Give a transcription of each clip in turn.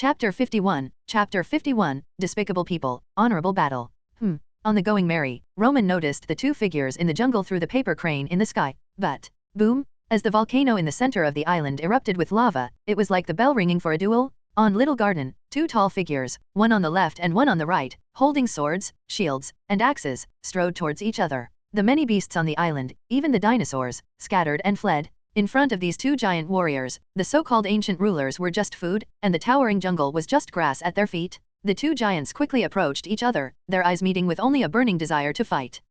Chapter 51, Chapter 51, Despicable People, Honorable Battle. On the Going Merry, Roman noticed the two figures in the jungle through the paper crane in the sky, but, boom, as the volcano in the center of the island erupted with lava, it was like the bell ringing for a duel. On Little Garden, two tall figures, one on the left and one on the right, holding swords, shields, and axes, strode towards each other. The many beasts on the island, even the dinosaurs, scattered and fled. In front of these two giant warriors, the so-called ancient rulers were just food, and the towering jungle was just grass at their feet. The two giants quickly approached each other, their eyes meeting with only a burning desire to fight.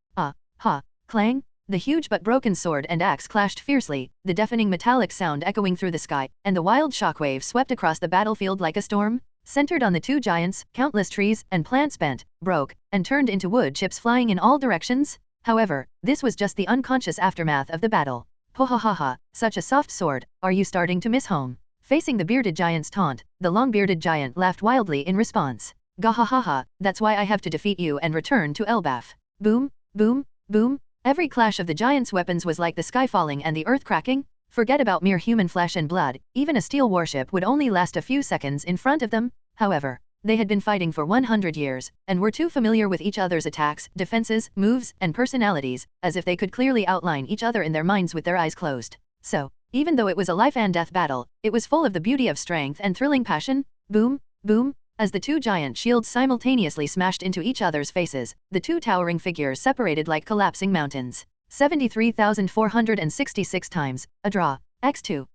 Clang! The huge but broken sword and axe clashed fiercely, the deafening metallic sound echoing through the sky, and the wild shockwave swept across the battlefield like a storm. Centered on the two giants, countless trees and plants bent, broke, and turned into wood chips flying in all directions. However, this was just the unconscious aftermath of the battle. Ho, such a soft sword, are you starting to miss home? Facing the bearded giant's taunt, the long-bearded giant laughed wildly in response. Gahahaha, that's why I have to defeat you and return to Elbaf. Boom, boom, boom. Every clash of the giants' weapons was like the sky falling and the earth cracking. Forget about mere human flesh and blood, even a steel warship would only last a few seconds in front of them. However, they had been fighting for 100 years, and were too familiar with each other's attacks, defenses, moves, and personalities, as if they could clearly outline each other in their minds with their eyes closed. So, even though it was a life-and-death battle, it was full of the beauty of strength and thrilling passion. Boom, boom. As the two giant shields simultaneously smashed into each other's faces, the two towering figures separated like collapsing mountains. 73,466 times, a draw. X2.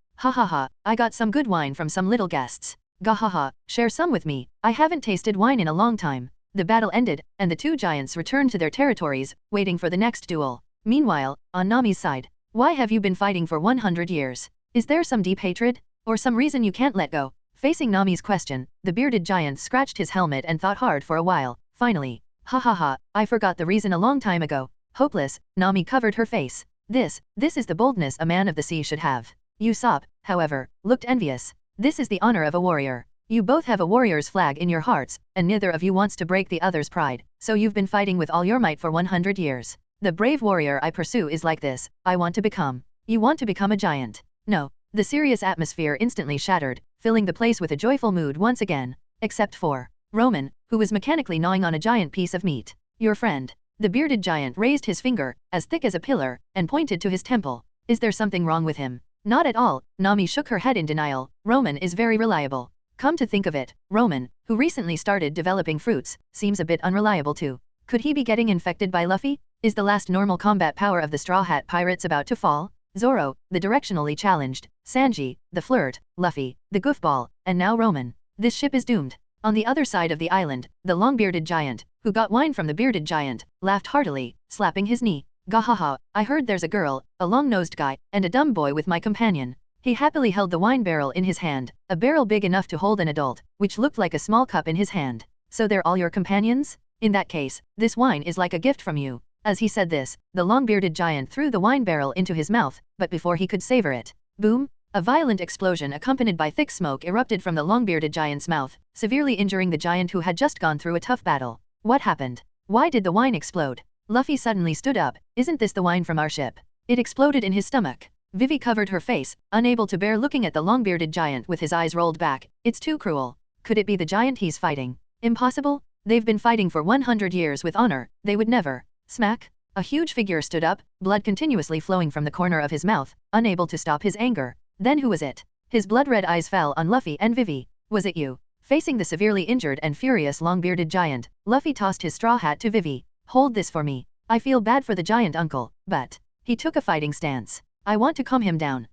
I got some good wine from some little guests. Gahaha, share some with me, I haven't tasted wine in a long time. The battle ended, and the two giants returned to their territories, waiting for the next duel. Meanwhile, on Nami's side, why have you been fighting for 100 years? Is there some deep hatred? Or some reason you can't let go? Facing Nami's question, the bearded giant scratched his helmet and thought hard for a while. Finally, I forgot the reason a long time ago. Hopeless, Nami covered her face. This is the boldness a man of the sea should have. Usopp, however, looked envious. This is the honor of a warrior. You both have a warrior's flag in your hearts, and neither of you wants to break the other's pride, so you've been fighting with all your might for 100 years. The brave warrior I pursue is like this, I want to become. You want to become a giant. No. The serious atmosphere instantly shattered, filling the place with a joyful mood once again. Except for Roman, who was mechanically gnawing on a giant piece of meat. Your friend. The bearded giant raised his finger, as thick as a pillar, and pointed to his temple. Is there something wrong with him? Not at all, Nami shook her head in denial. Roman is very reliable. Come to think of it, Roman, who recently started developing fruits, seems a bit unreliable too. Could he be getting infected by Luffy? Is the last normal combat power of the Straw Hat Pirates about to fall? Zoro, the directionally challenged, Sanji, the flirt, Luffy, the goofball, and now Roman. This ship is doomed. On the other side of the island, the long-bearded giant, who got wine from the bearded giant, laughed heartily, slapping his knee. Gahaha, I heard there's a girl, a long-nosed guy, and a dumb boy with my companion. He happily held the wine barrel in his hand, a barrel big enough to hold an adult, which looked like a small cup in his hand. So they're all your companions? In that case, this wine is like a gift from you. As he said this, the long-bearded giant threw the wine barrel into his mouth, but before he could savor it, boom! A violent explosion accompanied by thick smoke erupted from the long-bearded giant's mouth, severely injuring the giant who had just gone through a tough battle. What happened? Why did the wine explode? Luffy suddenly stood up. Isn't this the wine from our ship? It exploded in his stomach. Vivi covered her face, unable to bear looking at the long-bearded giant with his eyes rolled back. It's too cruel. Could it be the giant he's fighting? Impossible? They've been fighting for 100 years with honor. They would never. Smack! A huge figure stood up, blood continuously flowing from the corner of his mouth, unable to stop his anger. Then who was it? His blood-red eyes fell on Luffy and Vivi. Was it you? Facing the severely injured and furious long-bearded giant, Luffy tossed his straw hat to Vivi. Hold this for me. I feel bad for the giant uncle, but he took a fighting stance. I want to calm him down.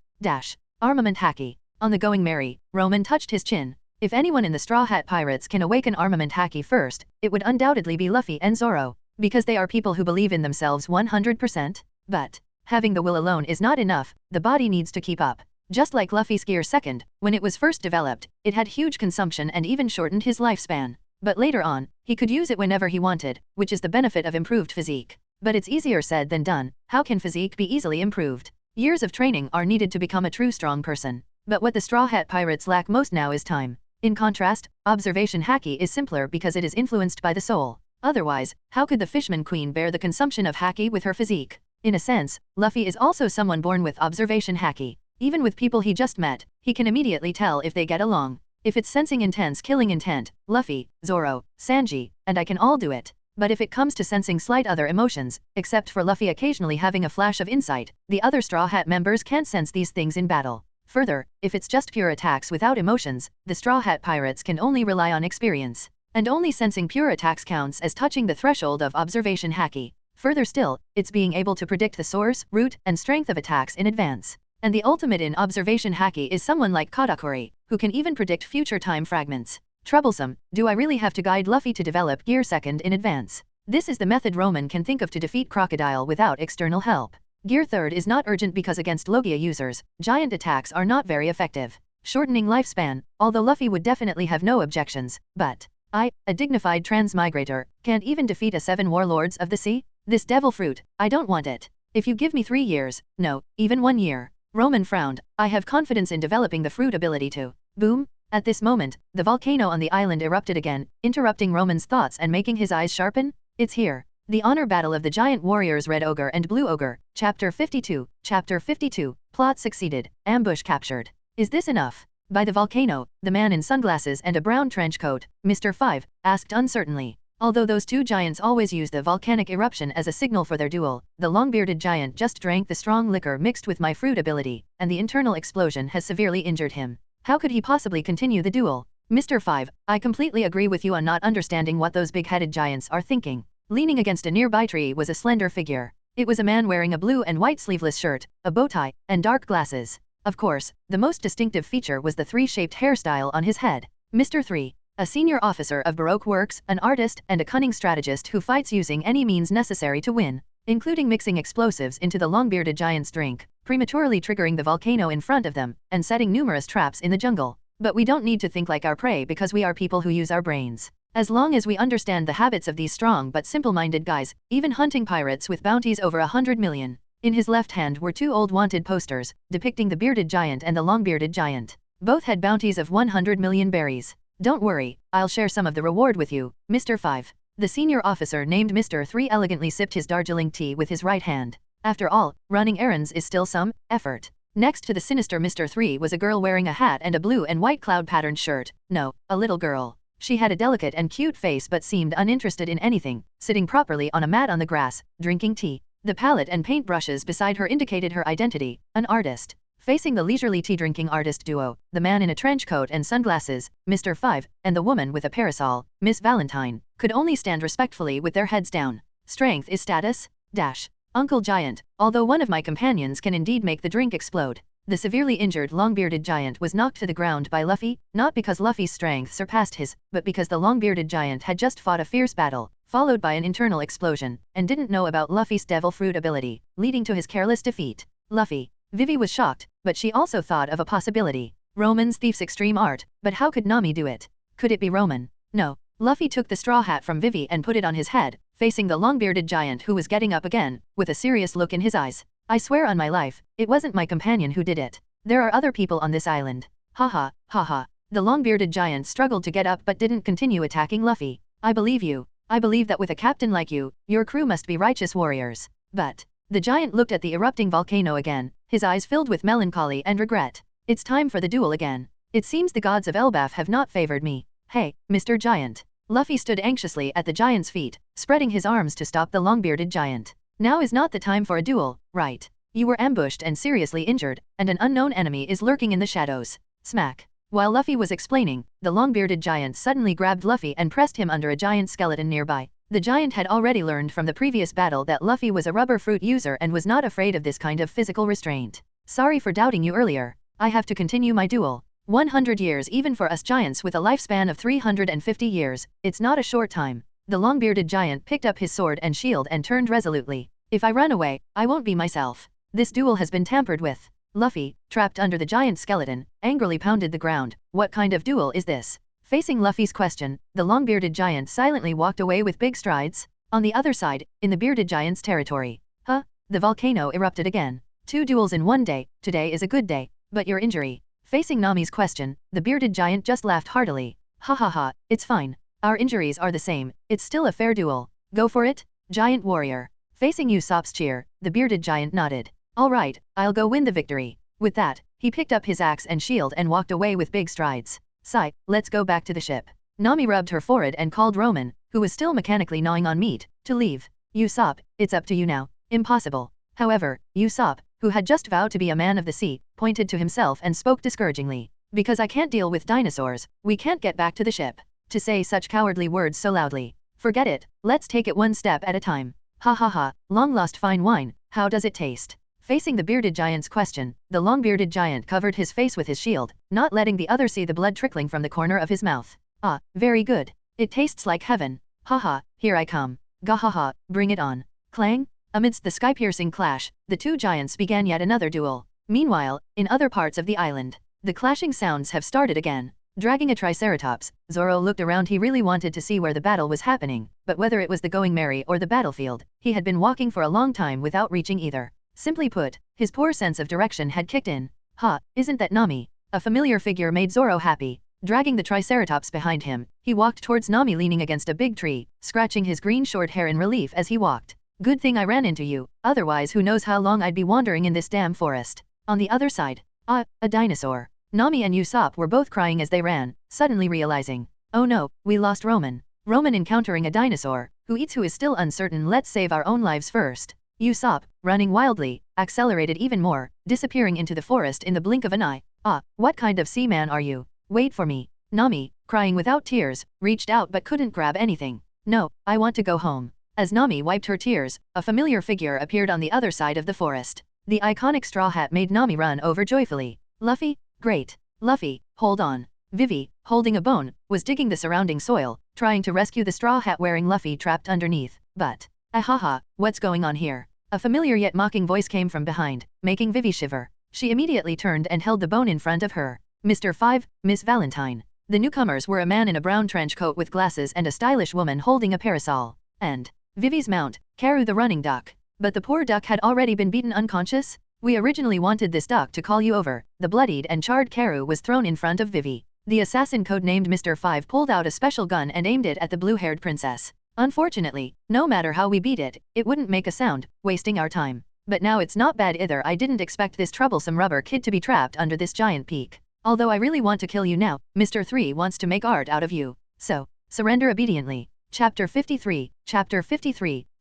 Armament Haki. On the Going Merry, Roman touched his chin. If anyone in the Straw Hat Pirates can awaken Armament Haki first, it would undoubtedly be Luffy and Zoro. Because they are people who believe in themselves 100%. But having the will alone is not enough, the body needs to keep up. Just like Luffy's Gear Second, when it was first developed, it had huge consumption and even shortened his lifespan. But later on, he could use it whenever he wanted, which is the benefit of improved physique. But it's easier said than done. How can physique be easily improved? Years of training are needed to become a true strong person. But what the Straw Hat Pirates lack most now is time. In contrast, observation Haki is simpler because it is influenced by the soul. Otherwise, how could the Fishman Queen bear the consumption of Haki with her physique? In a sense, Luffy is also someone born with observation Haki. Even with people he just met, he can immediately tell if they get along. If it's sensing intense killing intent, Luffy, Zoro, Sanji, and I can all do it. But if it comes to sensing slight other emotions, except for Luffy occasionally having a flash of insight, the other Straw Hat members can't sense these things in battle. Further, if it's just pure attacks without emotions, the Straw Hat pirates can only rely on experience. And only sensing pure attacks counts as touching the threshold of observation haki. Further still, it's being able to predict the source, root, and strength of attacks in advance. And the ultimate in observation haki is someone like Katakuri, who can even predict future time fragments. Troublesome, do I really have to guide Luffy to develop Gear Second in advance? This is the method Roman can think of to defeat Crocodile without external help. Gear Third is not urgent because against Logia users, giant attacks are not very effective. Shortening lifespan, although Luffy would definitely have no objections, but I, a dignified transmigrator, can't even defeat a 7 warlords of the sea? This devil fruit, I don't want it. If you give me 3 years, no, even 1 year. Roman frowned. I have confidence in developing the fruit ability to. Boom. At this moment, the volcano on the island erupted again, interrupting Roman's thoughts and making his eyes sharpen. It's here. The honor battle of the giant warriors Red Ogre and Blue Ogre, Chapter 52, Chapter 52, plot succeeded, ambush captured. Is this enough? By the volcano, the man in sunglasses and a brown trench coat, Mr. 5, asked uncertainly. Although those two giants always use the volcanic eruption as a signal for their duel, the long-bearded giant just drank the strong liquor mixed with my fruit ability, and the internal explosion has severely injured him. How could he possibly continue the duel? Mr. 5, I completely agree with you on not understanding what those big-headed giants are thinking. Leaning against a nearby tree was a slender figure. It was a man wearing a blue and white sleeveless shirt, a bow tie, and dark glasses. Of course, the most distinctive feature was the 3-shaped hairstyle on his head. Mr. 3. A senior officer of Baroque works, an artist and a cunning strategist who fights using any means necessary to win, including mixing explosives into the long-bearded giant's drink, prematurely triggering the volcano in front of them, and setting numerous traps in the jungle. But we don't need to think like our prey because we are people who use our brains. As long as we understand the habits of these strong but simple-minded guys, even hunting pirates with bounties over 100 million. In his left hand were 2 old wanted posters, depicting the bearded giant and the long-bearded giant. Both had bounties of 100 million berries. Don't worry, I'll share some of the reward with you, Mr. 5. The senior officer named Mr. 3 elegantly sipped his Darjeeling tea with his right hand. After all, running errands is still some effort. Next to the sinister Mr. 3 was a girl wearing a hat and a blue and white cloud-patterned shirt. No, a little girl. She had a delicate and cute face but seemed uninterested in anything, sitting properly on a mat on the grass, drinking tea. The palette and paint brushes beside her indicated her identity, an artist. Facing the leisurely tea-drinking artist duo, the man in a trench coat and sunglasses, Mr. 5, and the woman with a parasol, Miss Valentine, could only stand respectfully with their heads down. Strength is status? Dash. Uncle Giant, although one of my companions can indeed make the drink explode. The severely injured long-bearded giant was knocked to the ground by Luffy, not because Luffy's strength surpassed his, but because the long-bearded giant had just fought a fierce battle, followed by an internal explosion, and didn't know about Luffy's devil fruit ability, leading to his careless defeat. Luffy. Vivi was shocked, but she also thought of a possibility. Roman's thief's extreme art, but how could Nami do it? Could it be Roman? No. Luffy took the straw hat from Vivi and put it on his head, facing the long-bearded giant who was getting up again, with a serious look in his eyes. I swear on my life, it wasn't my companion who did it. There are other people on this island. Haha, haha. The long-bearded giant struggled to get up but didn't continue attacking Luffy. I believe you. I believe that with a captain like you, your crew must be righteous warriors. But the giant looked at the erupting volcano again, his eyes filled with melancholy and regret. It's time for the duel again. It seems the gods of Elbaf have not favored me. Hey, Mr. Giant. Luffy stood anxiously at the giant's feet, spreading his arms to stop the long-bearded giant. Now is not the time for a duel, right? You were ambushed and seriously injured, and an unknown enemy is lurking in the shadows. Smack. While Luffy was explaining, the long-bearded giant suddenly grabbed Luffy and pressed him under a giant skeleton nearby. The giant had already learned from the previous battle that Luffy was a rubber fruit user and was not afraid of this kind of physical restraint. Sorry for doubting you earlier. I have to continue my duel. 100 years even for us giants with a lifespan of 350 years, it's not a short time. The long-bearded giant picked up his sword and shield and turned resolutely. If I run away, I won't be myself. This duel has been tampered with. Luffy, trapped under the giant skeleton, angrily pounded the ground. What kind of duel is this? Facing Luffy's question, the long-bearded giant silently walked away with big strides. On the other side, in the bearded giant's territory. Huh? The volcano erupted again. 2 duels in 1 day, today is a good day. But your injury. Facing Nami's question, the bearded giant just laughed heartily. Ha ha ha, it's fine. Our injuries are the same, it's still a fair duel. Go for it, giant warrior. Facing Usopp's cheer, the bearded giant nodded. Alright, I'll go win the victory. With that, he picked up his axe and shield and walked away with big strides. Sigh, let's go back to the ship. Nami rubbed her forehead and called Roman, who was still mechanically gnawing on meat, to leave. Usopp, it's up to you now. Impossible. However, Usopp, who had just vowed to be a man of the sea, pointed to himself and spoke discouragingly. Because I can't deal with dinosaurs, we can't get back to the ship. To say such cowardly words so loudly. Forget it, let's take it one step at a time. Ha ha ha, long lost fine wine, how does it taste? Facing the bearded giant's question, the long-bearded giant covered his face with his shield, not letting the other see the blood trickling from the corner of his mouth. Ah, very good. It tastes like heaven. Haha, here I come. Gahaha, bring it on. Clang? Amidst the sky-piercing clash, the two giants began yet another duel. Meanwhile, in other parts of the island, the clashing sounds have started again. Dragging a triceratops, Zoro looked around. He really wanted to see where the battle was happening, but whether it was the going merry or the battlefield, he had been walking for a long time without reaching either. Simply put, his poor sense of direction had kicked in. Ha, isn't that Nami? A familiar figure made Zoro happy. Dragging the triceratops behind him, he walked towards Nami leaning against a big tree, scratching his green short hair in relief as he walked. Good thing I ran into you, otherwise who knows how long I'd be wandering in this damn forest. On the other side, a dinosaur. Nami and Usopp were both crying as they ran, suddenly realizing, oh no, we lost Roman. Roman encountering a dinosaur, who is still uncertain. Let's save our own lives first. Usopp, running wildly, accelerated even more, disappearing into the forest in the blink of an eye. Ah, what kind of seaman are you? Wait for me. Nami, crying without tears, reached out but couldn't grab anything. No, I want to go home. As Nami wiped her tears, a familiar figure appeared on the other side of the forest. The iconic straw hat made Nami run over joyfully. Luffy? Great. Luffy, hold on. Vivi, holding a bone, was digging the surrounding soil, trying to rescue the straw hat wearing Luffy trapped underneath. But, ahaha, what's going on here? A familiar yet mocking voice came from behind, making Vivi shiver. She immediately turned and held the bone in front of her. Mr. 5, Miss Valentine. The newcomers were a man in a brown trench coat with glasses and a stylish woman holding a parasol. And Vivi's mount, Karu the running duck. But the poor duck had already been beaten unconscious? We originally wanted this duck to call you over. The bloodied and charred Karu was thrown in front of Vivi. The assassin codenamed Mr. 5 pulled out a special gun and aimed it at the blue-haired princess. Unfortunately, no matter how we beat it, it wouldn't make a sound, wasting our time. But now it's not bad either. I didn't expect this troublesome rubber kid to be trapped under this giant peak. Although I really want to kill you now, Mr. 3 wants to make art out of you. So, surrender obediently. Chapter 53,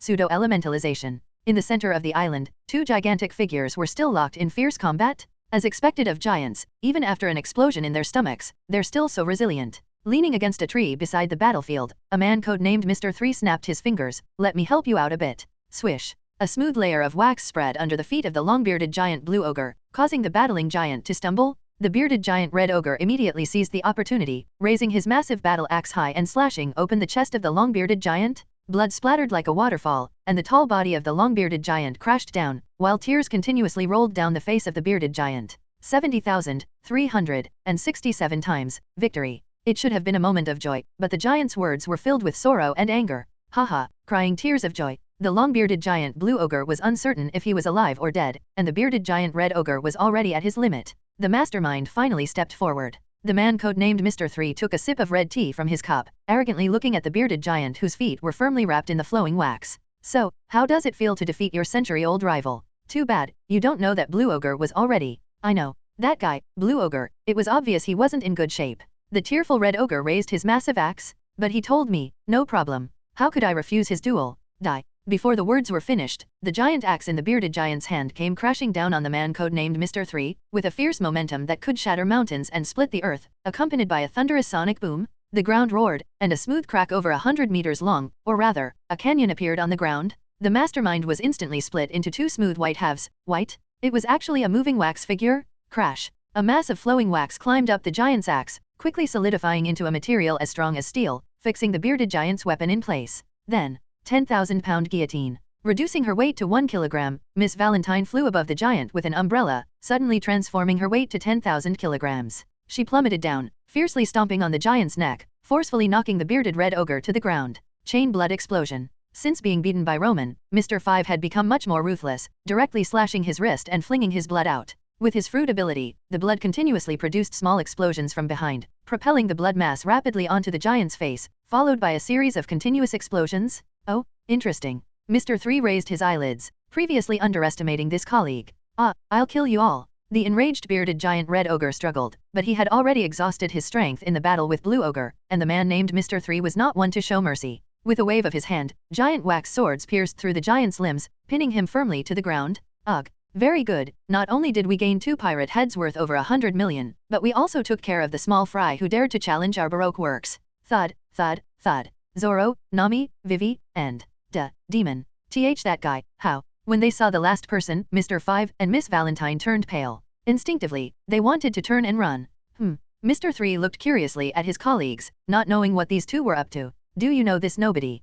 Pseudo-Elementalization. In the center of the island, two gigantic figures were still locked in fierce combat. As expected of giants, even after an explosion in their stomachs, they're still so resilient. Leaning against a tree beside the battlefield, a man codenamed Mr. 3 snapped his fingers. Let me help you out a bit. Swish. A smooth layer of wax spread under the feet of the long-bearded giant blue ogre, causing the battling giant to stumble. The bearded giant red ogre immediately seized the opportunity, raising his massive battle axe high and slashing open the chest of the long-bearded giant. Blood splattered like a waterfall, and the tall body of the long-bearded giant crashed down, while tears continuously rolled down the face of the bearded giant. 70,367 times, victory. It should have been a moment of joy, but the giant's words were filled with sorrow and anger. Haha, crying tears of joy. The long-bearded giant blue ogre was uncertain if he was alive or dead, and the bearded giant red ogre was already at his limit. The mastermind finally stepped forward. The man codenamed Mr. 3 took a sip of red tea from his cup, arrogantly looking at the bearded giant whose feet were firmly wrapped in the flowing wax. So, how does it feel to defeat your century-old rival? Too bad, you don't know that Blue Ogre was already. I know. That guy, Blue Ogre, it was obvious he wasn't in good shape. The tearful Red Ogre raised his massive axe, but he told me, no problem. How could I refuse his duel? Die. Before the words were finished, the giant axe in the bearded giant's hand came crashing down on the man codenamed Mr. 3, with a fierce momentum that could shatter mountains and split the earth, accompanied by a thunderous sonic boom. The ground roared, and a smooth crack over 100 meters long, or rather, a canyon appeared on the ground. The mastermind was instantly split into two smooth white halves. White? It was actually a moving wax figure? Crash. A mass of flowing wax climbed up the giant's axe, quickly solidifying into a material as strong as steel, fixing the bearded giant's weapon in place. Then, 10,000-pound guillotine. Reducing her weight to 1 kilogram, Miss Valentine flew above the giant with an umbrella, suddenly transforming her weight to 10,000 kilograms. She plummeted down, fiercely stomping on the giant's neck, forcefully knocking the bearded red ogre to the ground. Chain blood explosion. Since being beaten by Roman, Mr. 5 had become much more ruthless, directly slashing his wrist and flinging his blood out. With his fruit ability, the blood continuously produced small explosions from behind, propelling the blood mass rapidly onto the giant's face, followed by a series of continuous explosions. Oh, interesting. Mr. 3 raised his eyelids, previously underestimating this colleague. Ah, I'll kill you all. The enraged bearded giant red ogre struggled, but he had already exhausted his strength in the battle with blue ogre, and the man named Mr. 3 was not one to show mercy. With a wave of his hand, giant wax swords pierced through the giant's limbs, pinning him firmly to the ground. Ugh. Very good, not only did we gain 2 pirate heads worth over 100 million, but we also took care of the small fry who dared to challenge our Baroque works. Thud, thud, thud. Zoro, Nami, Vivi, and Demon. That guy, how? When they saw the last person, Mr. 5 and Miss Valentine turned pale. Instinctively, they wanted to turn and run. Mr. 3 looked curiously at his colleagues, not knowing what these two were up to. Do you know this nobody?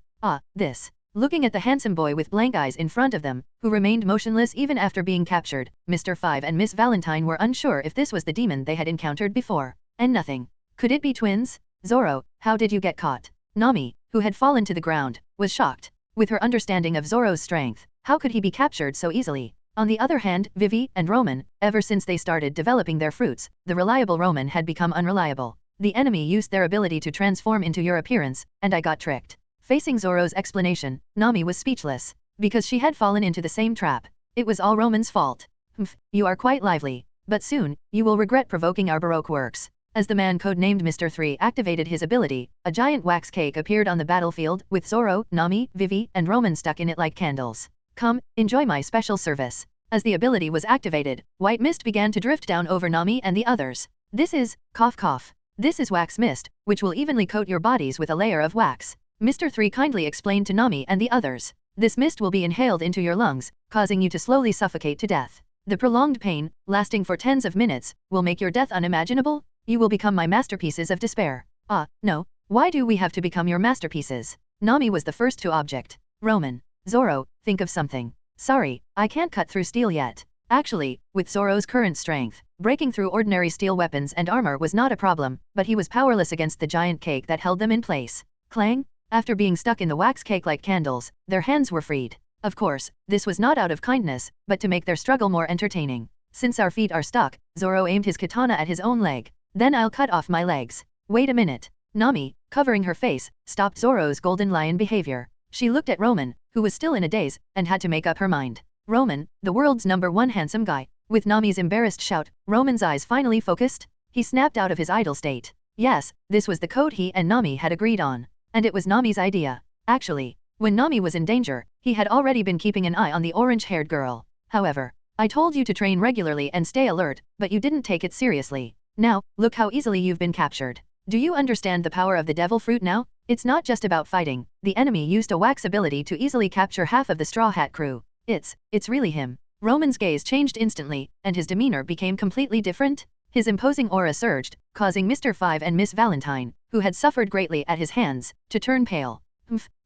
This. Looking at the handsome boy with blank eyes in front of them, who remained motionless even after being captured, Mr. 5 and Miss Valentine were unsure if this was the demon they had encountered before. And nothing. Could it be twins? Zoro, how did you get caught? Nami, who had fallen to the ground, was shocked. With her understanding of Zoro's strength, how could he be captured so easily? On the other hand, Vivi and Roman, ever since they started developing their fruits, the reliable Roman had become unreliable. The enemy used their ability to transform into your appearance, and I got tricked. Facing Zoro's explanation, Nami was speechless. Because she had fallen into the same trap. It was all Roman's fault. You are quite lively. But soon, you will regret provoking our Baroque works. As the man codenamed Mr. 3 activated his ability, a giant wax cake appeared on the battlefield, with Zoro, Nami, Vivi, and Roman stuck in it like candles. Come, enjoy my special service. As the ability was activated, white mist began to drift down over Nami and the others. This is, cough cough. This is wax mist, which will evenly coat your bodies with a layer of wax. Mr. 3 kindly explained to Nami and the others. This mist will be inhaled into your lungs, causing you to slowly suffocate to death. The prolonged pain, lasting for tens of minutes, will make your death unimaginable. You will become my masterpieces of despair. No. Why do we have to become your masterpieces? Nami was the first to object. Roman. Zoro, think of something. Sorry, I can't cut through steel yet. Actually, with Zoro's current strength, breaking through ordinary steel weapons and armor was not a problem, but he was powerless against the giant cake that held them in place. Clang! After being stuck in the wax cake like candles, their hands were freed. Of course, this was not out of kindness, but to make their struggle more entertaining. Since our feet are stuck, Zoro aimed his katana at his own leg. Then I'll cut off my legs. Wait a minute. Nami, covering her face, stopped Zoro's golden lion behavior. She looked at Roman, who was still in a daze, and had to make up her mind. Roman, the world's #1 handsome guy. With Nami's embarrassed shout, Roman's eyes finally focused. He snapped out of his idle state. Yes, this was the code he and Nami had agreed on. And it was Nami's idea. Actually, when Nami was in danger, he had already been keeping an eye on the orange-haired girl. However, I told you to train regularly and stay alert, but you didn't take it seriously. Now, look how easily you've been captured. Do you understand the power of the devil fruit now? It's not just about fighting. The enemy used a wax ability to easily capture half of the Straw Hat crew. It's really him. Roman's gaze changed instantly, and his demeanor became completely different. His imposing aura surged, causing Mr. 5 and Miss Valentine, who had suffered greatly at his hands, to turn pale.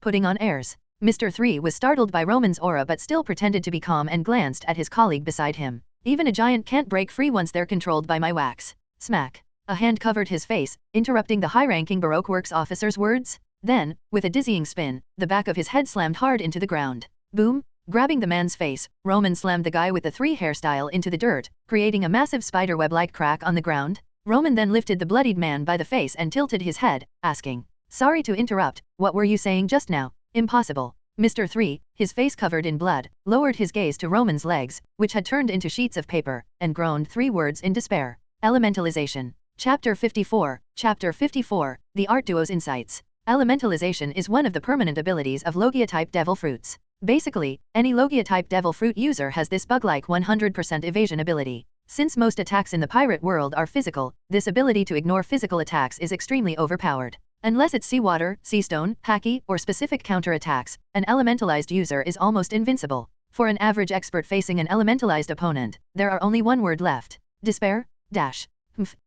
Putting on airs. Mr. 3 was startled by Roman's aura but still pretended to be calm and glanced at his colleague beside him. Even a giant can't break free once they're controlled by my wax. Smack. A hand covered his face, interrupting the high-ranking Baroque Works officer's words. Then, with a dizzying spin, the back of his head slammed hard into the ground. Boom! Grabbing the man's face, Roman slammed the guy with the 3 hairstyle into the dirt, creating a massive spiderweb-like crack on the ground. Roman then lifted the bloodied man by the face and tilted his head, asking, "Sorry to interrupt, what were you saying just now?" Impossible. Mr. 3, his face covered in blood, lowered his gaze to Roman's legs, which had turned into sheets of paper, and groaned 3 words in despair. Elementalization. Chapter 54. Chapter 54. The Art Duo's Insights. Elementalization is one of the permanent abilities of Logia-type devil fruits. Basically, any Logia-type devil fruit user has this bug-like 100% evasion ability. Since most attacks in the pirate world are physical, this ability to ignore physical attacks is extremely overpowered. Unless it's seawater, sea stone, haki, or specific counter-attacks, an elementalized user is almost invincible. For an average expert facing an elementalized opponent, there are only one word left. Despair? Dash.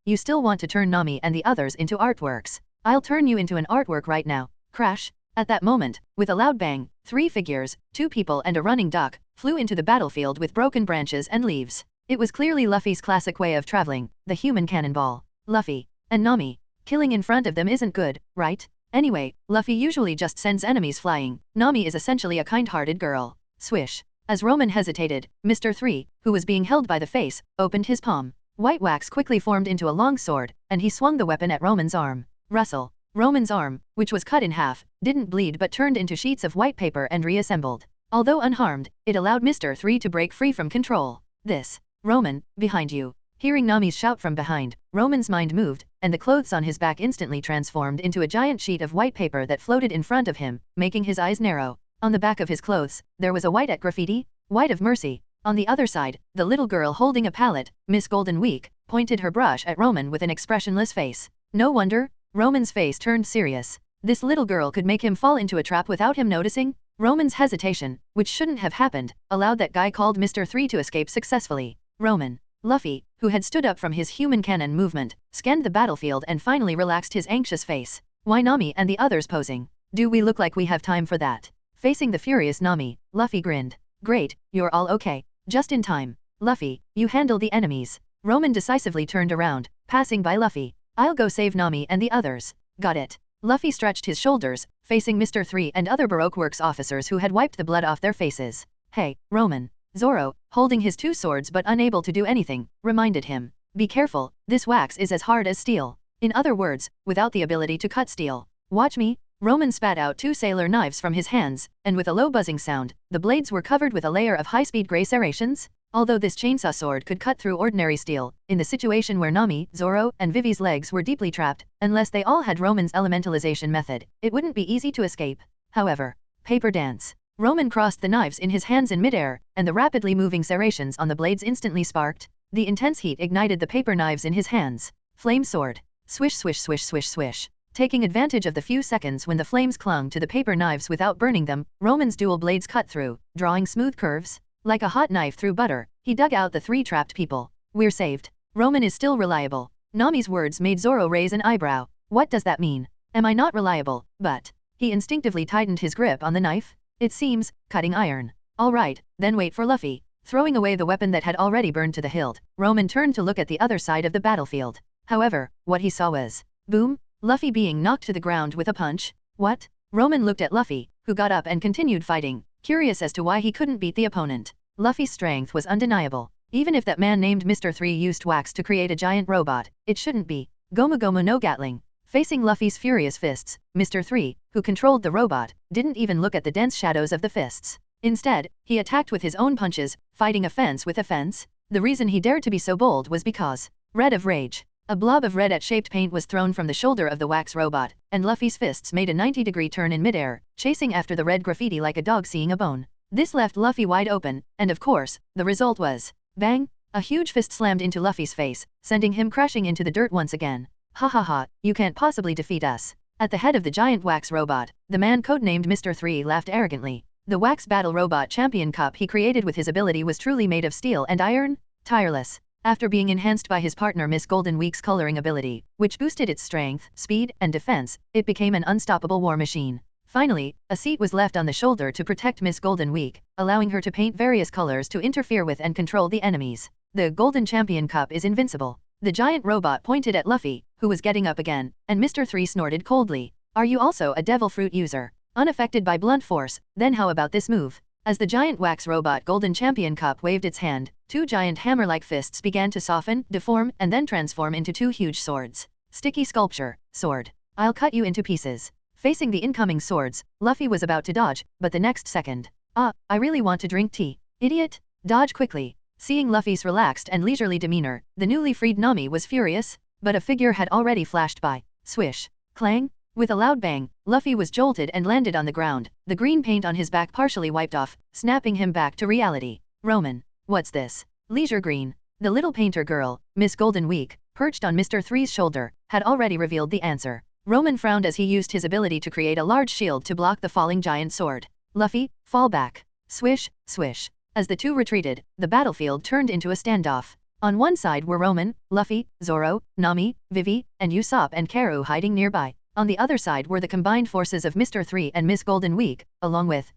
You still want to turn Nami and the others into artworks. I'll turn you into an artwork right now. Crash. At that moment, with a loud bang, 3 figures, 2 people and a running duck, flew into the battlefield with broken branches and leaves. It was clearly Luffy's classic way of traveling, the human cannonball. Luffy. And Nami. Killing in front of them isn't good, right? Anyway, Luffy usually just sends enemies flying. Nami is essentially a kind-hearted girl. Swish. As Roman hesitated, Mr. 3, who was being held by the face, opened his palm. White wax quickly formed into a long sword, and he swung the weapon at Roman's arm. Rustle. Roman's arm, which was cut in half, didn't bleed but turned into sheets of white paper and reassembled. Although unharmed, it allowed Mr. 3 to break free from control. This Roman, behind you. Hearing Nami's shout from behind, Roman's mind moved, and the clothes on his back instantly transformed into a giant sheet of white paper that floated in front of him, making his eyes narrow. On the back of his clothes, there was a white at graffiti, white of mercy. On the other side, the little girl holding a palette, Miss Golden Week, pointed her brush at Roman with an expressionless face. No wonder, Roman's face turned serious. This little girl could make him fall into a trap without him noticing? Roman's hesitation, which shouldn't have happened, allowed that guy called Mr. 3 to escape successfully. Roman. Luffy, who had stood up from his human cannon movement, scanned the battlefield and finally relaxed his anxious face. Why Nami and the others posing? Do we look like we have time for that? Facing the furious Nami, Luffy grinned. Great, you're all okay. Just in time. Luffy, you handle the enemies. Roman decisively turned around, passing by Luffy. I'll go save Nami and the others. Got it. Luffy stretched his shoulders, facing Mr. 3 and other Baroque Works officers who had wiped the blood off their faces. Hey, Roman. Zoro, holding his two swords but unable to do anything, reminded him. Be careful, this wax is as hard as steel. In other words, without the ability to cut steel. Watch me. Roman spat out two sailor knives from his hands, and with a low buzzing sound, the blades were covered with a layer of high-speed gray serrations. Although this chainsaw sword could cut through ordinary steel, in the situation where Nami, Zoro, and Vivi's legs were deeply trapped, unless they all had Roman's elementalization method, it wouldn't be easy to escape. However, paper dance. Roman crossed the knives in his hands in midair, and the rapidly moving serrations on the blades instantly sparked. The intense heat ignited the paper knives in his hands. Flame sword. Swish swish swish swish swish. Taking advantage of the few seconds when the flames clung to the paper knives without burning them, Roman's dual blades cut through, drawing smooth curves. Like a hot knife through butter, he dug out the three trapped people. We're saved. Roman is still reliable. Nami's words made Zoro raise an eyebrow. What does that mean? Am I not reliable? But he instinctively tightened his grip on the knife. It seems, cutting iron. All right, then wait for Luffy. Throwing away the weapon that had already burned to the hilt, Roman turned to look at the other side of the battlefield. However, what he saw was, boom, Luffy being knocked to the ground with a punch. What? Roman looked at Luffy, who got up and continued fighting, curious as to why he couldn't beat the opponent. Luffy's strength was undeniable. Even if that man named Mr. 3 used wax to create a giant robot, it shouldn't be. Gomu Gomu no Gatling. Facing Luffy's furious fists, Mr. 3, who controlled the robot, didn't even look at the dense shadows of the fists. Instead, he attacked with his own punches, fighting offense with offense. The reason he dared to be so bold was because, red of rage. A blob of red-at-shaped paint was thrown from the shoulder of the wax robot, and Luffy's fists made a 90-degree turn in midair, chasing after the red graffiti like a dog seeing a bone. This left Luffy wide open, and of course, the result was, bang! A huge fist slammed into Luffy's face, sending him crashing into the dirt once again. Ha ha ha, you can't possibly defeat us. At the head of the giant wax robot, the man codenamed Mr. 3 laughed arrogantly. The Wax Battle Robot Champion Cup he created with his ability was truly made of steel and iron, tireless. After being enhanced by his partner Miss Golden Week's coloring ability, which boosted its strength, speed, and defense, it became an unstoppable war machine. Finally, a seat was left on the shoulder to protect Miss Golden Week, allowing her to paint various colors to interfere with and control the enemies. The Golden Champion Cup is invincible. The giant robot pointed at Luffy, who was getting up again, and Mr. 3 snorted coldly. Are you also a devil fruit user? Unaffected by blunt force, then how about this move? As the giant wax robot Golden Champion Cup waved its hand, two giant hammer-like fists began to soften, deform, and then transform into two huge swords. Sticky sculpture, sword. I'll cut you into pieces. Facing the incoming swords, Luffy was about to dodge, but the next second. I really want to drink tea. Idiot! Dodge quickly. Seeing Luffy's relaxed and leisurely demeanor, the newly freed Nami was furious, but a figure had already flashed by. Swish. Clang. With a loud bang, Luffy was jolted and landed on the ground, the green paint on his back partially wiped off, snapping him back to reality. Roman. What's this? Leisure Green. The little painter girl, Miss Golden Week, perched on Mr. 3's shoulder, had already revealed the answer. Roman frowned as he used his ability to create a large shield to block the falling giant sword. Luffy, fall back. Swish, swish. As the two retreated, the battlefield turned into a standoff. On one side were Roman, Luffy, Zoro, Nami, Vivi, and Usopp and Karu hiding nearby. On the other side were the combined forces of Mr. 3 and Miss Golden Week, along with,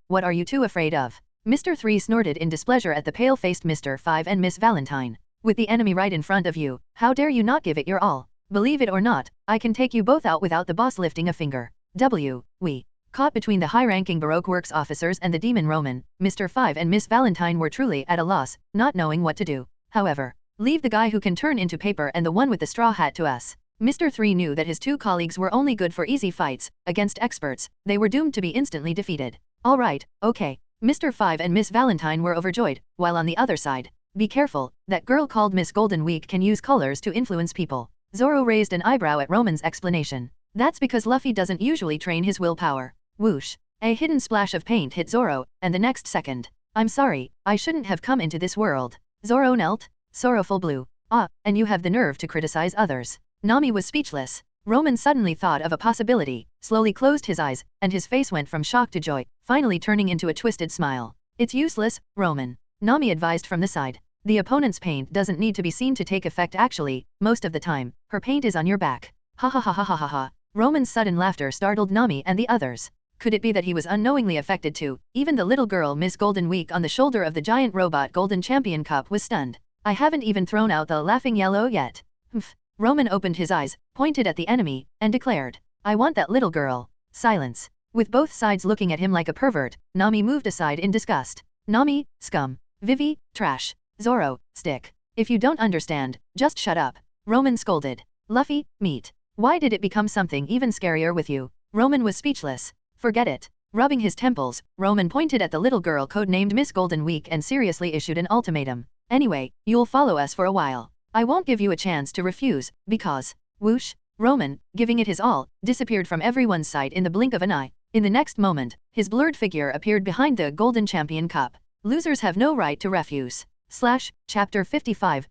what are you two afraid of? Mr. 3 snorted in displeasure at the pale-faced Mr. 5 and Miss Valentine. With the enemy right in front of you, how dare you not give it your all? Believe it or not, I can take you both out without the boss lifting a finger. We. Caught between the high-ranking Baroque Works officers and the demon Roman, Mr. 5 and Miss Valentine were truly at a loss, not knowing what to do. However, leave the guy who can turn into paper and the one with the straw hat to us. Mr. 3 knew that his two colleagues were only good for easy fights. Against experts, they were doomed to be instantly defeated. Alright, okay. Mr. 5 and Miss Valentine were overjoyed, while on the other side, Be careful, that girl called Miss Golden Week can use colors to influence people. Zoro raised an eyebrow at Roman's explanation. That's because Luffy doesn't usually train his willpower. Whoosh. A hidden splash of paint hit Zoro, and the next second. I'm sorry, I shouldn't have come into this world. Zoro knelt, sorrowful blue. Ah, and you have the nerve to criticize others. Nami was speechless. Roman suddenly thought of a possibility, slowly closed his eyes, and his face went from shock to joy, finally turning into a twisted smile. It's useless, Roman. Nami advised from the side. The opponent's paint doesn't need to be seen to take effect actually, most of the time, her paint is on your back. Ha ha ha ha ha ha ha. Roman's sudden laughter startled Nami and the others. Could it be that he was unknowingly affected too? Even the little girl Miss Golden Week on the shoulder of the giant robot Golden Champion Cup was stunned. I haven't even thrown out the laughing yellow yet. Humph. Roman opened his eyes, pointed at the enemy, and declared, I want that little girl. Silence. With both sides looking at him like a pervert, Nami moved aside in disgust. Nami, scum. Vivi, trash. Zoro, stick. If you don't understand, just shut up. Roman scolded. Luffy, meat. Why did it become something even scarier with you? Roman was speechless. Forget it. Rubbing his temples, Roman pointed at the little girl codenamed Miss Golden Week and seriously issued an ultimatum. Anyway, you'll follow us for a while. I won't give you a chance to refuse, because, whoosh, Roman, giving it his all, disappeared from everyone's sight in the blink of an eye. In the next moment, his blurred figure appeared behind the Golden Champion Cup. Losers have no right to refuse. Chapter 55,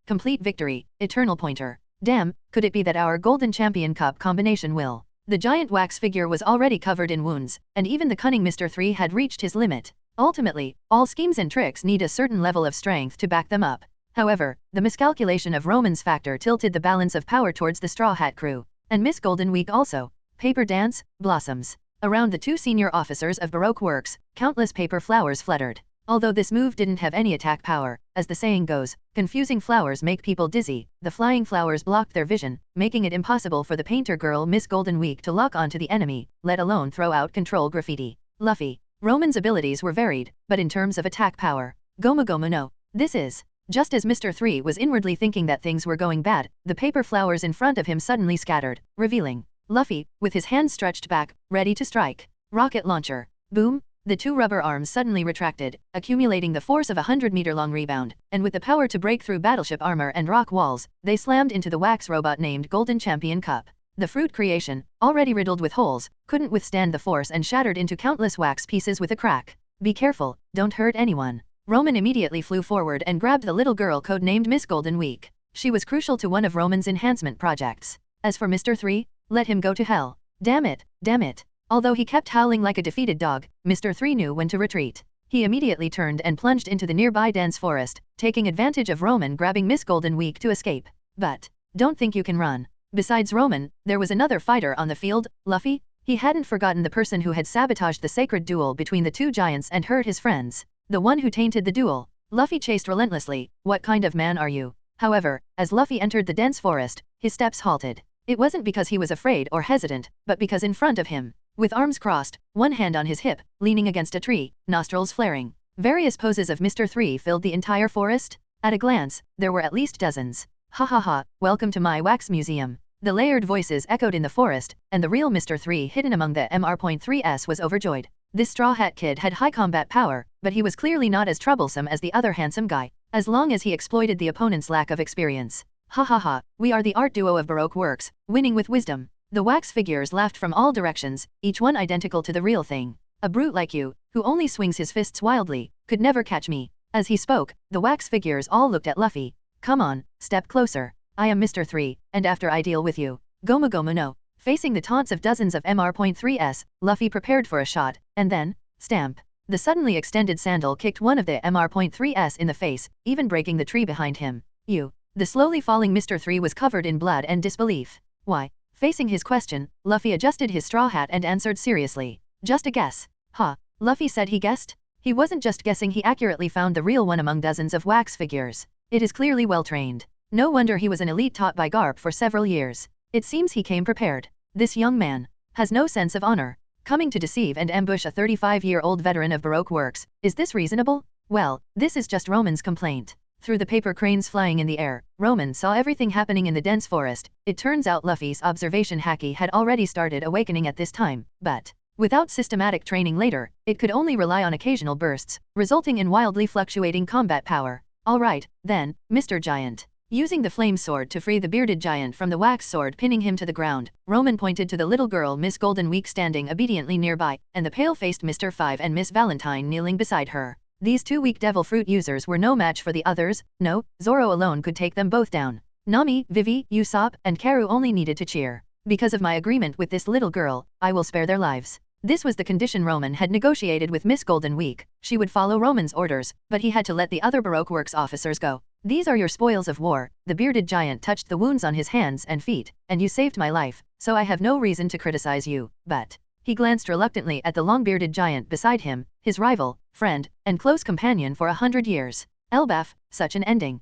Complete Victory, Eternal Pointer. Damn, could it be that our Golden Champion Cup combination will? The giant wax figure was already covered in wounds, and even the cunning Mr. 3 had reached his limit. Ultimately, all schemes and tricks need a certain level of strength to back them up. However, the miscalculation of Roman's factor tilted the balance of power towards the Straw Hat crew, and Miss Golden Week also. Paper dance, blossoms. Around the two senior officers of Baroque Works, countless paper flowers fluttered. Although this move didn't have any attack power, as the saying goes, confusing flowers make people dizzy, the flying flowers blocked their vision, making it impossible for the painter girl Miss Golden Week to lock onto the enemy, let alone throw out control graffiti. Luffy. Roman's abilities were varied, but in terms of attack power, Gomu Gomu no. This is. Just as Mr. 3 was inwardly thinking that things were going bad, the paper flowers in front of him suddenly scattered, revealing Luffy, with his hands stretched back, ready to strike. Rocket launcher. Boom. The two rubber arms suddenly retracted, accumulating the force of a 100-meter-long rebound, and with the power to break through battleship armor and rock walls, they slammed into the wax robot named Golden Champion Cup. The fruit creation, already riddled with holes, couldn't withstand the force and shattered into countless wax pieces with a crack. Be careful, don't hurt anyone. Roman immediately flew forward and grabbed the little girl codenamed Miss Golden Week. She was crucial to one of Roman's enhancement projects. As for Mr. 3, let him go to hell. Damn it, damn it. Although he kept howling like a defeated dog, Mr. 3 knew when to retreat. He immediately turned and plunged into the nearby dense forest, taking advantage of Roman grabbing Miss Golden Week to escape. But, don't think you can run. Besides Roman, there was another fighter on the field, Luffy. He hadn't forgotten the person who had sabotaged the sacred duel between the two giants and hurt his friends. The one who tainted the duel. Luffy chased relentlessly. What kind of man are you? However, as Luffy entered the dense forest, his steps halted. It wasn't because he was afraid or hesitant, but because in front of him, with arms crossed, one hand on his hip, leaning against a tree, nostrils flaring, various poses of Mr. 3 filled the entire forest. At a glance, there were at least dozens. Ha ha ha, welcome to my wax museum. The layered voices echoed in the forest, and the real Mr. 3 hidden among the MR.3s was overjoyed. This Straw Hat Kid had high combat power, but he was clearly not as troublesome as the other handsome guy, as long as he exploited the opponent's lack of experience. Ha ha ha, we are the art duo of Baroque Works, winning with wisdom. The wax figures laughed from all directions, each one identical to the real thing. A brute like you, who only swings his fists wildly, could never catch me. As he spoke, the wax figures all looked at Luffy. Come on, step closer. I am Mr. 3, and after I deal with you, Gomu Gomu no. Facing the taunts of dozens of MR.3s, Luffy prepared for a shot, and then, stamp. The suddenly extended sandal kicked one of the MR.3s in the face, even breaking the tree behind him. You. The slowly falling Mr. 3 was covered in blood and disbelief. Why? Facing his question, Luffy adjusted his straw hat and answered seriously. Just a guess. Huh. Luffy said he guessed? He wasn't just guessing, he accurately found the real one among dozens of wax figures. It is clearly well trained. No wonder he was an elite taught by Garp for several years. It seems he came prepared. This young man has no sense of honor. Coming to deceive and ambush a 35-year-old veteran of Baroque Works, is this reasonable? Well, this is just Roman's complaint. Through the paper cranes flying in the air, Roman saw everything happening in the dense forest. It turns out Luffy's observation haki had already started awakening at this time, but Without systematic training later, it could only rely on occasional bursts, resulting in wildly fluctuating combat power. Alright, then, Mr. Giant. Using the flame sword to free the bearded giant from the wax sword pinning him to the ground, Roman pointed to the little girl Miss Golden Week standing obediently nearby, and the pale-faced Mr. 5 and Miss Valentine kneeling beside her. These two weak devil fruit users were no match for the others. No, Zoro alone could take them both down. Nami, Vivi, Usopp, and Karu only needed to cheer. Because of my agreement with this little girl, I will spare their lives. This was the condition Roman had negotiated with Miss Golden Week. She would follow Roman's orders, but he had to let the other Baroque Works officers go. These are your spoils of war. The bearded giant touched the wounds on his hands and feet, and you saved my life, so I have no reason to criticize you, but... He glanced reluctantly at the long-bearded giant beside him, his rival, friend, and close companion for 100 years. Elbaf, such an ending.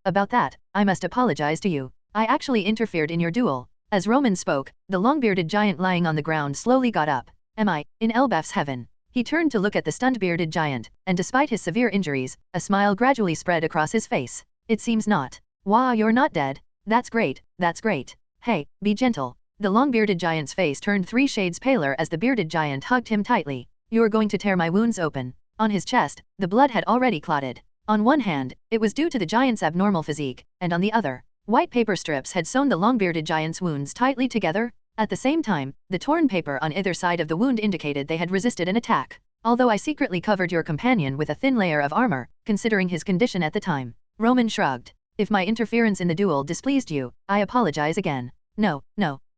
About that, I must apologize to you. I actually interfered in your duel. As Roman spoke, the long-bearded giant lying on the ground slowly got up. Am I, in Elbaf's heaven? He turned to look at the stunned bearded giant, and despite his severe injuries, a smile gradually spread across his face. It seems not. Wah, you're not dead. That's great, that's great. Hey, be gentle. The long-bearded giant's face turned 3 shades paler as the bearded giant hugged him tightly. You're going to tear my wounds open. On his chest, the blood had already clotted. On one hand, it was due to the giant's abnormal physique, and on the other, white paper strips had sewn the long-bearded giant's wounds tightly together. At the same time, the torn paper on either side of the wound indicated they had resisted an attack. Although I secretly covered your companion with a thin layer of armor, considering his condition at the time. Roman shrugged. If my interference in the duel displeased you, I apologize again. No.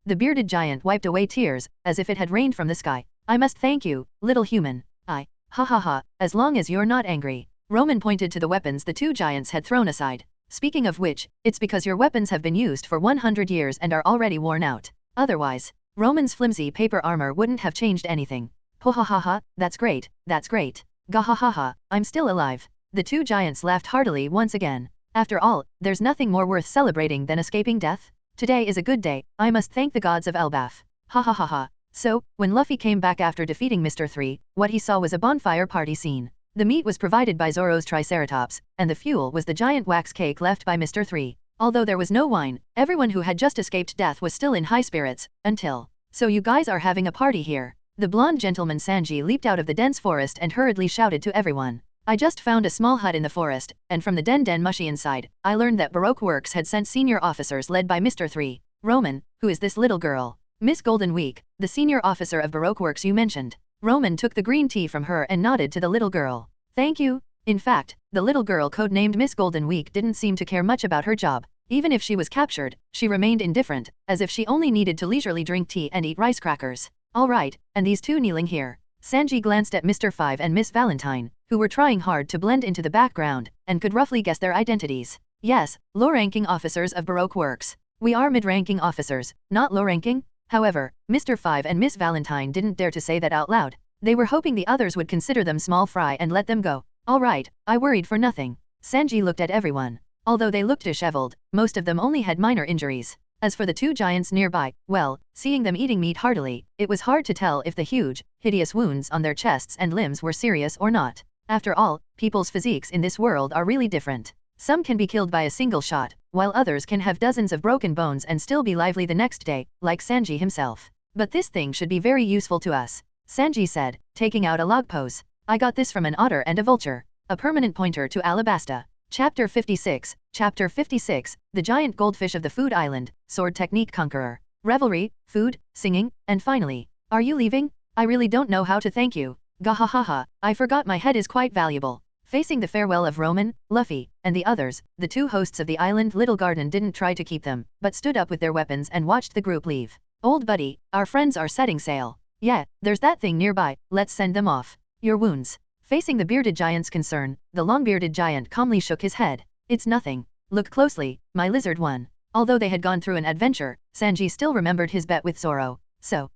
The bearded giant wiped away tears, as if it had rained from the sky. I must thank you, little human. Ha, as long as you're not angry. Roman pointed to the weapons the two giants had thrown aside. Speaking of which, it's because your weapons have been used for 100 years and are already worn out. Otherwise, Roman's flimsy paper armor wouldn't have changed anything. Ho, that's great, that's great. Gahahaha, I'm still alive. The two giants laughed heartily once again. After all, there's nothing more worth celebrating than escaping death. Today is a good day, I must thank the gods of Elbaf. Ha. So, when Luffy came back after defeating Mr. 3, what he saw was a bonfire party scene. The meat was provided by Zoro's Triceratops, and the fuel was the giant wax cake left by Mr. 3. Although there was no wine, everyone who had just escaped death was still in high spirits, until... So you guys are having a party here. The blonde gentleman Sanji leaped out of the dense forest and hurriedly shouted to everyone. I just found a small hut in the forest, and from the den mushy inside, I learned that Baroque Works had sent senior officers led by Mr. 3. Roman, who is this little girl? Miss Golden Week, the senior officer of Baroque Works you mentioned. Roman took the green tea from her and nodded to the little girl. Thank you. In fact, the little girl codenamed Miss Golden Week didn't seem to care much about her job. Even if she was captured, she remained indifferent, as if she only needed to leisurely drink tea and eat rice crackers. Alright, and these two kneeling here. Sanji glanced at Mr. 5 and Miss Valentine, who were trying hard to blend into the background, and could roughly guess their identities. Yes, low-ranking officers of Baroque Works. We are mid-ranking officers, not low-ranking. However, Mr. 5 and Miss Valentine didn't dare to say that out loud. They were hoping the others would consider them small fry and let them go. Alright, I worried for nothing. Sanji looked at everyone. Although they looked disheveled, most of them only had minor injuries. As for the two giants nearby, well, seeing them eating meat heartily, it was hard to tell if the huge, hideous wounds on their chests and limbs were serious or not. After all, people's physiques in this world are really different. Some can be killed by a single shot, while others can have dozens of broken bones and still be lively the next day, like Sanji himself. But this thing should be very useful to us, Sanji said, taking out a log pose. I got this from an otter and a vulture. A permanent pointer to Alabasta. Chapter 56, The Giant Goldfish of the Food Island, Sword Technique Conqueror. Revelry, food, singing, and finally, are you leaving? I really don't know how to thank you. Gahahaha, I forgot my head is quite valuable. Facing the farewell of Roman, Luffy, and the others, the two hosts of the island Little Garden didn't try to keep them, but stood up with their weapons and watched the group leave. Old buddy, our friends are setting sail. Yeah, there's that thing nearby, let's send them off. Your wounds. Facing the bearded giant's concern, the long-bearded giant calmly shook his head. It's nothing. Look closely, my lizard one. Although they had gone through an adventure, Sanji still remembered his bet with Zoro. So,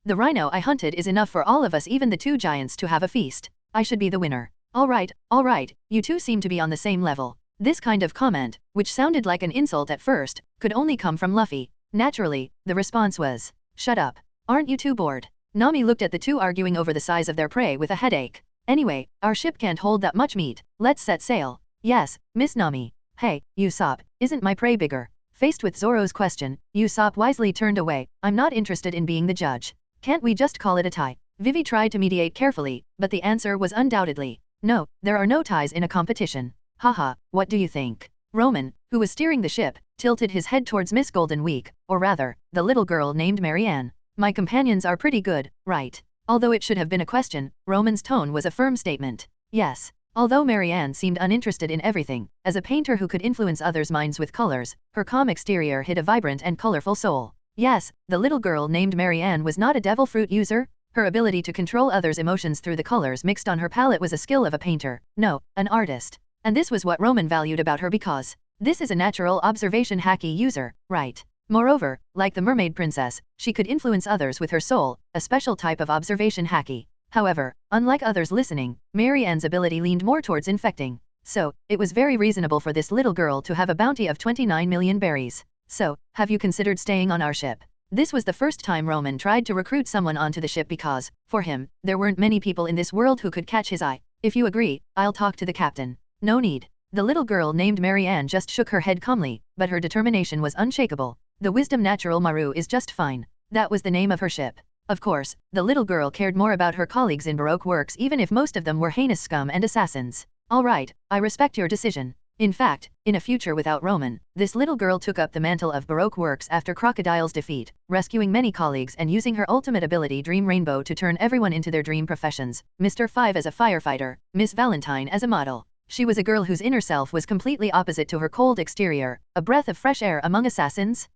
the rhino I hunted is enough for all of us, even the two giants, to have a feast. I should be the winner. Alright, you two seem to be on the same level. This kind of comment, which sounded like an insult at first, could only come from Luffy. Naturally, the response was, shut up. Aren't you too bored? Nami looked at the two arguing over the size of their prey with a headache. Anyway, our ship can't hold that much meat. Let's set sail. Yes, Miss Nami. Hey, Usopp, isn't my prey bigger? Faced with Zoro's question, Usopp wisely turned away. I'm not interested in being the judge. Can't we just call it a tie? Vivi tried to mediate carefully, but the answer was undoubtedly, no, there are no ties in a competition. Haha, what do you think? Roman, who was steering the ship, tilted his head towards Miss Golden Week, or rather, the little girl named Marianne. My companions are pretty good, right? Although it should have been a question, Roman's tone was a firm statement. Yes. Although Marianne seemed uninterested in everything, as a painter who could influence others' minds with colors, her calm exterior hid a vibrant and colorful soul. Yes, the little girl named Marianne was not a devil fruit user. Her ability to control others' emotions through the colors mixed on her palette was a skill of a painter, no, an artist. And this was what Roman valued about her because this is a natural observation hacky user, right? Moreover, like the mermaid princess, she could influence others with her soul, a special type of observation hacky. However, unlike others listening, Marianne's ability leaned more towards infecting. So, it was very reasonable for this little girl to have a bounty of 29 million berries. So, have you considered staying on our ship? This was the first time Roman tried to recruit someone onto the ship because, for him, there weren't many people in this world who could catch his eye. If you agree, I'll talk to the captain. No need. The little girl named Marianne just shook her head calmly, but her determination was unshakable. The Wisdom Natural Maru is just fine. That was the name of her ship. Of course, the little girl cared more about her colleagues in Baroque works even if most of them were heinous scum and assassins. All right, I respect your decision. In fact, in a future without Roman, this little girl took up the mantle of Baroque works after Crocodile's defeat, rescuing many colleagues and using her ultimate ability Dream Rainbow to turn everyone into their dream professions, Mr. Five as a firefighter, Miss Valentine as a model. She was a girl whose inner self was completely opposite to her cold exterior, a breath of fresh air among assassins.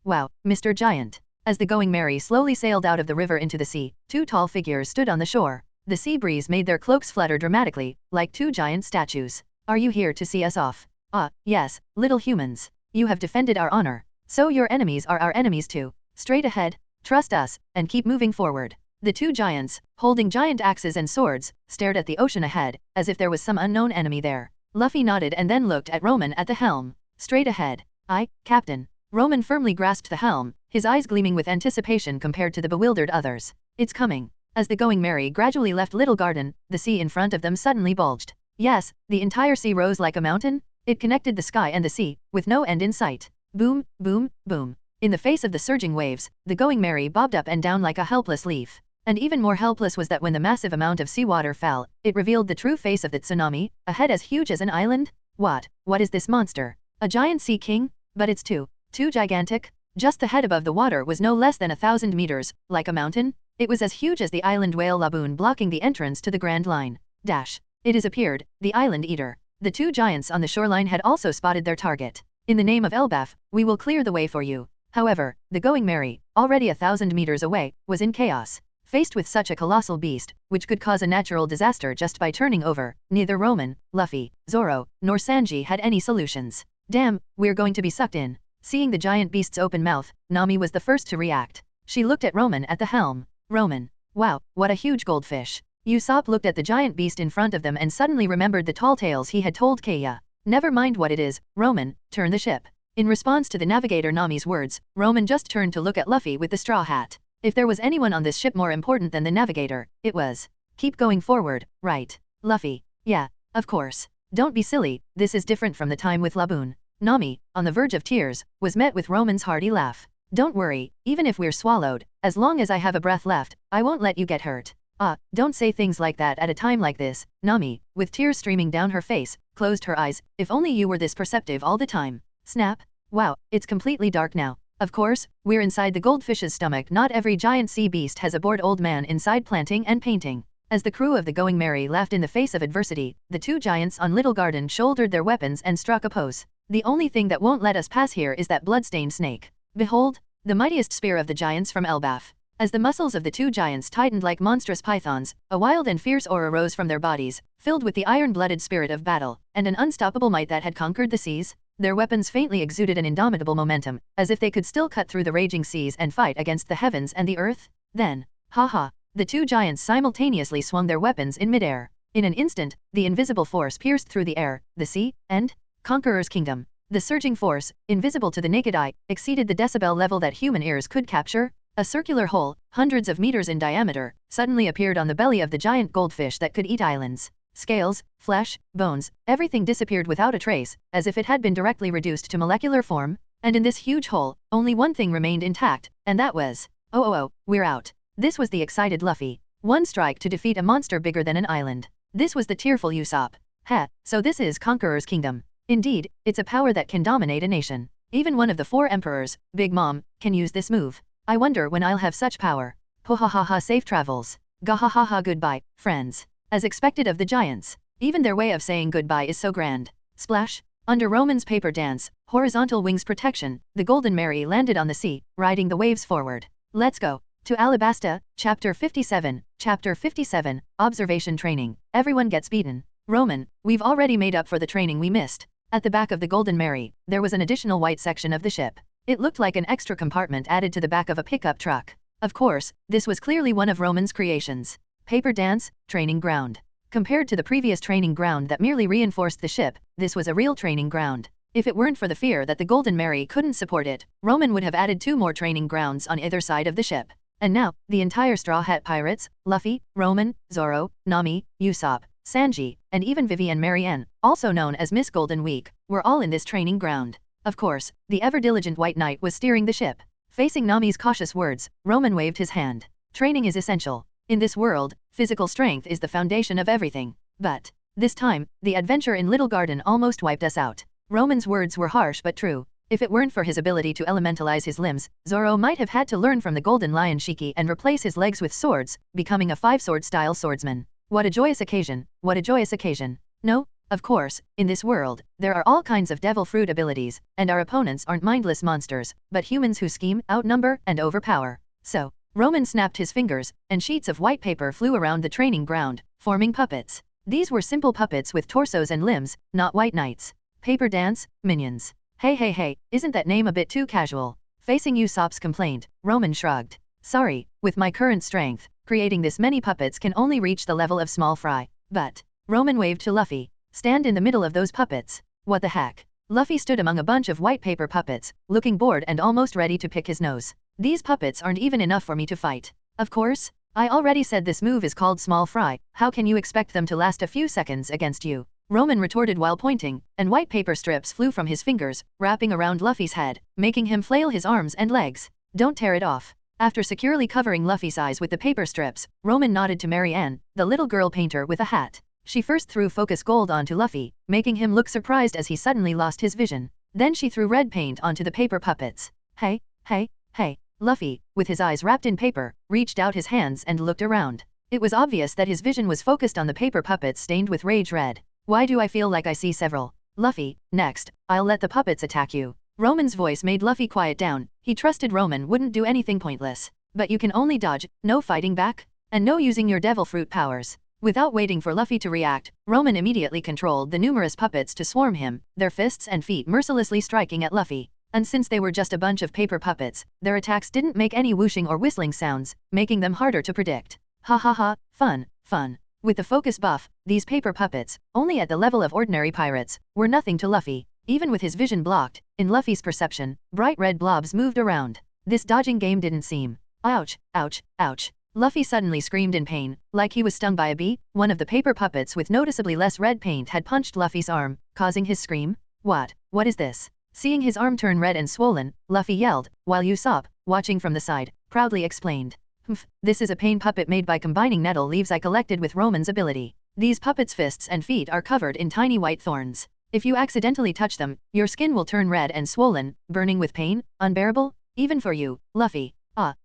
Wow, Mr. Giant. As the Going Merry slowly sailed out of the river into the sea, two tall figures stood on the shore. The sea breeze made their cloaks flutter dramatically, like two giant statues. Are you here to see us off? Ah, yes, little humans. You have defended our honor. So your enemies are our enemies too. Straight ahead, trust us, and keep moving forward. The two giants, holding giant axes and swords, stared at the ocean ahead, as if there was some unknown enemy there. Luffy nodded and then looked at Roman at the helm. Straight ahead. Aye, Captain. Roman firmly grasped the helm, his eyes gleaming with anticipation compared to the bewildered others. It's coming. As the Going Merry gradually left Little Garden, the sea in front of them suddenly bulged. Yes, the entire sea rose like a mountain. It connected the sky and the sea, with no end in sight. Boom, boom, boom. In the face of the surging waves, the Going Merry bobbed up and down like a helpless leaf. And even more helpless was that when the massive amount of seawater fell, it revealed the true face of the tsunami, a head as huge as an island. What is this monster? A giant sea king? But it's too gigantic? Just the head above the water was no less than 1,000 meters, like a mountain. It was as huge as the island whale laboon blocking the entrance to the Grand Line. It has appeared, the island eater. The two giants on the shoreline had also spotted their target. In the name of Elbaf, we will clear the way for you. However, the Going Merry, already 1,000 meters away, was in chaos. Faced with such a colossal beast, which could cause a natural disaster just by turning over, neither Roman, Luffy, Zoro, nor Sanji had any solutions. Damn, we're going to be sucked in. Seeing the giant beast's open mouth, Nami was the first to react. She looked at Roman at the helm. Roman. Wow, what a huge goldfish. Usopp looked at the giant beast in front of them and suddenly remembered the tall tales he had told Kaya. Never mind what it is, Roman, turn the ship. In response to the navigator Nami's words, Roman just turned to look at Luffy with the straw hat. If there was anyone on this ship more important than the navigator, it was. Keep going forward, right? Luffy. Yeah, of course. Don't be silly, this is different from the time with Laboon. Nami, on the verge of tears, was met with Roman's hearty laugh. Don't worry, even if we're swallowed, as long as I have a breath left, I won't let you get hurt. Don't say things like that at a time like this. Nami, with tears streaming down her face, closed her eyes. If only you were this perceptive all the time. Snap. Wow, it's completely dark now. Of course, we're inside the goldfish's stomach. Not every giant sea beast has a bored old man inside planting and painting. As the crew of the Going Merry laughed in the face of adversity, the two giants on Little Garden shouldered their weapons and struck a pose. The only thing that won't let us pass here is that blood-stained snake. Behold, the mightiest spear of the giants from Elbaf. As the muscles of the two giants tightened like monstrous pythons, a wild and fierce aura rose from their bodies, filled with the iron-blooded spirit of battle, and an unstoppable might that had conquered the seas. Their weapons faintly exuded an indomitable momentum, as if they could still cut through the raging seas and fight against the heavens and the earth. Then, the two giants simultaneously swung their weapons in midair. In an instant, the invisible force pierced through the air, the sea, and Conqueror's Kingdom. The surging force, invisible to the naked eye, exceeded the decibel level that human ears could capture. A circular hole, hundreds of meters in diameter, suddenly appeared on the belly of the giant goldfish that could eat islands. Scales, flesh, bones, everything disappeared without a trace, as if it had been directly reduced to molecular form. And in this huge hole, only one thing remained intact, and that was, we're out. This was the excited Luffy. One strike to defeat a monster bigger than an island. This was the tearful Usopp. Heh, so this is Conqueror's Kingdom. Indeed, it's a power that can dominate a nation. Even one of the 4 emperors, Big Mom, can use this move. I wonder when I'll have such power. Pohahaha, safe travels. Gahahaha, goodbye, friends. As expected of the giants, even their way of saying goodbye is so grand. Splash! Under Roman's paper dance, horizontal wings protection, the Golden Mary landed on the sea, riding the waves forward. Let's go. To Alabasta, Chapter 57, Chapter 57, Observation Training. Everyone gets beaten. Roman, we've already made up for the training we missed. At the back of the Golden Mary, there was an additional white section of the ship. It looked like an extra compartment added to the back of a pickup truck. Of course, this was clearly one of Roman's creations. Paper dance, training ground. Compared to the previous training ground that merely reinforced the ship, this was a real training ground. If it weren't for the fear that the Golden Mary couldn't support it, Roman would have added 2 more training grounds on either side of the ship. And now, the entire Straw Hat Pirates, Luffy, Roman, Zoro, Nami, Usopp, Sanji, and even Vivian Marianne, also known as Miss Golden Week, were all in this training ground. Of course, the ever-diligent White Knight was steering the ship. Facing Nami's cautious words, Roman waved his hand. Training is essential. In this world, physical strength is the foundation of everything. But this time, the adventure in Little Garden almost wiped us out. Roman's words were harsh but true. If it weren't for his ability to elementalize his limbs, Zoro might have had to learn from the Golden Lion Shiki and replace his legs with swords, becoming a 5-sword style swordsman. What a joyous occasion, what a joyous occasion. No, of course, in this world, there are all kinds of devil fruit abilities, and our opponents aren't mindless monsters, but humans who scheme, outnumber, and overpower. So, Roman snapped his fingers, and sheets of white paper flew around the training ground, forming puppets. These were simple puppets with torsos and limbs, not white knights. Paper dance, minions. Hey, isn't that name a bit too casual? Facing Usopp's complaint, Roman shrugged. Sorry, with my current strength, creating this many puppets can only reach the level of small fry. But, Roman waved to Luffy. Stand in the middle of those puppets. What the heck? Luffy stood among a bunch of white paper puppets, looking bored and almost ready to pick his nose. These puppets aren't even enough for me to fight. Of course, I already said this move is called small fry. How can you expect them to last a few seconds against you? Roman retorted while pointing, and white paper strips flew from his fingers, wrapping around Luffy's head, making him flail his arms and legs. Don't tear it off. After securely covering Luffy's eyes with the paper strips, Roman nodded to Marianne, the little girl painter with a hat. She first threw focus gold onto Luffy, making him look surprised as he suddenly lost his vision. Then she threw red paint onto the paper puppets. Hey. Luffy, with his eyes wrapped in paper, reached out his hands and looked around. It was obvious that his vision was focused on the paper puppets stained with rage red. Why do I feel like I see several? Luffy, next, I'll let the puppets attack you. Roman's voice made Luffy quiet down. He trusted Roman wouldn't do anything pointless. But you can only dodge, no fighting back, and no using your devil fruit powers. Without waiting for Luffy to react, Roman immediately controlled the numerous puppets to swarm him, their fists and feet mercilessly striking at Luffy. And since they were just a bunch of paper puppets, their attacks didn't make any whooshing or whistling sounds, making them harder to predict. Ha, fun. With the focus buff, these paper puppets, only at the level of ordinary pirates, were nothing to Luffy. Even with his vision blocked, in Luffy's perception, bright red blobs moved around. This dodging game didn't seem. Ouch. Luffy suddenly screamed in pain, like he was stung by a bee. One of the paper puppets with noticeably less red paint had punched Luffy's arm, causing his scream. What is this? Seeing his arm turn red and swollen, Luffy yelled, while Usopp, watching from the side, proudly explained. This is a pain puppet made by combining nettle leaves I collected with Roman's ability. These puppets' fists and feet are covered in tiny white thorns. If you accidentally touch them, your skin will turn red and swollen, burning with pain, unbearable, even for you, Luffy.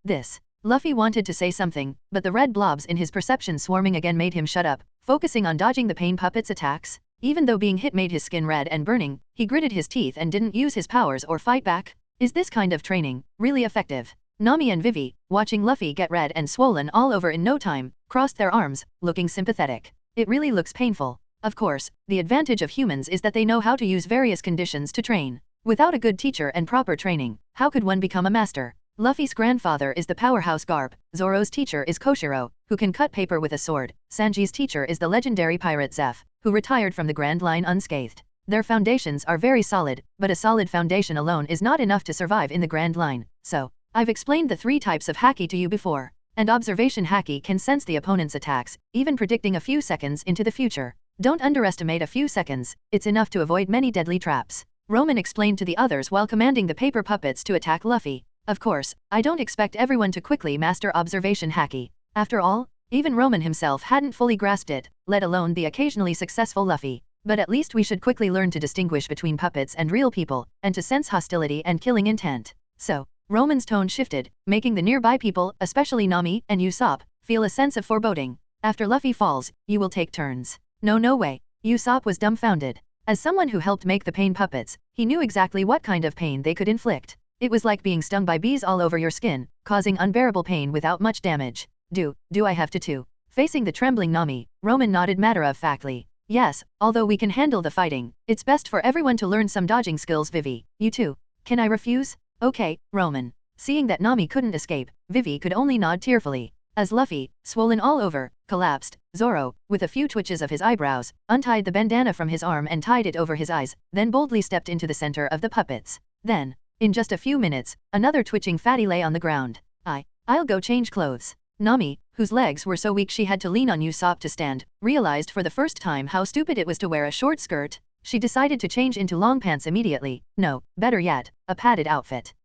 This. Luffy wanted to say something, but the red blobs in his perception swarming again made him shut up, focusing on dodging the pain puppet's attacks. Even though being hit made his skin red and burning, he gritted his teeth and didn't use his powers or fight back. Is this kind of training really effective? Nami and Vivi, watching Luffy get red and swollen all over in no time, crossed their arms, looking sympathetic. It really looks painful. Of course, the advantage of humans is that they know how to use various conditions to train. Without a good teacher and proper training, how could one become a master? Luffy's grandfather is the powerhouse Garp, Zoro's teacher is Koshiro, who can cut paper with a sword, Sanji's teacher is the legendary pirate Zeph, who retired from the Grand Line unscathed. Their foundations are very solid, but a solid foundation alone is not enough to survive in the Grand Line. So, I've explained the 3 types of haki to you before, and observation haki can sense the opponent's attacks, even predicting a few seconds into the future. Don't underestimate a few seconds, it's enough to avoid many deadly traps. Roman explained to the others while commanding the paper puppets to attack Luffy. Of course, I don't expect everyone to quickly master observation haki. After all, Even Roman himself hadn't fully grasped it, let alone the occasionally successful Luffy. But at least we should quickly learn to distinguish between puppets and real people, and to sense hostility and killing intent. So, Roman's tone shifted, making the nearby people, especially Nami and Usopp, feel a sense of foreboding. After Luffy falls, you will take turns. No way. Usopp was dumbfounded. As someone who helped make the pain puppets, he knew exactly what kind of pain they could inflict. It was like being stung by bees all over your skin, causing unbearable pain without much damage. Do I have to too? Facing the trembling Nami, Roman nodded matter-of-factly. Yes, although we can handle the fighting, it's best for everyone to learn some dodging skills. Vivi, you too. Can I refuse? Okay, Roman. Seeing that Nami couldn't escape, Vivi could only nod tearfully. As Luffy, swollen all over, collapsed, Zoro, with a few twitches of his eyebrows, untied the bandana from his arm and tied it over his eyes, then boldly stepped into the center of the puppets. Then, in just a few minutes, another twitching fatty lay on the ground. I'll go change clothes. Nami, whose legs were so weak she had to lean on Usopp to stand, realized for the first time how stupid it was to wear a short skirt. She decided to change into long pants immediately. No, better yet, a padded outfit.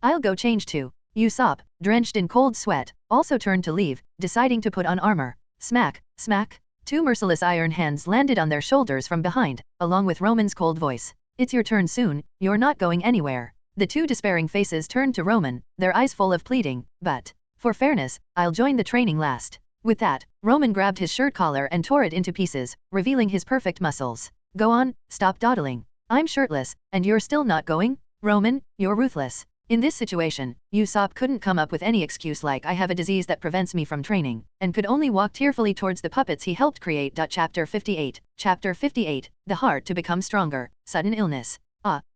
I'll go change too. Usopp, drenched in cold sweat, also turned to leave, deciding to put on armor. Smack, smack. Two merciless iron hands landed on their shoulders from behind, along with Roman's cold voice. It's your turn soon, you're not going anywhere. The two despairing faces turned to Roman, their eyes full of pleading, but, for fairness, I'll join the training last. With that, Roman grabbed his shirt collar and tore it into pieces, revealing his perfect muscles. Go on, stop dawdling. I'm shirtless, and you're still not going? Roman, you're ruthless. In this situation, Usopp couldn't come up with any excuse like I have a disease that prevents me from training, and could only walk tearfully towards the puppets he helped create. Chapter 58. Chapter 58, The Heart to Become Stronger, Sudden Illness.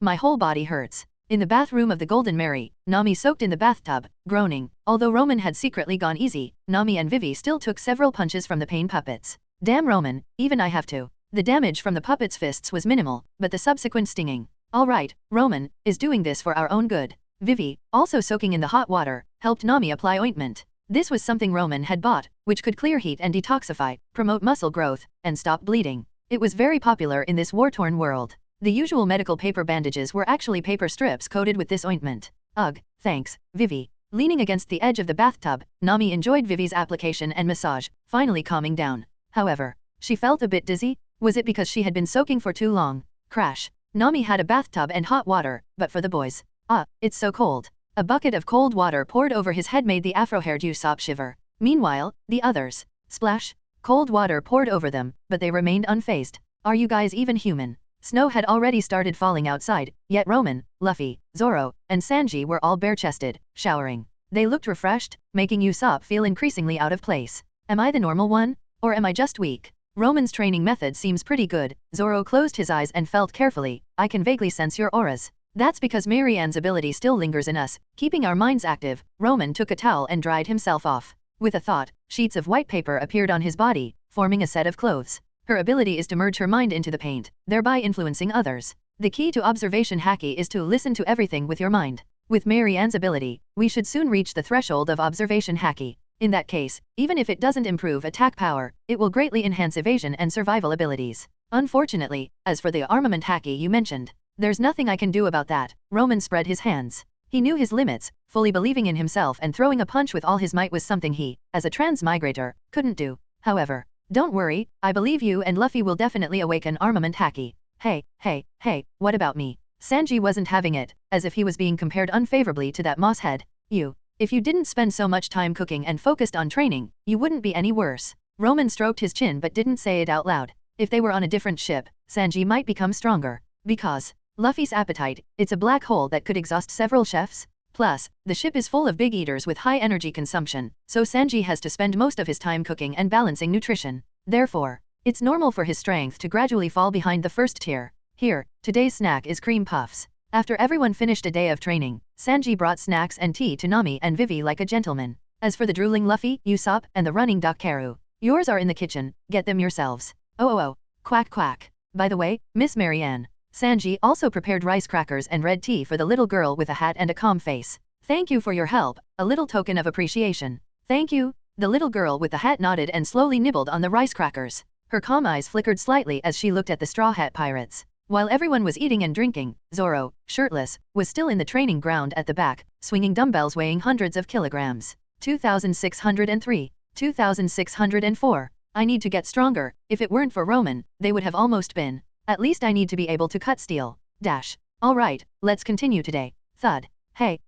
My whole body hurts. In the bathroom of the Golden Mary, Nami soaked in the bathtub, groaning. Although Roman had secretly gone easy, Nami and Vivi still took several punches from the pain puppets. Damn Roman, even I have to. The damage from the puppets' fists was minimal, but the subsequent stinging. Alright, Roman is doing this for our own good. Vivi, also soaking in the hot water, helped Nami apply ointment. This was something Roman had bought, which could clear heat and detoxify, promote muscle growth, and stop bleeding. It was very popular in this war-torn world. The usual medical paper bandages were actually paper strips coated with this ointment. Ugh, thanks, Vivi. Leaning against the edge of the bathtub, Nami enjoyed Vivi's application and massage, finally calming down. However, she felt a bit dizzy. Was it because she had been soaking for too long? Crash. Nami had a bathtub and hot water, but for the boys. It's so cold. A bucket of cold water poured over his head made the afro-haired Usopp shiver. Meanwhile, the others. Splash. Cold water poured over them, but they remained unfazed. Are you guys even human? Snow had already started falling outside, yet Roman, Luffy, Zoro, and Sanji were all bare-chested, showering. They looked refreshed, making Usopp feel increasingly out of place. Am I the normal one? Or am I just weak? Roman's training method seems pretty good. Zoro closed his eyes and felt carefully. I can vaguely sense your auras. That's because Marianne's ability still lingers in us, keeping our minds active. Roman took a towel and dried himself off. With a thought, sheets of white paper appeared on his body, forming a set of clothes. Her ability is to merge her mind into the paint, thereby influencing others. The key to observation haki is to listen to everything with your mind. With Marianne's ability, we should soon reach the threshold of observation haki. In that case, even if it doesn't improve attack power, it will greatly enhance evasion and survival abilities. Unfortunately, as for the armament haki you mentioned, there's nothing I can do about that. Roman spread his hands. He knew his limits, fully believing in himself, and throwing a punch with all his might was something he, as a transmigrator, couldn't do. However, don't worry, I believe you and Luffy will definitely awaken armament haki. Hey, what about me? Sanji wasn't having it, as if he was being compared unfavorably to that moss head. If you didn't spend so much time cooking and focused on training, you wouldn't be any worse. Roman stroked his chin but didn't say it out loud. If they were on a different ship, Sanji might become stronger. Because Luffy's appetite, it's a black hole that could exhaust several chefs. Plus, the ship is full of big eaters with high energy consumption, so Sanji has to spend most of his time cooking and balancing nutrition. Therefore, it's normal for his strength to gradually fall behind the first tier. Here, today's snack is cream puffs. After everyone finished a day of training, Sanji brought snacks and tea to Nami and Vivi like a gentleman. As for the drooling Luffy, Usopp, and the running Dakaru, yours are in the kitchen, get them yourselves. Oh, quack quack. By the way, Miss Marianne. Sanji also prepared rice crackers and red tea for the little girl with a hat and a calm face. Thank you for your help, a little token of appreciation. Thank you. The little girl with the hat nodded and slowly nibbled on the rice crackers. Her calm eyes flickered slightly as she looked at the Straw Hat Pirates. While everyone was eating and drinking, Zoro, shirtless, was still in the training ground at the back, swinging dumbbells weighing hundreds of kilograms. 2603. 2604. I need to get stronger. If it weren't for Roman, they would have almost been. At least I need to be able to cut steel. Dash. Alright, let's continue today. Thud. Hey,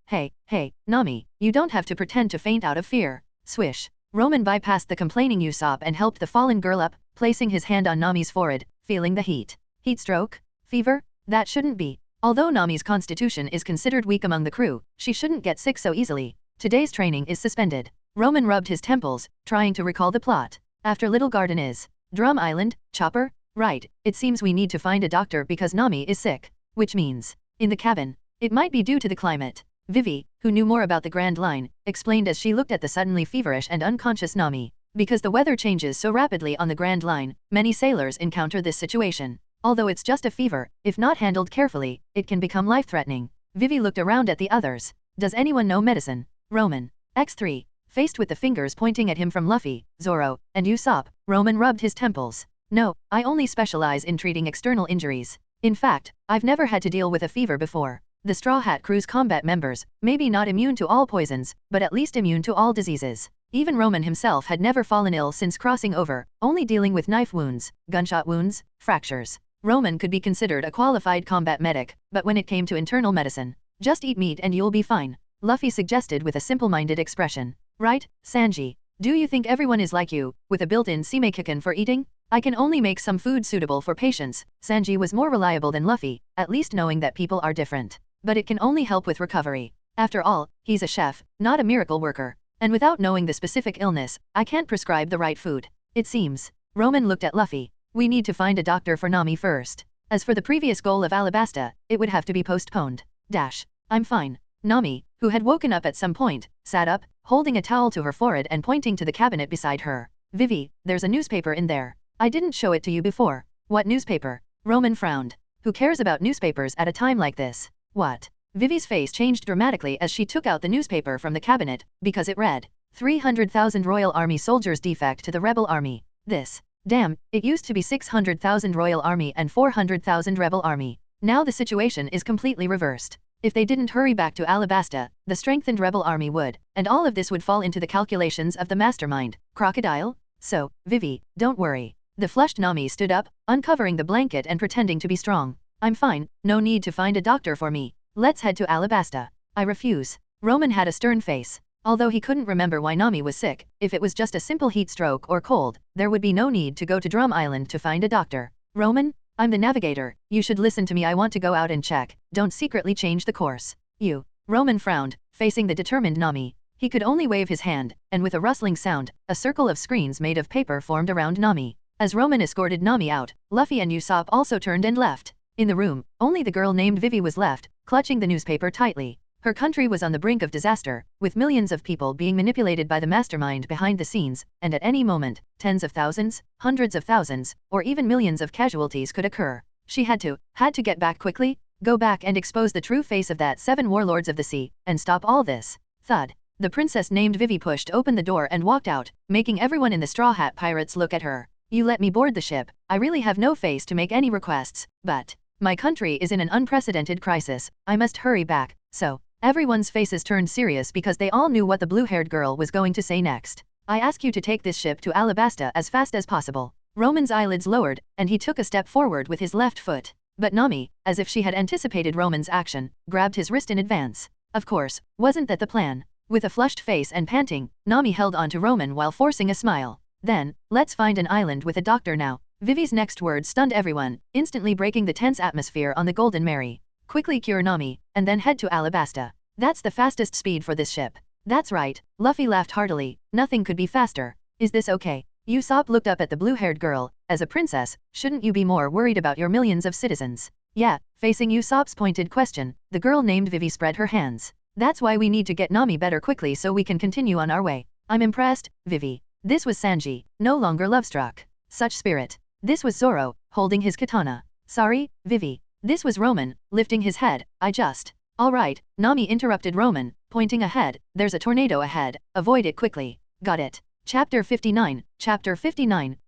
Nami, you don't have to pretend to faint out of fear. Swish. Roman bypassed the complaining Usopp and helped the fallen girl up, placing his hand on Nami's forehead, feeling the heat. Heat stroke? Fever? That shouldn't be. Although Nami's constitution is considered weak among the crew, she shouldn't get sick so easily. Today's training is suspended. Roman rubbed his temples, trying to recall the plot. After Little Garden is Drum Island, Chopper? Right, it seems we need to find a doctor because Nami is sick. Which means, in the cabin. It might be due to the climate. Vivi, who knew more about the Grand Line, explained as she looked at the suddenly feverish and unconscious Nami. Because the weather changes so rapidly on the Grand Line, many sailors encounter this situation. Although it's just a fever, if not handled carefully, it can become life-threatening. Vivi looked around at the others. Does anyone know medicine? Roman. X3. Faced with the fingers pointing at him from Luffy, Zoro, and Usopp, Roman rubbed his temples. No, I only specialize in treating external injuries. In fact, I've never had to deal with a fever before. The Straw Hat Crew's combat members, maybe not immune to all poisons, but at least immune to all diseases. Even Roman himself had never fallen ill since crossing over, only dealing with knife wounds, gunshot wounds, fractures. Roman could be considered a qualified combat medic, but when it came to internal medicine, just eat meat and you'll be fine. Luffy suggested with a simple-minded expression. Right, Sanji? Do you think everyone is like you, with a built-in Sime-Kicken for eating? I can only make some food suitable for patients. Sanji was more reliable than Luffy, at least knowing that people are different. But it can only help with recovery. After all, he's a chef, not a miracle worker. And without knowing the specific illness, I can't prescribe the right food. It seems. Roman looked at Luffy. We need to find a doctor for Nami first. As for the previous goal of Alabasta, it would have to be postponed. Dash. I'm fine. Nami, who had woken up at some point, sat up, holding a towel to her forehead and pointing to the cabinet beside her. Vivi, there's a newspaper in there. I didn't show it to you before. What newspaper? Roman frowned. Who cares about newspapers at a time like this? What? Vivi's face changed dramatically as she took out the newspaper from the cabinet, because it read, 300,000 Royal Army soldiers defect to the rebel army. This. Damn, it used to be 600,000 Royal Army and 400,000 rebel army. Now the situation is completely reversed. If they didn't hurry back to Alabasta, the strengthened rebel army would, and all of this would fall into the calculations of the mastermind, Crocodile? So, Vivi, don't worry. The flushed Nami stood up, uncovering the blanket and pretending to be strong. I'm fine, no need to find a doctor for me. Let's head to Alabasta. I refuse. Roman had a stern face. Although he couldn't remember why Nami was sick, if it was just a simple heat stroke or cold, there would be no need to go to Drum Island to find a doctor. Roman? I'm the navigator. You should listen to me. I want to go out and check. Don't secretly change the course. You. Roman frowned, facing the determined Nami. He could only wave his hand, and with a rustling sound, a circle of screens made of paper formed around Nami. As Roman escorted Nami out, Luffy and Usopp also turned and left. In the room, only the girl named Vivi was left, clutching the newspaper tightly. Her country was on the brink of disaster, with millions of people being manipulated by the mastermind behind the scenes, and at any moment, tens of thousands, hundreds of thousands, or even millions of casualties could occur. She had to get back quickly, go back and expose the true face of that 7 warlords of the sea, and stop all this. Thud. The princess named Vivi pushed open the door and walked out, making everyone in the Straw Hat Pirates look at her. You let me board the ship. I really have no face to make any requests, but my country is in an unprecedented crisis. I must hurry back. So, everyone's faces turned serious because they all knew what the blue-haired girl was going to say next. I ask you to take this ship to Alabasta as fast as possible. Roman's eyelids lowered, and he took a step forward with his left foot. But Nami, as if she had anticipated Roman's action, grabbed his wrist in advance. Of course, wasn't that the plan? With a flushed face and panting, Nami held on to Roman while forcing a smile. Then, let's find an island with a doctor now. Vivi's next words stunned everyone, instantly breaking the tense atmosphere on the Golden Mary. Quickly cure Nami, and then head to Alabasta. That's the fastest speed for this ship. That's right, Luffy laughed heartily, nothing could be faster. Is this okay? Usopp looked up at the blue-haired girl. As a princess, shouldn't you be more worried about your millions of citizens? Yeah, facing Usopp's pointed question, the girl named Vivi spread her hands. That's why we need to get Nami better quickly so we can continue on our way. I'm impressed, Vivi. This was Sanji, no longer love-struck. Such spirit. This was Zoro, holding his katana. Sorry, Vivi. This was Roman, lifting his head. All right, Nami interrupted Roman, pointing ahead. There's a tornado ahead. Avoid it quickly. Got it. Chapter 59,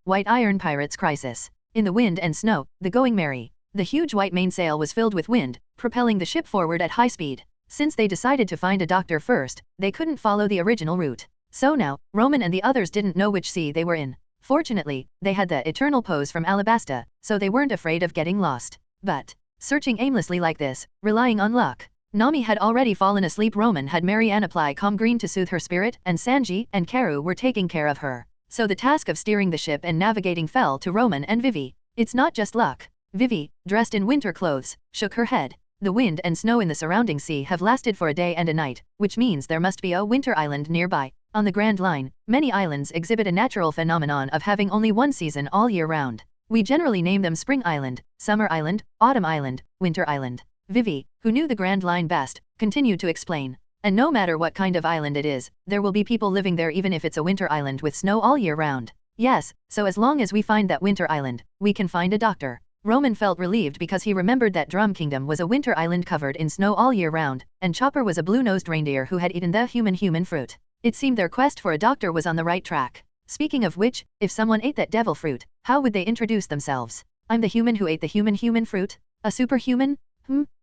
White Iron Pirates Crisis. In the wind and snow, the Going Merry. The huge white mainsail was filled with wind, propelling the ship forward at high speed. Since they decided to find a doctor first, they couldn't follow the original route. So now, Roman and the others didn't know which sea they were in. Fortunately, they had the eternal pose from Alabasta, so they weren't afraid of getting lost. But, searching aimlessly like this, relying on luck. Nami had already fallen asleep. Roman had Marianne apply calm green to soothe her spirit, and Sanji and Karu were taking care of her. So the task of steering the ship and navigating fell to Roman and Vivi. It's not just luck. Vivi, dressed in winter clothes, shook her head. The wind and snow in the surrounding sea have lasted for a day and a night, which means there must be a winter island nearby. On the Grand Line, many islands exhibit a natural phenomenon of having only one season all year round. We generally name them Spring Island, Summer Island, Autumn Island, Winter Island. Vivi, who knew the Grand Line best, continued to explain. And no matter what kind of island it is, there will be people living there even if it's a winter island with snow all year round. Yes, so as long as we find that winter island, we can find a doctor. Roman felt relieved because he remembered that Drum Kingdom was a winter island covered in snow all year round, and Chopper was a blue-nosed reindeer who had eaten the human fruit. It seemed their quest for a doctor was on the right track. Speaking of which, if someone ate that devil fruit, how would they introduce themselves? I'm the human who ate the human fruit? A superhuman?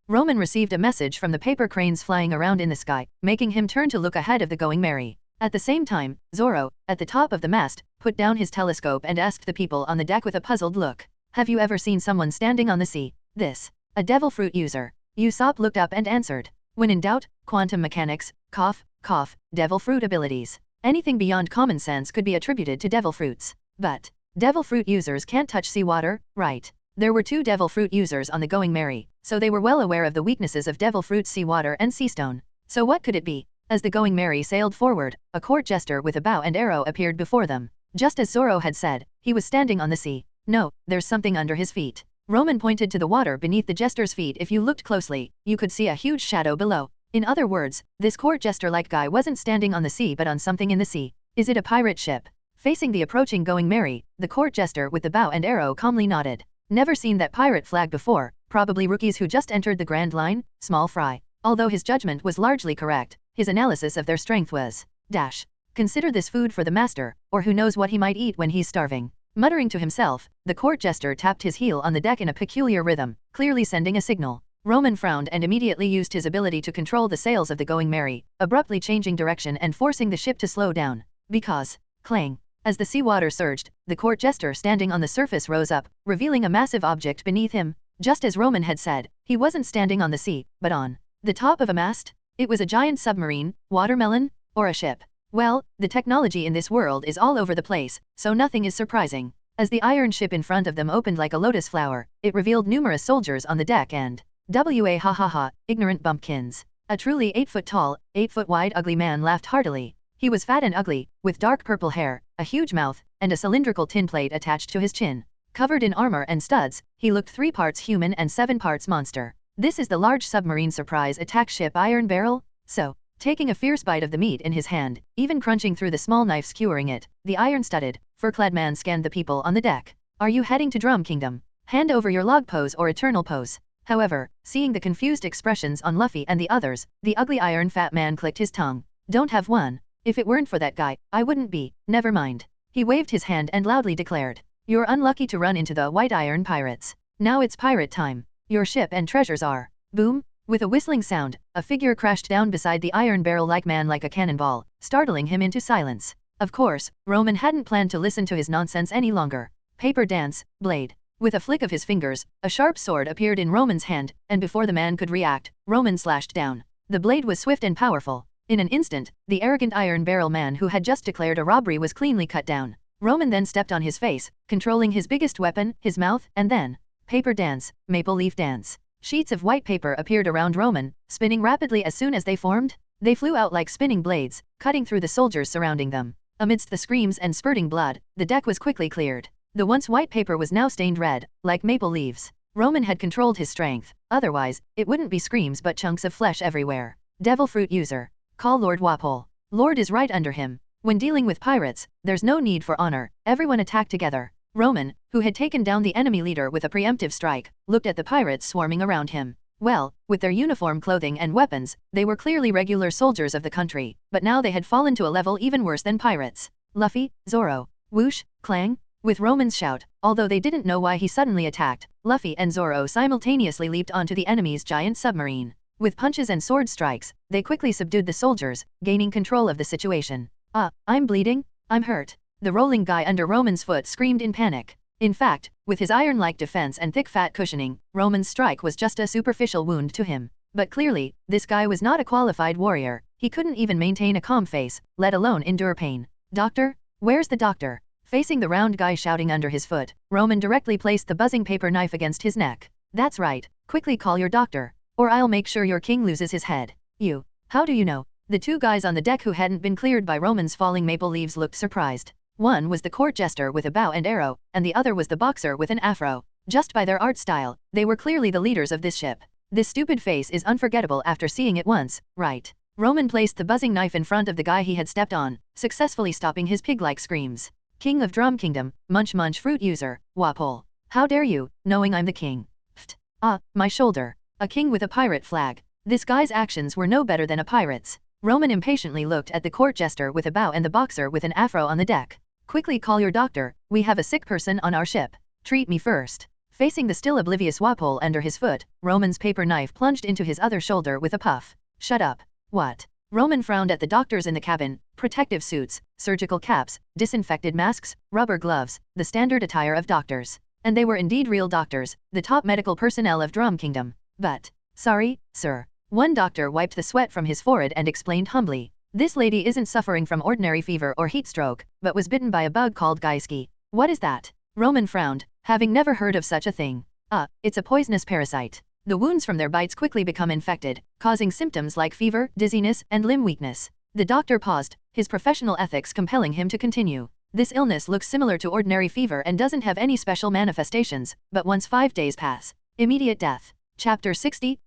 Roman received a message from the paper cranes flying around in the sky, making him turn to look ahead of the Going Merry. At the same time, Zoro, at the top of the mast, put down his telescope and asked the people on the deck with a puzzled look. Have you ever seen someone standing on the sea? This. A devil fruit user. Usopp looked up and answered. When in doubt, quantum mechanics, cough, devil fruit abilities. Anything beyond common sense could be attributed to devil fruits. But, devil fruit users can't touch seawater, right? There were 2 devil fruit users on the Going Merry, so they were well aware of the weaknesses of devil fruit, seawater and seastone. So what could it be? As the Going Merry sailed forward, a court jester with a bow and arrow appeared before them. Just as Zoro had said, he was standing on the sea. No, there's something under his feet. Roman pointed to the water beneath the jester's feet. If you looked closely, you could see a huge shadow below. In other words, this court jester-like guy wasn't standing on the sea but on something in the sea. Is it a pirate ship? Facing the approaching Going Merry, the court jester with the bow and arrow calmly nodded. Never seen that pirate flag before, probably rookies who just entered the Grand Line, small fry. Although his judgment was largely correct, his analysis of their strength was, consider this food for the master, or who knows what he might eat when he's starving. Muttering to himself, the court jester tapped his heel on the deck in a peculiar rhythm, clearly sending a signal. Roman frowned and immediately used his ability to control the sails of the Going Merry, abruptly changing direction and forcing the ship to slow down. Because, clang. As the seawater surged, the court jester standing on the surface rose up, revealing a massive object beneath him. Just as Roman had said, he wasn't standing on the sea, but on the top of a mast. It was a giant submarine, watermelon, or a ship. Well, the technology in this world is all over the place, so nothing is surprising. As the iron ship in front of them opened like a lotus flower, it revealed numerous soldiers on the deck and ignorant bumpkins. A truly 8-foot tall, 8-foot wide ugly man laughed heartily. He was fat and ugly, with dark purple hair, a huge mouth, and a cylindrical tin plate attached to his chin. Covered in armor and studs, he looked 3 parts human and 7 parts monster. This is the large submarine surprise attack ship Iron Barrel? So, taking a fierce bite of the meat in his hand, even crunching through the small knife skewering it, the iron-studded, fur-clad man scanned the people on the deck. Are you heading to Drum Kingdom? Hand over your log pose or eternal pose. However, seeing the confused expressions on Luffy and the others, the ugly iron fat man clicked his tongue. Don't have one. If it weren't for that guy, I wouldn't be. Never mind. He waved his hand and loudly declared. You're unlucky to run into the White Iron Pirates. Now it's pirate time. Your ship and treasures are. Boom. With a whistling sound, a figure crashed down beside the iron barrel-like man like a cannonball, startling him into silence. Of course, Roman hadn't planned to listen to his nonsense any longer. Paper dance, blade. With a flick of his fingers, a sharp sword appeared in Roman's hand, and before the man could react, Roman slashed down. The blade was swift and powerful. In an instant, the arrogant iron barrel man who had just declared a robbery was cleanly cut down. Roman then stepped on his face, controlling his biggest weapon, his mouth, and then, paper dance, maple leaf dance. Sheets of white paper appeared around Roman, spinning rapidly as soon as they formed. They flew out like spinning blades, cutting through the soldiers surrounding them. Amidst the screams and spurting blood, the deck was quickly cleared. The once white paper was now stained red, like maple leaves. Roman had controlled his strength, otherwise, it wouldn't be screams but chunks of flesh everywhere. Devil fruit user. Call Lord Wapole. Lord is right under him. When dealing with pirates, there's no need for honor, everyone attack together. Roman, who had taken down the enemy leader with a preemptive strike, looked at the pirates swarming around him. Well, with their uniform clothing and weapons, they were clearly regular soldiers of the country, but now they had fallen to a level even worse than pirates. Luffy, Zoro, whoosh, clang. With Roman's shout, although they didn't know why he suddenly attacked, Luffy and Zoro simultaneously leaped onto the enemy's giant submarine. With punches and sword strikes, they quickly subdued the soldiers, gaining control of the situation. I'm bleeding? I'm hurt. The rolling guy under Roman's foot screamed in panic. In fact, with his iron-like defense and thick fat cushioning, Roman's strike was just a superficial wound to him. But clearly, this guy was not a qualified warrior. He couldn't even maintain a calm face, let alone endure pain. Doctor? Where's the doctor? Facing the round guy shouting under his foot, Roman directly placed the buzzing paper knife against his neck. That's right, quickly call your doctor, or I'll make sure your king loses his head. You. How do you know? The two guys on the deck who hadn't been cleared by Roman's falling maple leaves looked surprised. One was the court jester with a bow and arrow, and the other was the boxer with an afro. Just by their art style, they were clearly the leaders of this ship. This stupid face is unforgettable after seeing it once, right? Roman placed the buzzing knife in front of the guy he had stepped on, successfully stopping his pig-like screams. King of Drum Kingdom, munch munch fruit user, Wapole. How dare you, knowing I'm the king? Pfft. My shoulder. A king with a pirate flag. This guy's actions were no better than a pirate's. Roman impatiently looked at the court jester with a bow and the boxer with an afro on the deck. Quickly call your doctor, we have a sick person on our ship. Treat me first. Facing the still oblivious Wapole under his foot, Roman's paper knife plunged into his other shoulder with a puff. Shut up. What? Roman frowned at the doctors in the cabin, protective suits, surgical caps, disinfected masks, rubber gloves, the standard attire of doctors. And they were indeed real doctors, the top medical personnel of Drum Kingdom. But, sorry, sir. One doctor wiped the sweat from his forehead and explained humbly. This lady isn't suffering from ordinary fever or heat stroke, but was bitten by a bug called Gaiski. What is that? Roman frowned, having never heard of such a thing. It's a poisonous parasite. The wounds from their bites quickly become infected, causing symptoms like fever, dizziness, and limb weakness. The doctor paused, his professional ethics compelling him to continue. This illness looks similar to ordinary fever and doesn't have any special manifestations, but once 5 days pass, immediate death. Chapter 60,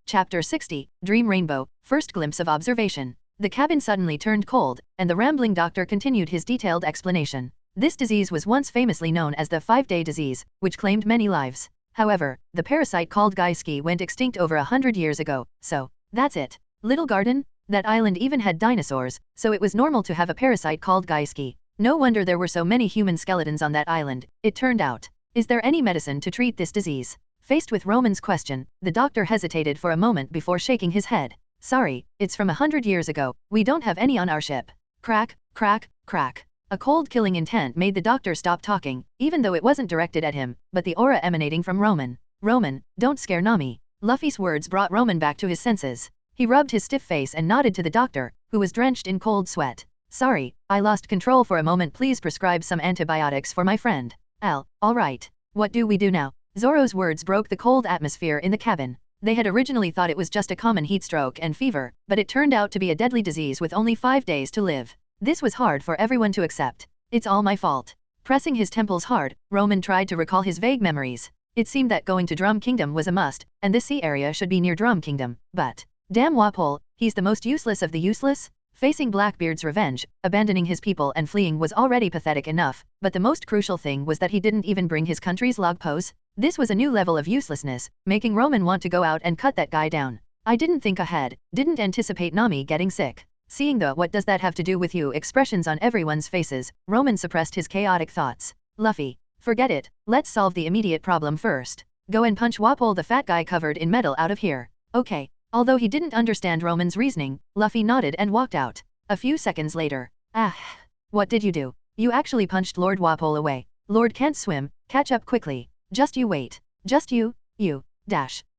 Dream Rainbow, First Glimpse of Observation. The cabin suddenly turned cold, and the rambling doctor continued his detailed explanation. This disease was once famously known as the 5-day disease, which claimed many lives. However, the parasite called Gaiski went extinct over 100 years ago, so, that's it. Little garden? That island even had dinosaurs, so it was normal to have a parasite called Gaiski. No wonder there were so many human skeletons on that island, it turned out. Is there any medicine to treat this disease? Faced with Roman's question, the doctor hesitated for a moment before shaking his head. Sorry, it's from 100 years ago, we don't have any on our ship. Crack, crack, crack. A cold killing intent made the doctor stop talking, even though it wasn't directed at him, but the aura emanating from Roman. Roman, don't scare Nami. Luffy's words brought Roman back to his senses. He rubbed his stiff face and nodded to the doctor, who was drenched in cold sweat. Sorry, I lost control for a moment, please prescribe some antibiotics for my friend. All right. What do we do now? Zoro's words broke the cold atmosphere in the cabin. They had originally thought it was just a common heat stroke and fever, but it turned out to be a deadly disease with only 5 days to live. This was hard for everyone to accept. It's all my fault. Pressing his temples hard, Roman tried to recall his vague memories. It seemed that going to Drum Kingdom was a must, and this sea area should be near Drum Kingdom, but damn Wapole, he's the most useless of the useless? Facing Blackbeard's revenge, abandoning his people and fleeing was already pathetic enough, but the most crucial thing was that he didn't even bring his country's log pose. This was a new level of uselessness, making Roman want to go out and cut that guy down. I didn't think ahead, didn't anticipate Nami getting sick. Seeing the "what does that have to do with you" expressions on everyone's faces, Roman suppressed his chaotic thoughts. Luffy, forget it, let's solve the immediate problem first. Go and punch Wapole the fat guy covered in metal out of here. Okay. Although he didn't understand Roman's reasoning, Luffy nodded and walked out. A few seconds later. What did you do? You actually punched Lord Wapole away. Lord can't swim, catch up quickly. Just you wait. Just you.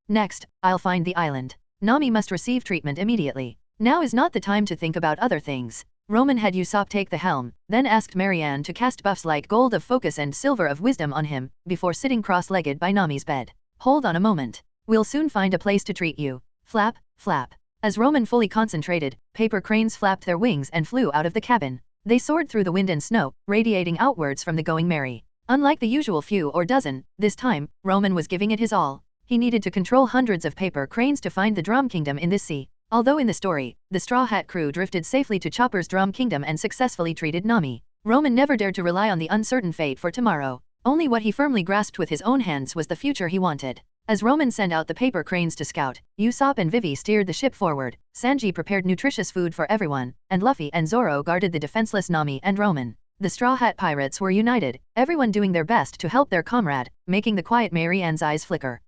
Next, I'll find the island. Nami must receive treatment immediately. Now is not the time to think about other things. Roman had Usopp take the helm, then asked Marianne to cast buffs like gold of focus and silver of wisdom on him, before sitting cross-legged by Nami's bed. Hold on a moment. We'll soon find a place to treat you. Flap, flap. As Roman fully concentrated, paper cranes flapped their wings and flew out of the cabin. They soared through the wind and snow, radiating outwards from the Going Merry. Unlike the usual few or dozen, this time, Roman was giving it his all. He needed to control hundreds of paper cranes to find the Drum Kingdom in this sea. Although in the story, the Straw Hat crew drifted safely to Chopper's Drum Kingdom and successfully treated Nami, Roman never dared to rely on the uncertain fate for tomorrow. Only what he firmly grasped with his own hands was the future he wanted. As Roman sent out the paper cranes to scout, Usopp and Vivi steered the ship forward, Sanji prepared nutritious food for everyone, and Luffy and Zoro guarded the defenseless Nami and Roman. The Straw Hat Pirates were united, everyone doing their best to help their comrade, making the quiet Marianne's eyes flicker.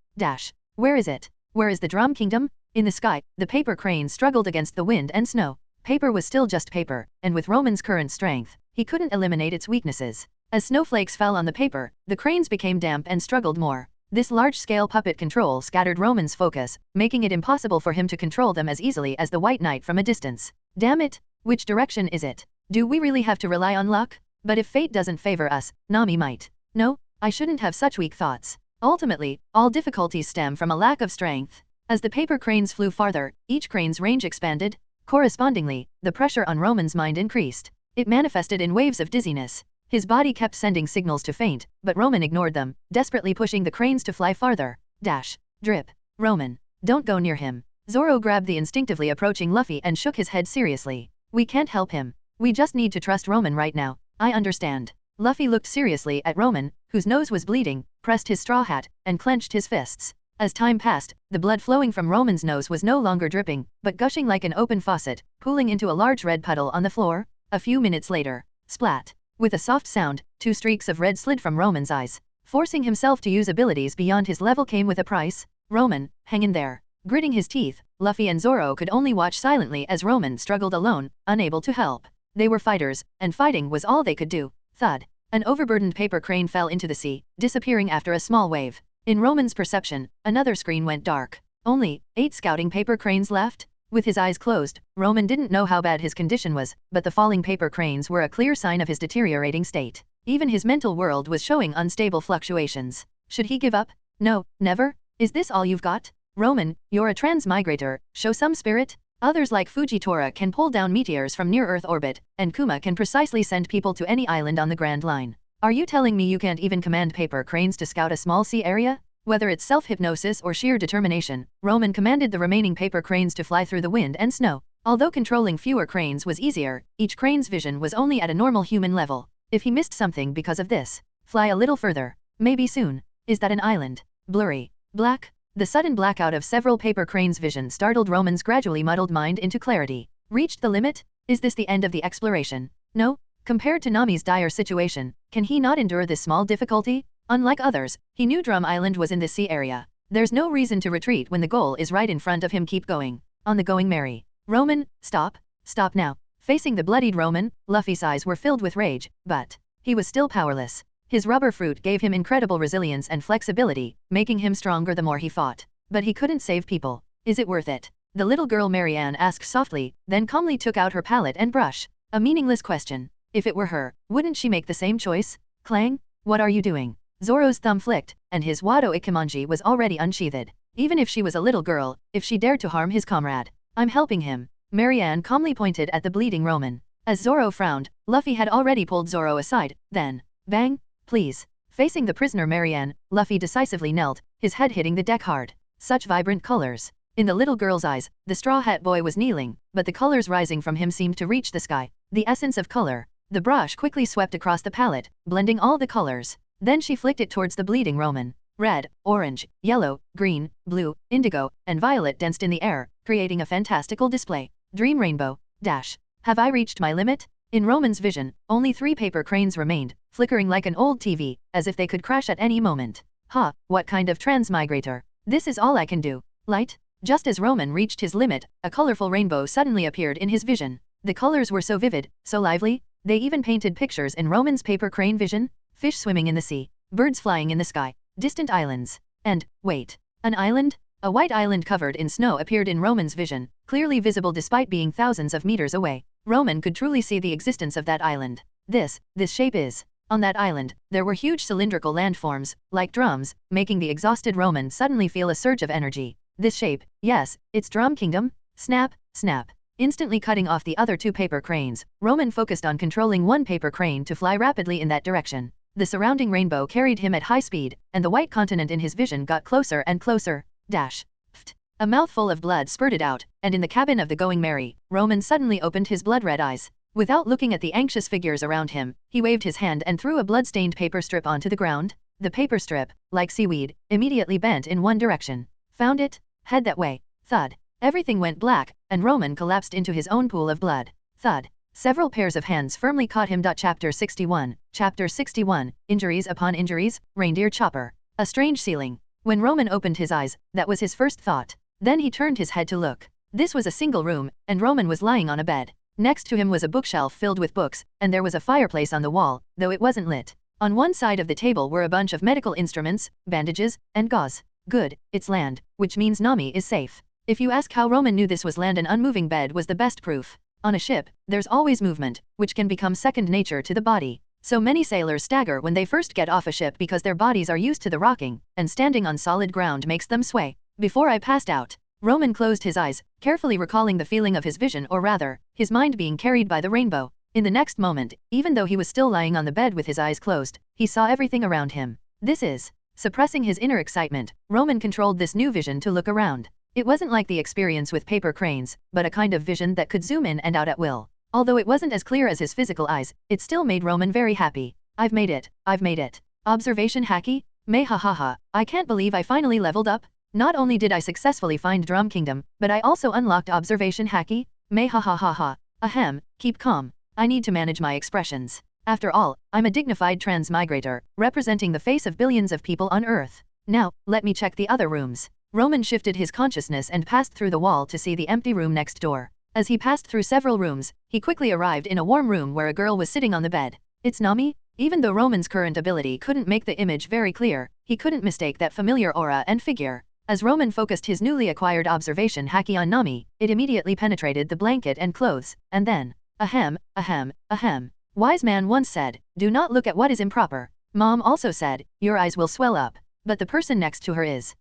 Where is it? Where is the Drum Kingdom? In the sky, the paper cranes struggled against the wind and snow. Paper was still just paper, and with Roman's current strength, he couldn't eliminate its weaknesses. As snowflakes fell on the paper, the cranes became damp and struggled more. This large-scale puppet control scattered Roman's focus, making it impossible for him to control them as easily as the White Knight from a distance. Damn it! Which direction is it? Do we really have to rely on luck? But if fate doesn't favor us, Nami might. No, I shouldn't have such weak thoughts. Ultimately, all difficulties stem from a lack of strength. As the paper cranes flew farther, each crane's range expanded. Correspondingly, the pressure on Roman's mind increased. It manifested in waves of dizziness. His body kept sending signals to faint, but Roman ignored them, desperately pushing the cranes to fly farther. Dash. Drip. Roman. Don't go near him. Zoro grabbed the instinctively approaching Luffy and shook his head seriously. We can't help him. We just need to trust Roman right now. I understand. Luffy looked seriously at Roman, whose nose was bleeding, pressed his straw hat, and clenched his fists. As time passed, the blood flowing from Roman's nose was no longer dripping, but gushing like an open faucet, pooling into a large red puddle on the floor. A few minutes later. Splat. With a soft sound, 2 streaks of red slid from Roman's eyes. Forcing himself to use abilities beyond his level came with a price. Roman, hang in there. Gritting his teeth, Luffy and Zoro could only watch silently as Roman struggled alone, unable to help. They were fighters, and fighting was all they could do. Thud. An overburdened paper crane fell into the sea, disappearing after a small wave. In Roman's perception, another screen went dark. Only 8 scouting paper cranes left? With his eyes closed, Roman didn't know how bad his condition was, but the falling paper cranes were a clear sign of his deteriorating state. Even his mental world was showing unstable fluctuations. Should he give up? No, never? Is this all you've got? Roman, you're a transmigrator, show some spirit? Others like Fujitora can pull down meteors from near-Earth orbit, and Kuma can precisely send people to any island on the Grand Line. Are you telling me you can't even command paper cranes to scout a small sea area? Whether it's self-hypnosis or sheer determination, Roman commanded the remaining paper cranes to fly through the wind and snow. Although controlling fewer cranes was easier, each crane's vision was only at a normal human level. If he missed something because of this, fly a little further. Maybe soon. Is that an island? Blurry. Black? The sudden blackout of several paper cranes' vision startled Roman's gradually muddled mind into clarity. Reached the limit? Is this the end of the exploration? No? Compared to Nami's dire situation, can he not endure this small difficulty? Unlike others, he knew Drum Island was in this sea area. There's no reason to retreat when the goal is right in front of him. Keep going. On the going merry. Roman, stop. Stop now. Facing the bloodied Roman, Luffy's eyes were filled with rage, but he was still powerless. His rubber fruit gave him incredible resilience and flexibility, making him stronger the more he fought. But he couldn't save people. Is it worth it? The little girl Marianne asked softly, then calmly took out her palette and brush. A meaningless question. If it were her, wouldn't she make the same choice? Clang? What are you doing? Zoro's thumb flicked, and his Wado Ikimonji was already unsheathed. Even if she was a little girl, if she dared to harm his comrade. I'm helping him. Marianne calmly pointed at the bleeding Roman. As Zoro frowned, Luffy had already pulled Zoro aside, then, bang, please. Facing the prisoner Marianne, Luffy decisively knelt, his head hitting the deck hard. Such vibrant colors. In the little girl's eyes, the Straw Hat Boy was kneeling, but the colors rising from him seemed to reach the sky. The essence of color. The brush quickly swept across the palette, blending all the colors. Then she flicked it towards the bleeding Roman. Red, orange, yellow, green, blue, indigo, and violet danced in the air, creating a fantastical display. Dream rainbow. Dash. Have I reached my limit? In Roman's vision, only 3 paper cranes remained, flickering like an old TV, as if they could crash at any moment. Ha, what kind of transmigrator? This is all I can do. Light? Just as Roman reached his limit, a colorful rainbow suddenly appeared in his vision. The colors were so vivid, so lively, they even painted pictures in Roman's paper crane vision. Fish swimming in the sea, birds flying in the sky, distant islands, and, wait, an island? A white island covered in snow appeared in Roman's vision, clearly visible despite being thousands of meters away. Roman could truly see the existence of that island. This shape is. On that island, there were huge cylindrical landforms, like drums, making the exhausted Roman suddenly feel a surge of energy. This shape, yes, it's Drum Kingdom. Snap, snap. Instantly cutting off the other 2 paper cranes, Roman focused on controlling 1 paper crane to fly rapidly in that direction. The surrounding rainbow carried him at high speed, and the white continent in his vision got closer and closer. Dash. Pft. A mouthful of blood spurted out, and in the cabin of the Going Merry, Roman suddenly opened his blood-red eyes. Without looking at the anxious figures around him, he waved his hand and threw a blood-stained paper strip onto the ground. The paper strip, like seaweed, immediately bent in one direction. Found it? Head that way. Thud. Everything went black, and Roman collapsed into his own pool of blood. Thud. Several pairs of hands firmly caught him. Chapter 61. Chapter 61. Injuries upon injuries, Reindeer Chopper. A strange ceiling. When Roman opened his eyes, that was his first thought. Then he turned his head to look. This was a single room, and Roman was lying on a bed. Next to him was a bookshelf filled with books, and there was a fireplace on the wall, though it wasn't lit. On one side of the table were a bunch of medical instruments, bandages, and gauze. Good, it's land, which means Nami is safe. If you ask how Roman knew this was land, an unmoving bed was the best proof. On a ship, there's always movement, which can become second nature to the body. So many sailors stagger when they first get off a ship because their bodies are used to the rocking, and standing on solid ground makes them sway. Before I passed out, Roman closed his eyes, carefully recalling the feeling of his vision, or rather, his mind being carried by the rainbow. In the next moment, even though he was still lying on the bed with his eyes closed, he saw everything around him. This is. Suppressing his inner excitement, Roman controlled this new vision to look around. It wasn't like the experience with paper cranes, but a kind of vision that could zoom in and out at will. Although it wasn't as clear as his physical eyes, it still made Roman very happy. I've made it. I've made it. Observation hacky? Meh ha ha ha. I can't believe I finally leveled up. Not only did I successfully find Drum Kingdom, but I also unlocked observation hacky. Meh ha ha ha ha. Ahem, keep calm. I need to manage my expressions. After all, I'm a dignified transmigrator, representing the face of billions of people on Earth. Now, let me check the other rooms. Roman shifted his consciousness and passed through the wall to see the empty room next door. As he passed through several rooms, he quickly arrived in a warm room where a girl was sitting on the bed. It's Nami? Even though Roman's current ability couldn't make the image very clear, he couldn't mistake that familiar aura and figure. As Roman focused his newly acquired observation haki on Nami, it immediately penetrated the blanket and clothes, and then, ahem, ahem, ahem. Wise man once said, do not look at what is improper. Mom also said, your eyes will swell up. But the person next to her is,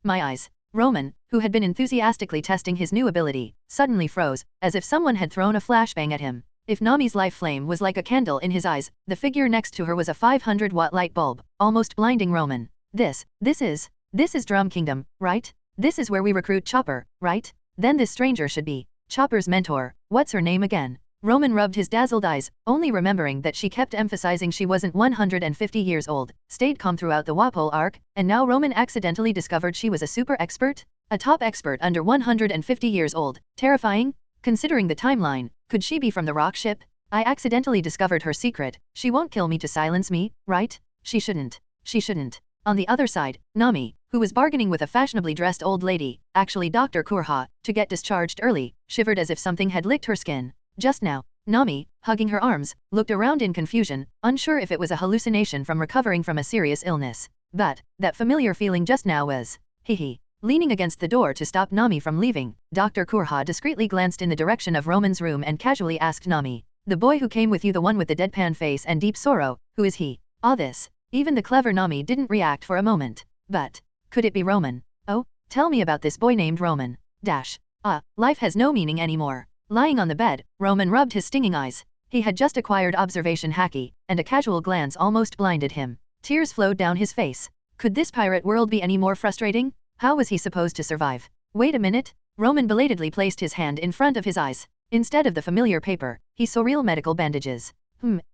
my eyes. Roman, who had been enthusiastically testing his new ability, suddenly froze, as if someone had thrown a flashbang at him. If Nami's life flame was like a candle in his eyes, the figure next to her was a 500-watt light bulb, almost blinding Roman. This is Drum Kingdom, right? This is where we recruit Chopper, right? Then this stranger should be Chopper's mentor. What's her name again? Roman rubbed his dazzled eyes, only remembering that she kept emphasizing she wasn't 150 years old, stayed calm throughout the Wapol arc, and now Roman accidentally discovered she was a super expert? A top expert under 150 years old. Terrifying? Considering the timeline, could she be from the rock ship? I accidentally discovered her secret. She won't kill me to silence me, right? She shouldn't. She shouldn't. On the other side, Nami, who was bargaining with a fashionably dressed old lady, actually Dr. Kurha, to get discharged early, shivered as if something had licked her skin. Just now, Nami, hugging her arms, looked around in confusion, unsure if it was a hallucination from recovering from a serious illness. But, that familiar feeling just now was, hee. Leaning against the door to stop Nami from leaving, Dr. Kurha discreetly glanced in the direction of Roman's room and casually asked Nami, the boy who came with you, the one with the deadpan face and deep sorrow, who is he? This. Even the clever Nami didn't react for a moment. But, could it be Roman? Oh, tell me about this boy named Roman. Life has no meaning anymore. Lying on the bed, Roman rubbed his stinging eyes. He had just acquired observation haki, and a casual glance almost blinded him. Tears flowed down his face. Could this pirate world be any more frustrating? How was he supposed to survive? Wait a minute. Roman belatedly placed his hand in front of his eyes. Instead of the familiar paper, he saw real medical bandages.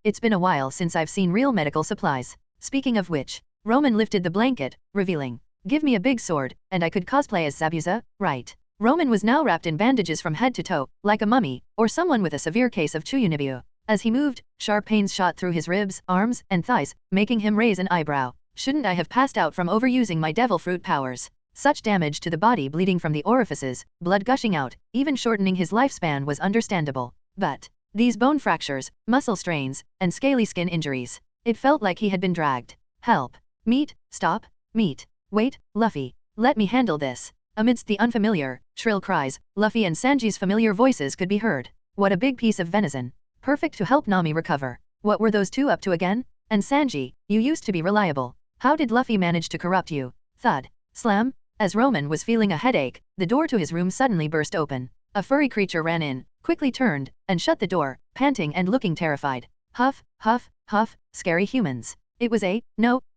It's been a while since I've seen real medical supplies. Speaking of which, Roman lifted the blanket, revealing, give me a big sword, and I could cosplay as Zabuza, right? Roman was now wrapped in bandages from head to toe, like a mummy, or someone with a severe case of Chuyunibyu. As he moved, sharp pains shot through his ribs, arms, and thighs, making him raise an eyebrow. Shouldn't I have passed out from overusing my devil fruit powers? Such damage to the body, bleeding from the orifices, blood gushing out, even shortening his lifespan was understandable. But these bone fractures, muscle strains, and scaly skin injuries. It felt like he had been dragged. Help. Meat, stop, meat. Wait, Luffy. Let me handle this. Amidst the unfamiliar, shrill cries, Luffy and Sanji's familiar voices could be heard. What a big piece of venison. Perfect to help Nami recover. What were those two up to again? And Sanji, you used to be reliable. How did Luffy manage to corrupt you? Thud. Slam. As Roman was feeling a headache, the door to his room suddenly burst open. A furry creature ran in, quickly turned, and shut the door, panting and looking terrified. Huff, huff, huff, scary humans. It was a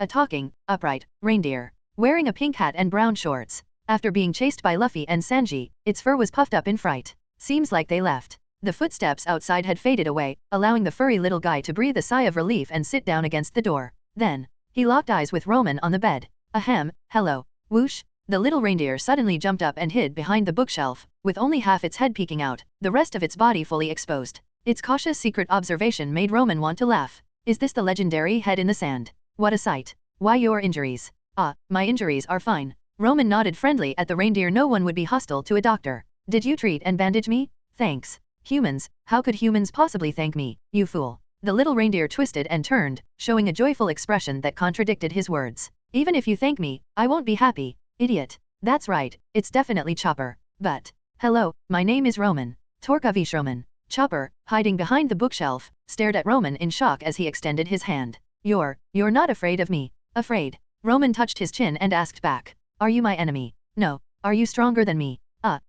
talking, upright, reindeer, wearing a pink hat and brown shorts. After being chased by Luffy and Sanji, its fur was puffed up in fright. Seems like they left. The footsteps outside had faded away, allowing the furry little guy to breathe a sigh of relief and sit down against the door. Then, he locked eyes with Roman on the bed. Ahem, hello. Whoosh. The little reindeer suddenly jumped up and hid behind the bookshelf, with only half its head peeking out, the rest of its body fully exposed. Its cautious secret observation made Roman want to laugh. Is this the legendary head in the sand? What a sight. Why your injuries? My injuries are fine. Roman nodded friendly at the reindeer. No one would be hostile to a doctor. Did you treat and bandage me? Thanks. Humans, how could humans possibly thank me, you fool? The little reindeer twisted and turned, showing a joyful expression that contradicted his words. Even if you thank me, I won't be happy, idiot. That's right, it's definitely Chopper. But, hello, my name is Roman. Torkavish Roman. Chopper, hiding behind the bookshelf, stared at Roman in shock as he extended his hand. You're not afraid of me. Afraid? Roman touched his chin and asked back. Are you my enemy? No. Are you stronger than me?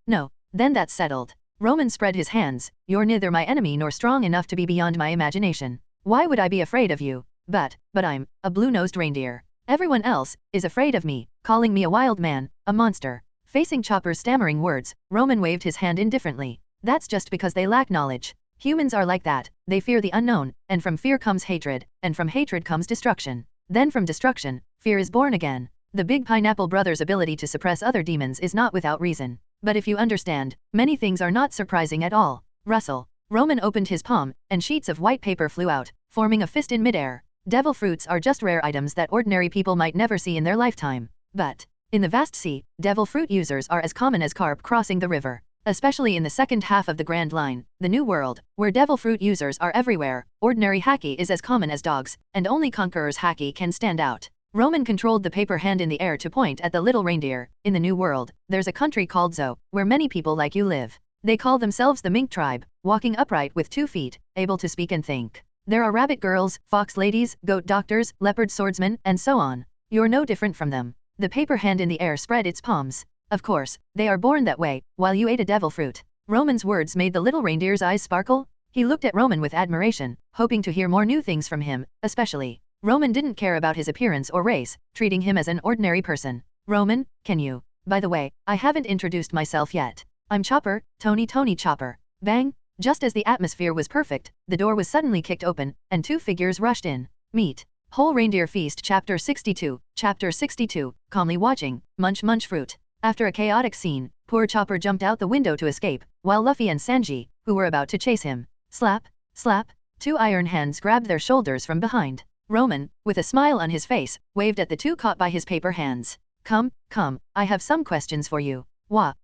No. Then that's settled. Roman spread his hands. You're neither my enemy nor strong enough to be beyond my imagination. Why would I be afraid of you? But I'm a blue-nosed reindeer. Everyone else is afraid of me, calling me a wild man, a monster. Facing Chopper's stammering words, Roman waved his hand indifferently. That's just because they lack knowledge. Humans are like that, they fear the unknown, and from fear comes hatred, and from hatred comes destruction. Then from destruction, fear is born again. The Big Pineapple Brothers' ability to suppress other demons is not without reason. But if you understand, many things are not surprising at all. Rustle. Roman opened his palm, and sheets of white paper flew out, forming a fist in midair. Devil fruits are just rare items that ordinary people might never see in their lifetime. But, in the vast sea, devil fruit users are as common as carp crossing the river. Especially in the second half of the Grand Line, the New World, where devil fruit users are everywhere, ordinary haki is as common as dogs, and only Conqueror's haki can stand out. Roman controlled the paper hand in the air to point at the little reindeer. In the New World, there's a country called Zo, where many people like you live. They call themselves the Mink tribe, walking upright with 2 feet, able to speak and think. There are rabbit girls, fox ladies, goat doctors, leopard swordsmen, and so on. You're no different from them. The paper hand in the air spread its palms. Of course, they are born that way, while you ate a devil fruit. Roman's words made the little reindeer's eyes sparkle. He looked at Roman with admiration, hoping to hear more new things from him, especially. Roman didn't care about his appearance or race, treating him as an ordinary person. Roman, can you? By the way, I haven't introduced myself yet. I'm Chopper, Tony Chopper. Bang! Just as the atmosphere was perfect, the door was suddenly kicked open, and 2 figures rushed in. Meet. Whole Reindeer Feast Chapter 62, Chapter 62, calmly watching, munch fruit. After a chaotic scene, poor Chopper jumped out the window to escape, while Luffy and Sanji, who were about to chase him, slap, 2 iron hands grabbed their shoulders from behind. Roman, with a smile on his face, waved at the 2 caught by his paper hands. Come, I have some questions for you. What?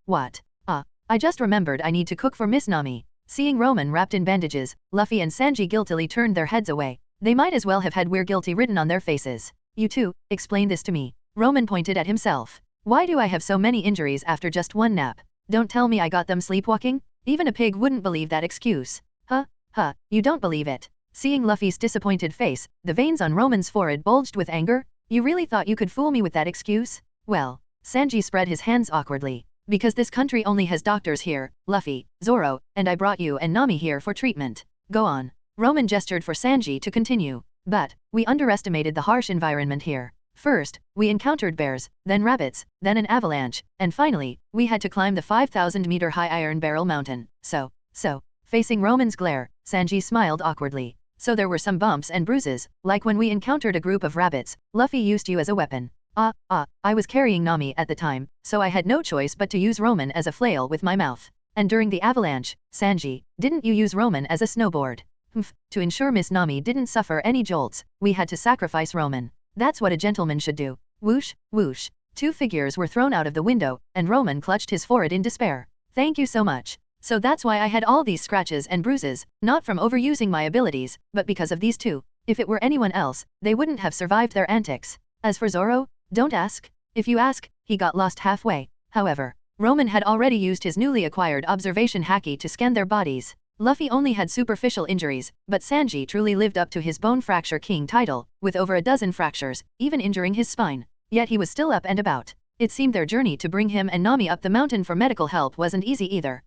I just remembered I need to cook for Miss Nami. Seeing Roman wrapped in bandages, Luffy and Sanji guiltily turned their heads away. They might as well have had "We're guilty" written on their faces. You two, explain this to me. Roman pointed at himself. Why do I have so many injuries after just 1 nap? Don't tell me I got them sleepwalking? Even a pig wouldn't believe that excuse. You don't believe it. Seeing Luffy's disappointed face, the veins on Roman's forehead bulged with anger. You really thought you could fool me with that excuse? Well, Sanji spread his hands awkwardly. Because this country only has doctors here, Luffy, Zoro, and I brought you and Nami here for treatment. Go on. Roman gestured for Sanji to continue. But, we underestimated the harsh environment here. First, we encountered bears, then rabbits, then an avalanche, and finally, we had to climb the 5,000-meter-high Iron Barrel Mountain. So, facing Roman's glare, Sanji smiled awkwardly. So there were some bumps and bruises, like when we encountered a group of rabbits. Luffy used you as a weapon. I was carrying Nami at the time, so I had no choice but to use Roman as a flail with my mouth. And during the avalanche, Sanji, didn't you use Roman as a snowboard? To ensure Miss Nami didn't suffer any jolts, we had to sacrifice Roman. That's what a gentleman should do. Whoosh, whoosh. 2 figures were thrown out of the window, and Roman clutched his forehead in despair. Thank you so much. So that's why I had all these scratches and bruises, not from overusing my abilities, but because of these 2. If it were anyone else, they wouldn't have survived their antics. As for Zoro, don't ask. If you ask, he got lost halfway. However, Roman had already used his newly acquired observation haki to scan their bodies. Luffy only had superficial injuries, but Sanji truly lived up to his Bone Fracture King title, with over a dozen fractures, even injuring his spine. Yet he was still up and about. It seemed their journey to bring him and Nami up the mountain for medical help wasn't easy either.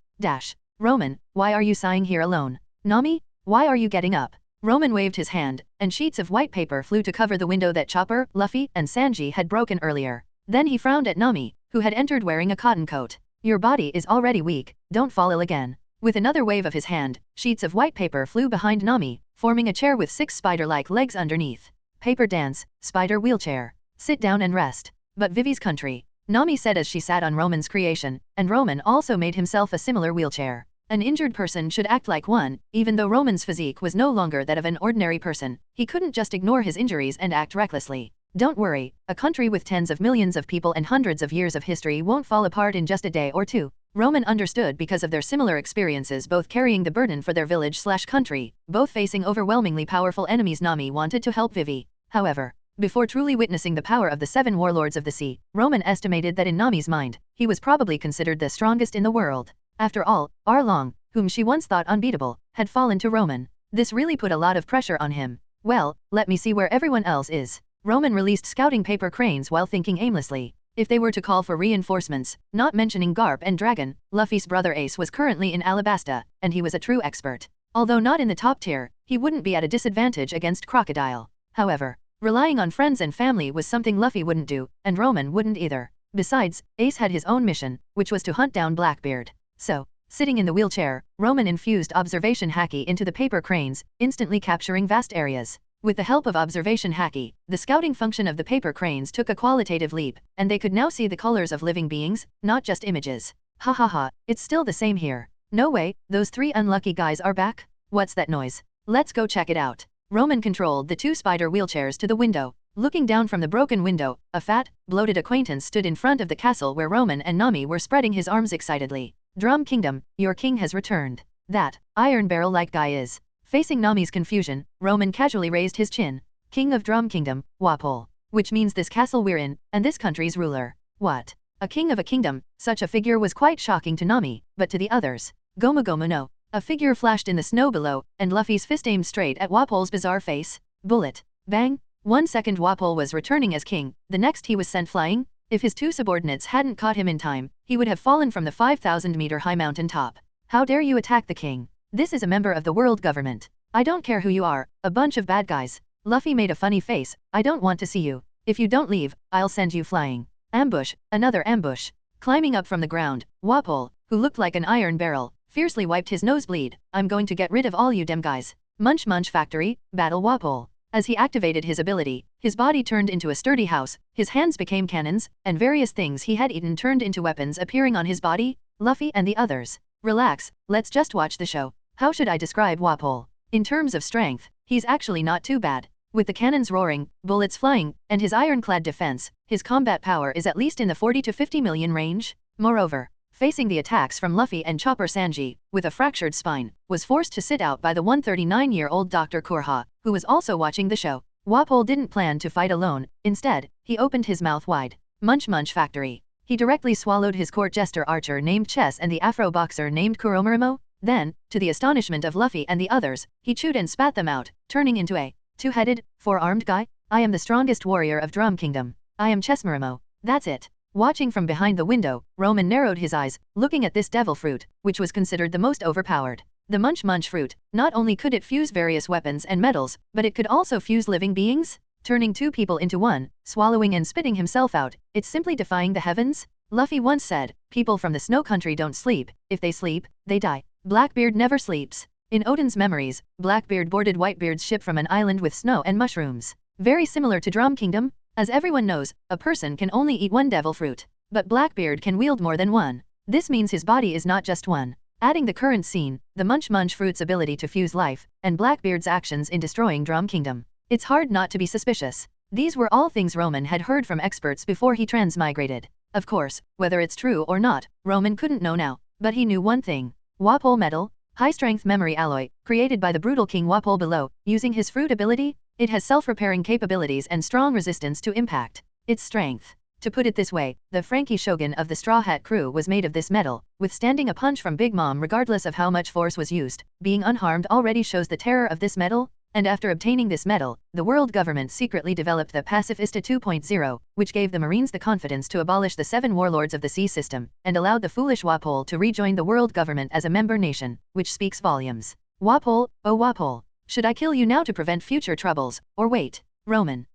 Roman, why are you sighing here alone? Nami, why are you getting up? Roman waved his hand, and sheets of white paper flew to cover the window that Chopper, Luffy, and Sanji had broken earlier. Then he frowned at Nami, who had entered wearing a cotton coat. Your body is already weak, don't fall ill again. With another wave of his hand, sheets of white paper flew behind Nami, forming a chair with 6 spider-like legs underneath. Paper dance, spider wheelchair. Sit down and rest. But Vivi's country, Nami said as she sat on Roman's creation, and Roman also made himself a similar wheelchair. An injured person should act like one. Even though Roman's physique was no longer that of an ordinary person, he couldn't just ignore his injuries and act recklessly. Don't worry, a country with tens of millions of people and hundreds of years of history won't fall apart in just a day or 2. Roman understood because of their similar experiences, both carrying the burden for their village/country, both facing overwhelmingly powerful enemies. Nami wanted to help Vivi. However, before truly witnessing the power of the 7 warlords of the sea, Roman estimated that in Nami's mind, he was probably considered the strongest in the world. After all, Arlong, whom she once thought unbeatable, had fallen to Roman. This really put a lot of pressure on him. Well, let me see where everyone else is. Roman released scouting paper cranes while thinking aimlessly. If they were to call for reinforcements, not mentioning Garp and Dragon, Luffy's brother Ace was currently in Alabasta, and he was a true expert. Although not in the top tier, he wouldn't be at a disadvantage against Crocodile. However, relying on friends and family was something Luffy wouldn't do, and Roman wouldn't either. Besides, Ace had his own mission, which was to hunt down Blackbeard. So, sitting in the wheelchair, Roman infused observation haki into the paper cranes, instantly capturing vast areas. With the help of observation haki, the scouting function of the paper cranes took a qualitative leap, and they could now see the colors of living beings, not just images. Ha ha ha, it's still the same here. No way, those 3 unlucky guys are back? What's that noise? Let's go check it out. Roman controlled the 2 spider wheelchairs to the window. Looking down from the broken window, a fat, bloated acquaintance stood in front of the castle where Roman and Nami were spreading his arms excitedly. Drum Kingdom, your king has returned. That iron barrel-like guy is. Facing Nami's confusion, Roman casually raised his chin. King of Drum Kingdom, Wapol. Which means this castle we're in, and this country's ruler. What? A king of a kingdom? Such a figure was quite shocking to Nami, but to the others. Gomu Gomu no. A figure flashed in the snow below, and Luffy's fist aimed straight at Wapol's bizarre face. Bullet. Bang. 1 second Wapol was returning as king, the next he was sent flying. If his 2 subordinates hadn't caught him in time, he would have fallen from the 5,000-meter high mountain top. How dare you attack the king? This is a member of the world government. I don't care who you are, a bunch of bad guys. Luffy made a funny face. I don't want to see you. If you don't leave, I'll send you flying. Ambush, another ambush. Climbing up from the ground, Wapol, who looked like an iron barrel, fiercely wiped his nosebleed. I'm going to get rid of all you dem guys. Munch Munch Factory, Battle Wapol. As he activated his ability, his body turned into a sturdy house, his hands became cannons, and various things he had eaten turned into weapons appearing on his body. Luffy and the others. Relax, let's just watch the show. How should I describe Wapol? In terms of strength, he's actually not too bad. With the cannons roaring, bullets flying, and his ironclad defense, his combat power is at least in the 40 to 50 million range. Moreover, facing the attacks from Luffy and Chopper, Sanji, with a fractured spine, was forced to sit out by the 139-year-old Dr. Kurha, who was also watching the show. Wapol didn't plan to fight alone. Instead, he opened his mouth wide. Munch Munch Factory. He directly swallowed his court jester archer named Chess and the Afro boxer named Kuromurimo. Then, to the astonishment of Luffy and the others, he chewed and spat them out, turning into a 2-headed, 4-armed guy. I am the strongest warrior of Drum Kingdom. I am Chessmurimo. That's it. Watching from behind the window, Roman narrowed his eyes, looking at this devil fruit, which was considered the most overpowered. The Munch Munch fruit, not only could it fuse various weapons and metals, but it could also fuse living beings, turning 2 people into one, swallowing and spitting himself out. It's simply defying the heavens. Luffy once said, people from the snow country don't sleep. If they sleep, they die. Blackbeard never sleeps. In Odin's memories, Blackbeard boarded Whitebeard's ship from an island with snow and mushrooms. Very similar to Drum Kingdom. As everyone knows, a person can only eat 1 devil fruit. But Blackbeard can wield more than one. This means his body is not just one. Adding the current scene, the Munch Munch fruit's ability to fuse life, and Blackbeard's actions in destroying Drum Kingdom. It's hard not to be suspicious. These were all things Roman had heard from experts before he transmigrated. Of course, whether it's true or not, Roman couldn't know now. But he knew one thing. Wapol Metal, high-strength memory alloy, created by the brutal King Wapol below, using his fruit ability, it has self-repairing capabilities and strong resistance to impact. Its strength. To put it this way, the Frankie Shogun of the Straw Hat crew was made of this metal, withstanding a punch from Big Mom regardless of how much force was used. Being unharmed already shows the terror of this metal, and after obtaining this metal, the world government secretly developed the Pacifista 2.0, which gave the Marines the confidence to abolish the 7 warlords of the sea system, and allowed the foolish Wapol to rejoin the world government as a member nation, which speaks volumes. Wapol, oh Wapol, should I kill you now to prevent future troubles, or wait? Roman.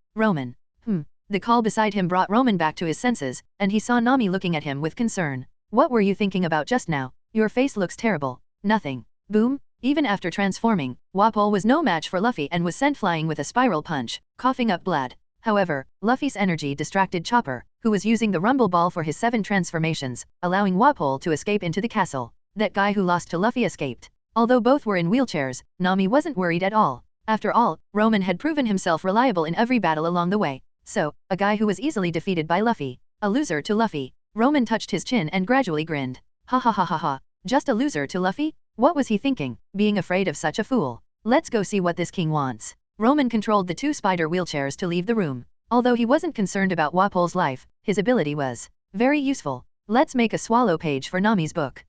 The call beside him brought Roman back to his senses, and he saw Nami looking at him with concern. What were you thinking about just now? Your face looks terrible. Nothing. Boom. Even after transforming, Wapol was no match for Luffy and was sent flying with a spiral punch, coughing up blood. However, Luffy's energy distracted Chopper, who was using the Rumble Ball for his 7 transformations, allowing Wapol to escape into the castle. That guy who lost to Luffy escaped. Although both were in wheelchairs, Nami wasn't worried at all. After all, Roman had proven himself reliable in every battle along the way. So, a guy who was easily defeated by Luffy. A loser to Luffy. Roman touched his chin and gradually grinned. Ha ha ha ha ha. Just a loser to Luffy? What was he thinking, being afraid of such a fool? Let's go see what this king wants. Roman controlled the 2 spider wheelchairs to leave the room. Although he wasn't concerned about Wapol's life, his ability was very useful. Let's make a swallow page for Nami's book.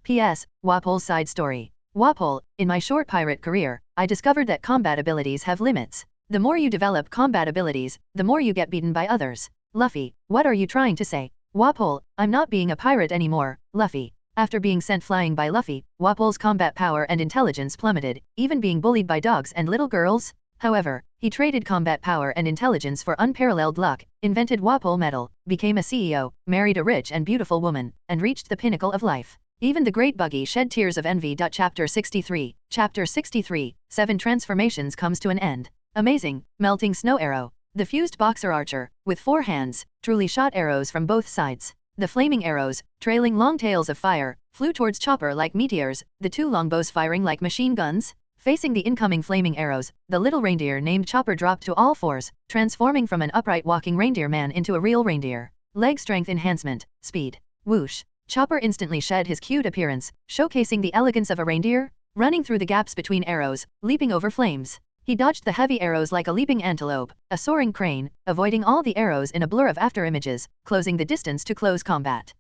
P.S. Wapol's side story. Wapol, in my short pirate career, I discovered that combat abilities have limits. The more you develop combat abilities, the more you get beaten by others. Luffy, what are you trying to say? Wapol, I'm not being a pirate anymore, Luffy. After being sent flying by Luffy, Wapol's combat power and intelligence plummeted, even being bullied by dogs and little girls. However, he traded combat power and intelligence for unparalleled luck, invented Wapol Metal, became a CEO, married a rich and beautiful woman, and reached the pinnacle of life. Even the great Buggy shed tears of envy. Chapter 63. Chapter 63, 7 Transformations comes to an end. Amazing, melting snow arrow. The fused boxer archer, with 4 hands, truly shot arrows from both sides. The flaming arrows, trailing long tails of fire, flew towards Chopper like meteors, the 2 longbows firing like machine guns. Facing the incoming flaming arrows, the little reindeer named Chopper dropped to all 4s, transforming from an upright walking reindeer man into a real reindeer. Leg strength enhancement, speed. Whoosh. Chopper instantly shed his cute appearance, showcasing the elegance of a reindeer, running through the gaps between arrows, leaping over flames. He dodged the heavy arrows like a leaping antelope, a soaring crane, avoiding all the arrows in a blur of afterimages, closing the distance to close combat.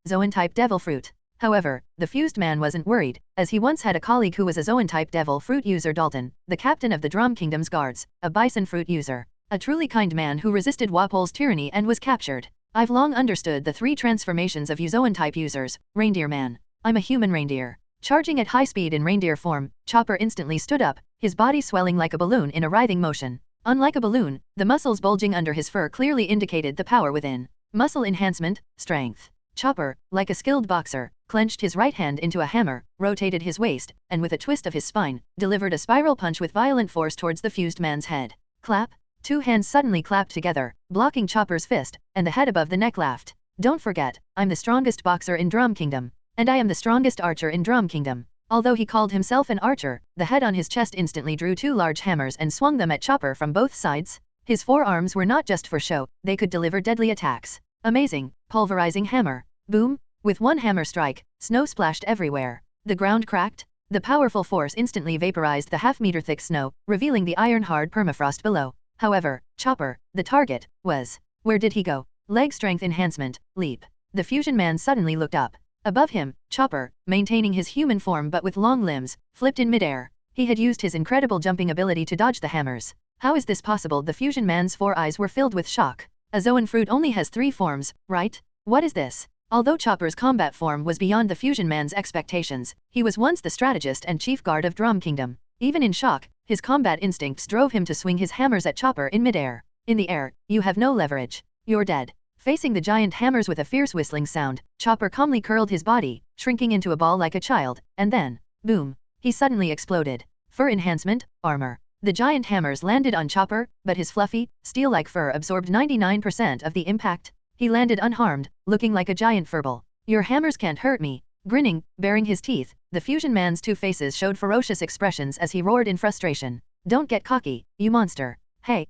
Zoan-type devil fruit. However, the fused man wasn't worried, as he once had a colleague who was a Zoan-type devil fruit user. Dalton, the captain of the Drum Kingdom's guards, a bison fruit user. A truly kind man who resisted Wapol's tyranny and was captured. I've long understood the 3 transformations of Zoan-type users. Reindeer man. I'm a human reindeer. Charging at high speed in reindeer form, Chopper instantly stood up, his body swelling like a balloon in a writhing motion. Unlike a balloon, the muscles bulging under his fur clearly indicated the power within. Muscle enhancement, strength. Chopper, like a skilled boxer, clenched his right hand into a hammer, rotated his waist, and with a twist of his spine, delivered a spiral punch with violent force towards the fused man's head. Clap. 2 hands suddenly clapped together, blocking Chopper's fist, and the head above the neck laughed. Don't forget, I'm the strongest boxer in Drum Kingdom. And I am the strongest archer in Drum Kingdom. Although he called himself an archer, the head on his chest instantly drew 2 large hammers and swung them at Chopper from both sides. His 4 arms were not just for show, they could deliver deadly attacks. Amazing, pulverizing hammer. Boom! With one hammer strike, snow splashed everywhere. The ground cracked. The powerful force instantly vaporized the half-meter thick snow, revealing the iron-hard permafrost below. However, Chopper, the target, was. Where did he go? Leg strength enhancement, leap. The fusion man suddenly looked up. Above him, Chopper, maintaining his human form but with long limbs, flipped in midair. He had used his incredible jumping ability to dodge the hammers. How is this possible? The fusion man's 4 eyes were filled with shock. A Zoan fruit only has 3 forms, right? What is this? Although Chopper's combat form was beyond the fusion man's expectations, he was once the strategist and chief guard of Drum Kingdom. Even in shock, his combat instincts drove him to swing his hammers at Chopper in midair. In the air, you have no leverage. You're dead. Facing the giant hammers with a fierce whistling sound, Chopper calmly curled his body, shrinking into a ball like a child, and then, boom, he suddenly exploded. Fur enhancement, armor. The giant hammers landed on Chopper, but his fluffy, steel-like fur absorbed 99% of the impact. He landed unharmed, looking like a giant furball. Your hammers can't hurt me. Grinning, baring his teeth, the fusion man's 2 faces showed ferocious expressions as he roared in frustration. Don't get cocky, you monster. Hey,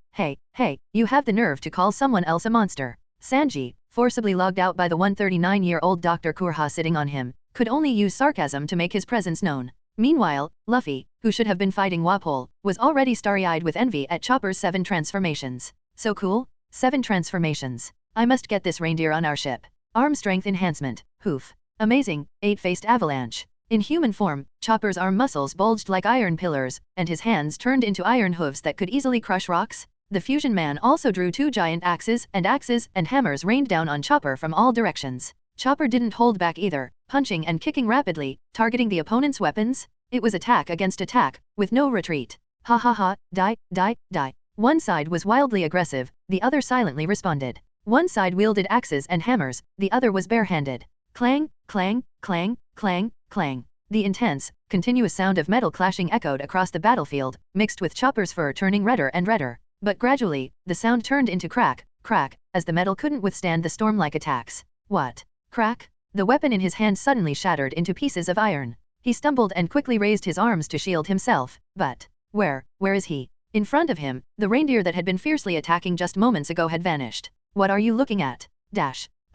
you have the nerve to call someone else a monster. Sanji, forcibly logged out by the 139-year-old Dr. Kurha sitting on him, could only use sarcasm to make his presence known. Meanwhile, Luffy, who should have been fighting Wapol, was already starry-eyed with envy at Chopper's 7 transformations. So cool? 7 transformations. I must get this reindeer on our ship. Arm strength enhancement, hoof. Amazing, 8-faced avalanche. In human form, Chopper's arm muscles bulged like iron pillars, and his hands turned into iron hooves that could easily crush rocks. The fusion man also drew 2 giant axes and hammers rained down on Chopper from all directions. Chopper didn't hold back either, punching and kicking rapidly, targeting the opponent's weapons. It was attack against attack, with no retreat. Ha ha ha, die. One side was wildly aggressive, the other silently responded. One side wielded axes and hammers, the other was barehanded. Clang, clang, clang, clang, clang. The intense, continuous sound of metal clashing echoed across the battlefield, mixed with Chopper's fur turning redder and redder. But gradually, the sound turned into crack, as the metal couldn't withstand the storm-like attacks. What? Crack? The weapon in his hand suddenly shattered into pieces of iron. He stumbled and quickly raised his arms to shield himself, but where is he? In front of him, the reindeer that had been fiercely attacking just moments ago had vanished. What are you looking at?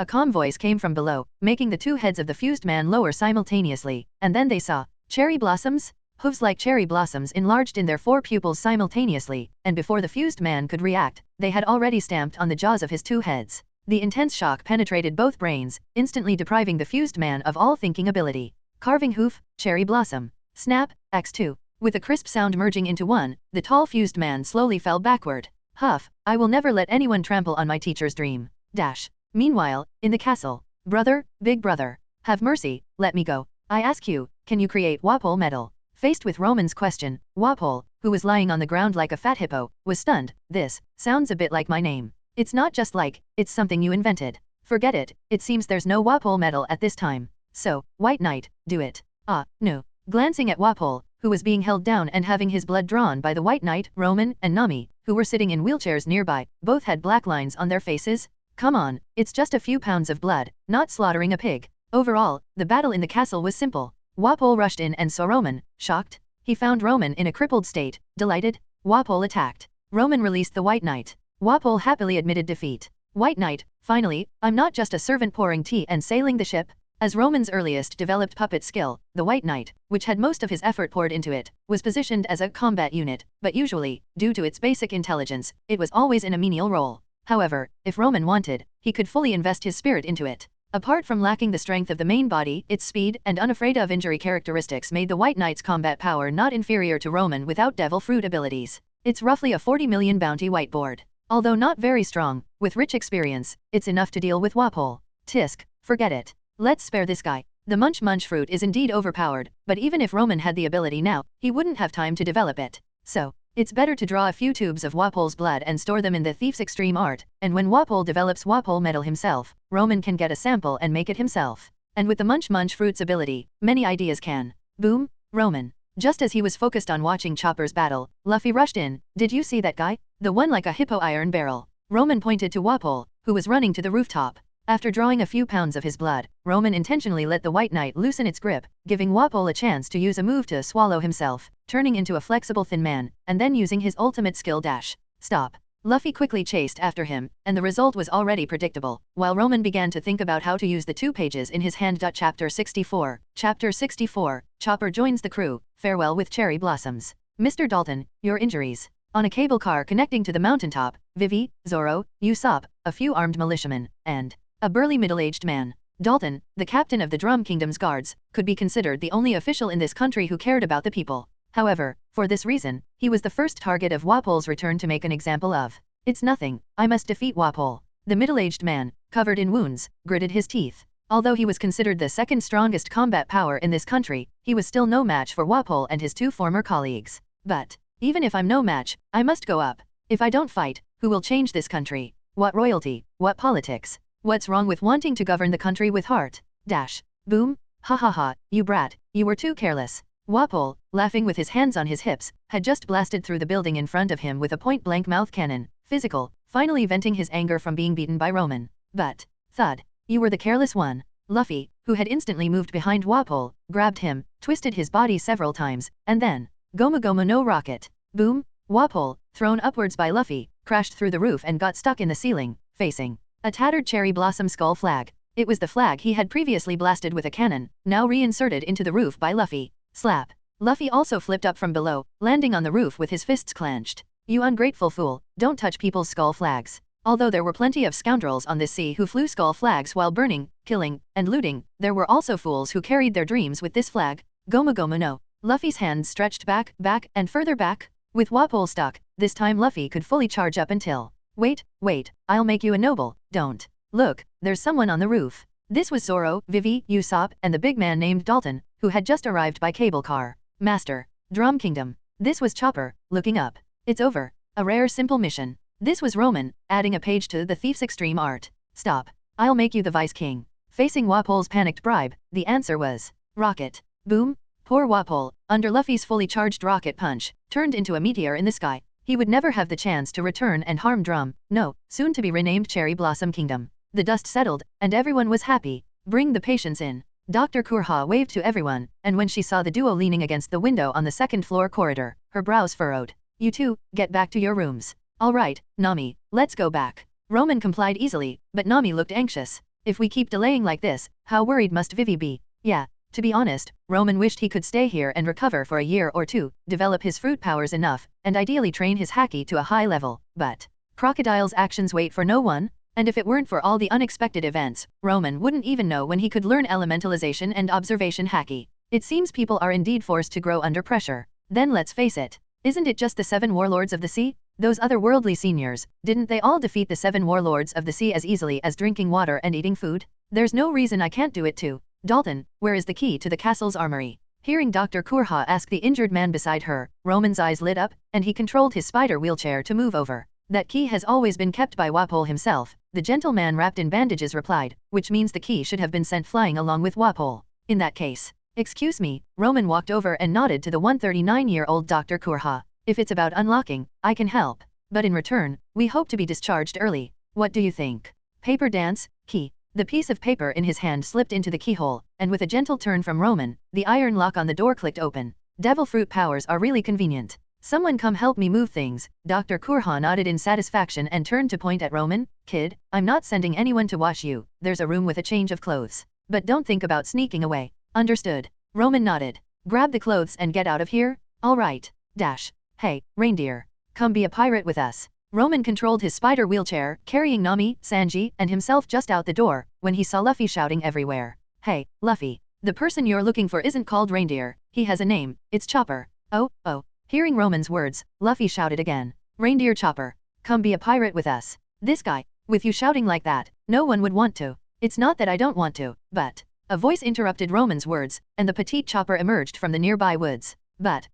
A calm voice came from below, making the two heads of the fused man lower simultaneously, and then they saw cherry blossoms? Hooves like cherry blossoms enlarged in their four pupils simultaneously, and before the fused man could react, they had already stamped on the jaws of his two heads. The intense shock penetrated both brains, instantly depriving the fused man of all thinking ability. Carving hoof, cherry blossom. Snap, X2. With a crisp sound merging into one, the tall fused man slowly fell backward. Huff, I will never let anyone trample on my teacher's dream. Dash. Meanwhile, in the castle. Brother, big brother. Have mercy, let me go. I ask you, can you create Wapol metal? Faced with Roman's question, Wapol, who was lying on the ground like a fat hippo, was stunned. This sounds a bit like my name. It's not just like, it's something you invented. Forget it, it seems there's no Wapol metal at this time. So, White Knight, do it. Ah, no. Glancing at Wapol, who was being held down and having his blood drawn by the White Knight, Roman, and Nami, who were sitting in wheelchairs nearby, both had black lines on their faces. Come on, it's just a few pounds of blood, not slaughtering a pig. Overall, the battle in the castle was simple. Wapol rushed in and saw Roman, shocked. He found Roman in a crippled state, delighted. Wapol attacked. Roman released the White Knight. Wapol happily admitted defeat. White Knight, finally, I'm not just a servant pouring tea and sailing the ship. As Roman's earliest developed puppet skill, the White Knight, which had most of his effort poured into it, was positioned as a combat unit, but usually, due to its basic intelligence, it was always in a menial role. However, if Roman wanted, he could fully invest his spirit into it. Apart from lacking the strength of the main body, its speed and unafraid of injury characteristics made the White Knight's combat power not inferior to Roman without devil fruit abilities. It's roughly a 40 million bounty whiteboard. Although not very strong, with rich experience, it's enough to deal with Wapol. Tisk, forget it. Let's spare this guy. The munch fruit is indeed overpowered, but even if Roman had the ability now, he wouldn't have time to develop it. So, it's better to draw a few tubes of Wapol's blood and store them in the thief's extreme art, and when Wapol develops Wapol metal himself, Roman can get a sample and make it himself. And with the munch fruit's ability, many ideas can. Boom, Roman. Just as he was focused on watching Chopper's battle, Luffy rushed in. Did you see that guy? The one like a hippo iron barrel. Roman pointed to Wapol, who was running to the rooftop. After drawing a few pounds of his blood, Roman intentionally let the White Knight loosen its grip, giving Wapol a chance to use a move to swallow himself, turning into a flexible thin man, and then using his ultimate skill dash. Stop. Luffy quickly chased after him, and the result was already predictable, while Roman began to think about how to use the 2 pages in his hand. Chapter 64. Chapter 64. Chopper joins the crew. Farewell with cherry blossoms. Mr. Dalton, your injuries. On a cable car connecting to the mountaintop, Vivi, Zoro, Usopp, a few armed militiamen, and a burly middle-aged man. Dalton, the captain of the Drum Kingdom's guards, could be considered the only official in this country who cared about the people. However, for this reason, he was the first target of Wapol's return to make an example of. It's nothing, I must defeat Wapol. The middle-aged man, covered in wounds, gritted his teeth. Although he was considered the second strongest combat power in this country, he was still no match for Wapol and his 2 former colleagues. But, even if I'm no match, I must go up. If I don't fight, who will change this country? What royalty? What politics? What's wrong with wanting to govern the country with heart? Dash. Boom. Ha ha ha, you brat, you were too careless. Wapol, laughing with his hands on his hips, had just blasted through the building in front of him with a point-blank mouth cannon, physical, finally venting his anger from being beaten by Roman. But, thud, you were the careless one. Luffy, who had instantly moved behind Wapol, grabbed him, twisted his body several times, and then, Goma Goma no rocket. Boom. Wapol, thrown upwards by Luffy, crashed through the roof and got stuck in the ceiling, facing a tattered cherry blossom skull flag. It was the flag he had previously blasted with a cannon, now reinserted into the roof by Luffy. Slap. Luffy also flipped up from below, landing on the roof with his fists clenched. You ungrateful fool, don't touch people's skull flags. Although there were plenty of scoundrels on this sea who flew skull flags while burning, killing, and looting, there were also fools who carried their dreams with this flag. Goma Goma no. Luffy's hands stretched back, and further back. With Wapol stuck, this time Luffy could fully charge up until... Wait, I'll make you a noble, don't. Look, there's someone on the roof. This was Zoro, Vivi, Usopp, and the big man named Dalton, who had just arrived by cable car. Master. Drum Kingdom. This was Chopper, looking up. It's over. A rare simple mission. This was Roman, adding a page to the thief's extreme art. Stop. I'll make you the Vice King. Facing Wapol's panicked bribe, the answer was rocket. Boom. Poor Wapol, under Luffy's fully charged rocket punch, turned into a meteor in the sky. He would never have the chance to return and harm Drum, no, soon to be renamed Cherry Blossom Kingdom. The dust settled, and everyone was happy. Bring the patients in. Dr. Kurha waved to everyone, and when she saw the duo leaning against the window on the second-floor corridor, her brows furrowed. You two, get back to your rooms. All right, Nami, let's go back. Roman complied easily, but Nami looked anxious. If we keep delaying like this, how worried must Vivi be? Yeah, to be honest, Roman wished he could stay here and recover for a year or two, develop his fruit powers enough, and ideally train his haki to a high level, but Crocodile's actions wait for no one, and if it weren't for all the unexpected events, Roman wouldn't even know when he could learn elementalization and observation haki. It seems people are indeed forced to grow under pressure. Then let's face it, isn't it just the 7 warlords of the sea? Those otherworldly seniors, didn't they all defeat the 7 warlords of the sea as easily as drinking water and eating food? There's no reason I can't do it too. Dalton, where is the key to the castle's armory? Hearing Dr. Kurha ask the injured man beside her, Roman's eyes lit up, and he controlled his spider wheelchair to move over. That key has always been kept by Wapol himself, the gentleman wrapped in bandages replied, which means the key should have been sent flying along with Wapol. In that case, excuse me, Roman walked over and nodded to the 139-year-old Dr. Kurha. If it's about unlocking, I can help. But in return, we hope to be discharged early. What do you think? Paper dance, key. The piece of paper in his hand slipped into the keyhole, and with a gentle turn from Roman, the iron lock on the door clicked open. Devil fruit powers are really convenient. Someone come help me move things. Dr. Kurha nodded in satisfaction and turned to point at Roman. Kid, I'm not sending anyone to wash you. There's a room with a change of clothes. But don't think about sneaking away. Understood. Roman nodded. Grab the clothes and get out of here? All right. Dash. Hey, reindeer. Come be a pirate with us. Roman controlled his spider wheelchair, carrying Nami, Sanji, and himself just out the door, when he saw Luffy shouting everywhere. Hey, Luffy. The person you're looking for isn't called Reindeer, he has a name, it's Chopper. Oh. Hearing Roman's words, Luffy shouted again. Reindeer Chopper. Come be a pirate with us. This guy, with you shouting like that, no one would want to. It's not that I don't want to, but... A voice interrupted Roman's words, and the petite Chopper emerged from the nearby woods. But...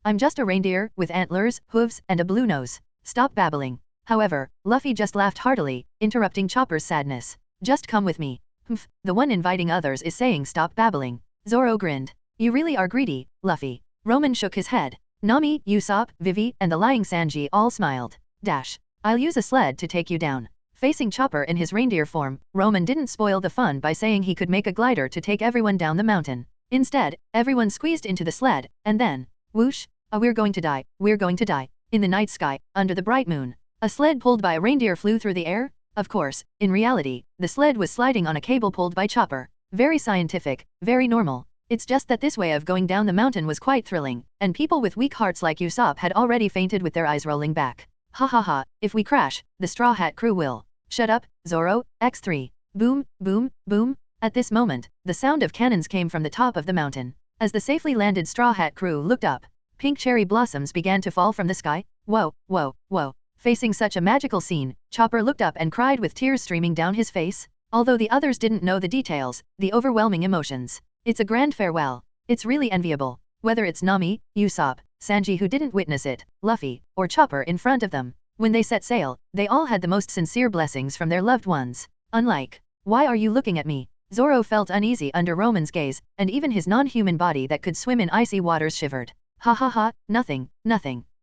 I'm just a reindeer, with antlers, hooves, and a blue nose. Stop babbling. However, Luffy just laughed heartily, interrupting Chopper's sadness. Just come with me. Humph, the one inviting others is saying stop babbling. Zoro grinned. You really are greedy, Luffy. Roman shook his head. Nami, Usopp, Vivi, and the lying Sanji all smiled. Dash. I'll use a sled to take you down. Facing Chopper in his reindeer form, Roman didn't spoil the fun by saying he could make a glider to take everyone down the mountain. Instead, everyone squeezed into the sled, and then... Whoosh! We're going to die. We're going to die. In the night sky, under the bright moon, a sled pulled by a reindeer flew through the air. Of course, in reality, the sled was sliding on a cable pulled by Chopper. Very scientific, very normal. It's just that this way of going down the mountain was quite thrilling, and people with weak hearts like Usopp had already fainted with their eyes rolling back. Ha ha ha, if we crash, the Straw Hat crew will. Shut up, Zoro, X3. Boom, boom, boom. At this moment, the sound of cannons came from the top of the mountain. As the safely landed Straw Hat crew looked up, pink cherry blossoms began to fall from the sky. Whoa. Facing such a magical scene, Chopper looked up and cried with tears streaming down his face. Although the others didn't know the details, the overwhelming emotions. It's a grand farewell. It's really enviable. Whether it's Nami, Usopp, Sanji who didn't witness it, Luffy, or Chopper in front of them. When they set sail, they all had the most sincere blessings from their loved ones. Unlike, why are you looking at me? Zoro felt uneasy under Roman's gaze, and even his non-human body that could swim in icy waters shivered. Ha ha ha, nothing.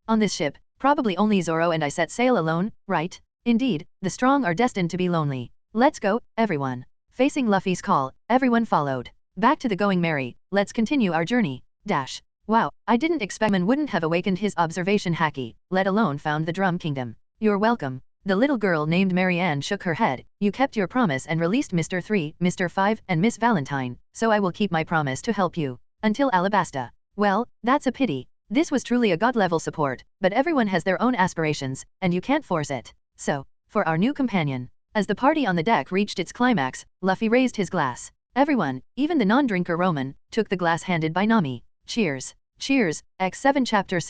On this ship, probably only Zoro and I set sail alone, right? Indeed, the strong are destined to be lonely. Let's go, everyone. Facing Luffy's call, everyone followed. Back to the Going Merry, let's continue our journey. Dash. Wow, I didn't expect man wouldn't have awakened his observation haki, let alone found the Drum Kingdom. You're welcome. The little girl named Marianne shook her head. You kept your promise and released Mr. 3, Mr. 5, and Miss Valentine, so I will keep my promise to help you. Until Alabasta. Well, that's a pity. This was truly a god-level support, but everyone has their own aspirations, and you can't force it. So, for our new companion. As the party on the deck reached its climax, Luffy raised his glass. Everyone, even the non-drinker Roman, took the glass handed by Nami. Cheers. Cheers. X7 Chapter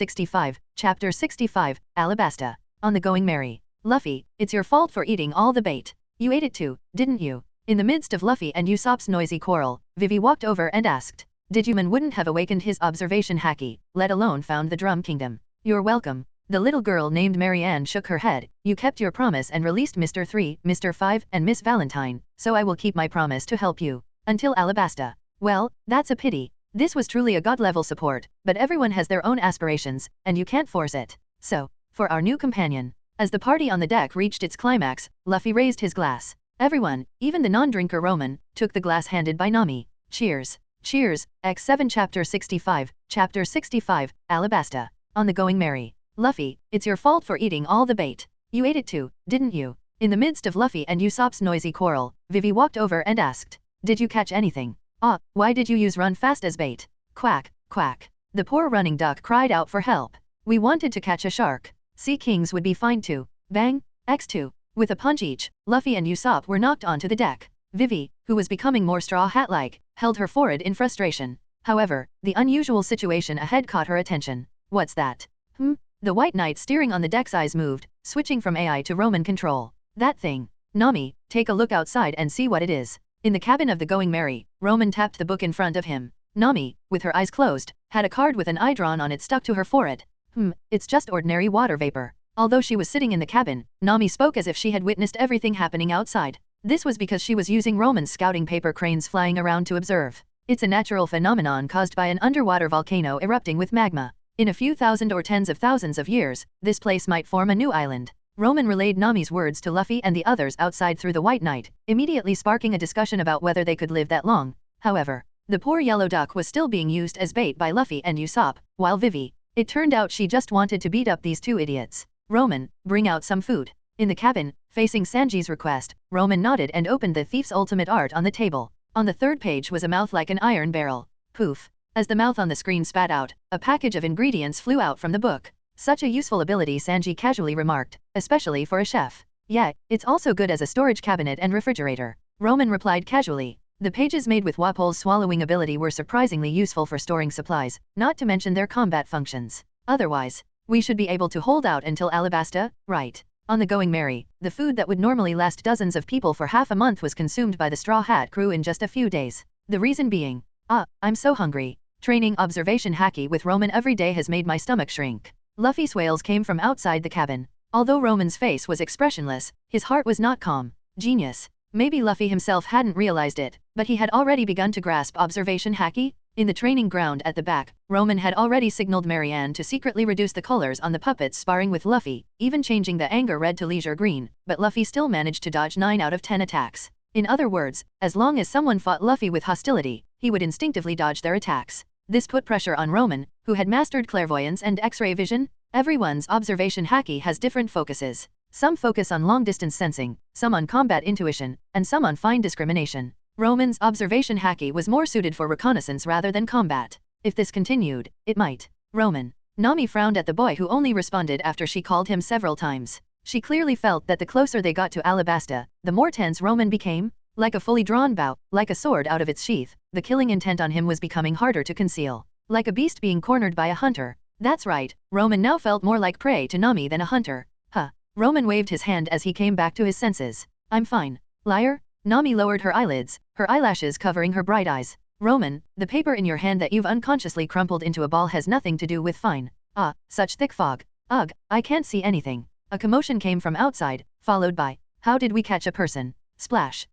65, Alabasta. On the Going Merry. Luffy, it's your fault for eating all the bait. You ate it too, didn't you? In the midst of Luffy and Usopp's noisy quarrel, Vivi walked over and asked. Did you man wouldn't have awakened his observation haki, let alone found the Drum Kingdom? You're welcome. The little girl named Marianne shook her head. You kept your promise and released Mr. 3, Mr. 5, and Miss Valentine, so I will keep my promise to help you. Until Alabasta. Well, that's a pity. This was truly a god-level support, but everyone has their own aspirations, and you can't force it. So, for our new companion. As the party on the deck reached its climax, Luffy raised his glass. Everyone, even the non-drinker Roman, took the glass handed by Nami. Cheers. Cheers. X7 Chapter 65, Alabasta. On the Going Merry. Luffy, it's your fault for eating all the bait. You ate it too, didn't you? In the midst of Luffy and Usopp's noisy quarrel, Vivi walked over and asked, "Did you catch anything? Ah, why did you use run fast as bait?" Quack, quack. The poor running duck cried out for help. "We wanted to catch a shark. Sea kings would be fine too." Bang! X2. With a punch each, Luffy and Usopp were knocked onto the deck. Vivi, who was becoming more straw hat-like, held her forehead in frustration. However, the unusual situation ahead caught her attention. "What's that?" The White Knight steering on the deck's eyes moved, switching from AI to Roman control. "That thing. Nami, take a look outside and see what it is." In the cabin of the Going Merry, Roman tapped the book in front of him. Nami, with her eyes closed, had a card with an eye drawn on it stuck to her forehead. It's just ordinary water vapor." Although she was sitting in the cabin, Nami spoke as if she had witnessed everything happening outside. This was because she was using Roman's scouting paper cranes flying around to observe. It's a natural phenomenon caused by an underwater volcano erupting with magma. In a few thousand or tens of thousands of years, this place might form a new island. Roman relayed Nami's words to Luffy and the others outside through the White Knight, immediately sparking a discussion about whether they could live that long. However, the poor yellow duck was still being used as bait by Luffy and Usopp, while Vivi. It turned out she just wanted to beat up these two idiots. "Roman, bring out some food." In the cabin, facing Sanji's request, Roman nodded and opened the thief's ultimate art on the table. On the third page was a mouth like an iron barrel. Poof. As the mouth on the screen spat out, a package of ingredients flew out from the book. "Such a useful ability," Sanji casually remarked, "especially for a chef." "Yeah, it's also good as a storage cabinet and refrigerator," Roman replied casually. The pages made with Wapol's swallowing ability were surprisingly useful for storing supplies, not to mention their combat functions. "Otherwise, we should be able to hold out until Alabasta, right?" On the Going Merry, the food that would normally last dozens of people for half a month was consumed by the Straw Hat crew in just a few days. The reason being, I'm so hungry. Training observation haki with Roman every day has made my stomach shrink. Luffy's wails came from outside the cabin. Although Roman's face was expressionless, his heart was not calm. Genius. Maybe Luffy himself hadn't realized it, but he had already begun to grasp observation haki. In the training ground at the back, Roman had already signaled Marianne to secretly reduce the colors on the puppets sparring with Luffy, even changing the anger red to leisure green, but Luffy still managed to dodge 9 out of 10 attacks. In other words, as long as someone fought Luffy with hostility, he would instinctively dodge their attacks. This put pressure on Roman, who had mastered clairvoyance and X-ray vision. Everyone's observation haki has different focuses. Some focus on long-distance sensing, some on combat intuition, and some on fine discrimination. Roman's observation haki was more suited for reconnaissance rather than combat. If this continued, it might. Roman. Nami frowned at the boy who only responded after she called him several times. She clearly felt that the closer they got to Alabasta, the more tense Roman became. Like a fully drawn bow, like a sword out of its sheath, the killing intent on him was becoming harder to conceal. Like a beast being cornered by a hunter. That's right, Roman now felt more like prey to Nami than a hunter. Roman waved his hand as he came back to his senses. "I'm fine." "Liar?" Nami lowered her eyelids, her eyelashes covering her bright eyes. "Roman, the paper in your hand that you've unconsciously crumpled into a ball has nothing to do with fine." Such thick fog. "Ugh, I can't see anything." A commotion came from outside, followed by, "How did we catch a person?" Splash.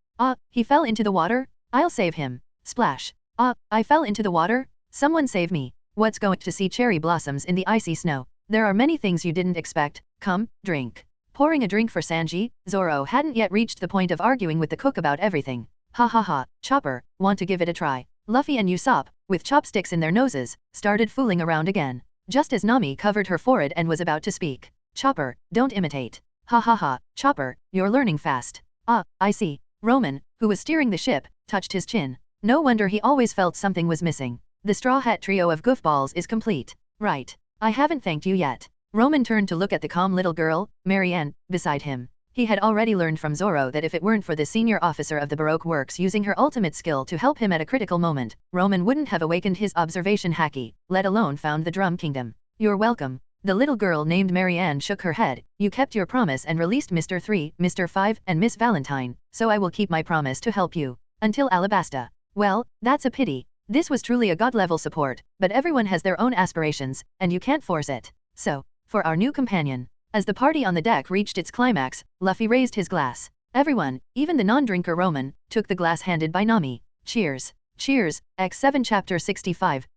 He fell into the water? I'll save him." Splash. I fell into the water? Someone save me." "What's going to see cherry blossoms in the icy snow? There are many things you didn't expect. Come, drink." Pouring a drink for Sanji, Zoro hadn't yet reached the point of arguing with the cook about everything. "Ha ha ha, Chopper, want to give it a try?" Luffy and Usopp, with chopsticks in their noses, started fooling around again. Just as Nami covered her forehead and was about to speak. "Chopper, don't imitate." "Ha ha ha, Chopper, you're learning fast." I see." Roman, who was steering the ship, touched his chin. No wonder he always felt something was missing. The Straw Hat trio of goofballs is complete. "Right. I haven't thanked you yet." Roman turned to look at the calm little girl, Marianne, beside him. He had already learned from Zoro that if it weren't for the senior officer of the Baroque works using her ultimate skill to help him at a critical moment, Roman wouldn't have awakened his observation haki, let alone found the Drum Kingdom. "You're welcome." The little girl named Marianne shook her head. "You kept your promise and released Mr. 3, Mr. 5, and Miss Valentine, so I will keep my promise to help you. Until Alabasta." "Well, that's a pity. This was truly a god-level support, but everyone has their own aspirations, and you can't force it. So, for our new companion." As the party on the deck reached its climax, Luffy raised his glass. Everyone, even the non-drinker Roman, took the glass handed by Nami. "Cheers." "Cheers." X7 Chapter 65,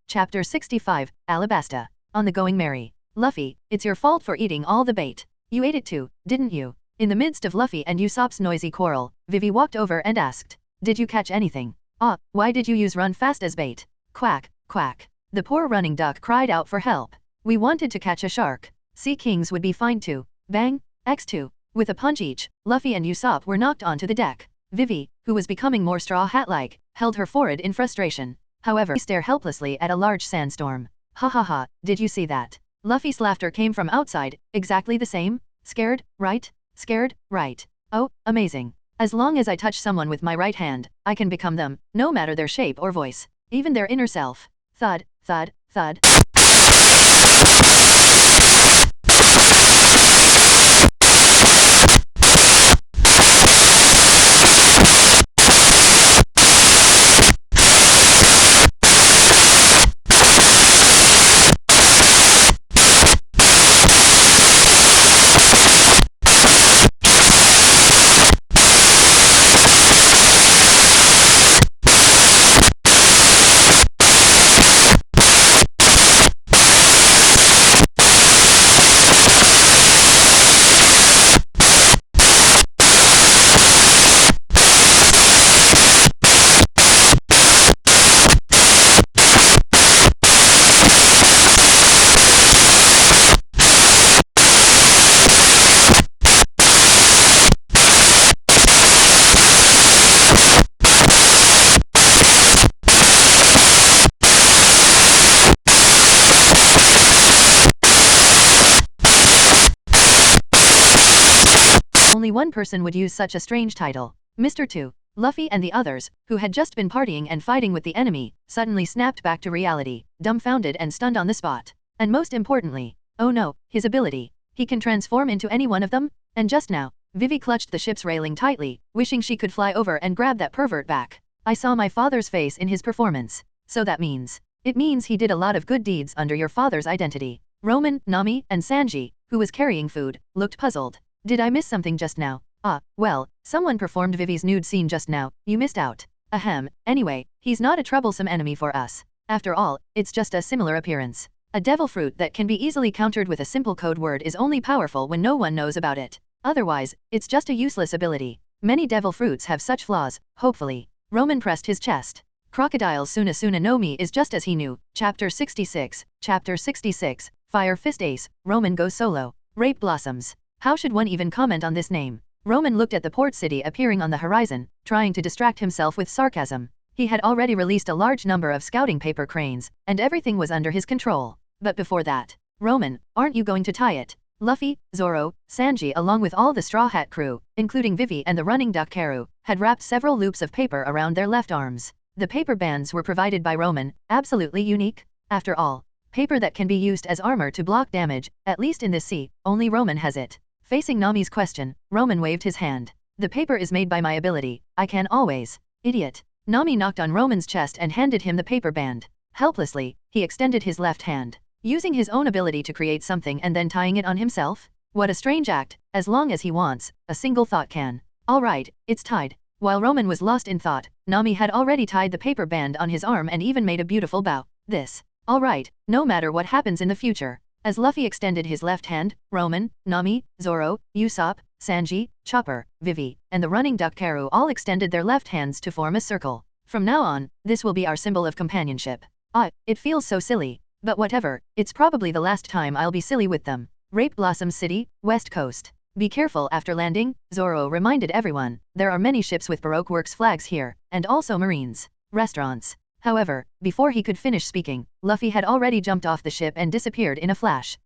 Alabasta. On the Going Merry. "Luffy, it's your fault for eating all the bait. You ate it too, didn't you?" In the midst of Luffy and Usopp's noisy quarrel, Vivi walked over and asked, "Did you catch anything? Why did you use run fast as bait?" Quack, quack. The poor running duck cried out for help. "We wanted to catch a shark. Sea kings would be fine too." Bang! X2. With a punch each, Luffy and Usopp were knocked onto the deck. Vivi, who was becoming more Straw Hat-like, held her forehead in frustration. However, she stared helplessly at a large sandstorm. Ha ha ha, did you see that? Luffy's laughter came from outside, exactly the same? Scared, right? Scared, right. Oh, amazing. As long as I touch someone with my right hand, I can become them, no matter their shape or voice, even their inner self. Thud, thud, thud. Only one person would use such a strange title. Mr. 2. Luffy and the others, who had just been partying and fighting with the enemy, suddenly snapped back to reality, dumbfounded and stunned on the spot. And most importantly, oh no, his ability. He can transform into any one of them? And just now, Vivi clutched the ship's railing tightly, wishing she could fly over and grab that pervert back. I saw my father's face in his performance. So that means. It means he did a lot of good deeds under your father's identity. Roman, Nami, and Sanji, who was carrying food, looked puzzled. Did I miss something just now? Ah, well, someone performed Vivi's nude scene just now, you missed out. Ahem, anyway, he's not a troublesome enemy for us. After all, it's just a similar appearance. A devil fruit that can be easily countered with a simple code word is only powerful when no one knows about it. Otherwise, it's just a useless ability. Many devil fruits have such flaws, hopefully. Roman pressed his chest. Crocodile's Suna no Mi is just as he knew. Chapter 66, Chapter 66, Fire Fist Ace, Roman goes solo. Rape Blossoms. How should one even comment on this name? Roman looked at the port city appearing on the horizon, trying to distract himself with sarcasm. He had already released a large number of scouting paper cranes, and everything was under his control. But before that, Roman, aren't you going to tie it? Luffy, Zoro, Sanji along with all the Straw Hat crew, including Vivi and the running duck Karu, had wrapped several loops of paper around their left arms. The paper bands were provided by Roman, absolutely unique. After all, paper that can be used as armor to block damage, at least in this sea, only Roman has it. Facing Nami's question, Roman waved his hand. The paper is made by my ability, I can always. Idiot. Nami knocked on Roman's chest and handed him the paper band. Helplessly, he extended his left hand, using his own ability to create something and then tying it on himself? What a strange act, as long as he wants, a single thought can. Alright, it's tied. While Roman was lost in thought, Nami had already tied the paper band on his arm and even made a beautiful bow. This. Alright, no matter what happens in the future. As Luffy extended his left hand, Roman, Nami, Zoro, Usopp, Sanji, Chopper, Vivi, and the running duck Karu all extended their left hands to form a circle. From now on, this will be our symbol of companionship. It feels so silly. But whatever, it's probably the last time I'll be silly with them. Rape Blossom City, West Coast. Be careful after landing, Zoro reminded everyone. There are many ships with Baroque Works flags here, and also marines. Restaurants. However, before he could finish speaking, Luffy had already jumped off the ship and disappeared in a flash.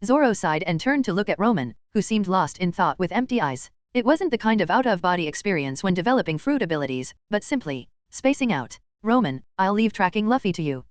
Zoro sighed and turned to look at Roman, who seemed lost in thought with empty eyes. It wasn't the kind of out-of-body experience when developing fruit abilities, but simply spacing out. Roman, I'll leave tracking Luffy to you.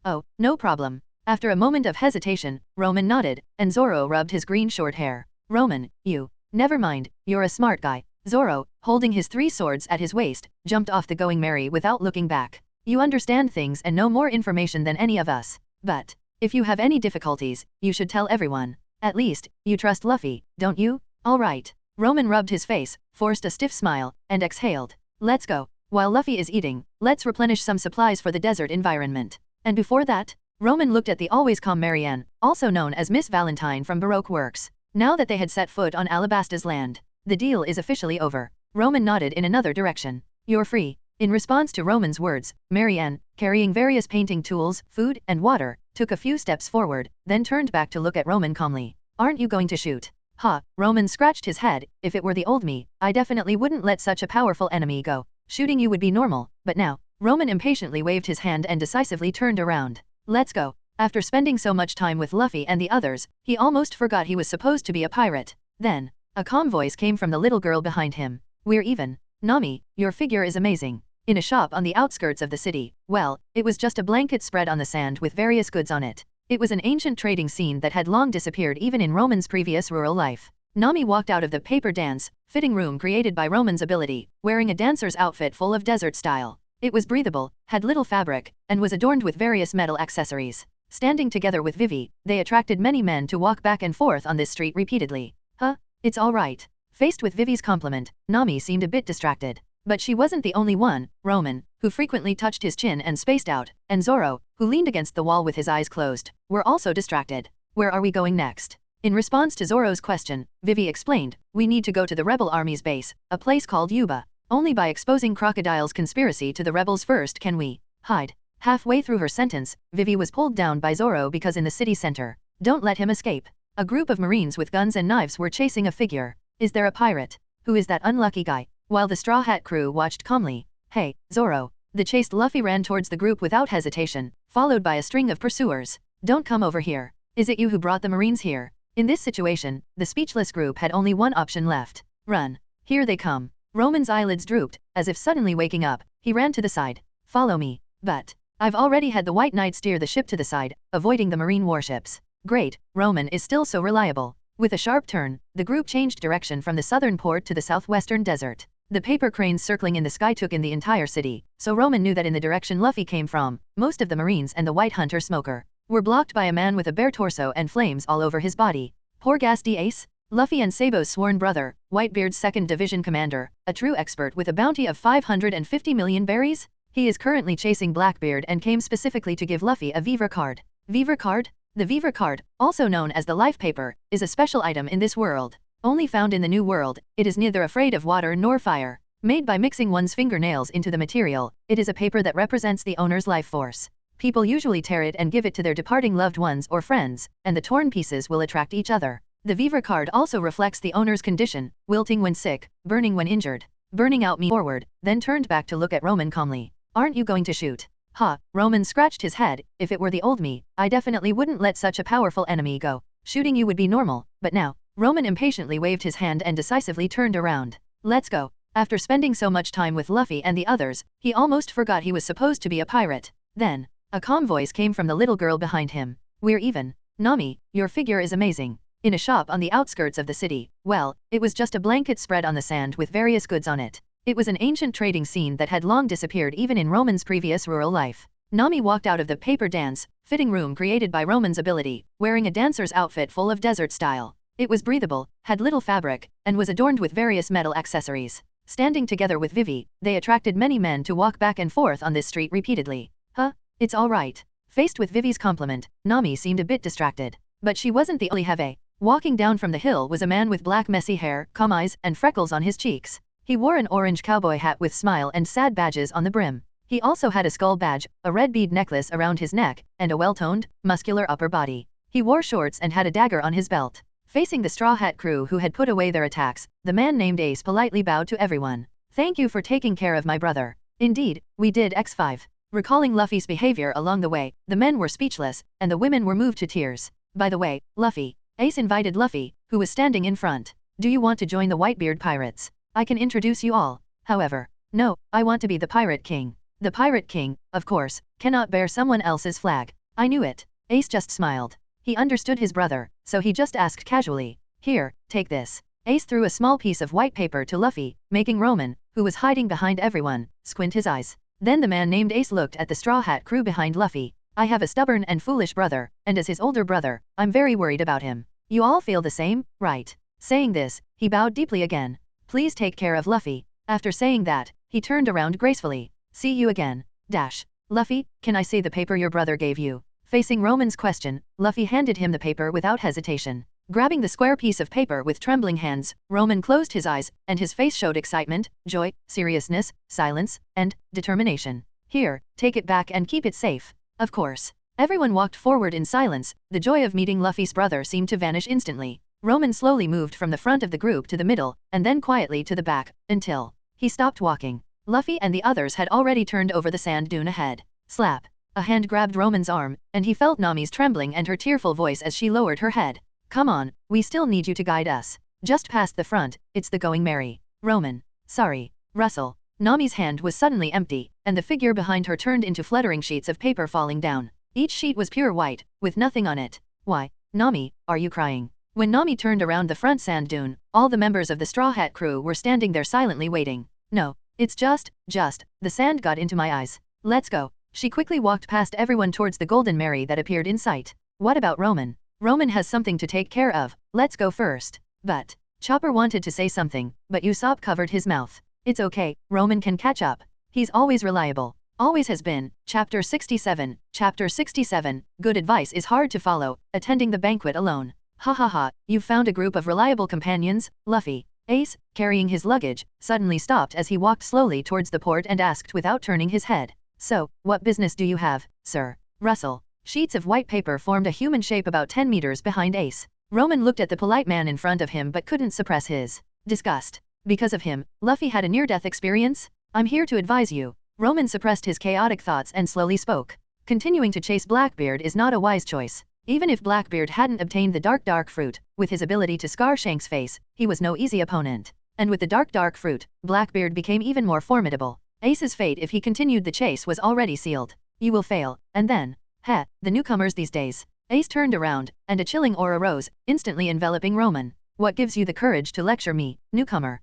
Oh, no problem. After a moment of hesitation, Roman nodded, and Zoro rubbed his green short hair. Roman, you. Never mind, you're a smart guy. Zoro, holding his 3 swords at his waist, jumped off the Going Merry without looking back. You understand things and know more information than any of us. But, if you have any difficulties, you should tell everyone. At least, you trust Luffy, don't you? Alright. Roman rubbed his face, forced a stiff smile, and exhaled. Let's go. While Luffy is eating, let's replenish some supplies for the desert environment. And before that, Roman looked at the always calm Marianne, also known as Miss Valentine from Baroque Works. Now that they had set foot on Alabasta's land, the deal is officially over. Roman nodded in another direction. You're free. In response to Roman's words, Marianne, carrying various painting tools, food, and water, took a few steps forward, then turned back to look at Roman calmly. Aren't you going to shoot? Ha, Roman scratched his head. If it were the old me, I definitely wouldn't let such a powerful enemy go. Shooting you would be normal, but now, Roman impatiently waved his hand and decisively turned around. Let's go. After spending so much time with Luffy and the others, he almost forgot he was supposed to be a pirate. Then, a calm voice came from the little girl behind him. We're even. Nami, your figure is amazing. In a shop on the outskirts of the city, well, it was just a blanket spread on the sand with various goods on it. It was an ancient trading scene that had long disappeared even in Roman's previous rural life. Nami walked out of the paper dance, fitting room created by Roman's ability, wearing a dancer's outfit full of desert style. It was breathable, had little fabric, and was adorned with various metal accessories. Standing together with Vivi, they attracted many men to walk back and forth on this street repeatedly. Huh? It's all right. Faced with Vivi's compliment, Nami seemed a bit distracted. But she wasn't the only one. Roman, who frequently touched his chin and spaced out, and Zoro, who leaned against the wall with his eyes closed, were also distracted. Where are we going next? In response to Zoro's question, Vivi explained, we need to go to the rebel army's base, a place called Yuba. Only by exposing Crocodile's conspiracy to the rebels first can we hide. Halfway through her sentence, Vivi was pulled down by Zoro because in the city center, don't let him escape. A group of Marines with guns and knives were chasing a figure. Is there a pirate? Who is that unlucky guy? While the Straw Hat crew watched calmly. Hey, Zoro. The chased Luffy ran towards the group without hesitation, followed by a string of pursuers. Don't come over here. Is it you who brought the Marines here? In this situation, the speechless group had only one option left. Run. Here they come. Roman's eyelids drooped, as if suddenly waking up. He ran to the side. Follow me. But I've already had the White Knight steer the ship to the side, avoiding the Marine warships. Great, Roman is still so reliable. With a sharp turn, the group changed direction from the southern port to the southwestern desert. The paper cranes circling in the sky took in the entire city, so Roman knew that in the direction Luffy came from, most of the Marines and the White Hunter Smoker were blocked by a man with a bare torso and flames all over his body. Poor Ghastly Ace? Luffy and Sabo's sworn brother, Whitebeard's 2nd Division commander, a true expert with a bounty of 550 million berries? He is currently chasing Blackbeard and came specifically to give Luffy a Vivre card. Vivre card? The Vivre card, also known as the life paper, is a special item in this world. Only found in the New World, it is neither afraid of water nor fire. Made by mixing one's fingernails into the material, it is a paper that represents the owner's life force. People usually tear it and give it to their departing loved ones or friends, and the torn pieces will attract each other. The Vivre card also reflects the owner's condition, wilting when sick, burning when injured. Burning out me forward, then turned back to look at Roman calmly. Aren't you going to shoot? Ha, Roman scratched his head. If it were the old me, I definitely wouldn't let such a powerful enemy go. Shooting you would be normal, but now, Roman impatiently waved his hand and decisively turned around. Let's go. After spending so much time with Luffy and the others, he almost forgot he was supposed to be a pirate. Then, a calm voice came from the little girl behind him. We're even. Nami, your figure is amazing. In a shop on the outskirts of the city, well, it was just a blanket spread on the sand with various goods on it. It was an ancient trading scene that had long disappeared even in Roman's previous rural life. Nami walked out of the paper dance, fitting room created by Roman's ability, wearing a dancer's outfit full of desert style. It was breathable, had little fabric, and was adorned with various metal accessories. Standing together with Vivi, they attracted many men to walk back and forth on this street repeatedly. Huh? It's all right. Faced with Vivi's compliment, Nami seemed a bit distracted. But she wasn't the only have. Walking down from the hill was a man with black messy hair, calm eyes, and freckles on his cheeks. He wore an orange cowboy hat with smile and sad badges on the brim. He also had a skull badge, a red bead necklace around his neck, and a well-toned, muscular upper body. He wore shorts and had a dagger on his belt. Facing the Straw Hat crew who had put away their attacks, the man named Ace politely bowed to everyone. Thank you for taking care of my brother. Indeed, we did X5. Recalling Luffy's behavior along the way, the men were speechless, and the women were moved to tears. By the way, Luffy. Ace invited Luffy, who was standing in front. Do you want to join the Whitebeard pirates? I can introduce you all. However, no, I want to be the Pirate King. The Pirate King, of course, cannot bear someone else's flag. I knew it. Ace just smiled. He understood his brother, so he just asked casually. Here, take this. Ace threw a small piece of white paper to Luffy, making Roman, who was hiding behind everyone, squint his eyes. Then the man named Ace looked at the Straw Hat crew behind Luffy. I have a stubborn and foolish brother, and as his older brother, I'm very worried about him. You all feel the same, right? Saying this, he bowed deeply again. Please take care of Luffy. After saying that, he turned around gracefully. See you again. Dash. Luffy, can I see the paper your brother gave you? Facing Roman's question, Luffy handed him the paper without hesitation. Grabbing the square piece of paper with trembling hands, Roman closed his eyes, and his face showed excitement, joy, seriousness, silence, and determination. Here, take it back and keep it safe. Of course. Everyone walked forward in silence. The joy of meeting Luffy's brother seemed to vanish instantly. Roman slowly moved from the front of the group to the middle, and then quietly to the back, until he stopped walking. Luffy and the others had already turned over the sand dune ahead. Slap. A hand grabbed Roman's arm, and he felt Nami's trembling and her tearful voice as she lowered her head. Come on, we still need you to guide us. Just past the front, it's the Going Merry. Roman. Sorry. Russell. Nami's hand was suddenly empty, and the figure behind her turned into fluttering sheets of paper falling down. Each sheet was pure white, with nothing on it. Why, Nami, are you crying? When Nami turned around the front sand dune, all the members of the Straw Hat crew were standing there silently waiting. No, it's just, the sand got into my eyes. Let's go. She quickly walked past everyone towards the Golden Mary that appeared in sight. What about Roman? Roman has something to take care of. Let's go first. But Chopper wanted to say something, but Usopp covered his mouth. It's okay, Roman can catch up. He's always reliable. Always has been. Chapter 67. Chapter 67. Good advice is hard to follow, attending the banquet alone. Ha ha ha, you've found a group of reliable companions, Luffy. Ace, carrying his luggage, suddenly stopped as he walked slowly towards the port and asked without turning his head. So, what business do you have, sir? Russell. Sheets of white paper formed a human shape about 10 meters behind Ace. Roman looked at the polite man in front of him but couldn't suppress his disgust. Because of him, Luffy had a near-death experience? I'm here to advise you. Roman suppressed his chaotic thoughts and slowly spoke. Continuing to chase Blackbeard is not a wise choice. Even if Blackbeard hadn't obtained the dark fruit, with his ability to scar Shank's face, he was no easy opponent. And with the dark fruit, Blackbeard became even more formidable. Ace's fate if he continued the chase was already sealed. You will fail, and then, the newcomers these days. Ace turned around, and a chilling aura rose, instantly enveloping Roman. What gives you the courage to lecture me, newcomer?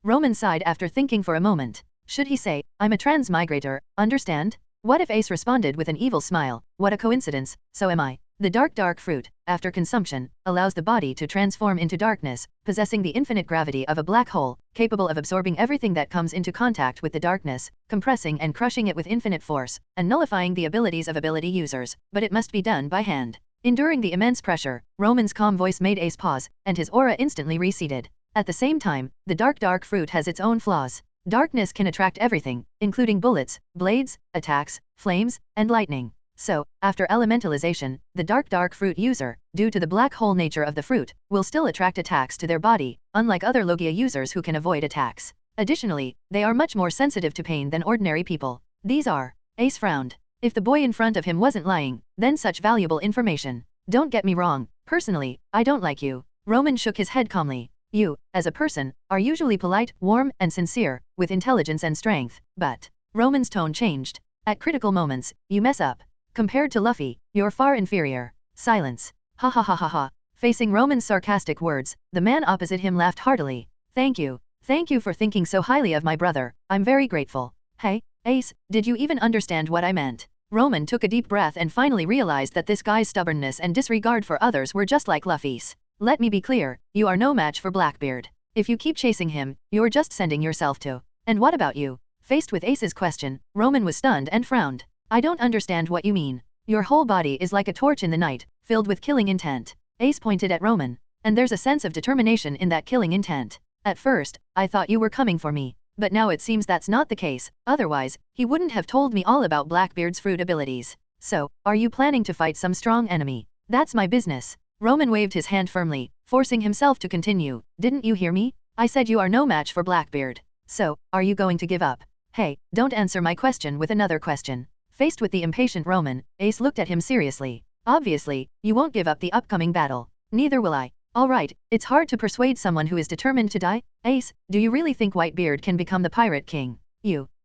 Roman sighed after thinking for a moment. Should he say, I'm a transmigrator, understand? What if Ace responded with an evil smile? What a coincidence, so am I. The dark fruit, after consumption, allows the body to transform into darkness, possessing the infinite gravity of a black hole, capable of absorbing everything that comes into contact with the darkness, compressing and crushing it with infinite force, and nullifying the abilities of ability users, but it must be done by hand. Enduring the immense pressure, Roman's calm voice made Ace pause, and his aura instantly receded. At the same time, the dark fruit has its own flaws. Darkness can attract everything, including bullets, blades, attacks, flames, and lightning. So, after elementalization, the dark fruit user, due to the black hole nature of the fruit, will still attract attacks to their body, unlike other Logia users who can avoid attacks. Additionally, they are much more sensitive to pain than ordinary people. These are. Ace frowned. If the boy in front of him wasn't lying, then such valuable information. Don't get me wrong, personally, I don't like you. Roman shook his head calmly. You, as a person, are usually polite, warm, and sincere, with intelligence and strength, but Roman's tone changed. At critical moments, you mess up. Compared to Luffy, you're far inferior. Silence. Ha ha ha ha ha. Facing Roman's sarcastic words, the man opposite him laughed heartily. Thank you. Thank you for thinking so highly of my brother. I'm very grateful. Hey, Ace, did you even understand what I meant? Roman took a deep breath and finally realized that this guy's stubbornness and disregard for others were just like Luffy's. Let me be clear, you are no match for Blackbeard. If you keep chasing him, you're just sending yourself to. And what about you? Faced with Ace's question, Roman was stunned and frowned. I don't understand what you mean. Your whole body is like a torch in the night, filled with killing intent. Ace pointed at Roman. And there's a sense of determination in that killing intent. At first, I thought you were coming for me. But now it seems that's not the case, otherwise, he wouldn't have told me all about Blackbeard's fruit abilities. So, are you planning to fight some strong enemy? That's my business. Roman waved his hand firmly, forcing himself to continue. Didn't you hear me? I said you are no match for Blackbeard. So, are you going to give up? Hey, don't answer my question with another question. Faced with the impatient Roman, Ace looked at him seriously. Obviously, you won't give up the upcoming battle. Neither will I. Alright, it's hard to persuade someone who is determined to die. Ace, do you really think Whitebeard can become the Pirate King?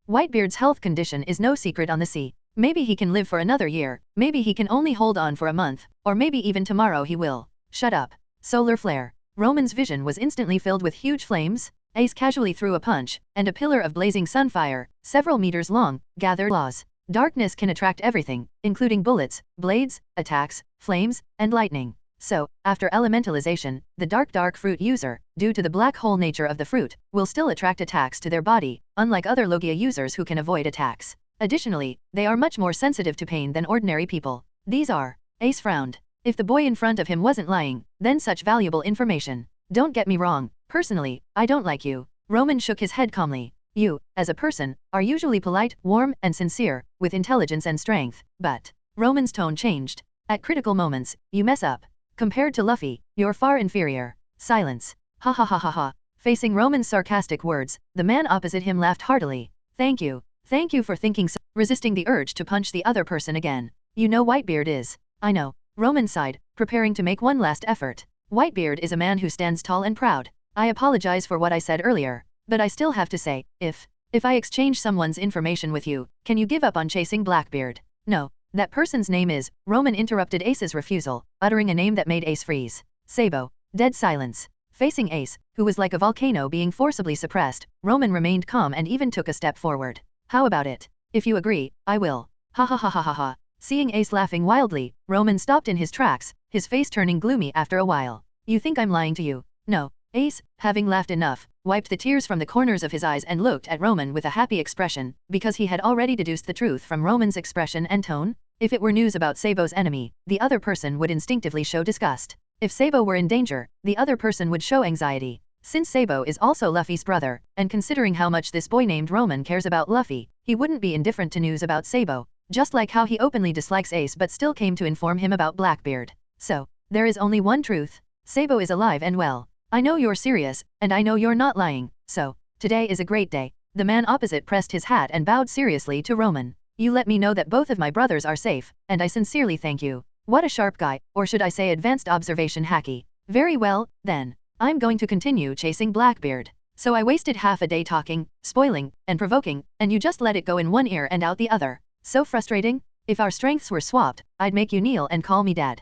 Whitebeard's health condition is no secret on the sea. Maybe he can live for another year, maybe he can only hold on for a month, or maybe even tomorrow he will. Shut up. Solar flare. Roman's vision was instantly filled with huge flames. Ace casually threw a punch, and a pillar of blazing sunfire, several meters long, gathered laws. Darkness can attract everything, including bullets, blades, attacks, flames, and lightning. So, after elementalization, the dark fruit user, due to the black hole nature of the fruit, will still attract attacks to their body, unlike other Logia users who can avoid attacks. Additionally, they are much more sensitive to pain than ordinary people. These are. Ace frowned. If the boy in front of him wasn't lying, then such valuable information. Don't get me wrong, personally, I don't like you. Roman shook his head calmly. You, as a person, are usually polite, warm, and sincere, with intelligence and strength, but Roman's tone changed. At critical moments, you mess up. Compared to Luffy, you're far inferior. Silence. Ha ha ha ha ha. Facing Roman's sarcastic words, the man opposite him laughed heartily. Thank you. Thank you for thinking so. Resisting the urge to punch the other person again. You know Whitebeard is. I know. Roman sighed, preparing to make one last effort. Whitebeard is a man who stands tall and proud. I apologize for what I said earlier, but I still have to say, if I exchange someone's information with you, can you give up on chasing Blackbeard? No. That person's name is, Roman interrupted Ace's refusal, uttering a name that made Ace freeze. Sabo. Dead silence. Facing Ace, who was like a volcano being forcibly suppressed, Roman remained calm and even took a step forward. How about it? If you agree, I will. Ha ha ha ha ha ha. Seeing Ace laughing wildly, Roman stopped in his tracks, his face turning gloomy after a while. You think I'm lying to you? No. Ace, having laughed enough, wiped the tears from the corners of his eyes and looked at Roman with a happy expression, because he had already deduced the truth from Roman's expression and tone. If it were news about Sabo's enemy, the other person would instinctively show disgust. If Sabo were in danger, the other person would show anxiety. Since Sabo is also Luffy's brother, and considering how much this boy named Roman cares about Luffy, he wouldn't be indifferent to news about Sabo, just like how he openly dislikes Ace but still came to inform him about Blackbeard. So, there is only one truth. Sabo is alive and well. I know you're serious, and I know you're not lying, so, today is a great day. The man opposite pressed his hat and bowed seriously to Roman. You let me know that both of my brothers are safe, and I sincerely thank you. What a sharp guy, or should I say advanced observation hacky. Very well, then. I'm going to continue chasing Blackbeard. So I wasted half a day talking, spoiling, and provoking, and you just let it go in one ear and out the other. So frustrating? If our strengths were swapped, I'd make you kneel and call me dad.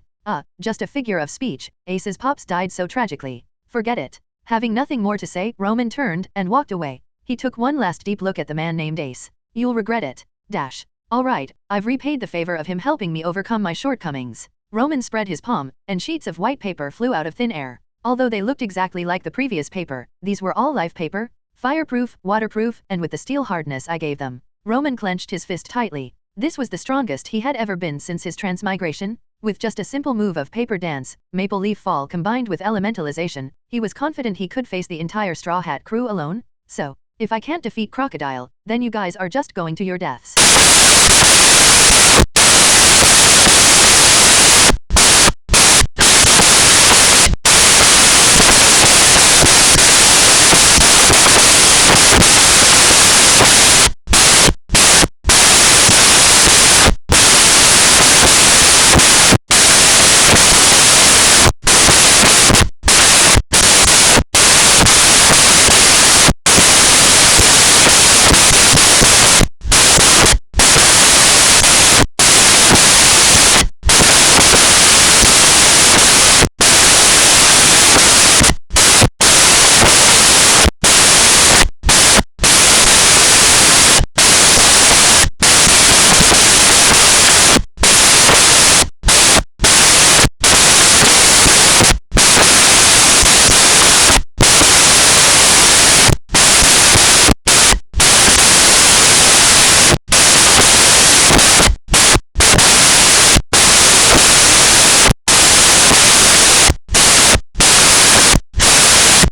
Just a figure of speech. Ace's pops died so tragically. Forget it. Having nothing more to say, Roman turned and walked away. He took one last deep look at the man named Ace. You'll regret it. Dash. All right, I've repaid the favor of him helping me overcome my shortcomings. Roman spread his palm, and sheets of white paper flew out of thin air. Although they looked exactly like the previous paper, these were all life paper, fireproof, waterproof, and with the steel hardness I gave them. Roman clenched his fist tightly. This was the strongest he had ever been since his transmigration. With just a simple move of paper dance, maple leaf fall combined with elementalization, he was confident he could face the entire Straw Hat crew alone. So, if I can't defeat Crocodile, then you guys are just going to your deaths.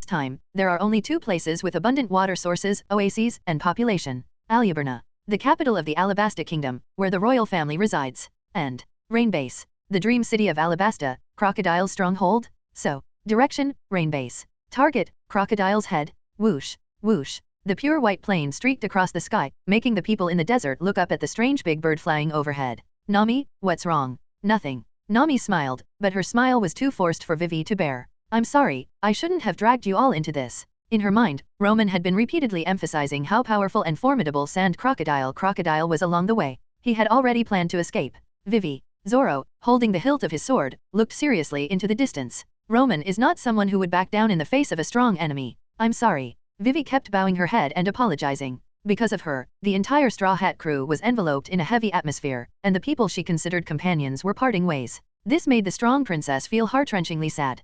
Time, there are only two places with abundant water sources, oases, and population. Aluberna, the capital of the Alabasta Kingdom, where the royal family resides, and Rainbase, the dream city of Alabasta, Crocodile's stronghold. So, direction, Rainbase. Target, Crocodile's head. Whoosh, whoosh. The pure white plane streaked across the sky, making the people in the desert look up at the strange big bird flying overhead. Nami, what's wrong? Nothing. Nami smiled, but her smile was too forced for Vivi to bear. I'm sorry, I shouldn't have dragged you all into this. In her mind, Roman had been repeatedly emphasizing how powerful and formidable Sand Crocodile was along the way. He had already planned to escape. Vivi, Zoro, holding the hilt of his sword, looked seriously into the distance. Roman is not someone who would back down in the face of a strong enemy. I'm sorry. Vivi kept bowing her head and apologizing. Because of her, the entire Straw Hat crew was enveloped in a heavy atmosphere, and the people she considered companions were parting ways. This made the strong princess feel heart-wrenchingly sad.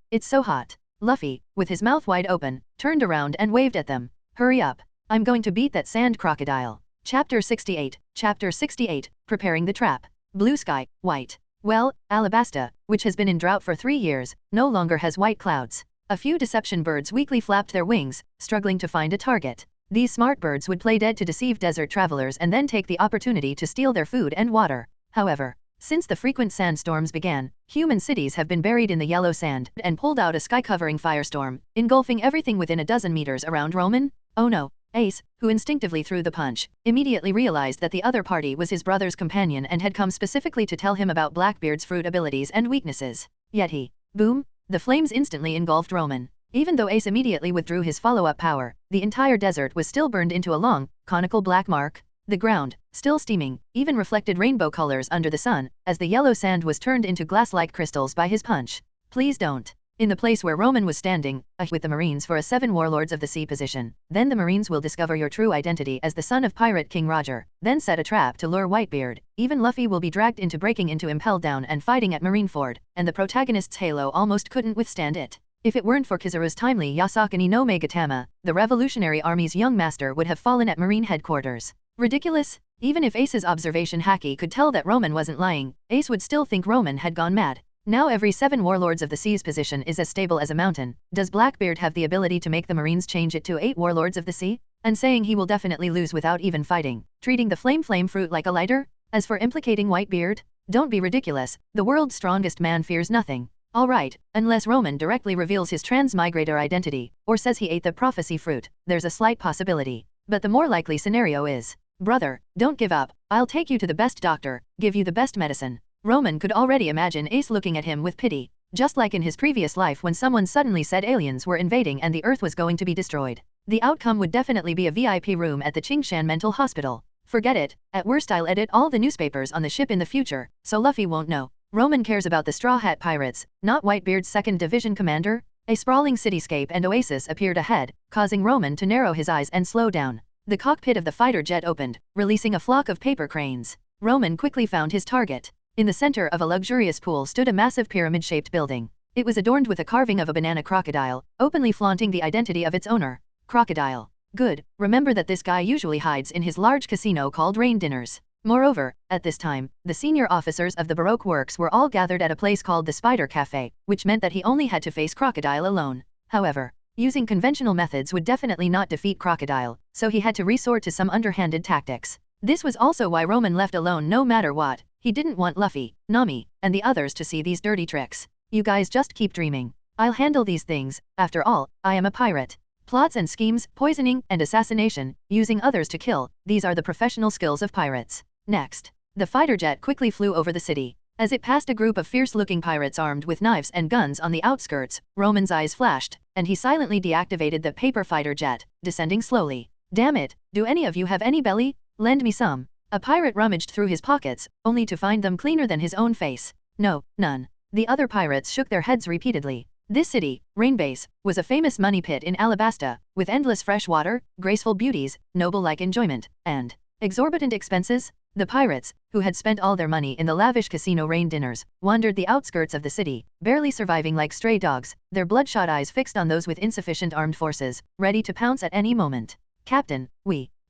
It's so hot. Luffy, with his mouth wide open, turned around and waved at them. Hurry up. I'm going to beat that Sand Crocodile. Chapter 68, Preparing the Trap. Blue sky, white. Well, Alabasta, which has been in drought for 3 years, no longer has white clouds. A few deception birds weakly flapped their wings, struggling to find a target. These smart birds would play dead to deceive desert travelers and then take the opportunity to steal their food and water. However, Since the frequent sandstorms began, human cities have been buried in the yellow sand and pulled out a sky-covering firestorm, engulfing everything within a dozen meters around Roman. Oh no. Ace, who instinctively threw the punch, immediately realized that the other party was his brother's companion and had come specifically to tell him about Blackbeard's fruit abilities and weaknesses. Yet he, boom, the flames instantly engulfed Roman. Even though Ace immediately withdrew his follow-up power, the entire desert was still burned into a long, conical black mark. The ground, still steaming, even reflected rainbow colors under the sun, as the yellow sand was turned into glass-like crystals by his punch. Please don't. In the place where Roman was standing, with the Marines for a 7 Warlords of the Sea position, then the Marines will discover your true identity as the son of Pirate King Roger, then set a trap to lure Whitebeard. Even Luffy will be dragged into breaking into Impel Down and fighting at Marineford, and the protagonist's halo almost couldn't withstand it. If it weren't for Kizaru's timely Yasakani no Megatama, the Revolutionary Army's young master would have fallen at Marine headquarters. Ridiculous? Even if Ace's observation Haki could tell that Roman wasn't lying, Ace would still think Roman had gone mad. Now every 7 Warlords of the Sea's position is as stable as a mountain. Does Blackbeard have the ability to make the Marines change it to 8 Warlords of the Sea? And saying he will definitely lose without even fighting, treating the flame fruit like a lighter? As for implicating Whitebeard, don't be ridiculous, the world's strongest man fears nothing. Alright, unless Roman directly reveals his transmigrator identity, or says he ate the prophecy fruit, there's a slight possibility. But the more likely scenario is, brother, don't give up, I'll take you to the best doctor, give you the best medicine. Roman could already imagine Ace looking at him with pity, just like in his previous life when someone suddenly said aliens were invading and the Earth was going to be destroyed. The outcome would definitely be a VIP room at the Qingshan Mental Hospital. Forget it, at worst I'll edit all the newspapers on the ship in the future, so Luffy won't know. Roman cares about the Straw Hat Pirates, not Whitebeard's 2nd Division commander. A sprawling cityscape and oasis appeared ahead, causing Roman to narrow his eyes and slow down. The cockpit of the fighter jet opened, releasing a flock of paper cranes. Roman quickly found his target. In the center of a luxurious pool stood a massive pyramid-shaped building. It was adorned with a carving of a banana crocodile, openly flaunting the identity of its owner. Crocodile. Good, remember that this guy usually hides in his large casino called Rain Dinners. Moreover, at this time, the senior officers of the Baroque works were all gathered at a place called the Spider Cafe, which meant that he only had to face Crocodile alone. However, using conventional methods would definitely not defeat Crocodile, so he had to resort to some underhanded tactics. This was also why Roman left alone no matter what. He didn't want Luffy, Nami, and the others to see these dirty tricks. You guys just keep dreaming. I'll handle these things, after all, I am a pirate. Plots and schemes, poisoning, and assassination, using others to kill, these are the professional skills of pirates. Next, the fighter jet quickly flew over the city. As it passed a group of fierce-looking pirates armed with knives and guns on the outskirts, Roman's eyes flashed, and he silently deactivated the paper fighter jet, descending slowly. Damn it, do any of you have any belly? Lend me some. A pirate rummaged through his pockets, only to find them cleaner than his own face. No, none. The other pirates shook their heads repeatedly. This city, Rainbase, was a famous money pit in Alabasta, with endless fresh water, graceful beauties, noble-like enjoyment, and exorbitant expenses. The pirates, who had spent all their money in the lavish casino Rain Dinners, wandered the outskirts of the city, barely surviving like stray dogs, their bloodshot eyes fixed on those with insufficient armed forces, ready to pounce at any moment. Captain,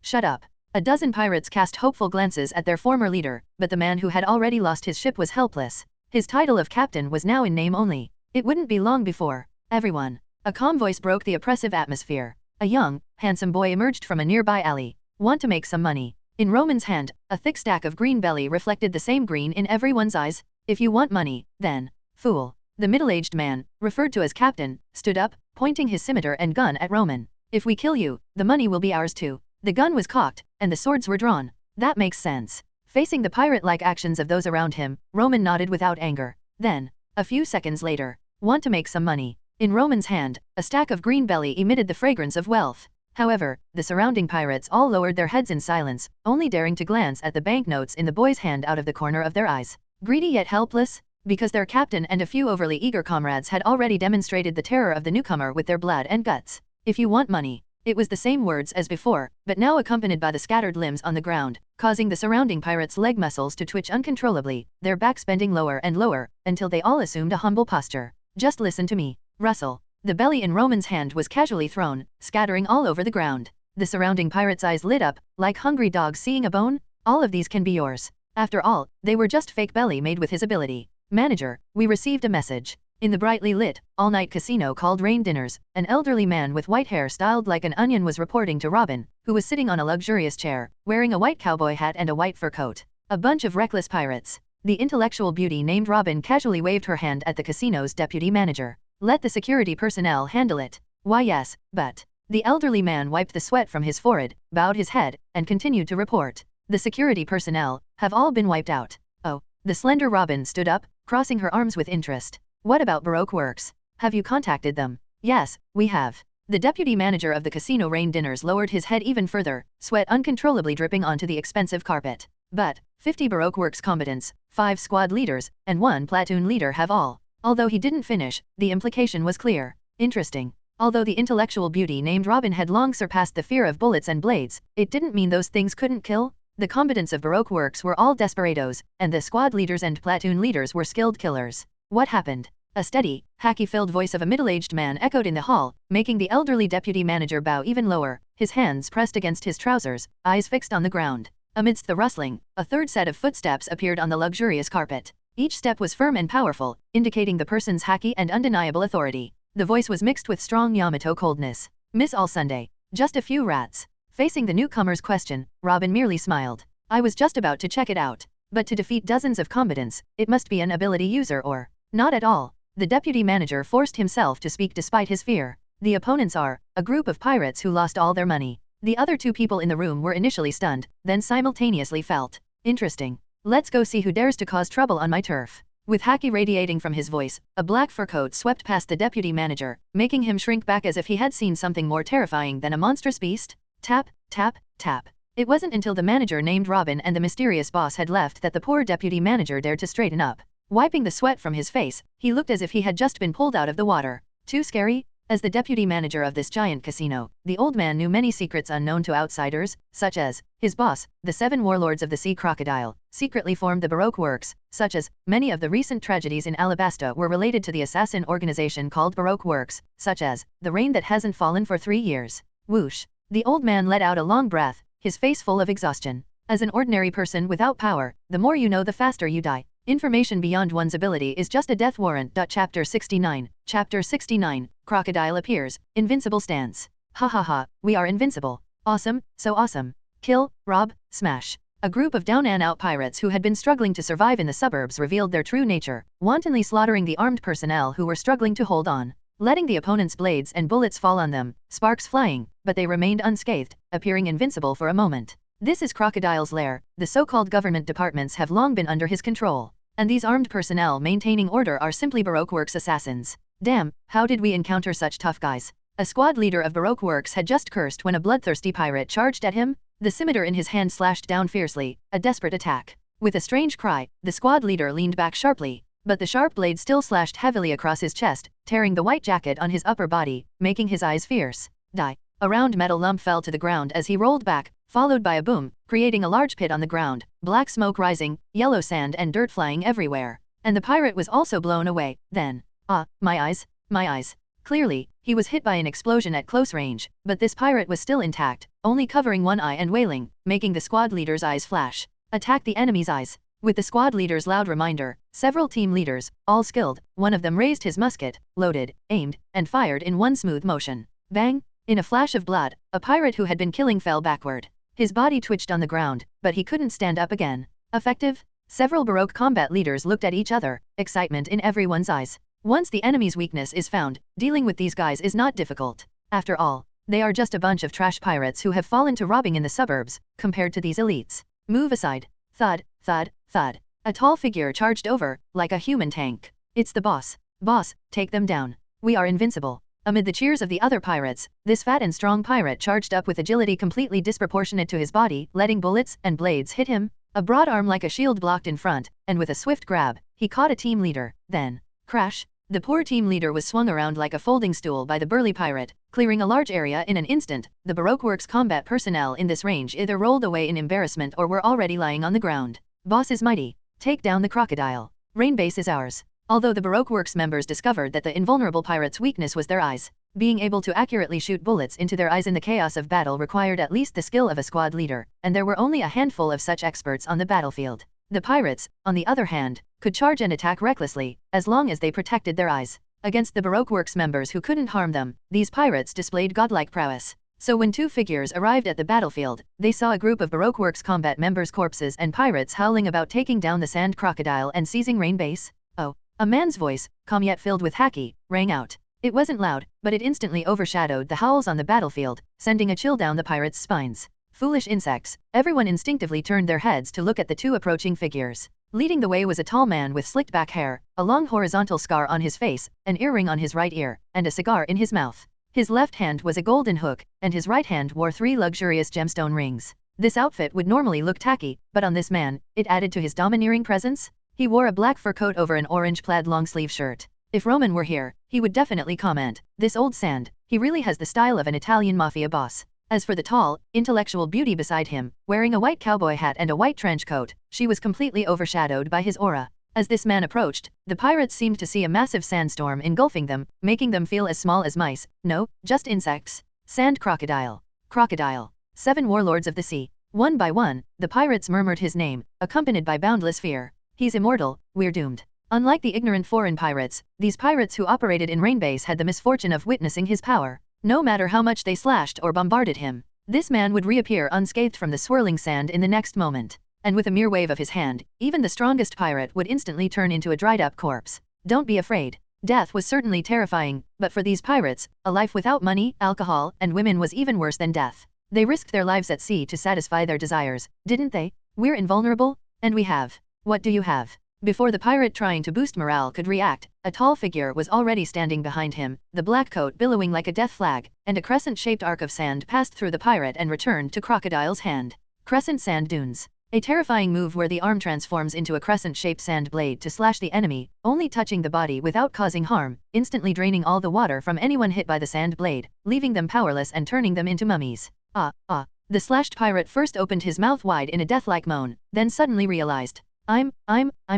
shut up. A dozen pirates cast hopeful glances at their former leader, but the man who had already lost his ship was helpless. His title of captain was now in name only. It wouldn't be long before everyone. A calm voice broke the oppressive atmosphere. A young, handsome boy emerged from a nearby alley. Want to make some money? In Roman's hand, a thick stack of green belly reflected the same green in everyone's eyes. If you want money, then, fool. The middle-aged man, referred to as captain, stood up, pointing his scimitar and gun at Roman. If we kill you, the money will be ours too. The gun was cocked, and the swords were drawn. That makes sense. Facing the pirate-like actions of those around him, Roman nodded without anger. Then, a few seconds later, want to make some money. In Roman's hand, a stack of green belly emitted the fragrance of wealth. However, the surrounding pirates all lowered their heads in silence, only daring to glance at the banknotes in the boy's hand out of the corner of their eyes. Greedy yet helpless, because their captain and a few overly eager comrades had already demonstrated the terror of the newcomer with their blood and guts. If you want money. It was the same words as before, but now accompanied by the scattered limbs on the ground, causing the surrounding pirates' leg muscles to twitch uncontrollably, their backs bending lower and lower, until they all assumed a humble posture. Just listen to me, Russell. The belly in Roman's hand was casually thrown, scattering all over the ground. The surrounding pirates' eyes lit up, like hungry dogs seeing a bone. All of these can be yours. After all, they were just fake belly made with his ability. Manager, we received a message. In the brightly lit, all-night casino called Rain Dinners, an elderly man with white hair styled like an onion was reporting to Robin, who was sitting on a luxurious chair, wearing a white cowboy hat and a white fur coat. A bunch of reckless pirates. The intellectual beauty named Robin casually waved her hand at the casino's deputy manager. Let the security personnel handle it. Why yes, but... The elderly man wiped the sweat from his forehead, bowed his head, and continued to report. The security personnel have all been wiped out. Oh. The slender Robin stood up, crossing her arms with interest. What about Baroque Works? Have you contacted them? Yes, we have. The deputy manager of the casino Rain Dinners lowered his head even further, sweat uncontrollably dripping onto the expensive carpet. But 50 Baroque Works combatants, 5 squad leaders, and 1 platoon leader have all. Although he didn't finish, the implication was clear. Interesting. Although the intellectual beauty named Robin had long surpassed the fear of bullets and blades, it didn't mean those things couldn't kill. The combatants of Baroque Works were all desperados, and the squad leaders and platoon leaders were skilled killers. What happened? A steady, hacky-filled voice of a middle-aged man echoed in the hall, making the elderly deputy manager bow even lower, his hands pressed against his trousers, eyes fixed on the ground. Amidst the rustling, a third set of footsteps appeared on the luxurious carpet. Each step was firm and powerful, indicating the person's hacky and undeniable authority. The voice was mixed with strong Yamato coldness. Miss All Sunday. Just a few rats. Facing the newcomer's question, Robin merely smiled. I was just about to check it out. But to defeat dozens of combatants, it must be an ability user or... Not at all. The deputy manager forced himself to speak despite his fear. The opponents are a group of pirates who lost all their money. The other 2 people in the room were initially stunned, then simultaneously felt. Interesting. Let's go see who dares to cause trouble on my turf. With hacky radiating from his voice, a black fur coat swept past the deputy manager, making him shrink back as if he had seen something more terrifying than a monstrous beast. Tap, tap, tap. It wasn't until the manager named Robin and the mysterious boss had left that the poor deputy manager dared to straighten up. Wiping the sweat from his face, he looked as if he had just been pulled out of the water. Too scary? As the deputy manager of this giant casino, the old man knew many secrets unknown to outsiders, such as, his boss, the 7 warlords of the sea crocodile, secretly formed the Baroque Works, such as, many of the recent tragedies in Alabasta were related to the assassin organization called Baroque Works, such as, the rain that hasn't fallen for 3 years. Whoosh. The old man let out a long breath, his face full of exhaustion. As an ordinary person without power, the more you know the faster you die. Information beyond one's ability is just a death warrant. Chapter 69. Chapter 69. Crocodile appears. Invincible stance. Ha ha ha, we are invincible. Awesome, so awesome. Kill, rob, smash. A group of down-and-out pirates who had been struggling to survive in the suburbs revealed their true nature, wantonly slaughtering the armed personnel who were struggling to hold on. Letting the opponent's blades and bullets fall on them, sparks flying, but they remained unscathed, appearing invincible for a moment. This is Crocodile's lair. The so-called government departments have long been under his control. And these armed personnel maintaining order are simply Baroque Works assassins. Damn, how did we encounter such tough guys? A squad leader of Baroque Works had just cursed when a bloodthirsty pirate charged at him. The scimitar in his hand slashed down fiercely, a desperate attack. With a strange cry, the squad leader leaned back sharply, but the sharp blade still slashed heavily across his chest, tearing the white jacket on his upper body, making his eyes fierce. Die. A round metal lump fell to the ground as he rolled back, followed by a boom, creating a large pit on the ground, black smoke rising, yellow sand and dirt flying everywhere. And the pirate was also blown away. Then, my eyes, my eyes. Clearly, he was hit by an explosion at close range, but this pirate was still intact, only covering one eye and wailing, making the squad leader's eyes flash. Attack the enemy's eyes. With the squad leader's loud reminder, several team leaders, all skilled, one of them raised his musket, loaded, aimed, and fired in one smooth motion. Bang! In a flash of blood, a pirate who had been killing fell backward. His body twitched on the ground, but he couldn't stand up again. Effective? Several Baroque combat leaders looked at each other, excitement in everyone's eyes. Once the enemy's weakness is found, dealing with these guys is not difficult. After all, they are just a bunch of trash pirates who have fallen to robbing in the suburbs, compared to these elites. Move aside. Thud, thud, thud. A tall figure charged over, like a human tank. It's the boss. Boss, take them down. We are invincible. Amid the cheers of the other pirates, this fat and strong pirate charged up with agility completely disproportionate to his body, letting bullets and blades hit him. A broad arm like a shield blocked in front, and with a swift grab, he caught a team leader. Then, crash! The poor team leader was swung around like a folding stool by the burly pirate, clearing a large area in an instant. The Baroque Works combat personnel in this range either rolled away in embarrassment or were already lying on the ground. Boss is mighty. Take down the crocodile. Rain base is ours. Although the Baroque Works members discovered that the invulnerable pirate's weakness was their eyes, being able to accurately shoot bullets into their eyes in the chaos of battle required at least the skill of a squad leader, and there were only a handful of such experts on the battlefield. The pirates, on the other hand, could charge and attack recklessly, as long as they protected their eyes. Against the Baroque Works members who couldn't harm them, these pirates displayed godlike prowess. So when two figures arrived at the battlefield, they saw a group of Baroque Works combat members' corpses and pirates howling about taking down the sand crocodile and seizing Rain Base. Oh, a man's voice, calm yet filled with haki, rang out. It wasn't loud, but it instantly overshadowed the howls on the battlefield, sending a chill down the pirates' spines. Foolish insects, everyone instinctively turned their heads to look at the two approaching figures. Leading the way was a tall man with slicked back hair, a long horizontal scar on his face, an earring on his right ear, and a cigar in his mouth. His left hand was a golden hook, and his right hand wore 3 luxurious gemstone rings. This outfit would normally look tacky, but on this man, it added to his domineering presence. He wore a black fur coat over an orange plaid long-sleeve shirt. If Roman were here, he would definitely comment, "This old sand, he really has the style of an Italian mafia boss." As for the tall, intellectual beauty beside him, wearing a white cowboy hat and a white trench coat, she was completely overshadowed by his aura. As this man approached, the pirates seemed to see a massive sandstorm engulfing them, making them feel as small as mice, no, just insects. Sand crocodile. Crocodile. 7 warlords of the sea. One by one, the pirates murmured his name, accompanied by boundless fear. He's immortal, we're doomed. Unlike the ignorant foreign pirates, these pirates who operated in Rain Base had the misfortune of witnessing his power. No matter how much they slashed or bombarded him, this man would reappear unscathed from the swirling sand in the next moment. And with a mere wave of his hand, even the strongest pirate would instantly turn into a dried-up corpse. Don't be afraid. Death was certainly terrifying, but for these pirates, a life without money, alcohol, and women was even worse than death. They risked their lives at sea to satisfy their desires, didn't they? We're invulnerable, and we have. What do you have? Before the pirate trying to boost morale could react, a tall figure was already standing behind him, the black coat billowing like a death flag, and a crescent-shaped arc of sand passed through the pirate and returned to Crocodile's hand. Crescent sand dunes. A terrifying move where the arm transforms into a crescent-shaped sand blade to slash the enemy, only touching the body without causing harm, instantly draining all the water from anyone hit by the sand blade, leaving them powerless and turning them into mummies. The slashed pirate first opened his mouth wide in a death-like moan, then suddenly realized, I'm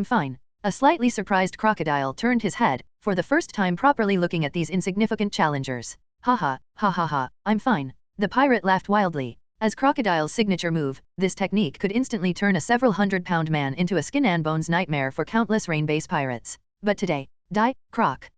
fine. A slightly surprised crocodile turned his head, for the first time properly looking at these insignificant challengers. Ha, I'm fine. The pirate laughed wildly. As Crocodile's signature move, this technique could instantly turn a several hundred-pound man into a skin-and-bones nightmare for countless Rain-Base pirates. But today, die, Croc.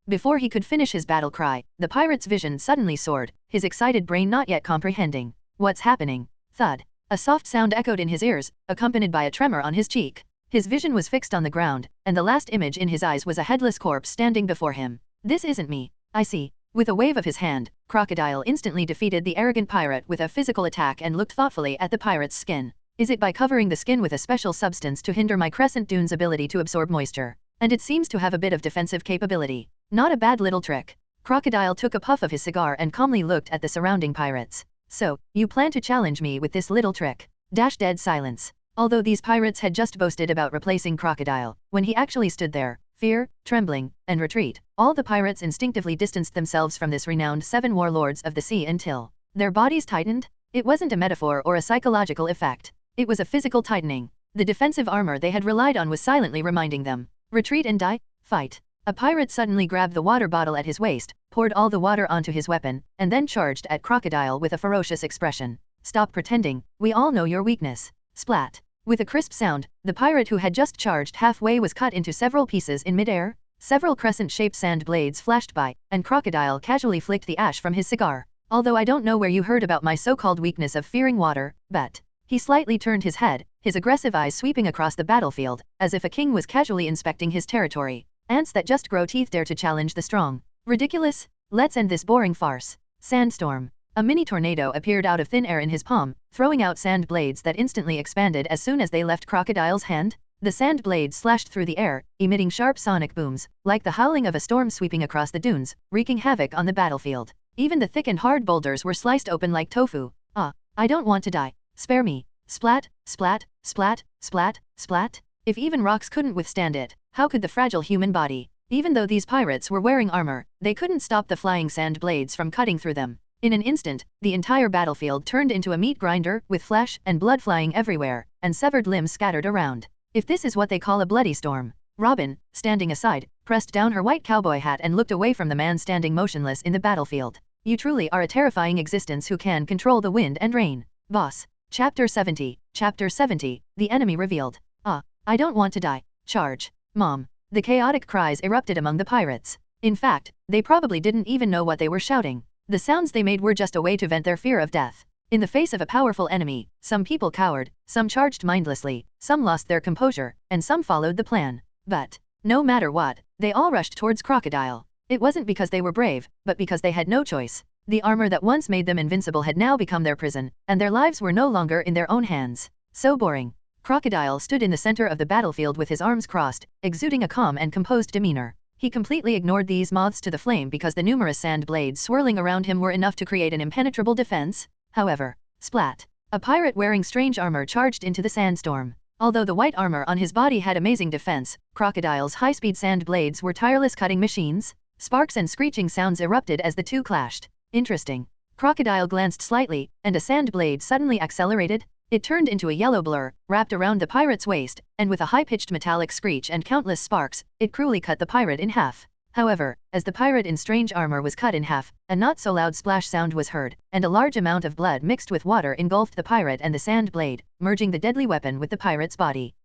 Before he could finish his battle cry, the pirate's vision suddenly soared, his excited brain not yet comprehending. What's happening? Thud. A soft sound echoed in his ears, accompanied by a tremor on his cheek. His vision was fixed on the ground, and the last image in his eyes was a headless corpse standing before him. This isn't me. I see. With a wave of his hand, Crocodile instantly defeated the arrogant pirate with a physical attack and looked thoughtfully at the pirate's skin. Is it by covering the skin with a special substance to hinder my crescent dune's ability to absorb moisture? And it seems to have a bit of defensive capability. Not a bad little trick. Crocodile took a puff of his cigar and calmly looked at the surrounding pirates. So, you plan to challenge me with this little trick? Dead silence. Although these pirates had just boasted about replacing Crocodile, when he actually stood there, fear, trembling, and retreat, all the pirates instinctively distanced themselves from this renowned 7 warlords of the sea until their bodies tightened. It wasn't a metaphor or a psychological effect. It was a physical tightening. The defensive armor they had relied on was silently reminding them, retreat and die, fight. A pirate suddenly grabbed the water bottle at his waist, poured all the water onto his weapon, and then charged at Crocodile with a ferocious expression. Stop pretending, we all know your weakness. Splat. With a crisp sound, the pirate who had just charged halfway was cut into several pieces in midair. Several crescent-shaped sand blades flashed by, and Crocodile casually flicked the ash from his cigar. Although I don't know where you heard about my so-called weakness of fearing water, but... He slightly turned his head, his aggressive eyes sweeping across the battlefield, as if a king was casually inspecting his territory. Ants that just grow teeth dare to challenge the strong. Ridiculous? Let's end this boring farce. Sandstorm. A mini tornado appeared out of thin air in his palm, throwing out sand blades that instantly expanded as soon as they left Crocodile's hand. The sand blades slashed through the air, emitting sharp sonic booms, like the howling of a storm sweeping across the dunes, wreaking havoc on the battlefield. Even the thick and hard boulders were sliced open like tofu. I don't want to die. Spare me. Splat, splat, splat, splat, splat. If even rocks couldn't withstand it, how could the fragile human body? Even though these pirates were wearing armor, they couldn't stop the flying sand blades from cutting through them. In an instant, the entire battlefield turned into a meat grinder, with flesh and blood flying everywhere, and severed limbs scattered around. If this is what they call a bloody storm. Robin, standing aside, pressed down her white cowboy hat and looked away from the man standing motionless in the battlefield. You truly are a terrifying existence who can control the wind and rain. Boss. Chapter 70. Chapter 70. The enemy revealed. I don't want to die. Charge. Mom. The chaotic cries erupted among the pirates. In fact, they probably didn't even know what they were shouting. The sounds they made were just a way to vent their fear of death. In the face of a powerful enemy, some people cowered, some charged mindlessly, some lost their composure, and some followed the plan. But, no matter what, they all rushed towards Crocodile. It wasn't because they were brave, but because they had no choice. The armor that once made them invincible had now become their prison, and their lives were no longer in their own hands. So boring. Crocodile stood in the center of the battlefield with his arms crossed, exuding a calm and composed demeanor. He completely ignored these moths to the flame because the numerous sand blades swirling around him were enough to create an impenetrable defense. However, splat! A pirate wearing strange armor charged into the sandstorm. Although the white armor on his body had amazing defense, Crocodile's high-speed sand blades were tireless cutting machines. Sparks and screeching sounds erupted as the two clashed. Interesting. Crocodile glanced slightly, and a sand blade suddenly accelerated. It turned into a yellow blur, wrapped around the pirate's waist, and with a high-pitched metallic screech and countless sparks, it cruelly cut the pirate in half. However, as the pirate in strange armor was cut in half, a not-so-loud splash sound was heard, and a large amount of blood mixed with water engulfed the pirate and the sand blade, merging the deadly weapon with the pirate's body.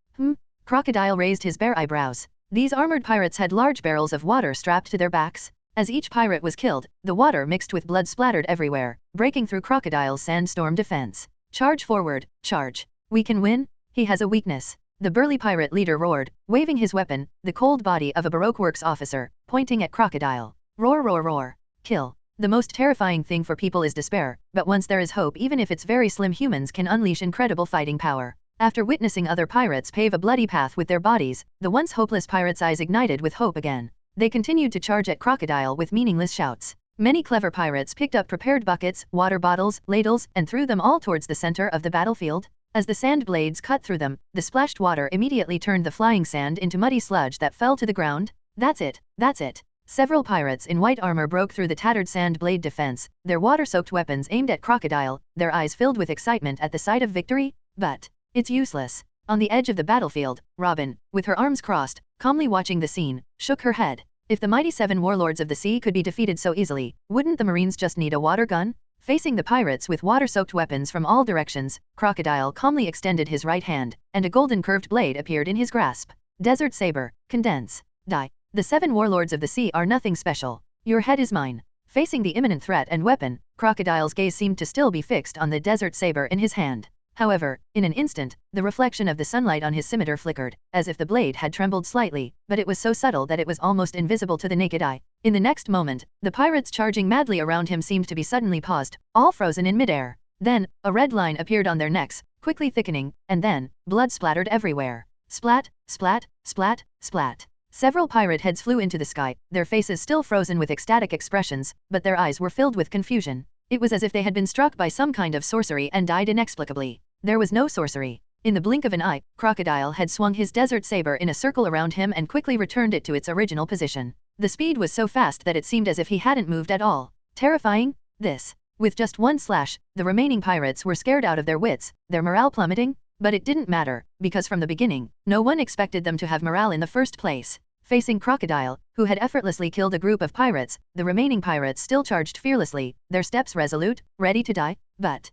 Crocodile raised his bare eyebrows. These armored pirates had large barrels of water strapped to their backs. As each pirate was killed, the water mixed with blood splattered everywhere, breaking through Crocodile's sandstorm defense. Charge forward, charge. We can win? He has a weakness. The burly pirate leader roared, waving his weapon, the cold body of a Baroque works officer, pointing at Crocodile. Roar, roar, roar. Kill. The most terrifying thing for people is despair, but once there is hope, even if it's very slim, humans can unleash incredible fighting power. After witnessing other pirates pave a bloody path with their bodies, the once hopeless pirates' eyes ignited with hope again. They continued to charge at Crocodile with meaningless shouts. Many clever pirates picked up prepared buckets, water bottles, ladles, and threw them all towards the center of the battlefield. As the sand blades cut through them, the splashed water immediately turned the flying sand into muddy sludge that fell to the ground. That's it, that's it. Several pirates in white armor broke through the tattered sand blade defense, their water-soaked weapons aimed at Crocodile, their eyes filled with excitement at the sight of victory. But it's useless. On the edge of the battlefield, Robin, with her arms crossed, calmly watching the scene, shook her head. If the mighty 7 warlords of the sea could be defeated so easily, wouldn't the Marines just need a water gun? Facing the pirates with water-soaked weapons from all directions, Crocodile calmly extended his right hand, and a golden curved blade appeared in his grasp. Desert Saber, condense, die. The 7 warlords of the sea are nothing special. Your head is mine. Facing the imminent threat and weapon, Crocodile's gaze seemed to still be fixed on the Desert Saber in his hand. However, in an instant, the reflection of the sunlight on his scimitar flickered, as if the blade had trembled slightly, but it was so subtle that it was almost invisible to the naked eye. In the next moment, the pirates charging madly around him seemed to be suddenly paused, all frozen in midair. Then, a red line appeared on their necks, quickly thickening, and then, blood splattered everywhere. Splat, splat, splat, splat. Several pirate heads flew into the sky, their faces still frozen with ecstatic expressions, but their eyes were filled with confusion. It was as if they had been struck by some kind of sorcery and died inexplicably. There was no sorcery. In the blink of an eye, Crocodile had swung his desert saber in a circle around him and quickly returned it to its original position. The speed was so fast that it seemed as if he hadn't moved at all. Terrifying? This. With just one slash, the remaining pirates were scared out of their wits, their morale plummeting. But it didn't matter, because from the beginning, no one expected them to have morale in the first place. Facing Crocodile, who had effortlessly killed a group of pirates, the remaining pirates still charged fearlessly, their steps resolute, ready to die. But,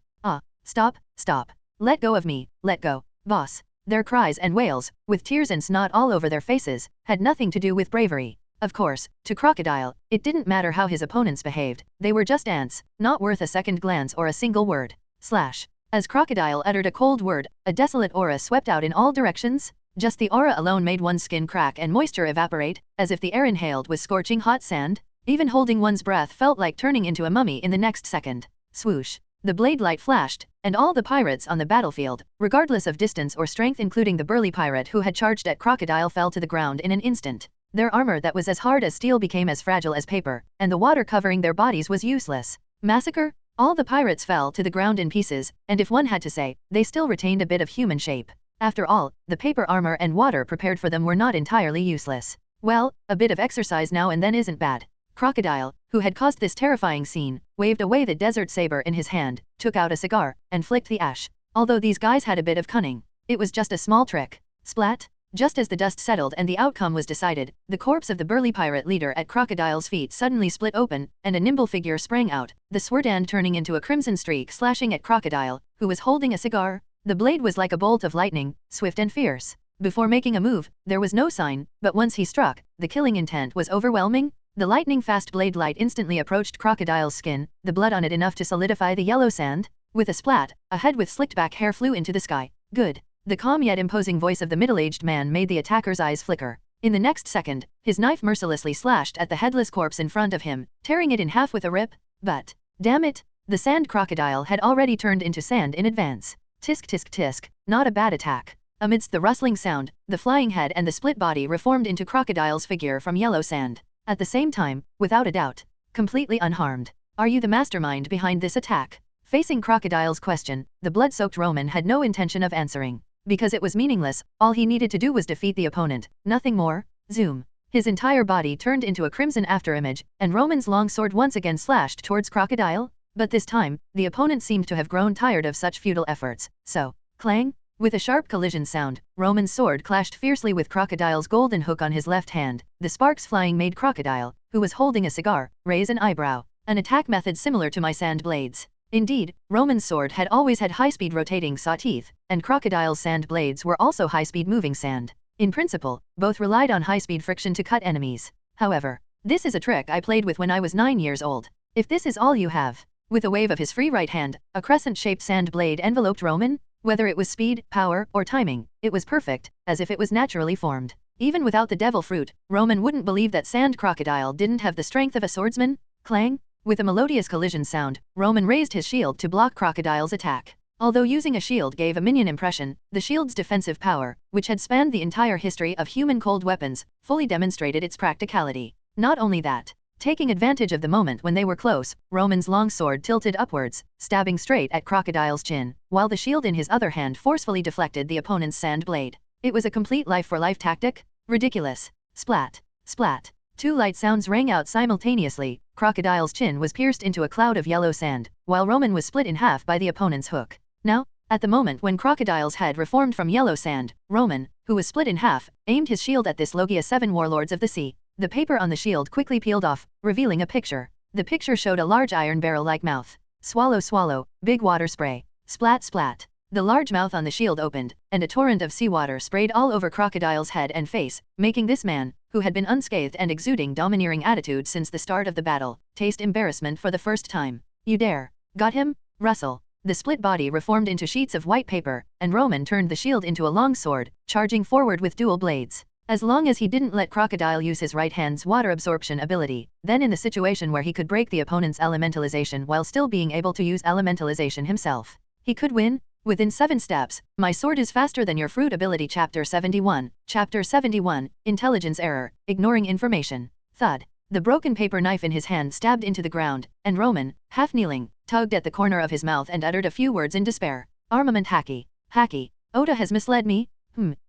stop, stop. Let go of me, let go, boss. Their cries and wails, with tears and snot all over their faces, had nothing to do with bravery. Of course, to Crocodile, it didn't matter how his opponents behaved, they were just ants, not worth a second glance or a single word. Slash. As Crocodile uttered a cold word, a desolate aura swept out in all directions. Just the aura alone made one's skin crack and moisture evaporate, as if the air inhaled was scorching hot sand. Even holding one's breath felt like turning into a mummy in the next second. Swoosh. The blade light flashed, and all the pirates on the battlefield, regardless of distance or strength, including the burly pirate who had charged at Crocodile, fell to the ground in an instant. Their armor that was as hard as steel became as fragile as paper, and the water covering their bodies was useless. Massacre? All the pirates fell to the ground in pieces, and if one had to say, they still retained a bit of human shape. After all, the paper armor and water prepared for them were not entirely useless. Well, a bit of exercise now and then isn't bad. Crocodile, who had caused this terrifying scene, waved away the desert saber in his hand, took out a cigar, and flicked the ash. Although these guys had a bit of cunning, it was just a small trick. Splat! Just as the dust settled and the outcome was decided, the corpse of the burly pirate leader at Crocodile's feet suddenly split open, and a nimble figure sprang out, the sword end turning into a crimson streak slashing at Crocodile, who was holding a cigar. The blade was like a bolt of lightning, swift and fierce. Before making a move, there was no sign, but once he struck, the killing intent was overwhelming. The lightning-fast blade light instantly approached Crocodile's skin, the blood on it enough to solidify the yellow sand. With a splat, a head with slicked-back hair flew into the sky. Good. The calm yet imposing voice of the middle-aged man made the attacker's eyes flicker. In the next second, his knife mercilessly slashed at the headless corpse in front of him, tearing it in half with a rip. But, damn it, the sand crocodile had already turned into sand in advance. Tisk tisk tisk, not a bad attack. Amidst the rustling sound, the flying head and the split body reformed into Crocodile's figure from yellow sand. At the same time, without a doubt, completely unharmed. Are you the mastermind behind this attack? Facing Crocodile's question, the blood-soaked Roman had no intention of answering. Because it was meaningless, all he needed to do was defeat the opponent, nothing more. Zoom. His entire body turned into a crimson afterimage, and Roman's long sword once again slashed towards Crocodile. But this time, the opponent seemed to have grown tired of such futile efforts, so, clang! With a sharp collision sound, Roman's sword clashed fiercely with Crocodile's golden hook on his left hand. The sparks flying made Crocodile, who was holding a cigar, raise an eyebrow. An attack method similar to my sand blades. Indeed, Roman's sword had always had high-speed rotating saw teeth, and Crocodile's sand blades were also high-speed moving sand. In principle, both relied on high-speed friction to cut enemies. However, this is a trick I played with when I was 9 years old. If this is all you have. With a wave of his free right hand, a crescent-shaped sand blade enveloped Roman. Whether it was speed, power, or timing, it was perfect, as if it was naturally formed. Even without the devil fruit, Roman wouldn't believe that sand crocodile didn't have the strength of a swordsman. Clang! With a melodious collision sound, Roman raised his shield to block Crocodile's attack. Although using a shield gave a minion impression, the shield's defensive power, which had spanned the entire history of human cold weapons, fully demonstrated its practicality. Not only that, taking advantage of the moment when they were close, Roman's long sword tilted upwards, stabbing straight at Crocodile's chin, while the shield in his other hand forcefully deflected the opponent's sand blade. It was a complete life-for-life tactic? Ridiculous. Splat. Splat. Two light sounds rang out simultaneously. Crocodile's chin was pierced into a cloud of yellow sand, while Roman was split in half by the opponent's hook. Now, at the moment when Crocodile's head reformed from yellow sand, Roman, who was split in half, aimed his shield at this Logia 7 warlords of the sea. The paper on the shield quickly peeled off, revealing a picture. The picture showed a large iron barrel-like mouth. Swallow swallow, big water spray. Splat splat. The large mouth on the shield opened, and a torrent of seawater sprayed all over Crocodile's head and face, making this man, who had been unscathed and exuding domineering attitude since the start of the battle, taste embarrassment for the first time. You dare. Got him? Rustle. The split body reformed into sheets of white paper, and Roman turned the shield into a long sword, charging forward with dual blades. As long as he didn't let Crocodile use his right hand's water absorption ability, then in the situation where he could break the opponent's elementalization while still being able to use elementalization himself, he could win. Within 7 steps, my sword is faster than your fruit ability. Chapter 71. Chapter 71, Intelligence Error, Ignoring Information. Thud. The broken paper knife in his hand stabbed into the ground, and Roman, half kneeling, tugged at the corner of his mouth and uttered a few words in despair. Armament hacky. Hacky. Oda has misled me?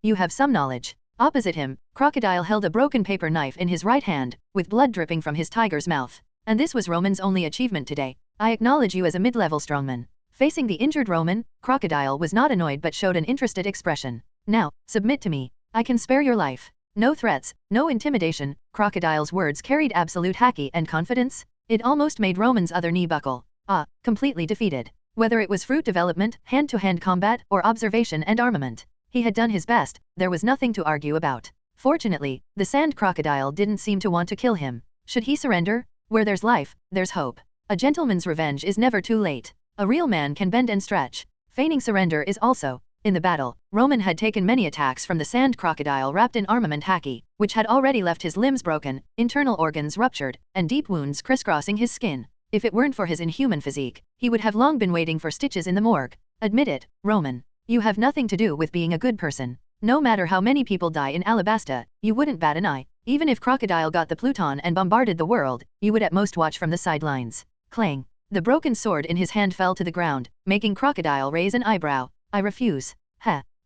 You have some knowledge. Opposite him, Crocodile held a broken paper knife in his right hand, with blood dripping from his tiger's mouth. And this was Roman's only achievement today. I acknowledge you as a mid-level strongman. Facing the injured Roman, Crocodile was not annoyed but showed an interested expression. Now, submit to me. I can spare your life. No threats, no intimidation. Crocodile's words carried absolute haki and confidence. It almost made Roman's other knee buckle. Completely defeated. Whether it was fruit development, hand-to-hand combat, or observation and armament, he had done his best. There was nothing to argue about. Fortunately, the sand crocodile didn't seem to want to kill him. Should he surrender? Where there's life, there's hope. A gentleman's revenge is never too late. A real man can bend and stretch. Feigning surrender is also. In the battle, Roman had taken many attacks from the sand crocodile wrapped in armament haki, which had already left his limbs broken, internal organs ruptured, and deep wounds crisscrossing his skin. If it weren't for his inhuman physique, he would have long been waiting for stitches in the morgue. Admit it, Roman. You have nothing to do with being a good person. No matter how many people die in Alabasta, you wouldn't bat an eye. Even if Crocodile got the Pluton and bombarded the world, you would at most watch from the sidelines. Clang. The broken sword in his hand fell to the ground, making Crocodile raise an eyebrow. I refuse.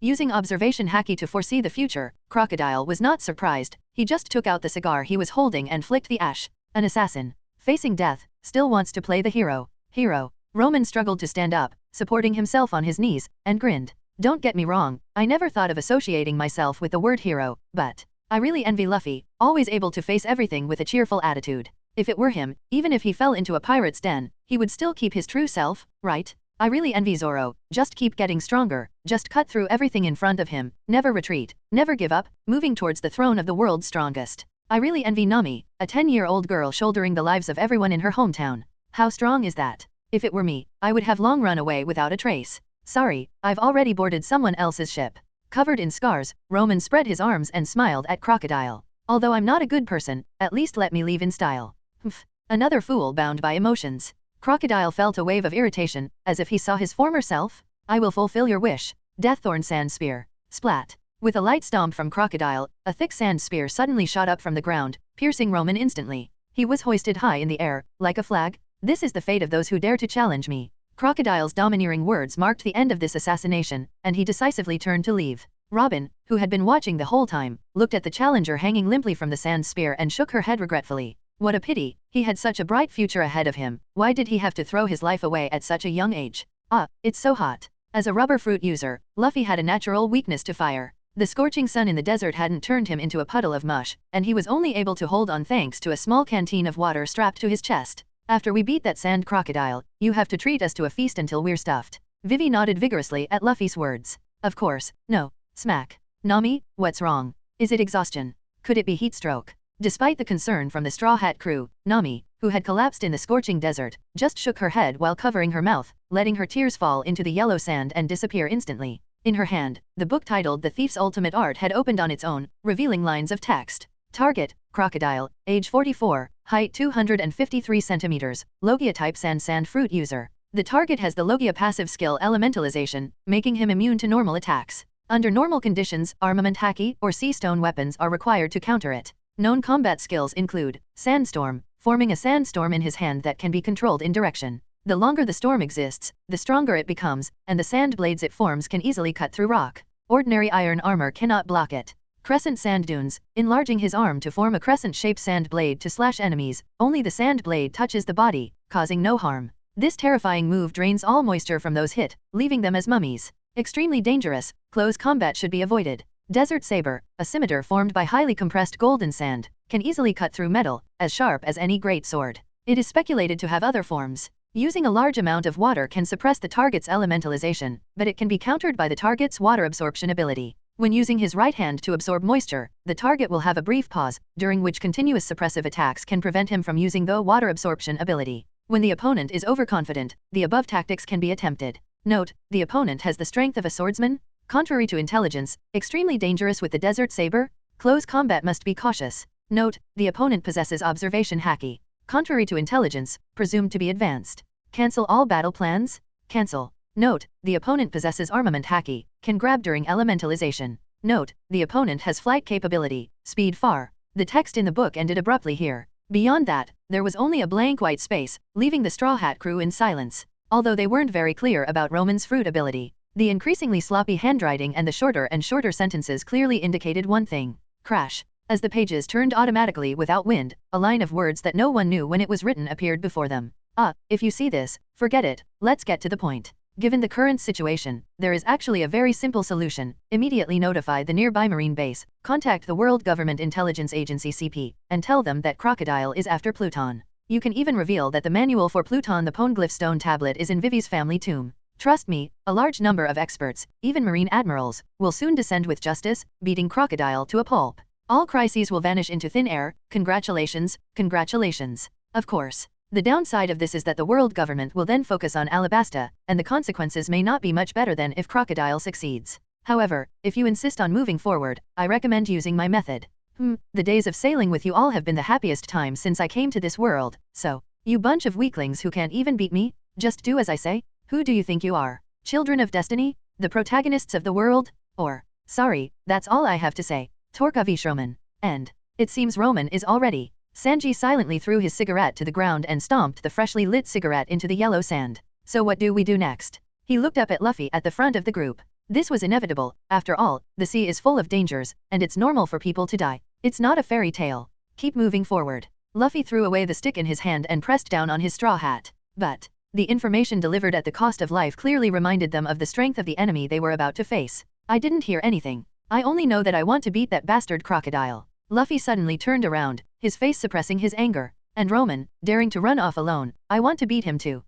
Using observation haki to foresee the future, Crocodile was not surprised. He just took out the cigar he was holding and flicked the ash. An assassin, facing death, still wants to play the hero. Roman struggled to stand up, supporting himself on his knees, and grinned. Don't get me wrong, I never thought of associating myself with the word hero, but I really envy Luffy, always able to face everything with a cheerful attitude. If it were him, even if he fell into a pirate's den, he would still keep his true self, right? I really envy Zoro. Just keep getting stronger, just cut through everything in front of him, never retreat, never give up, moving towards the throne of the world's strongest. I really envy Nami, a 10-year-old girl shouldering the lives of everyone in her hometown. How strong is that? If it were me, I would have long run away without a trace. Sorry, I've already boarded someone else's ship. Covered in scars, Roman spread his arms and smiled at Crocodile. Although I'm not a good person, at least let me leave in style. Humph. Another fool bound by emotions. Crocodile felt a wave of irritation, as if he saw his former self. I will fulfill your wish. Deaththorn Sand Spear. Splat. With a light stomp from Crocodile, a thick sand spear suddenly shot up from the ground, piercing Roman instantly. He was hoisted high in the air, like a flag. This is the fate of those who dare to challenge me. Crocodile's domineering words marked the end of this assassination, and he decisively turned to leave. Robin, who had been watching the whole time, looked at the challenger hanging limply from the sand spear and shook her head regretfully. What a pity, he had such a bright future ahead of him. Why did he have to throw his life away at such a young age? Ah, it's so hot. As a rubber fruit user, Luffy had a natural weakness to fire. The scorching sun in the desert hadn't turned him into a puddle of mush, and he was only able to hold on thanks to a small canteen of water strapped to his chest. After we beat that sand crocodile, you have to treat us to a feast until we're stuffed. Vivi nodded vigorously at Luffy's words. Of course, no. Smack. Nami, what's wrong? Is it exhaustion? Could it be heat stroke? Despite the concern from the Straw Hat crew, Nami, who had collapsed in the scorching desert, just shook her head while covering her mouth, letting her tears fall into the yellow sand and disappear instantly. In her hand, the book titled The Thief's Ultimate Art had opened on its own, revealing lines of text. Target, Crocodile, age 44, height 253 centimeters, Logia type sand fruit user. The target has the Logia passive skill Elementalization, making him immune to normal attacks. Under normal conditions, armament haki or sea stone weapons are required to counter it. Known combat skills include Sandstorm, forming a sandstorm in his hand that can be controlled in direction. The longer the storm exists, the stronger it becomes, and the sand blades it forms can easily cut through rock. Ordinary iron armor cannot block it. Crescent sand dunes, enlarging his arm to form a crescent-shaped sand blade to slash enemies. Only the sand blade touches the body, causing no harm. This terrifying move drains all moisture from those hit, leaving them as mummies. Extremely dangerous, close combat should be avoided. Desert Saber, a scimitar formed by highly compressed golden sand, can easily cut through metal, as sharp as any great sword. It is speculated to have other forms. Using a large amount of water can suppress the target's elementalization, but it can be countered by the target's water absorption ability. When using his right hand to absorb moisture, the target will have a brief pause, during which continuous suppressive attacks can prevent him from using the water absorption ability. When the opponent is overconfident, the above tactics can be attempted. Note, the opponent has the strength of a swordsman. Contrary to intelligence, extremely dangerous with the Desert Saber. Close combat must be cautious. Note, the opponent possesses observation haki. Contrary to intelligence, presumed to be advanced. Cancel all battle plans? Cancel. Note, the opponent possesses armament haki, can grab during elementalization. Note, the opponent has flight capability, speed far. The text in the book ended abruptly here. Beyond that, there was only a blank white space, leaving the Straw Hat crew in silence. Although they weren't very clear about Roman's fruit ability, the increasingly sloppy handwriting and the shorter and shorter sentences clearly indicated one thing. Crash. As the pages turned automatically without wind, a line of words that no one knew when it was written appeared before them. If you see this, forget it, let's get to the point. Given the current situation, there is actually a very simple solution. Immediately notify the nearby marine base, contact the World Government Intelligence Agency CP, and tell them that Crocodile is after Pluton. You can even reveal that the manual for Pluton the Poneglyph stone tablet is in Vivi's family tomb. Trust me, a large number of experts, even marine admirals, will soon descend with justice, beating Crocodile to a pulp. All crises will vanish into thin air. Congratulations, congratulations. Of course. The downside of this is that the world government will then focus on Alabasta, and the consequences may not be much better than if Crocodile succeeds. However, if you insist on moving forward, I recommend using my method. The days of sailing with you all have been the happiest time since I came to this world, so, you bunch of weaklings who can't even beat me, just do as I say? Who do you think you are? Children of Destiny? The protagonists of the world? Or, sorry, that's all I have to say. Torkavish Roman. And, it seems Roman is all ready. Sanji silently threw his cigarette to the ground and stomped the freshly lit cigarette into the yellow sand. So what do we do next? He looked up at Luffy at the front of the group. This was inevitable. After all, the sea is full of dangers, and it's normal for people to die. It's not a fairy tale. Keep moving forward. Luffy threw away the stick in his hand and pressed down on his straw hat. But, the information delivered at the cost of life clearly reminded them of the strength of the enemy they were about to face. I didn't hear anything. I only know that I want to beat that bastard Crocodile. Luffy suddenly turned around, his face suppressing his anger. And Roman, daring to run off alone, I want to beat him too.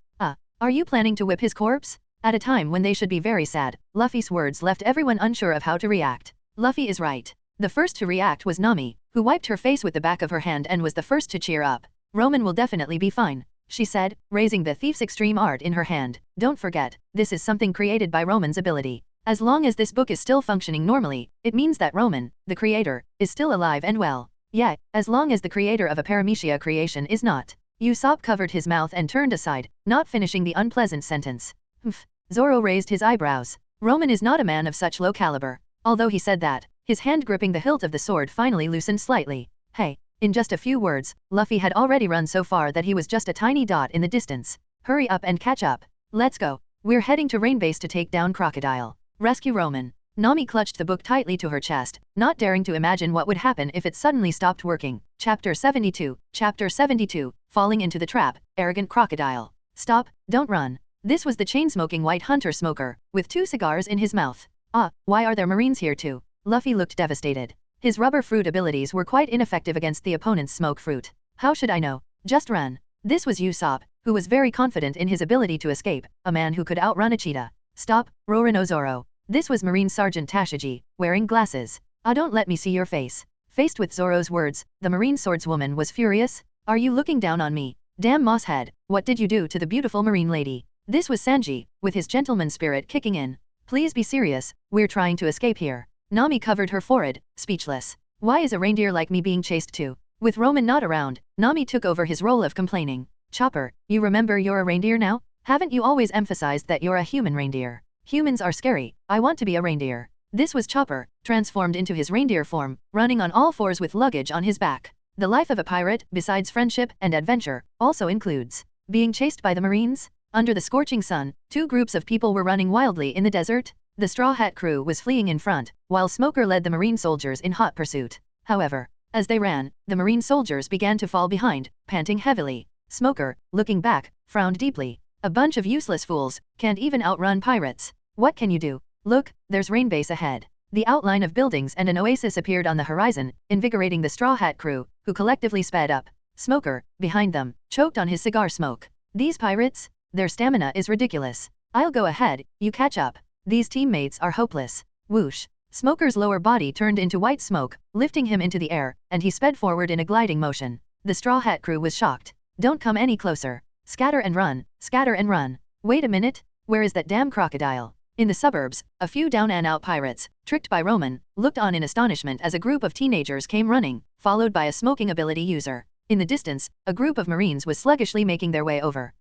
Are you planning to whip his corpse? At a time when they should be very sad, Luffy's words left everyone unsure of how to react. Luffy is right. The first to react was Nami, who wiped her face with the back of her hand and was the first to cheer up. Roman will definitely be fine, she said, raising the thief's extreme art in her hand. Don't forget, this is something created by Roman's ability. As long as this book is still functioning normally, it means that Roman, the creator, is still alive and well. Yeah, as long as the creator of a paramecia creation is not. Usopp covered his mouth and turned aside, not finishing the unpleasant sentence. Humph. Zoro raised his eyebrows. Roman is not a man of such low caliber. Although he said that, his hand gripping the hilt of the sword finally loosened slightly. Hey. In just a few words, Luffy had already run so far that he was just a tiny dot in the distance. Hurry up and catch up. Let's go. We're heading to Rain Base to take down Crocodile. Rescue Roman. Nami clutched the book tightly to her chest, not daring to imagine what would happen if it suddenly stopped working. Chapter 72. Chapter 72. Falling into the trap, arrogant crocodile. Stop, don't run. This was the chain-smoking white hunter smoker, with 2 cigars in his mouth. Ah, why are there marines here too? Luffy looked devastated. His rubber fruit abilities were quite ineffective against the opponent's smoke fruit. How should I know? Just run. This was Usopp, who was very confident in his ability to escape, a man who could outrun a cheetah. Stop, Roronoa Zoro. This was Marine Sergeant Tashigi, wearing glasses. Ah, don't let me see your face. Faced with Zoro's words, the Marine swordswoman was furious. Are you looking down on me? Damn mosshead, what did you do to the beautiful Marine lady? This was Sanji, with his gentleman spirit kicking in. Please be serious, we're trying to escape here. Nami covered her forehead, speechless. Why is a reindeer like me being chased too? With Roman not around, Nami took over his role of complaining. Chopper, you remember you're a reindeer now? Haven't you always emphasized that you're a human reindeer? Humans are scary, I want to be a reindeer. This was Chopper, transformed into his reindeer form, running on all fours with luggage on his back. The life of a pirate, besides friendship and adventure, also includes being chased by the Marines. Under the scorching sun, 2 groups of people were running wildly in the desert. The Straw Hat crew was fleeing in front, while Smoker led the Marine soldiers in hot pursuit. However, as they ran, the Marine soldiers began to fall behind, panting heavily. Smoker, looking back, frowned deeply. A bunch of useless fools, can't even outrun pirates. What can you do? Look, there's Rain Base ahead. The outline of buildings and an oasis appeared on the horizon, invigorating the Straw Hat crew, who collectively sped up. Smoker, behind them, choked on his cigar smoke. These pirates? Their stamina is ridiculous. I'll go ahead, you catch up. These teammates are hopeless. Whoosh. Smoker's lower body turned into white smoke, lifting him into the air, and he sped forward in a gliding motion. The Straw Hat crew was shocked. Don't come any closer. Scatter and run, scatter and run. Wait a minute, where is that damn crocodile? In the suburbs, a few down-and-out pirates, tricked by Roman, looked on in astonishment as a group of teenagers came running, followed by a smoking ability user. In the distance, a group of Marines was sluggishly making their way over.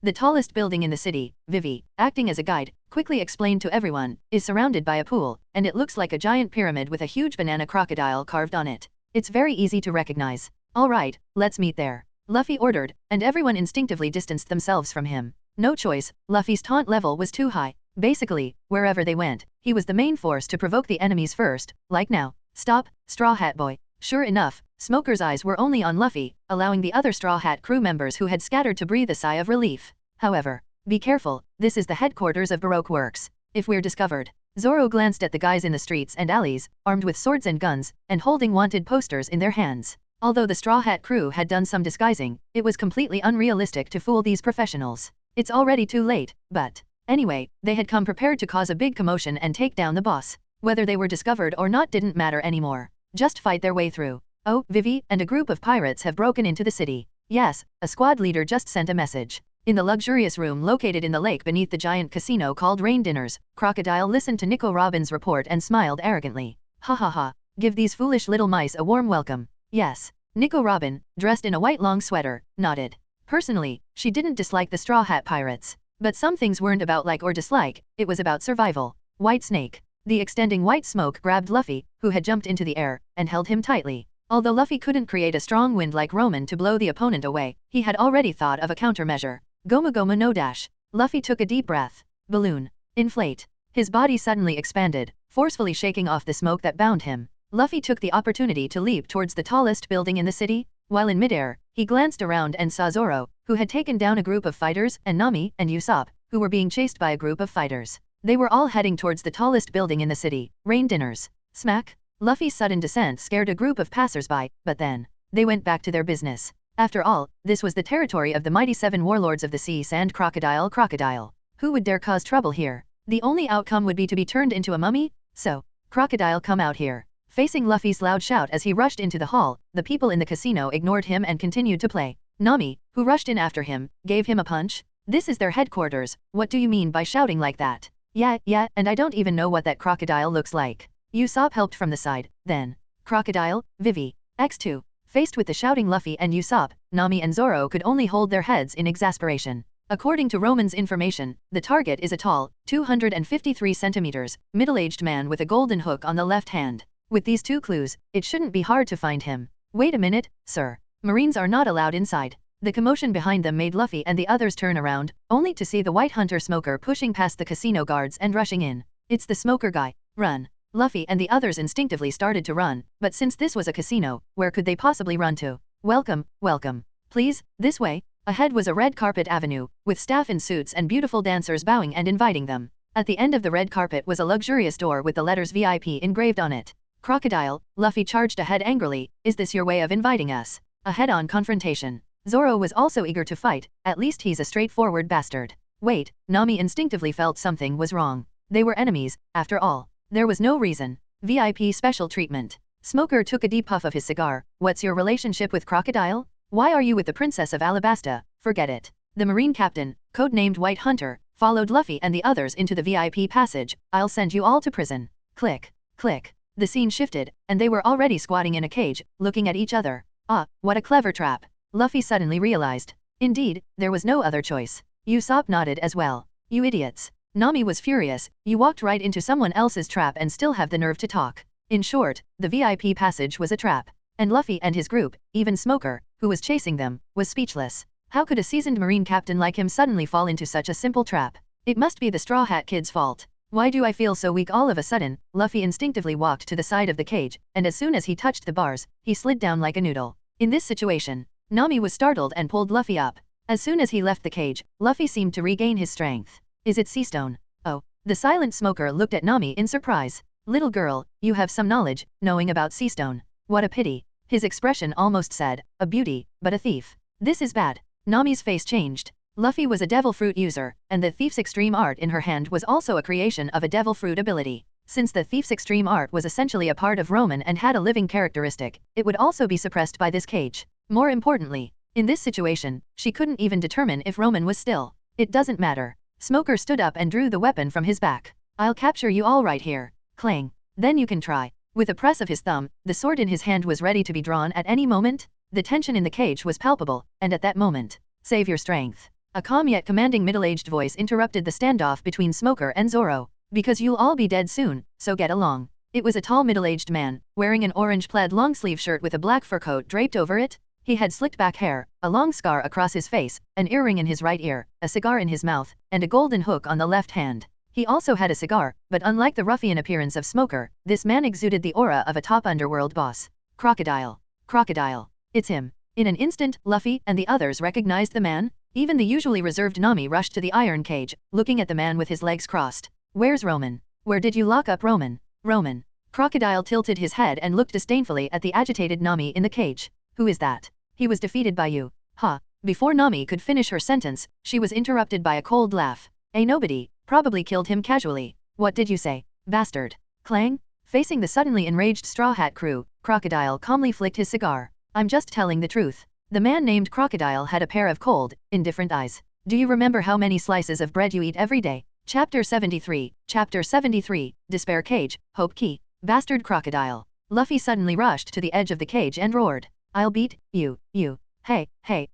The tallest building in the city, Vivi, acting as a guide, quickly explained to everyone, is surrounded by a pool, and it looks like a giant pyramid with a huge banana crocodile carved on it. It's very easy to recognize. All right, let's meet there. Luffy ordered, and everyone instinctively distanced themselves from him. No choice, Luffy's taunt level was too high. Basically, wherever they went, he was the main force to provoke the enemies first, like now. Stop, Straw Hat Boy. Sure enough, Smoker's eyes were only on Luffy, allowing the other Straw Hat crew members who had scattered to breathe a sigh of relief. However, be careful, this is the headquarters of Baroque Works. If we're discovered. Zoro glanced at the guys in the streets and alleys, armed with swords and guns, and holding wanted posters in their hands. Although the Straw Hat crew had done some disguising, it was completely unrealistic to fool these professionals. It's already too late, but anyway, they had come prepared to cause a big commotion and take down the boss. Whether they were discovered or not didn't matter anymore. Just fight their way through. Oh, Vivi and a group of pirates have broken into the city. Yes, a squad leader just sent a message. In the luxurious room located in the lake beneath the giant casino called Rain Dinners, Crocodile listened to Nico Robin's report and smiled arrogantly. Ha ha ha, give these foolish little mice a warm welcome. Yes. Nico Robin, dressed in a white long sweater, nodded. Personally, she didn't dislike the Straw Hat pirates. But some things weren't about like or dislike, it was about survival. White Snake. The extending white smoke grabbed Luffy, who had jumped into the air, and held him tightly. Although Luffy couldn't create a strong wind like Roman to blow the opponent away, he had already thought of a countermeasure. Goma Goma no dash. Luffy took a deep breath. Balloon. Inflate. His body suddenly expanded, forcefully shaking off the smoke that bound him. Luffy took the opportunity to leap towards the tallest building in the city. While in midair, he glanced around and saw Zoro, who had taken down a group of fighters, and Nami and Usopp, who were being chased by a group of fighters. They were all heading towards the tallest building in the city, Rain Dinners. Smack. Luffy's sudden descent scared a group of passers-by, but then they went back to their business. After all, this was the territory of the mighty 7 warlords of the sea Sand Crocodile. Who would dare cause trouble here? The only outcome would be to be turned into a mummy? So, Crocodile, come out here. Facing Luffy's loud shout as he rushed into the hall, the people in the casino ignored him and continued to play. Nami, who rushed in after him, gave him a punch. This is their headquarters, what do you mean by shouting like that? Yeah, and I don't even know what that crocodile looks like. Usopp helped from the side, then. Crocodile, Vivi. X2. Faced with the shouting Luffy and Usopp, Nami and Zoro could only hold their heads in exasperation. According to Roman's information, the target is a tall, 253 centimeters, middle-aged man with a golden hook on the left hand. With these two clues, it shouldn't be hard to find him. Wait a minute, sir. Marines are not allowed inside. The commotion behind them made Luffy and the others turn around, only to see the white hunter Smoker pushing past the casino guards and rushing in. It's the Smoker guy. Run. Luffy and the others instinctively started to run, but since this was a casino, where could they possibly run to? Welcome. Please, this way. Ahead was a red carpet avenue, with staff in suits and beautiful dancers bowing and inviting them. At the end of the red carpet was a luxurious door with the letters VIP engraved on it. Crocodile, Luffy charged ahead angrily, is this your way of inviting us? A head-on confrontation. Zoro was also eager to fight, at least he's a straightforward bastard. Wait, Nami instinctively felt something was wrong. They were enemies, after all. There was no reason. VIP special treatment. Smoker took a deep puff of his cigar. What's your relationship with Crocodile? Why are you with the Princess of Alabasta? Forget it. The Marine captain, codenamed White Hunter, followed Luffy and the others into the VIP passage. I'll send you all to prison. Click. The scene shifted, and they were already squatting in a cage, looking at each other. Ah, what a clever trap. Luffy suddenly realized. Indeed, there was no other choice. Usopp nodded as well. You idiots. Nami was furious. You walked right into someone else's trap and still have the nerve to talk. In short, the VIP passage was a trap. And Luffy and his group, even Smoker, who was chasing them, was speechless. How could a seasoned Marine captain like him suddenly fall into such a simple trap? It must be the Straw Hat Kid's fault. Why do I feel so weak all of a sudden? Luffy instinctively walked to the side of the cage, and as soon as he touched the bars, he slid down like a noodle. In this situation, Nami was startled and pulled Luffy up. As soon as he left the cage, Luffy seemed to regain his strength. Is it sea stone? Oh. The silent Smoker looked at Nami in surprise. Little girl, you have some knowledge, knowing about sea stone. What a pity. His expression almost said, a beauty, but a thief. This is bad. Nami's face changed. Luffy was a devil fruit user, and the thief's extreme art in her hand was also a creation of a devil fruit ability. Since the thief's extreme art was essentially a part of Roman and had a living characteristic, it would also be suppressed by this cage. More importantly, in this situation, she couldn't even determine if Roman was still. It doesn't matter. Smoker stood up and drew the weapon from his back. I'll capture you all right here. Clang. Then you can try. With a press of his thumb, the sword in his hand was ready to be drawn at any moment. The tension in the cage was palpable, and at that moment, save your strength. A calm yet commanding middle-aged voice interrupted the standoff between Smoker and Zoro. Because you'll all be dead soon, so get along. It was a tall middle-aged man, wearing an orange plaid long-sleeve shirt with a black fur coat draped over it. He had slicked back hair, a long scar across his face, an earring in his right ear, a cigar in his mouth, and a golden hook on the left hand. He also had a cigar, but unlike the ruffian appearance of Smoker, this man exuded the aura of a top underworld boss. Crocodile. It's him. In an instant, Luffy and the others recognized the man. Even the usually reserved Nami rushed to the iron cage, looking at the man with his legs crossed. Where's Roman? Where did you lock up Roman? Roman. Crocodile tilted his head and looked disdainfully at the agitated Nami in the cage. Who is that? He was defeated by you. Ha. Before Nami could finish her sentence, she was interrupted by a cold laugh. Nobody. Probably killed him casually. What did you say, bastard? Clang? Facing the suddenly enraged Straw Hat crew, Crocodile calmly flicked his cigar. I'm just telling the truth. The man named Crocodile had a pair of cold, indifferent eyes. Do you remember how many slices of bread you eat every day? Chapter 73, Despair Cage, Hope Key. Bastard Crocodile. Luffy suddenly rushed to the edge of the cage and roared. I'll beat you. Hey,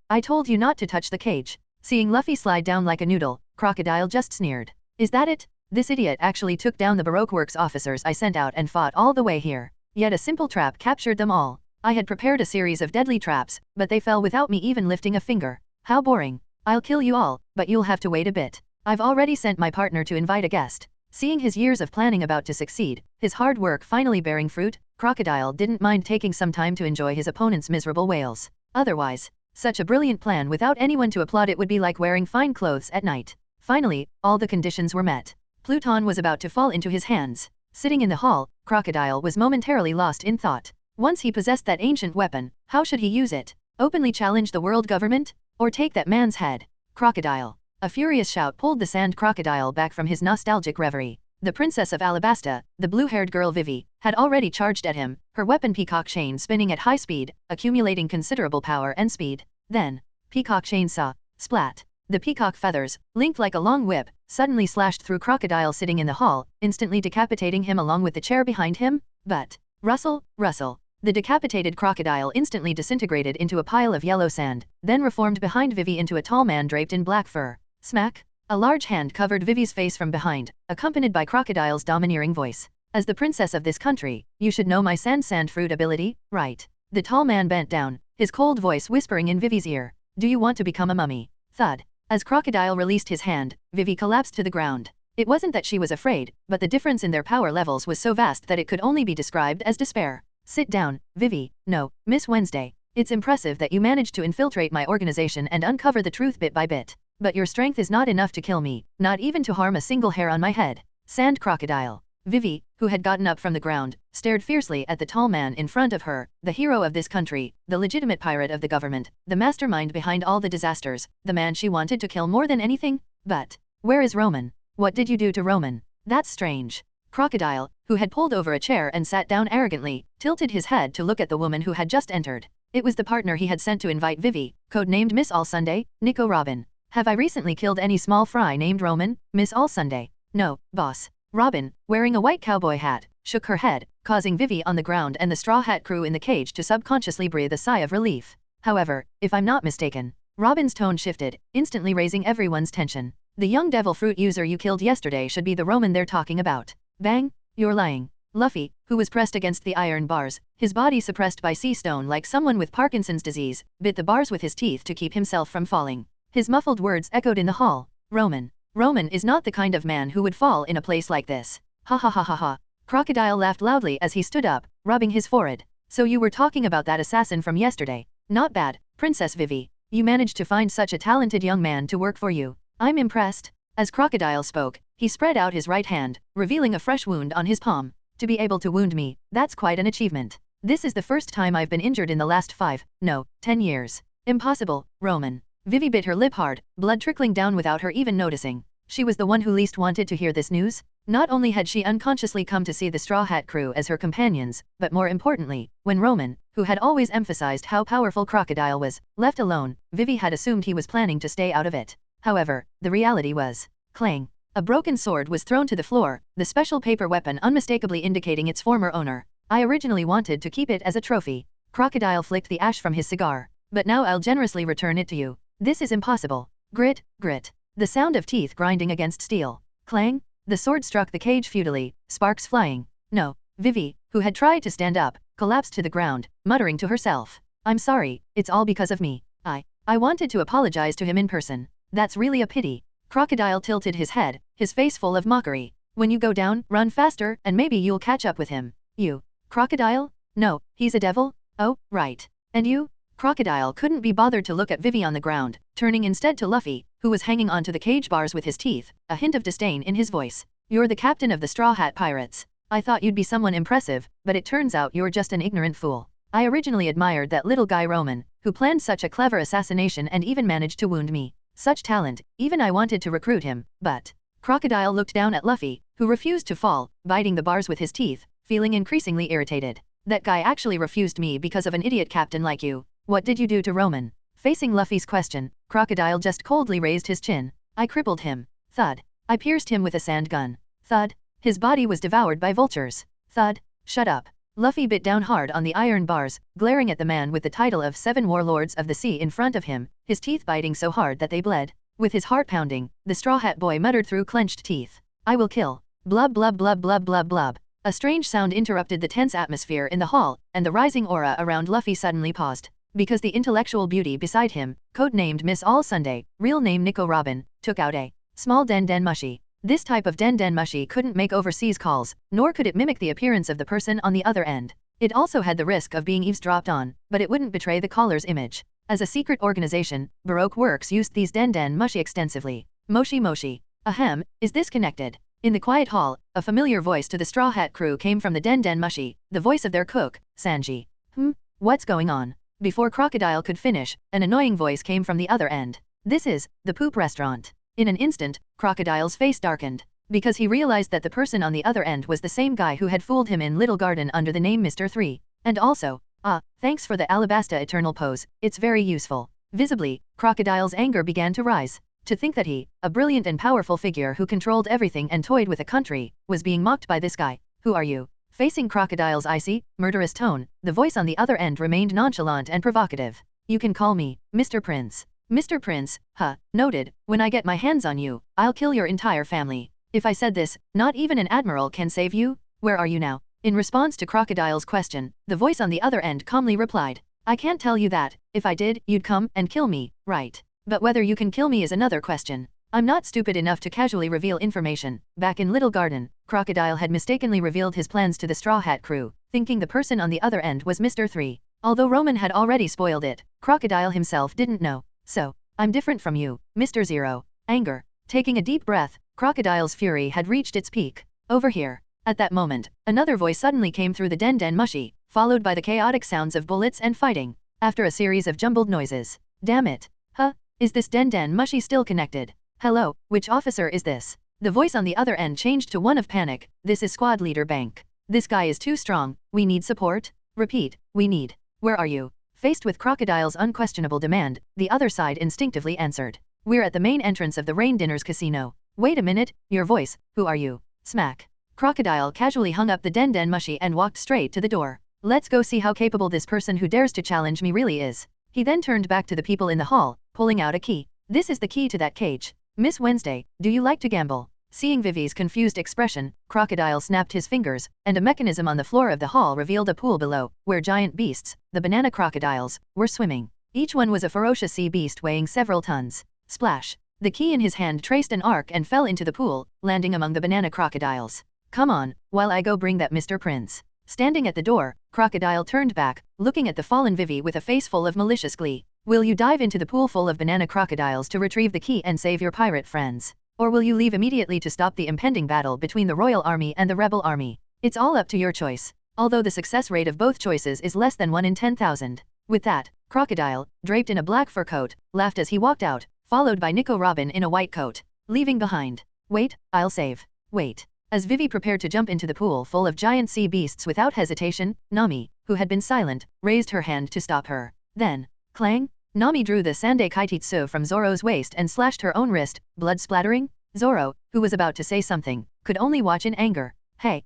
I told you not to touch the cage. Seeing Luffy slide down like a noodle, Crocodile just sneered. Is that it? This idiot actually took down the Baroque Works officers I sent out and fought all the way here. Yet a simple trap captured them all. I had prepared a series of deadly traps, but they fell without me even lifting a finger. How boring. I'll kill you all, but you'll have to wait a bit. I've already sent my partner to invite a guest. Seeing his years of planning about to succeed, his hard work finally bearing fruit, Crocodile didn't mind taking some time to enjoy his opponent's miserable wails. Otherwise, such a brilliant plan without anyone to applaud it would be like wearing fine clothes at night. Finally, all the conditions were met. Pluton was about to fall into his hands. Sitting in the hall, Crocodile was momentarily lost in thought. Once he possessed that ancient weapon, how should he use it? Openly challenge the world government? Or take that man's head? Crocodile. A furious shout pulled the sand crocodile back from his nostalgic reverie. The princess of Alabasta, the blue-haired girl Vivi, had already charged at him, her weapon peacock chain spinning at high speed, accumulating considerable power and speed. Then, peacock chain saw, splat. The peacock feathers, linked like a long whip, suddenly slashed through Crocodile sitting in the hall, instantly decapitating him along with the chair behind him. But, rustle, rustle. The decapitated crocodile instantly disintegrated into a pile of yellow sand, then reformed behind Vivi into a tall man draped in black fur. Smack! A large hand covered Vivi's face from behind, accompanied by Crocodile's domineering voice. As the princess of this country, you should know my sand fruit ability, right? The tall man bent down, his cold voice whispering in Vivi's ear. Do you want to become a mummy? Thud. As Crocodile released his hand, Vivi collapsed to the ground. It wasn't that she was afraid, but the difference in their power levels was so vast that it could only be described as despair. Sit down, Vivi. No, Miss Wednesday. It's impressive that you managed to infiltrate my organization and uncover the truth bit by bit. But your strength is not enough to kill me, not even to harm a single hair on my head. Sand Crocodile. Vivi, who had gotten up from the ground, stared fiercely at the tall man in front of her, the hero of this country, the legitimate pirate of the government, the mastermind behind all the disasters, the man she wanted to kill more than anything. But, where is Roman? What did you do to Roman? That's strange. Crocodile, who had pulled over a chair and sat down arrogantly, tilted his head to look at the woman who had just entered. It was the partner he had sent to invite Vivi, codenamed Miss All Sunday, Nico Robin. Have I recently killed any small fry named Roman, Miss All Sunday? No, boss. Robin, wearing a white cowboy hat, shook her head, causing Vivi on the ground and the straw hat crew in the cage to subconsciously breathe a sigh of relief. However, if I'm not mistaken, Robin's tone shifted, instantly raising everyone's tension. The young devil fruit user you killed yesterday should be the Roman they're talking about. Bang! You're lying. Luffy, who was pressed against the iron bars, his body suppressed by sea stone like someone with Parkinson's disease, bit the bars with his teeth to keep himself from falling. His muffled words echoed in the hall. Roman. Roman is not the kind of man who would fall in a place like this. Ha ha ha ha ha. Crocodile laughed loudly as he stood up, rubbing his forehead. So you were talking about that assassin from yesterday. Not bad, Princess Vivi. You managed to find such a talented young man to work for you. I'm impressed. As Crocodile spoke, he spread out his right hand, revealing a fresh wound on his palm. To be able to wound me, that's quite an achievement. This is the first time I've been injured in the last 10 years. Impossible, Roman. Vivi bit her lip hard, blood trickling down without her even noticing. She was the one who least wanted to hear this news. Not only had she unconsciously come to see the Straw Hat crew as her companions, but more importantly, when Roman, who had always emphasized how powerful Crocodile was, left alone, Vivi had assumed he was planning to stay out of it. However, the reality was, clang. A broken sword was thrown to the floor, the special paper weapon unmistakably indicating its former owner. I originally wanted to keep it as a trophy. Crocodile flicked the ash from his cigar. But now I'll generously return it to you. This is impossible. Grit, grit. The sound of teeth grinding against steel. Clang. The sword struck the cage futilely, sparks flying. No. Vivi, who had tried to stand up, collapsed to the ground, muttering to herself. I'm sorry, it's all because of me. I wanted to apologize to him in person. That's really a pity. Crocodile tilted his head, his face full of mockery. When you go down, run faster, and maybe you'll catch up with him. You. Crocodile? No, he's a devil? Oh, right. And you? Crocodile couldn't be bothered to look at Vivi on the ground, turning instead to Luffy, who was hanging onto the cage bars with his teeth, a hint of disdain in his voice. You're the captain of the Straw Hat Pirates. I thought you'd be someone impressive, but it turns out you're just an ignorant fool. I originally admired that little guy Roman, who planned such a clever assassination and even managed to wound me. Such talent, even I wanted to recruit him, but... Crocodile looked down at Luffy, who refused to fall, biting the bars with his teeth, feeling increasingly irritated. That guy actually refused me because of an idiot captain like you. What did you do to Roman? Facing Luffy's question, Crocodile just coldly raised his chin. I crippled him. Thud. I pierced him with a sand gun. Thud. His body was devoured by vultures. Thud. Shut up. Luffy bit down hard on the iron bars, glaring at the man with the title of 7 Warlords of the Sea in front of him, his teeth biting so hard that they bled. With his heart pounding, the Straw Hat Boy muttered through clenched teeth. I will kill. Blub blub blub blub blub blub. A strange sound interrupted the tense atmosphere in the hall, and the rising aura around Luffy suddenly paused. Because the intellectual beauty beside him, codenamed Miss All Sunday, real name Nico Robin, took out a small den mushy. This type of den mushy couldn't make overseas calls, nor could it mimic the appearance of the person on the other end. It also had the risk of being eavesdropped on, but it wouldn't betray the caller's image. As a secret organization, Baroque Works used these den mushy extensively. Moshi moshi. Ahem, is this connected? In the quiet hall, a familiar voice to the Straw Hat crew came from the den mushy, the voice of their cook, Sanji. What's going on? Before Crocodile could finish, an annoying voice came from the other end. This is the Poop Restaurant. In an instant, Crocodile's face darkened. because he realized that the person on the other end was the same guy who had fooled him in Little Garden under the name Mr. 3. And also, thanks for the Alabasta Eternal pose, it's very useful. Visibly, Crocodile's anger began to rise. To think that he, a brilliant and powerful figure who controlled everything and toyed with a country, was being mocked by this guy. Who are you? Facing Crocodile's icy, murderous tone, the voice on the other end remained nonchalant and provocative. You can call me Mr. Prince. Mr. Prince, noted, when I get my hands on you, I'll kill your entire family. If I said this, not even an admiral can save you? Where are you now? In response to Crocodile's question, the voice on the other end calmly replied, I can't tell you that. If I did, you'd come and kill me, right? But whether you can kill me is another question. I'm not stupid enough to casually reveal information. Back in Little Garden, Crocodile had mistakenly revealed his plans to the Straw Hat crew, thinking the person on the other end was Mr. 3. Although Roman had already spoiled it, Crocodile himself didn't know. So, I'm different from you, Mr. 0. Anger. Taking a deep breath, Crocodile's fury had reached its peak. Over here. At that moment, another voice suddenly came through the den mushy, followed by the chaotic sounds of bullets and fighting. After a series of jumbled noises. Damn it. Is this den mushy still connected? Hello, which officer is this? The voice on the other end changed to one of panic. This is Squad Leader Bank. This guy is too strong. We need support. Repeat, we need. Where are you? Faced with Crocodile's unquestionable demand, the other side instinctively answered. We're at the main entrance of the Rain Dinners Casino. Wait a minute, your voice, who are you? Smack. Crocodile casually hung up the den mushy and walked straight to the door. Let's go see how capable this person who dares to challenge me really is. He then turned back to the people in the hall, pulling out a key. This is the key to that cage. Miss Wednesday, do you like to gamble? Seeing Vivi's confused expression, Crocodile snapped his fingers, and a mechanism on the floor of the hall revealed a pool below, where giant beasts, the banana crocodiles, were swimming. Each one was a ferocious sea beast weighing several tons. Splash! The key in his hand traced an arc and fell into the pool, landing among the banana crocodiles. Come on, while I go bring that Mr. Prince. Standing at the door, Crocodile turned back, looking at the fallen Vivi with a face full of malicious glee. Will you dive into the pool full of banana crocodiles to retrieve the key and save your pirate friends? Or will you leave immediately to stop the impending battle between the Royal Army and the Rebel Army? It's all up to your choice. Although the success rate of both choices is less than 1 in 10,000. With that, Crocodile, draped in a black fur coat, laughed as he walked out, followed by Nico Robin in a white coat, leaving behind. Wait, I'll save. Wait. As Vivi prepared to jump into the pool full of giant sea beasts without hesitation, Nami, who had been silent, raised her hand to stop her. Then, clang! Nami drew the Sandai Kaititsu from Zoro's waist and slashed her own wrist, blood splattering. Zoro, who was about to say something, could only watch in anger. Hey,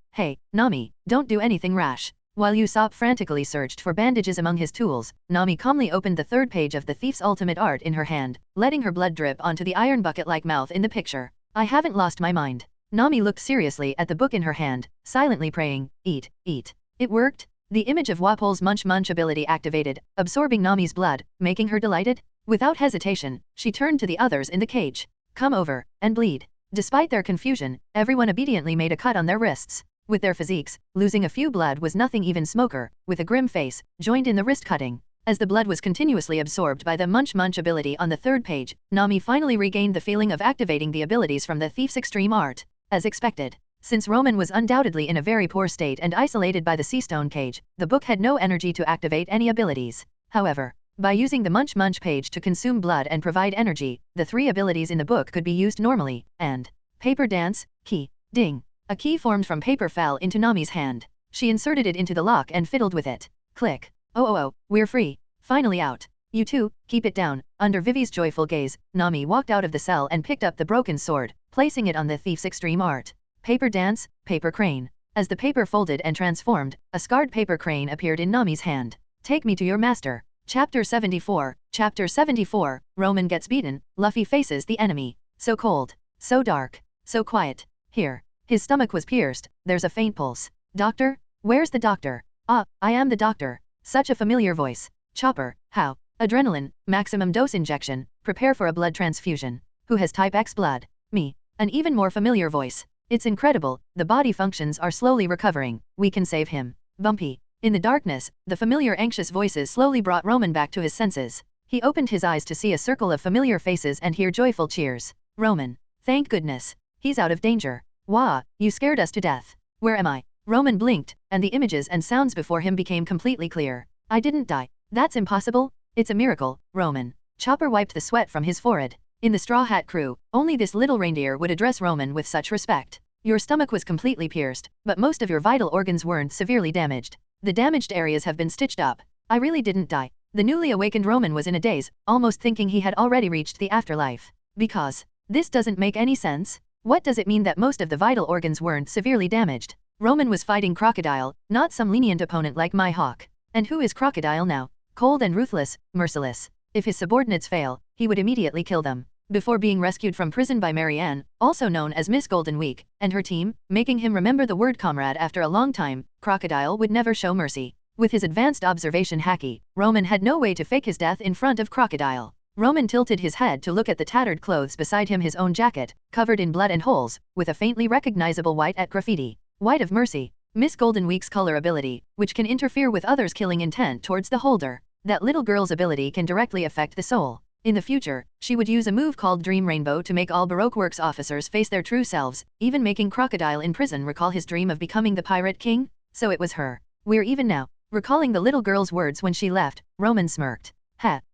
Nami, don't do anything rash. While Usopp frantically searched for bandages among his tools, Nami calmly opened the third page of the thief's ultimate art in her hand, letting her blood drip onto the iron bucket-like mouth in the picture. I haven't lost my mind. Nami looked seriously at the book in her hand, silently praying, eat, eat. It worked. The image of Wapol's munch ability activated, absorbing Nami's blood, making her delighted. Without hesitation, she turned to the others in the cage. Come over, and bleed. Despite their confusion, everyone obediently made a cut on their wrists. With their physiques, losing a few blood was nothing. Even Smoker, with a grim face, joined in the wrist cutting. As the blood was continuously absorbed by the munch ability on the third page, Nami finally regained the feeling of activating the abilities from the thief's extreme art. As expected. Since Roman was undoubtedly in a very poor state and isolated by the Seastone cage, the book had no energy to activate any abilities. However, by using the munch page to consume blood and provide energy, the 3 abilities in the book could be used normally, and paper dance, key, ding. A key formed from paper fell into Nami's hand. She inserted it into the lock and fiddled with it. Click. Oh, we're free. Finally out. You two, keep it down. Under Vivi's joyful gaze, Nami walked out of the cell and picked up the broken sword, placing it on the thief's extreme art. Paper dance, paper crane. As the paper folded and transformed, a scarred paper crane appeared in Nami's hand. Take me to your master. Chapter 74. Chapter 74. Roman gets beaten. Luffy faces the enemy. So cold. So dark. So quiet. Here. His stomach was pierced. There's a faint pulse. Doctor? Where's the doctor? Ah, I am the doctor. Such a familiar voice. Chopper, how? Adrenaline, maximum dose injection. Prepare for a blood transfusion. Who has type X blood? Me. An even more familiar voice. It's incredible, the body functions are slowly recovering. We can save him. Bumpy. In the darkness, the familiar anxious voices slowly brought Roman back to his senses. He opened his eyes to see a circle of familiar faces and hear joyful cheers. Roman. Thank goodness. He's out of danger. Wah, you scared us to death. Where am I? Roman blinked, and the images and sounds before him became completely clear. I didn't die. That's impossible. It's a miracle, Roman. Chopper wiped the sweat from his forehead. In the Straw Hat crew, only this little reindeer would address Roman with such respect. Your stomach was completely pierced, but most of your vital organs weren't severely damaged. The damaged areas have been stitched up. I really didn't die. The newly awakened Roman was in a daze, almost thinking he had already reached the afterlife. Because this doesn't make any sense. What does it mean that most of the vital organs weren't severely damaged? Roman was fighting Crocodile, not some lenient opponent like my hawk. And who is Crocodile now? Cold and ruthless, merciless. If his subordinates fail, he would immediately kill them. Before being rescued from prison by Marianne, also known as Miss Golden Week, and her team, making him remember the word comrade after a long time, Crocodile would never show mercy. With his advanced observation haki, Roman had no way to fake his death in front of Crocodile. Roman tilted his head to look at the tattered clothes beside him, his own jacket, covered in blood and holes, with a faintly recognizable white at graffiti. White of mercy. Miss Golden Week's color ability, which can interfere with others' killing intent towards the holder. That little girl's ability can directly affect the soul. In the future, she would use a move called Dream Rainbow to make all Baroque Works officers face their true selves, even making Crocodile in prison recall his dream of becoming the Pirate King. So it was her. We're even now. Recalling the little girl's words when she left, Roman smirked.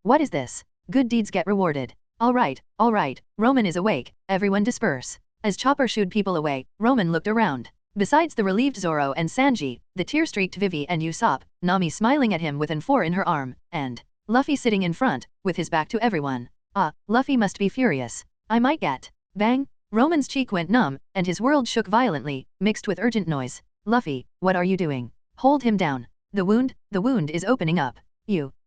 What is this? Good deeds get rewarded. All right, Roman is awake, everyone disperse. As Chopper shooed people away, Roman looked around. Besides the relieved Zoro and Sanji, the tear-streaked Vivi and Usopp, Nami smiling at him with an 4 in her arm, and Luffy sitting in front, with his back to everyone. Luffy must be furious. I might get. Bang! Roman's cheek went numb, and his world shook violently, mixed with urgent noise. Luffy, what are you doing? Hold him down. The wound is opening up.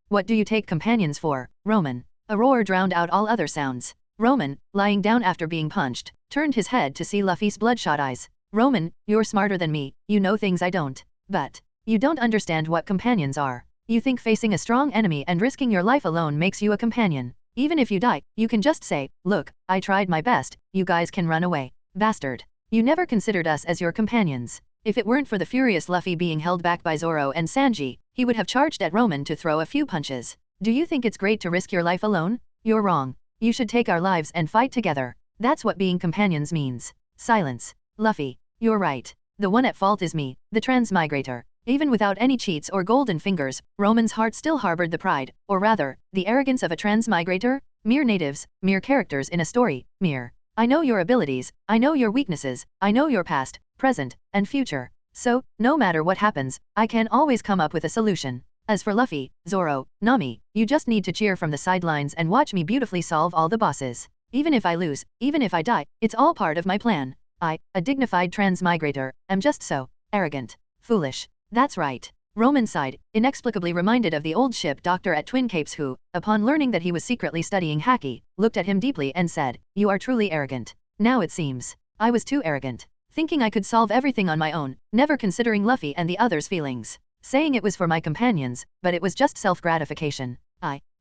What do you take companions for, Roman? A roar drowned out all other sounds. Roman, lying down after being punched, turned his head to see Luffy's bloodshot eyes. Roman, you're smarter than me, you know things I don't. But you don't understand what companions are. You think facing a strong enemy and risking your life alone makes you a companion. Even if you die, you can just say, look, I tried my best, you guys can run away. Bastard. You never considered us as your companions. If it weren't for the furious Luffy being held back by Zoro and Sanji, he would have charged at Roman to throw a few punches. Do you think it's great to risk your life alone? You're wrong. You should take our lives and fight together. That's what being companions means. Silence. Luffy, you're right. The one at fault is me, the transmigrator. Even without any cheats or golden fingers, Roman's heart still harbored the pride, or rather, the arrogance of a transmigrator. Mere natives, mere characters in a story, mere. I know your abilities, I know your weaknesses, I know your past, present, and future. So, no matter what happens, I can always come up with a solution. As for Luffy, Zoro, Nami, you just need to cheer from the sidelines and watch me beautifully solve all the bosses. Even if I lose, even if I die, it's all part of my plan. I, a dignified transmigrator, am just so arrogant, foolish. That's right. Roman sighed, inexplicably reminded of the old ship doctor at Twin Capes who, upon learning that he was secretly studying haki, looked at him deeply and said, you are truly arrogant. Now it seems. I was too arrogant. Thinking I could solve everything on my own, never considering Luffy and the others' feelings. Saying it was for my companions, but it was just self-gratification.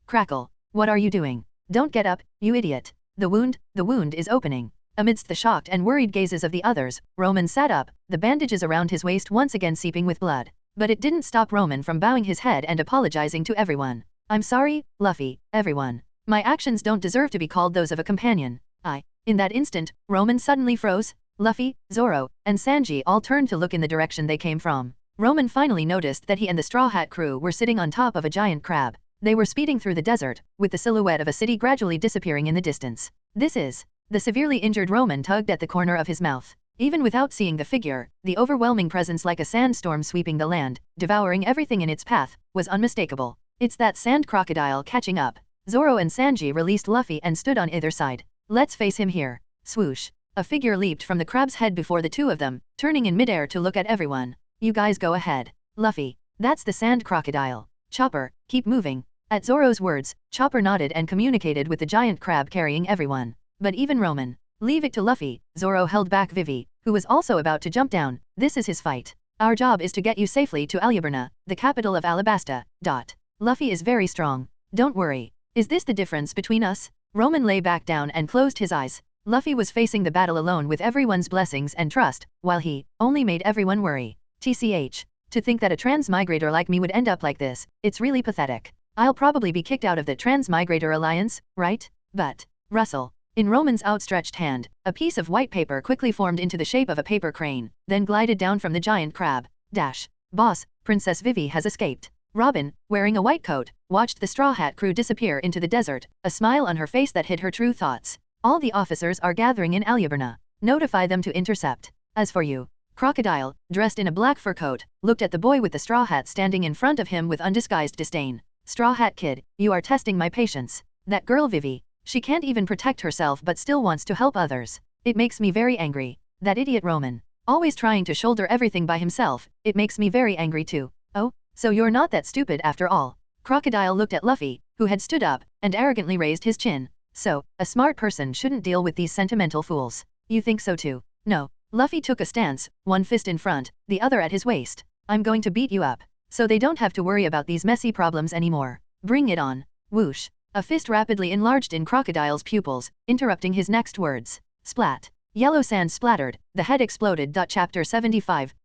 Crackle. What are you doing? Don't get up, you idiot. The wound is opening. Amidst the shocked and worried gazes of the others, Roman sat up, the bandages around his waist once again seeping with blood. But it didn't stop Roman from bowing his head and apologizing to everyone. I'm sorry, Luffy, everyone. My actions don't deserve to be called those of a companion. In that instant, Roman suddenly froze. Luffy, Zoro, and Sanji all turned to look in the direction they came from. Roman finally noticed that he and the Straw Hat crew were sitting on top of a giant crab. They were speeding through the desert, with the silhouette of a city gradually disappearing in the distance. This is. The severely injured Roman tugged at the corner of his mouth. Even without seeing the figure, the overwhelming presence like a sandstorm sweeping the land, devouring everything in its path, was unmistakable. It's that sand crocodile catching up. Zoro and Sanji released Luffy and stood on either side. Let's face him here. Swoosh. A figure leaped from the crab's head before the two of them, turning in midair to look at everyone. You guys go ahead. Luffy. That's the sand crocodile. Chopper, keep moving. At Zoro's words, Chopper nodded and communicated with the giant crab carrying everyone. But even Roman. Leave it to Luffy. Zoro held back Vivi, who was also about to jump down. This is his fight. Our job is to get you safely to Alyaburna, the capital of Alabasta. Luffy is very strong. Don't worry. Is this the difference between us? Roman lay back down and closed his eyes. Luffy was facing the battle alone with everyone's blessings and trust, while he only made everyone worry. TCH. To think that a transmigrator like me would end up like this, it's really pathetic. I'll probably be kicked out of the Transmigrator Alliance, right? But, Russell. In Roman's outstretched hand, a piece of white paper quickly formed into the shape of a paper crane, then glided down from the giant crab. Boss, Princess Vivi has escaped. Robin, wearing a white coat, watched the Straw Hat crew disappear into the desert, a smile on her face that hid her true thoughts. All the officers are gathering in Alyaburna. Notify them to intercept. As for you, Crocodile, dressed in a black fur coat, looked at the boy with the straw hat standing in front of him with undisguised disdain. Straw Hat Kid, you are testing my patience. That girl Vivi, she can't even protect herself but still wants to help others. It makes me very angry. That idiot Roman, always trying to shoulder everything by himself, it makes me very angry too. Oh, so you're not that stupid after all. Crocodile looked at Luffy, who had stood up, and arrogantly raised his chin. So, a smart person shouldn't deal with these sentimental fools. You think so too? No. Luffy took a stance, one fist in front, the other at his waist. I'm going to beat you up, so they don't have to worry about these messy problems anymore. Bring it on. Whoosh. A fist rapidly enlarged in Crocodile's pupils, interrupting his next words. Splat. Yellow sand splattered, the head exploded. Chapter 75,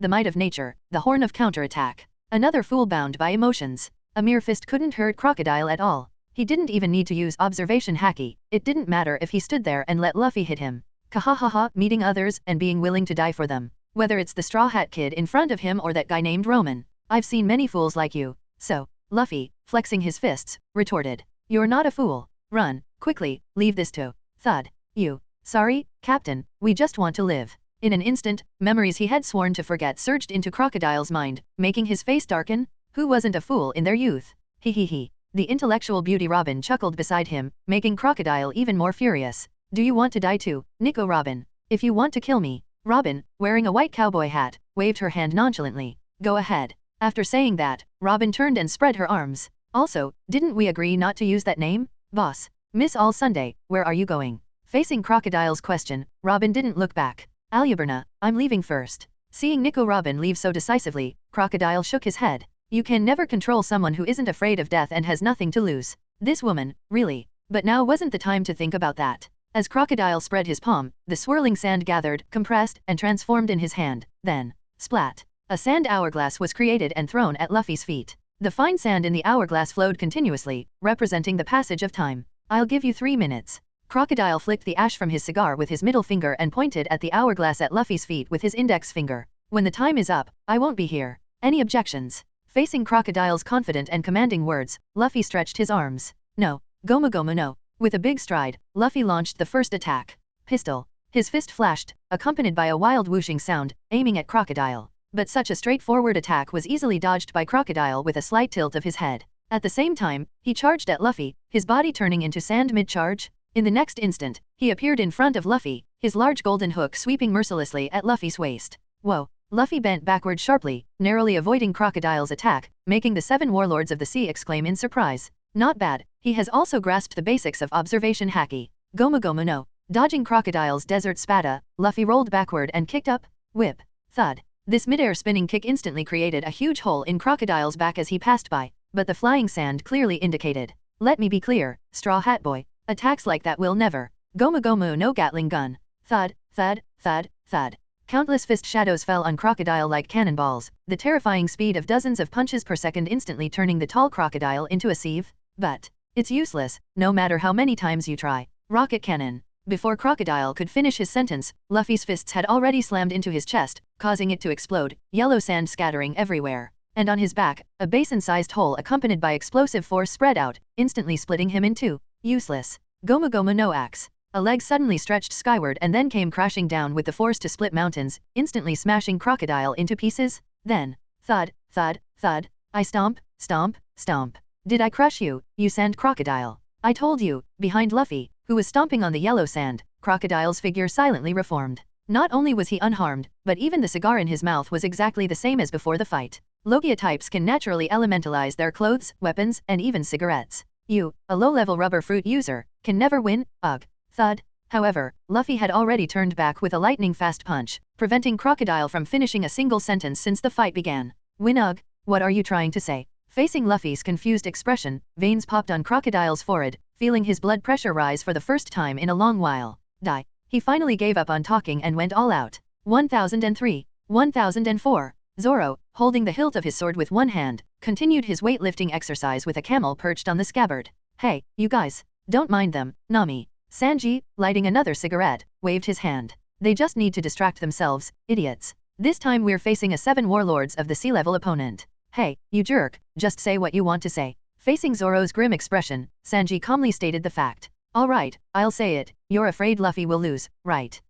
The Might of Nature, the Horn of Counterattack. Another fool bound by emotions. A mere fist couldn't hurt Crocodile at all. He didn't even need to use observation haki, it didn't matter if he stood there and let Luffy hit him. Kahahaha, meeting others and being willing to die for them. Whether it's the Straw Hat Kid in front of him or that guy named Roman. I've seen many fools like you. So, Luffy, flexing his fists, retorted. You're not a fool. Run, quickly, leave this to. Thud. You. Sorry, Captain, we just want to live. In an instant, memories he had sworn to forget surged into Crocodile's mind, making his face darken. Who wasn't a fool in their youth? He. The intellectual beauty Robin chuckled beside him, making Crocodile even more furious. Do you want to die too, Nico Robin? If you want to kill me, Robin, wearing a white cowboy hat, waved her hand nonchalantly. Go ahead. After saying that, Robin turned and spread her arms. Also, didn't we agree not to use that name? Boss. Miss All Sunday, where are you going? Facing Crocodile's question, Robin didn't look back. Alyaburna, I'm leaving first. Seeing Nico Robin leave so decisively, Crocodile shook his head. You can never control someone who isn't afraid of death and has nothing to lose. This woman, really. But now wasn't the time to think about that. As Crocodile spread his palm, the swirling sand gathered, compressed, and transformed in his hand. Then, splat. A sand hourglass was created and thrown at Luffy's feet. The fine sand in the hourglass flowed continuously, representing the passage of time. I'll give you 3 minutes. Crocodile flicked the ash from his cigar with his middle finger and pointed at the hourglass at Luffy's feet with his index finger. When the time is up, I won't be here. Any objections? Facing Crocodile's confident and commanding words, Luffy stretched his arms. No. Gomu no. With a big stride, Luffy launched the first attack. Pistol. His fist flashed, accompanied by a wild whooshing sound, aiming at Crocodile. But such a straightforward attack was easily dodged by Crocodile with a slight tilt of his head. At the same time, he charged at Luffy, his body turning into sand mid-charge. In the next instant, he appeared in front of Luffy, his large golden hook sweeping mercilessly at Luffy's waist. Whoa! Luffy bent backward sharply, narrowly avoiding Crocodile's attack, making the 7 warlords of the sea exclaim in surprise. Not bad, he has also grasped the basics of observation haki. Gomu no. Dodging Crocodile's desert spada, Luffy rolled backward and kicked up. Whip. Thud. This mid-air spinning kick instantly created a huge hole in Crocodile's back as he passed by, but the flying sand clearly indicated. Let me be clear, Straw Hat Boy. Attacks like that will never. Gomu no Gatling gun. Thud, thud, thud, thud. Countless fist shadows fell on Crocodile like cannonballs, the terrifying speed of dozens of punches per second instantly turning the tall Crocodile into a sieve. But it's useless, no matter how many times you try. Rocket cannon. Before Crocodile could finish his sentence, Luffy's fists had already slammed into his chest, causing it to explode, yellow sand scattering everywhere. And on his back, a basin-sized hole accompanied by explosive force spread out, instantly splitting him in two. Useless. Gomu no axe. A leg suddenly stretched skyward and then came crashing down with the force to split mountains, instantly smashing Crocodile into pieces. Then, thud, thud, thud. I stomp, stomp, stomp. Did I crush you, you sand Crocodile? I told you. Behind Luffy, who was stomping on the yellow sand, Crocodile's figure silently reformed. Not only was he unharmed, but even the cigar in his mouth was exactly the same as before the fight. Logia types can naturally elementalize their clothes, weapons, and even cigarettes. You, a low-level rubber fruit user, can never win. Ugh. Thud. However, Luffy had already turned back with a lightning-fast punch, preventing Crocodile from finishing a single sentence since the fight began. Win ugh. What are you trying to say? Facing Luffy's confused expression, veins popped on Crocodile's forehead, feeling his blood pressure rise for the first time in a long while. Die. He finally gave up on talking and went all out. 1003. 1004. Zoro, holding the hilt of his sword with one hand, continued his weightlifting exercise with a camel perched on the scabbard. Hey, you guys, don't mind them. Nami. Sanji, lighting another cigarette, waved his hand. They just need to distract themselves, idiots. This time we're facing a 7 warlords of the sea-level opponent. Hey, you jerk, just say what you want to say. Facing Zoro's grim expression, Sanji calmly stated the fact. Alright, I'll say it, you're afraid Luffy will lose, right?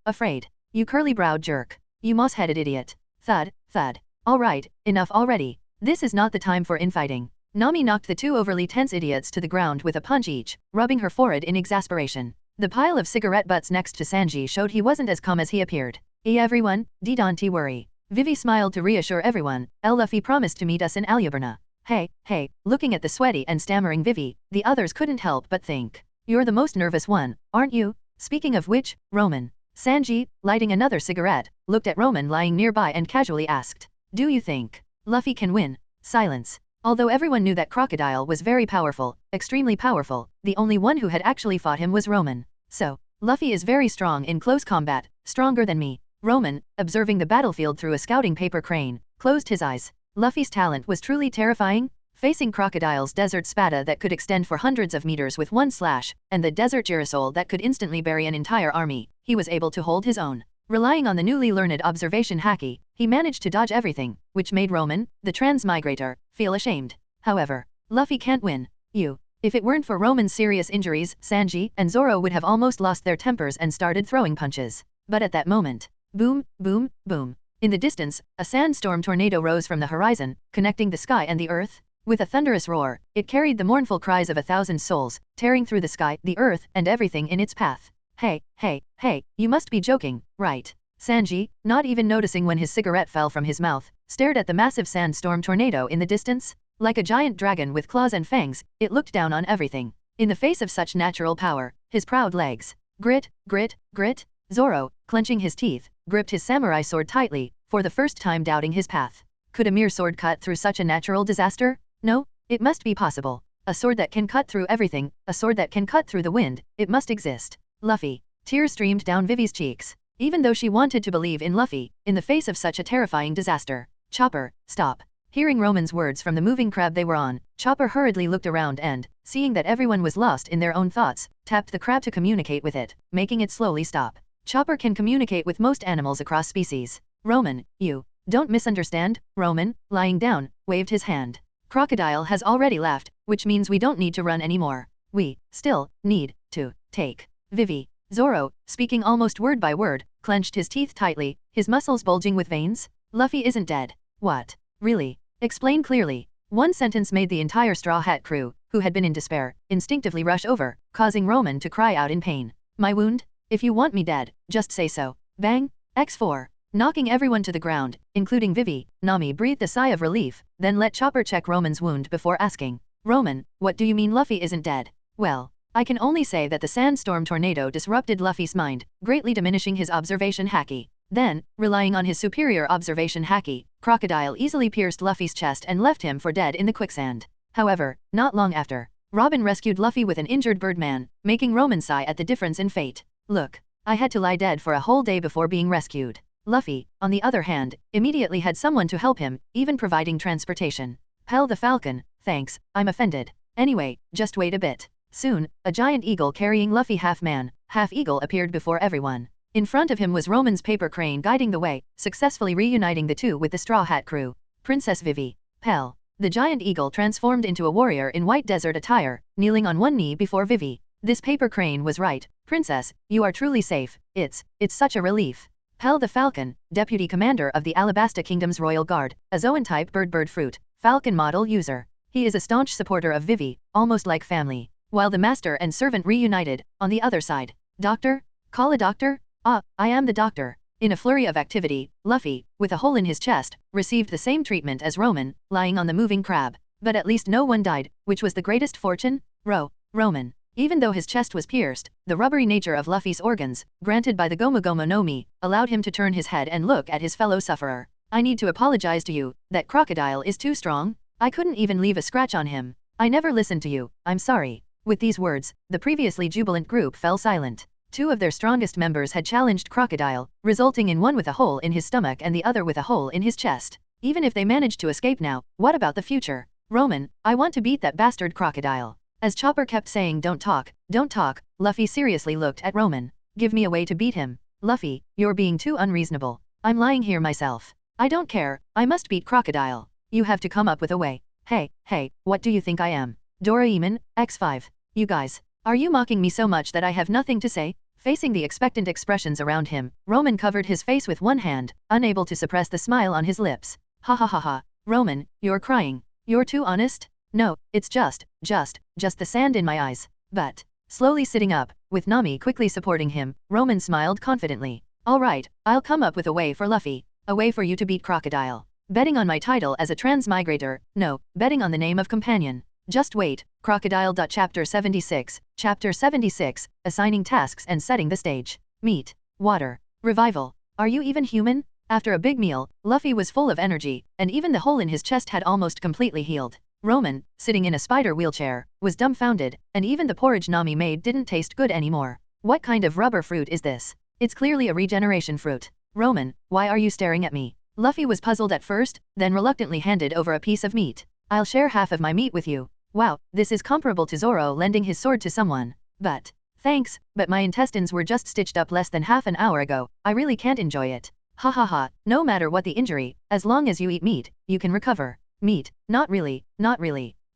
Afraid. You curly-browed jerk. You moss-headed idiot. Thud, thud. Alright, enough already. This is not the time for infighting. Nami knocked the two overly tense idiots to the ground with a punch each, rubbing her forehead in exasperation. The pile of cigarette butts next to Sanji showed he wasn't as calm as he appeared. Everyone, don't worry. Vivi smiled to reassure everyone, Luffy promised to meet us in Alyaburna. Hey, looking at the sweaty and stammering Vivi, the others couldn't help but think. You're the most nervous one, aren't you? Speaking of which, Roman. Sanji, lighting another cigarette, looked at Roman lying nearby and casually asked. Do you think Luffy can win? Silence. Although everyone knew that Crocodile was very powerful, extremely powerful, the only one who had actually fought him was Roman. So, Luffy is very strong in close combat, stronger than me. Roman, observing the battlefield through a scouting paper crane, closed his eyes. Luffy's talent was truly terrifying. Facing Crocodile's desert spada that could extend for hundreds of meters with one slash, and the desert girasol that could instantly bury an entire army, he was able to hold his own. Relying on the newly learned observation haki, he managed to dodge everything, which made Roman, the transmigrator, feel ashamed. However, Luffy can't win. If it weren't for Roman's serious injuries, Sanji and Zoro would have almost lost their tempers and started throwing punches. But at that moment, boom, boom, boom. In the distance, a sandstorm tornado rose from the horizon, connecting the sky and the earth. With a thunderous roar, it carried the mournful cries of 1,000 souls, tearing through the sky, the earth, and everything in its path. Hey, you must be joking, right? Sanji, not even noticing when his cigarette fell from his mouth, stared at the massive sandstorm tornado in the distance. Like a giant dragon with claws and fangs, it looked down on everything. In the face of such natural power, his proud legs. Grit. Zoro, clenching his teeth, gripped his samurai sword tightly, for the first time doubting his path. Could a mere sword cut through such a natural disaster? No, it must be possible. A sword that can cut through everything, a sword that can cut through the wind, it must exist. Luffy. Tears streamed down Vivi's cheeks. Even though she wanted to believe in Luffy, in the face of such a terrifying disaster. Chopper, stop. Hearing Roman's words from the moving crab they were on, Chopper hurriedly looked around and, seeing that everyone was lost in their own thoughts, tapped the crab to communicate with it, making it slowly stop. Chopper can communicate with most animals across species. Roman, you. Don't misunderstand. Roman, lying down, waved his hand. Crocodile has already left, which means we don't need to run anymore. We still need to take Vivi. Zoro, speaking almost word by word, clenched his teeth tightly, his muscles bulging with veins. Luffy isn't dead. What? Really? Explain clearly. One sentence made the entire Straw Hat crew, who had been in despair, instinctively rush over, causing Roman to cry out in pain. My wound? If you want me dead, just say so. Bang! X4. Knocking everyone to the ground, including Vivi, Nami breathed a sigh of relief, then let Chopper check Roman's wound before asking. Roman, what do you mean Luffy isn't dead? Well, I can only say that the sandstorm tornado disrupted Luffy's mind, greatly diminishing his observation haki. Then, relying on his superior observation haki, Crocodile easily pierced Luffy's chest and left him for dead in the quicksand. However, not long after, Robin rescued Luffy with an injured Birdman, making Roman sigh at the difference in fate. Look, I had to lie dead for a whole day before being rescued. Luffy, on the other hand, immediately had someone to help him, even providing transportation. Pell the Falcon, thanks, I'm offended. Anyway, just wait a bit. Soon, a giant eagle carrying Luffy half man, half eagle appeared before everyone. In front of him was Roman's paper crane guiding the way, successfully reuniting the two with the Straw Hat crew. Princess Vivi. Pell. The giant eagle transformed into a warrior in white desert attire, kneeling on one knee before Vivi. This paper crane was right. Princess, you are truly safe. It's such a relief. Pell the Falcon, Deputy Commander of the Alabasta Kingdom's Royal Guard, a Zoan-type bird fruit, Falcon model user. He is a staunch supporter of Vivi, almost like family. While the master and servant reunited, on the other side. Doctor? Call a doctor? Ah, I am the doctor. In a flurry of activity, Luffy, with a hole in his chest, received the same treatment as Roman, lying on the moving crab. But at least no one died, which was the greatest fortune. Roman. Even though his chest was pierced, the rubbery nature of Luffy's organs, granted by the Gomu Gomu no Mi, allowed him to turn his head and look at his fellow sufferer. I need to apologize to you, that Crocodile is too strong. I couldn't even leave a scratch on him. I never listened to you, I'm sorry. With these words, the previously jubilant group fell silent. Two of their strongest members had challenged Crocodile, resulting in one with a hole in his stomach and the other with a hole in his chest. Even if they managed to escape now, what about the future? Roman, I want to beat that bastard Crocodile. As Chopper kept saying don't talk, Luffy seriously looked at Roman. Give me a way to beat him. Luffy, you're being too unreasonable. I'm lying here myself. I don't care, I must beat Crocodile. You have to come up with a way. Hey, what do you think I am? Doraemon, X5. You guys. Are you mocking me so much that I have nothing to say? Facing the expectant expressions around him, Roman covered his face with one hand, unable to suppress the smile on his lips. Ha ha ha ha. Roman, you're crying. You're too honest? No, it's just the sand in my eyes. But, slowly sitting up, with Nami quickly supporting him, Roman smiled confidently. Alright, I'll come up with a way for Luffy. A way for you to beat Crocodile. Betting on my title as a transmigrator, no, betting on the name of companion. Just wait, Crocodile. Chapter 76, Chapter 76, Assigning Tasks and Setting the Stage. Meat, Water, Revival. Are you even human? After a big meal, Luffy was full of energy, and even the hole in his chest had almost completely healed. Roman, sitting in a spider wheelchair, was dumbfounded, and even the porridge Nami made didn't taste good anymore. What kind of rubber fruit is this? It's clearly a regeneration fruit. Roman, why are you staring at me? Luffy was puzzled at first, then reluctantly handed over a piece of meat. I'll share half of my meat with you. Wow, this is comparable to Zoro lending his sword to someone. But, thanks, but my intestines were just stitched up less than half an hour ago. I really can't enjoy it. Ha ha ha, no matter what the injury, as long as you eat meat, you can recover. Meat, not really.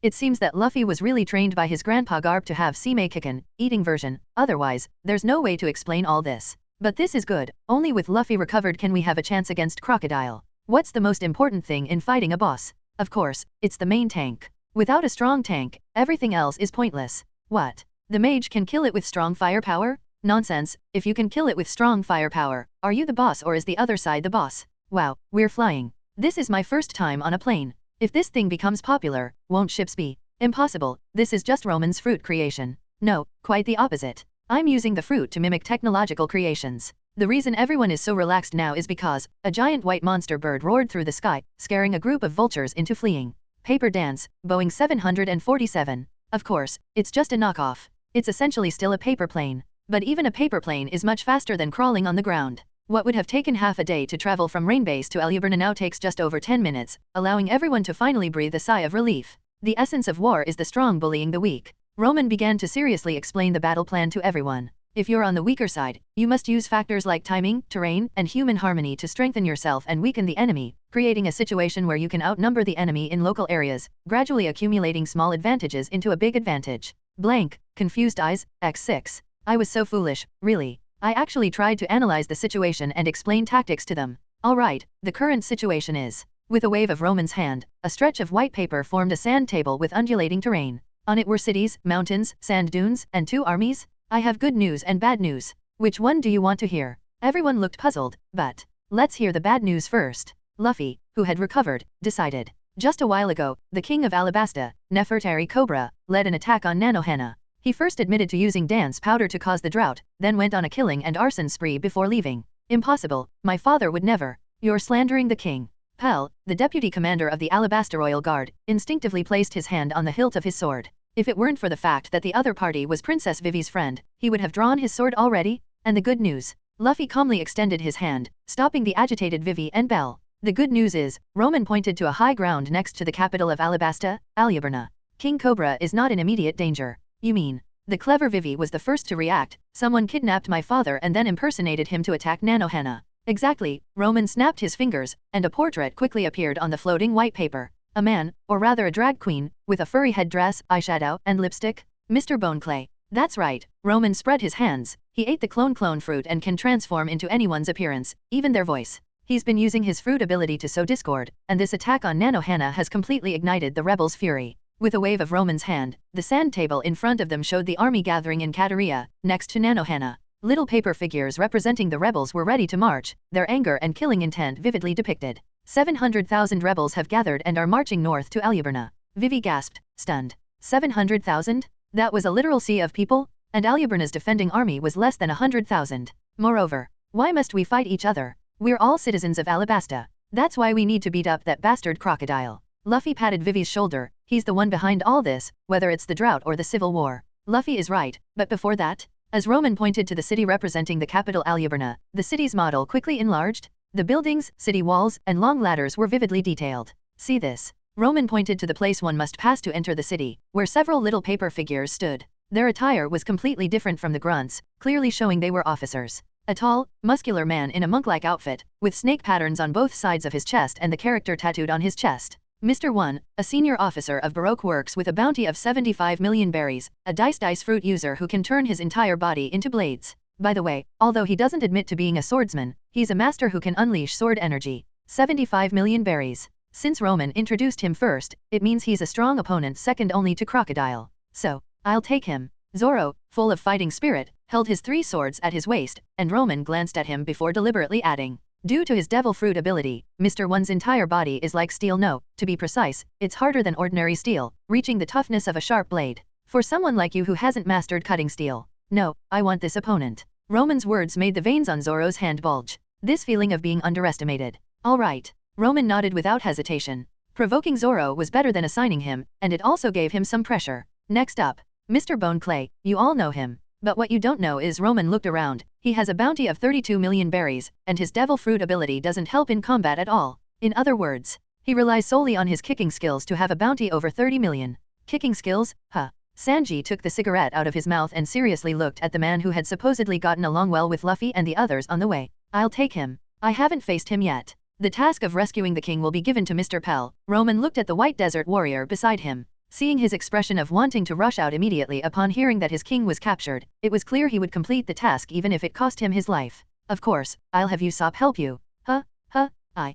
It seems that Luffy was really trained by his grandpa Garp to have Sime Kicken, eating version, otherwise, there's no way to explain all this. But this is good, only with Luffy recovered can we have a chance against Crocodile. What's the most important thing in fighting a boss? Of course, it's the main tank. Without a strong tank, everything else is pointless. What? The mage can kill it with strong firepower? Nonsense, if you can kill it with strong firepower, are you the boss or is the other side the boss? Wow, we're flying. This is my first time on a plane. If this thing becomes popular, won't ships be? Impossible, this is just Roman's fruit creation. No, quite the opposite. I'm using the fruit to mimic technological creations. The reason everyone is so relaxed now is because a giant white monster bird roared through the sky, scaring a group of vultures into fleeing. Paper Dance, Boeing 747. Of course, it's just a knockoff. It's essentially still a paper plane. But even a paper plane is much faster than crawling on the ground. What would have taken half a day to travel from Rainbase to Aluberna now takes just over 10 minutes, allowing everyone to finally breathe a sigh of relief. The essence of war is the strong bullying the weak. Roman began to seriously explain the battle plan to everyone. If you're on the weaker side, you must use factors like timing, terrain, and human harmony to strengthen yourself and weaken the enemy, creating a situation where you can outnumber the enemy in local areas, gradually accumulating small advantages into a big advantage. Blank, confused eyes, X6. I was so foolish, really. I actually tried to analyze the situation and explain tactics to them. Alright, the current situation is. With a wave of Roman's hand, a stretch of white paper formed a sand table with undulating terrain. On it were cities, mountains, sand dunes, and 2 armies. I have good news and bad news. Which one do you want to hear? Everyone looked puzzled, but let's hear the bad news first. Luffy, who had recovered, decided. Just a while ago, the king of Alabasta, Nefertari Cobra, led an attack on Nanohana. He first admitted to using dance powder to cause the drought, then went on a killing and arson spree before leaving. Impossible, my father would never. You're slandering the king. Pell, the deputy commander of the Alabasta Royal Guard, instinctively placed his hand on the hilt of his sword. If it weren't for the fact that the other party was Princess Vivi's friend, he would have drawn his sword already. And the good news. Luffy calmly extended his hand, stopping the agitated Vivi and Belle. The good news is, Roman pointed to a high ground next to the capital of Alabasta, Aluberna. King Cobra is not in immediate danger. You mean? The clever Vivi was the first to react. Someone kidnapped my father and then impersonated him to attack Nanohana. Exactly, Roman snapped his fingers, and a portrait quickly appeared on the floating white paper. A man, or rather a drag queen, with a furry headdress, eyeshadow, and lipstick. Mr. Boneclay. That's right, Roman spread his hands. He ate the clone fruit and can transform into anyone's appearance, even their voice. He's been using his fruit ability to sow discord, and this attack on Nanohana has completely ignited the rebels' fury. With a wave of Roman's hand, the sand table in front of them showed the army gathering in Kateria, next to Nanohana. Little paper figures representing the rebels were ready to march, their anger and killing intent vividly depicted. 700,000 rebels have gathered and are marching north to Aluberna. Vivi gasped, stunned. 700,000? That was a literal sea of people? And Aluberna's defending army was less than 100,000. Moreover, why must we fight each other? We're all citizens of Alabasta. That's why we need to beat up that bastard Crocodile. Luffy patted Vivi's shoulder. He's the one behind all this, whether it's the drought or the civil war. Luffy is right, but before that? As Roman pointed to the city representing the capital Aluberna, the city's model quickly enlarged. The buildings, city walls, and long ladders were vividly detailed. See this. Roman pointed to the place one must pass to enter the city, where several little paper figures stood. Their attire was completely different from the grunts, clearly showing they were officers. A tall, muscular man in a monk-like outfit, with snake patterns on both sides of his chest and the character tattooed on his chest. Mr. 1, a senior officer of Baroque works with a bounty of 75 million berries, a dice fruit user who can turn his entire body into blades. By the way, although he doesn't admit to being a swordsman, he's a master who can unleash sword energy. 75 million berries. Since Roman introduced him first, it means he's a strong opponent second only to Crocodile. So, I'll take him. Zoro, full of fighting spirit, held his 3 swords at his waist, and Roman glanced at him before deliberately adding, due to his devil fruit ability, Mr. 1's entire body is like steel. No, to be precise, it's harder than ordinary steel, reaching the toughness of a sharp blade. For someone like you who hasn't mastered cutting steel. No, I want this opponent. Roman's words made the veins on Zoro's hand bulge. This feeling of being underestimated. All right. Roman nodded without hesitation. Provoking Zoro was better than assigning him, and it also gave him some pressure. Next up, Mr. Bone Clay, you all know him. But what you don't know is Roman looked around. He has a bounty of 32 million berries, and his devil fruit ability doesn't help in combat at all. In other words, he relies solely on his kicking skills to have a bounty over 30 million. Kicking skills? Huh. Sanji took the cigarette out of his mouth and seriously looked at the man who had supposedly gotten along well with Luffy and the others on the way. I'll take him. I haven't faced him yet. The task of rescuing the king will be given to Mr. Pell. Roman looked at the white desert warrior beside him. Seeing his expression of wanting to rush out immediately upon hearing that his king was captured, it was clear he would complete the task even if it cost him his life. Of course, I'll have Usopp help you. Ha, ha, ha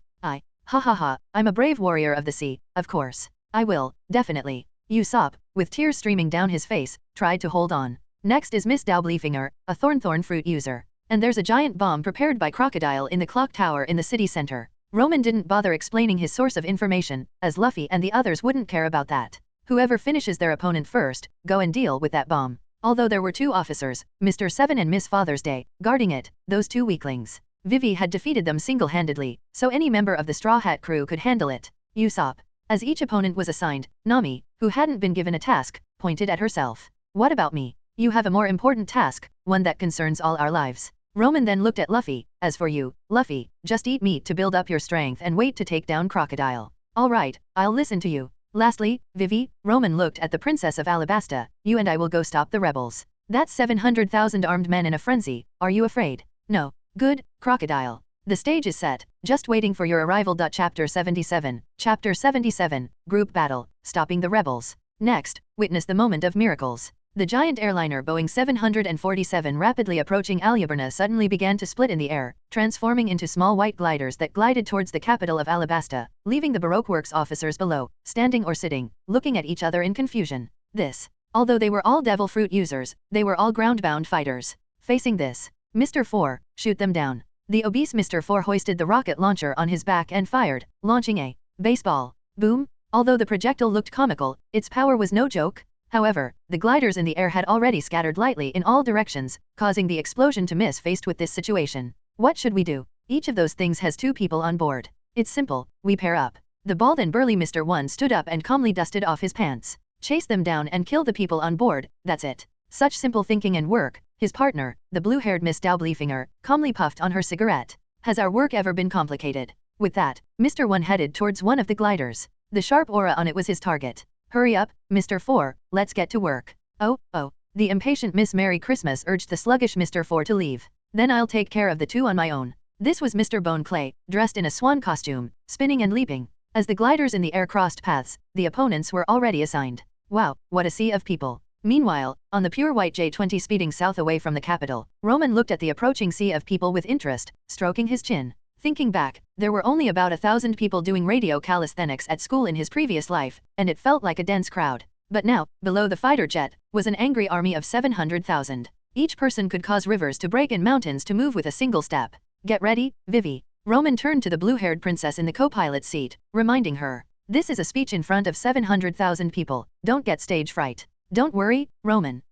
ha ha, I'm a brave warrior of the sea, of course. I will, definitely. Usopp, with tears streaming down his face, tried to hold on. Next is Miss Daublefinger, a thorn fruit user. And there's a giant bomb prepared by Crocodile in the clock tower in the city center. Roman didn't bother explaining his source of information, as Luffy and the others wouldn't care about that. Whoever finishes their opponent first, go and deal with that bomb. Although there were 2 officers, Mr. 7 and Miss Father's Day, guarding it, those 2 weaklings. Vivi had defeated them single-handedly, so any member of the Straw Hat crew could handle it. Usopp. As each opponent was assigned, Nami, who hadn't been given a task, pointed at herself. What about me? You have a more important task, one that concerns all our lives. Roman then looked at Luffy. As for you, Luffy, just eat meat to build up your strength and wait to take down Crocodile. All right, I'll listen to you. Lastly, Vivi, Roman looked at the Princess of Alabasta. You and I will go stop the rebels. That's 700,000 armed men in a frenzy. Are you afraid? No. Good, Crocodile. The stage is set, just waiting for your arrival. Chapter 77. Chapter 77, Group Battle, Stopping the Rebels. Next, witness the moment of miracles. The giant airliner Boeing 747 rapidly approaching Alabasta suddenly began to split in the air, transforming into small white gliders that glided towards the capital of Alabasta, leaving the Baroque Works officers below, standing or sitting, looking at each other in confusion. Although they were all devil fruit users, they were all ground-bound fighters. Facing this, Mr. 4, shoot them down. The obese Mr. 4 hoisted the rocket launcher on his back and fired, launching a baseball. Boom! Although the projectile looked comical, its power was no joke. However, the gliders in the air had already scattered lightly in all directions, causing the explosion to miss. Faced with this situation, what should we do? Each of those things has 2 people on board. It's simple, we pair up. The bald and burly Mr. 1 stood up and calmly dusted off his pants. Chase them down and kill the people on board, that's it. Such simple thinking and work. His partner, the blue-haired Miss Daublefinger, calmly puffed on her cigarette. Has our work ever been complicated? With that, Mr. 1 headed towards one of the gliders. The sharp aura on it was his target. Hurry up, Mr. 4, let's get to work. Oh, the impatient Miss Merry Christmas urged the sluggish Mr. 4 to leave. Then I'll take care of the 2 on my own. This was Mr. Bone Clay, dressed in a swan costume, spinning and leaping. As the gliders in the air crossed paths, the opponents were already assigned. Wow, what a sea of people. Meanwhile, on the pure white J-20 speeding south away from the capital, Roman looked at the approaching sea of people with interest, stroking his chin. Thinking back, there were only about 1,000 people doing radio calisthenics at school in his previous life, and it felt like a dense crowd. But now, below the fighter jet, was an angry army of 700,000. Each person could cause rivers to break and mountains to move with a single step. Get ready, Vivi. Roman turned to the blue-haired princess in the co-pilot seat, reminding her. This is a speech in front of 700,000 people. Don't get stage fright. Don't worry, Roman.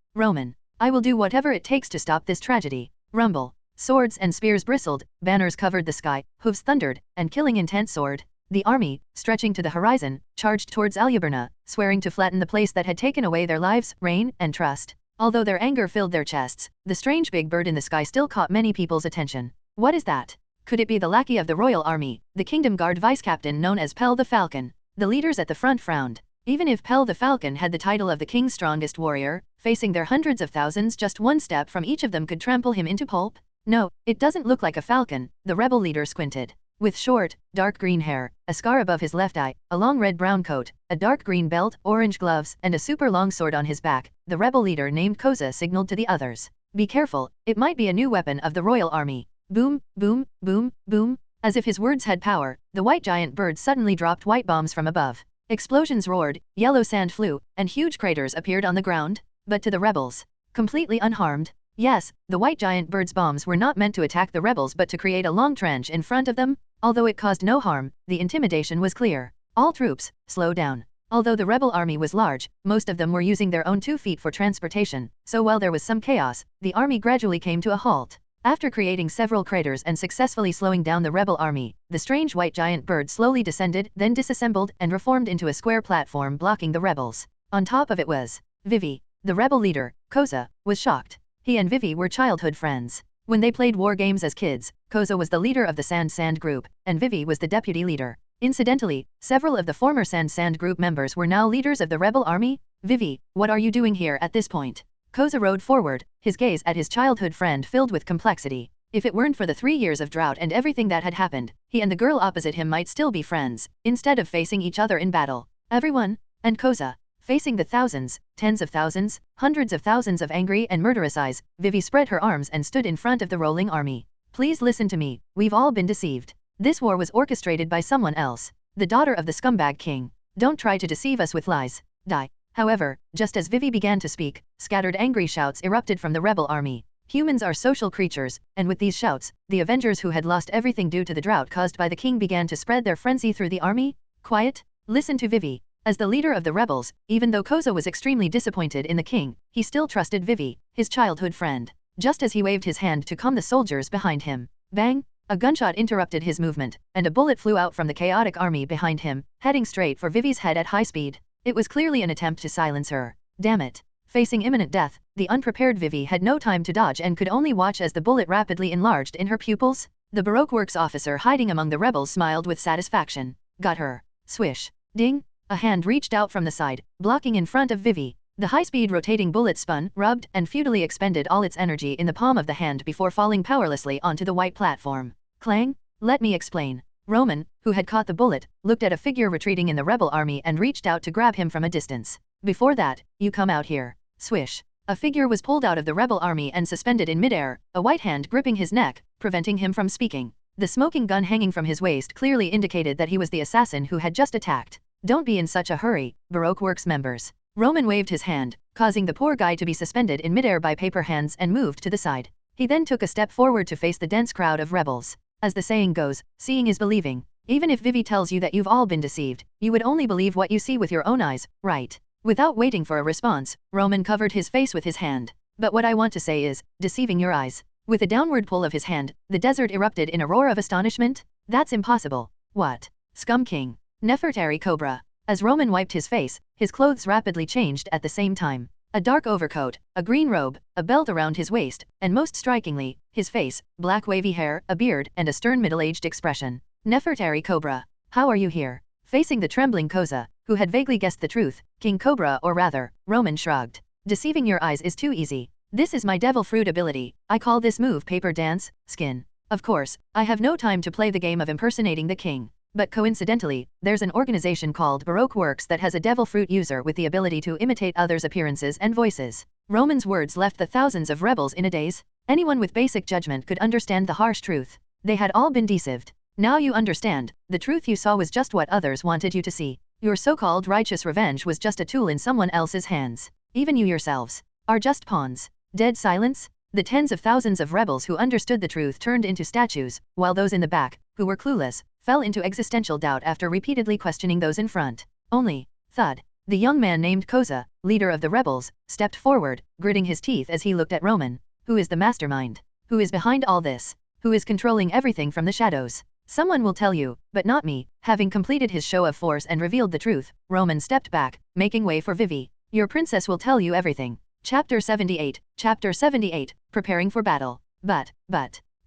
I will do whatever it takes to stop this tragedy. Rumble. Swords and spears bristled, banners covered the sky, hooves thundered, and killing intent soared. The army, stretching to the horizon, charged towards Alabasta, swearing to flatten the place that had taken away their lives, reign, and trust. Although their anger filled their chests, the strange big bird in the sky still caught many people's attention. What is that? Could it be the lackey of the royal army, the Kingdom Guard vice-captain known as Pell the Falcon? The leaders at the front frowned. Even if Pell the Falcon had the title of the king's strongest warrior, facing their hundreds of thousands, just one step from each of them could trample him into pulp. No, it doesn't look like a falcon, the rebel leader squinted. with short, dark green hair, a scar above his left eye, a long red-brown coat, a dark green belt, orange gloves, and a super long sword on his back. The rebel leader named Koza signaled to the others. Be careful, it might be a new weapon of the royal army. Boom, boom, boom, boom. As if his words had power, the white giant bird suddenly dropped white bombs from above. Explosions roared, yellow sand flew, and huge craters appeared on the ground. But to the rebels, completely unharmed. Yes, the white giant bird's bombs were not meant to attack the rebels but to create a long trench in front of them. Although it caused no harm, the intimidation was clear. All troops, slow down. Although the rebel army was large, most of them were using their own 2 feet for transportation, so while there was some chaos, the army gradually came to a halt. After creating several craters and successfully slowing down the rebel army, the strange white giant bird slowly descended, then disassembled and reformed into a square platform blocking the rebels. On top of it was Vivi. The rebel leader, Koza, was shocked. He and Vivi were childhood friends. When they played war games as kids, Koza was the leader of the Sand group, and Vivi was the deputy leader. Incidentally, several of the former Sand group members were now leaders of the rebel army. Vivi, what are you doing here at this point? Koza rode forward, his gaze at his childhood friend filled with complexity. If it weren't for the 3 years of drought and everything that had happened, he and the girl opposite him might still be friends, instead of facing each other in battle. Everyone, and Koza, facing the thousands, tens of thousands, hundreds of thousands of angry and murderous eyes, Vivi spread her arms and stood in front of the rolling army. Please listen to me, we've all been deceived. This war was orchestrated by someone else, the daughter of the scumbag king. Don't try to deceive us with lies. Die. However, just as Vivi began to speak, scattered angry shouts erupted from the rebel army. Humans are social creatures, and with these shouts, the Avengers who had lost everything due to the drought caused by the king began to spread their frenzy through the army. Quiet. Listen to Vivi. As the leader of the rebels, even though Koza was extremely disappointed in the king, he still trusted Vivi, his childhood friend. Just as he waved his hand to calm the soldiers behind him, bang! A gunshot interrupted his movement, and a bullet flew out from the chaotic army behind him, heading straight for Vivi's head at high speed. It was clearly an attempt to silence her. Damn it. Facing imminent death, the unprepared Vivi had no time to dodge and could only watch as the bullet rapidly enlarged in her pupils. The Baroque Works officer hiding among the rebels smiled with satisfaction. Got her. Swish. Ding. A hand reached out from the side, blocking in front of Vivi. The high-speed rotating bullet spun, rubbed, and futilely expended all its energy in the palm of the hand before falling powerlessly onto the white platform. Clang. Let me explain. Roman, who had caught the bullet, looked at a figure retreating in the rebel army and reached out to grab him from a distance. Before that, you come out here. Swish. A figure was pulled out of the rebel army and suspended in midair, a white hand gripping his neck, preventing him from speaking. The smoking gun hanging from his waist clearly indicated that he was the assassin who had just attacked. Don't be in such a hurry, Baroque Works members. Roman waved his hand, causing the poor guy to be suspended in midair by paper hands and moved to the side. He then took a step forward to face the dense crowd of rebels. As the saying goes, seeing is believing. Even if Vivi tells you that you've all been deceived, you would only believe what you see with your own eyes, right? Without waiting for a response, Roman covered his face with his hand. But what I want to say is, deceiving your eyes. With a downward pull of his hand, the desert erupted in a roar of astonishment. That's impossible. What? Scum King. Nefertari Cobra. As Roman wiped his face, his clothes rapidly changed at the same time. A dark overcoat, a green robe, a belt around his waist, and most strikingly, his face, black wavy hair, a beard, and a stern middle-aged expression. Nefertari Cobra. How are you here? Facing the trembling Koza, who had vaguely guessed the truth, King Cobra or rather, Roman shrugged. Deceiving your eyes is too easy. This is my devil fruit ability. I call this move paper dance, skin. Of course, I have no time to play the game of impersonating the king. But coincidentally, there's an organization called Baroque Works that has a devil fruit user with the ability to imitate others' appearances and voices. Roman's words left the thousands of rebels in a daze. Anyone with basic judgment could understand the harsh truth. They had all been deceived. Now you understand, the truth you saw was just what others wanted you to see. Your so-called righteous revenge was just a tool in someone else's hands. Even you yourselves are just pawns. Dead silence? The tens of thousands of rebels who understood the truth turned into statues, while those in the back, who were clueless, fell into existential doubt after repeatedly questioning those in front. Only, thud. The young man named Koza, leader of the rebels, stepped forward, gritting his teeth as he looked at Roman. Who is the mastermind? Who is behind all this? Who is controlling everything from the shadows? Someone will tell you, but not me. Having completed his show of force and revealed the truth, Roman stepped back, making way for Vivi. Your princess will tell you everything. Chapter 78, Chapter 78, Preparing for Battle. But,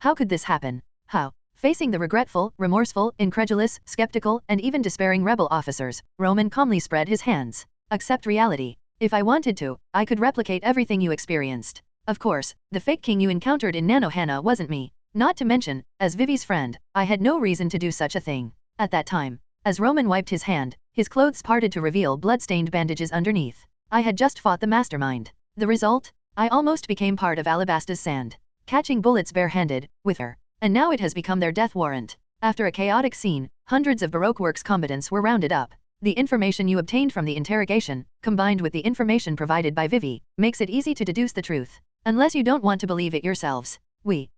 how could this happen? How? Facing the regretful, remorseful, incredulous, skeptical, and even despairing rebel officers, Roman calmly spread his hands. Accept reality. If I wanted to, I could replicate everything you experienced. Of course, the fake king you encountered in Nanohana wasn't me. Not to mention, as Vivi's friend, I had no reason to do such a thing. At that time, as Roman wiped his hand, his clothes parted to reveal blood-stained bandages underneath. I had just fought the mastermind. The result? I almost became part of Alabasta's sand, catching bullets barehanded, with her. And now it has become their death warrant. After a chaotic scene, hundreds of Baroque Works combatants were rounded up. The information you obtained from the interrogation, combined with the information provided by Vivi, makes it easy to deduce the truth. Unless you don't want to believe it yourselves. We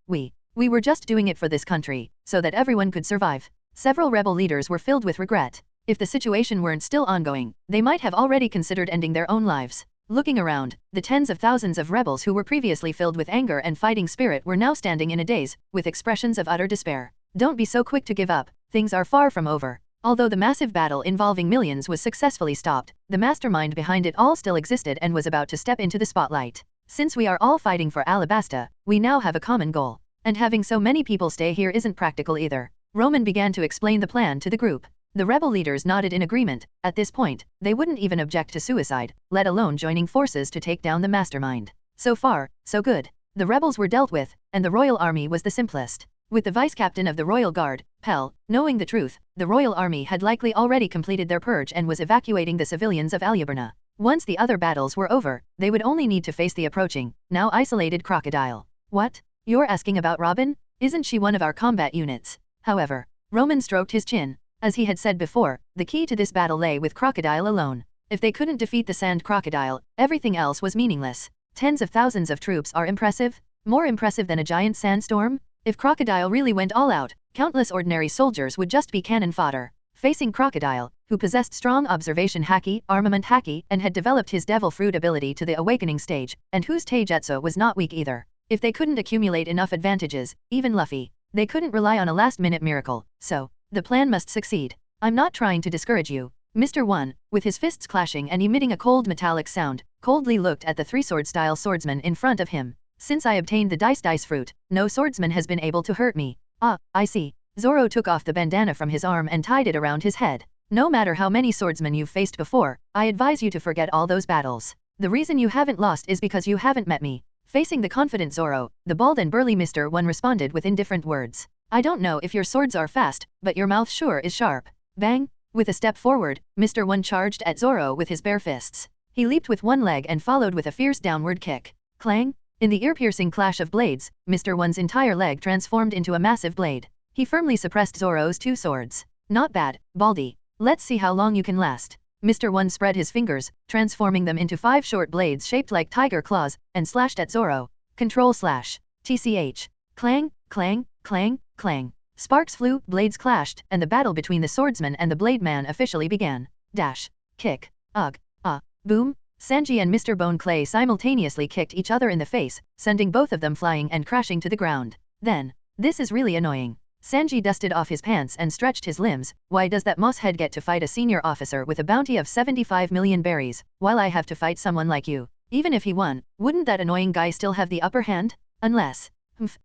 were just doing it for this country, so that everyone could survive. Several rebel leaders were filled with regret. If the situation weren't still ongoing, they might have already considered ending their own lives. Looking around, the tens of thousands of rebels who were previously filled with anger and fighting spirit were now standing in a daze, with expressions of utter despair. Don't be so quick to give up, things are far from over. Although the massive battle involving millions was successfully stopped, the mastermind behind it all still existed and was about to step into the spotlight. Since we are all fighting for Alabasta, we now have a common goal. And having so many people stay here isn't practical either. Roman began to explain the plan to the group. The rebel leaders nodded in agreement. At this point, they wouldn't even object to suicide, let alone joining forces to take down the mastermind. So far, so good. The rebels were dealt with, and the royal army was the simplest. With the vice-captain of the royal guard, Pell, knowing the truth, the royal army had likely already completed their purge and was evacuating the civilians of Alyaburna. Once the other battles were over, they would only need to face the approaching, now isolated crocodile. What? You're asking about Robin? Isn't she one of our combat units? However, Roman stroked his chin. As he had said before, the key to this battle lay with Crocodile alone. If they couldn't defeat the Sand Crocodile, everything else was meaningless. Tens of thousands of troops are impressive? More impressive than a giant sandstorm? If Crocodile really went all out, countless ordinary soldiers would just be cannon fodder. Facing Crocodile, who possessed strong observation haki, armament haki, and had developed his devil fruit ability to the awakening stage, and whose taijutsu was not weak either. If they couldn't accumulate enough advantages, even Luffy, they couldn't rely on a last-minute miracle, so the plan must succeed. I'm not trying to discourage you. Mr. One, with his fists clashing and emitting a cold metallic sound, coldly looked at the three-sword-style swordsman in front of him. Since I obtained the dice fruit, no swordsman has been able to hurt me. Ah, I see. Zoro took off the bandana from his arm and tied it around his head. No matter how many swordsmen you've faced before, I advise you to forget all those battles. The reason you haven't lost is because you haven't met me. Facing the confident Zoro, the bald and burly Mr. One responded with indifferent words. I don't know if your swords are fast, but your mouth sure is sharp. Bang! With a step forward, Mr. One charged at Zoro with his bare fists. He leaped with one leg and followed with a fierce downward kick. Clang! In the ear-piercing clash of blades, Mr. One's entire leg transformed into a massive blade. He firmly suppressed Zoro's two swords. Not bad, Baldy. Let's see how long you can last. Mr. One spread his fingers, transforming them into 5 short blades shaped like tiger claws, and slashed at Zoro. Control slash. TCH. Clang, clang, clang, clang. Sparks flew, blades clashed, and the battle between the swordsman and the blade man officially began. Dash. Kick. Ugh. Ah. Boom. Sanji and Mr. Bone Clay simultaneously kicked each other in the face, sending both of them flying and crashing to the ground. Then, this is really annoying. Sanji dusted off his pants and stretched his limbs. Why does that moss head get to fight a senior officer with a bounty of 75 million berries, while I have to fight someone like you? Even if he won, wouldn't that annoying guy still have the upper hand? Unless...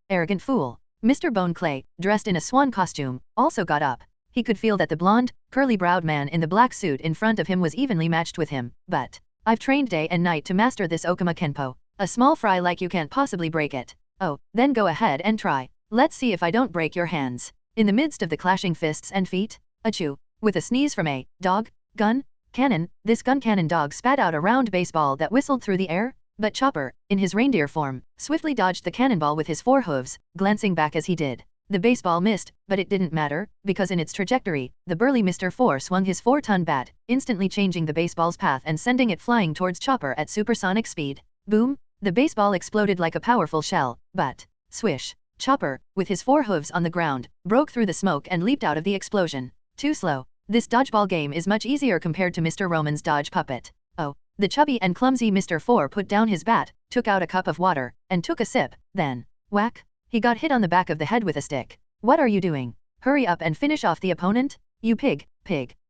arrogant fool. Mr. Bone Clay, dressed in a swan costume, also got up. He could feel that the blonde, curly-browed man in the black suit in front of him was evenly matched with him, but... I've trained day and night to master this Okama Kenpo. A small fry like you can't possibly break it. Oh, then go ahead and try. Let's see if I don't break your hands. In the midst of the clashing fists and feet, achoo, with a sneeze from a dog, gun, cannon, this gun cannon dog spat out a round baseball that whistled through the air, but Chopper, in his reindeer form, swiftly dodged the cannonball with his 4 hooves, glancing back as he did. The baseball missed, but it didn't matter, because in its trajectory, the burly Mr. 4 swung his 4-ton bat, instantly changing the baseball's path and sending it flying towards Chopper at supersonic speed. Boom! The baseball exploded like a powerful shell, but, swish! Chopper, with his 4 hooves on the ground, broke through the smoke and leaped out of the explosion. Too slow. This dodgeball game is much easier compared to Mr. Roman's dodge puppet. Oh, the chubby and clumsy Mr. 4 put down his bat, took out a cup of water, and took a sip, then, whack! He got hit on the back of the head with a stick. What are you doing? Hurry up and finish off the opponent? You pig.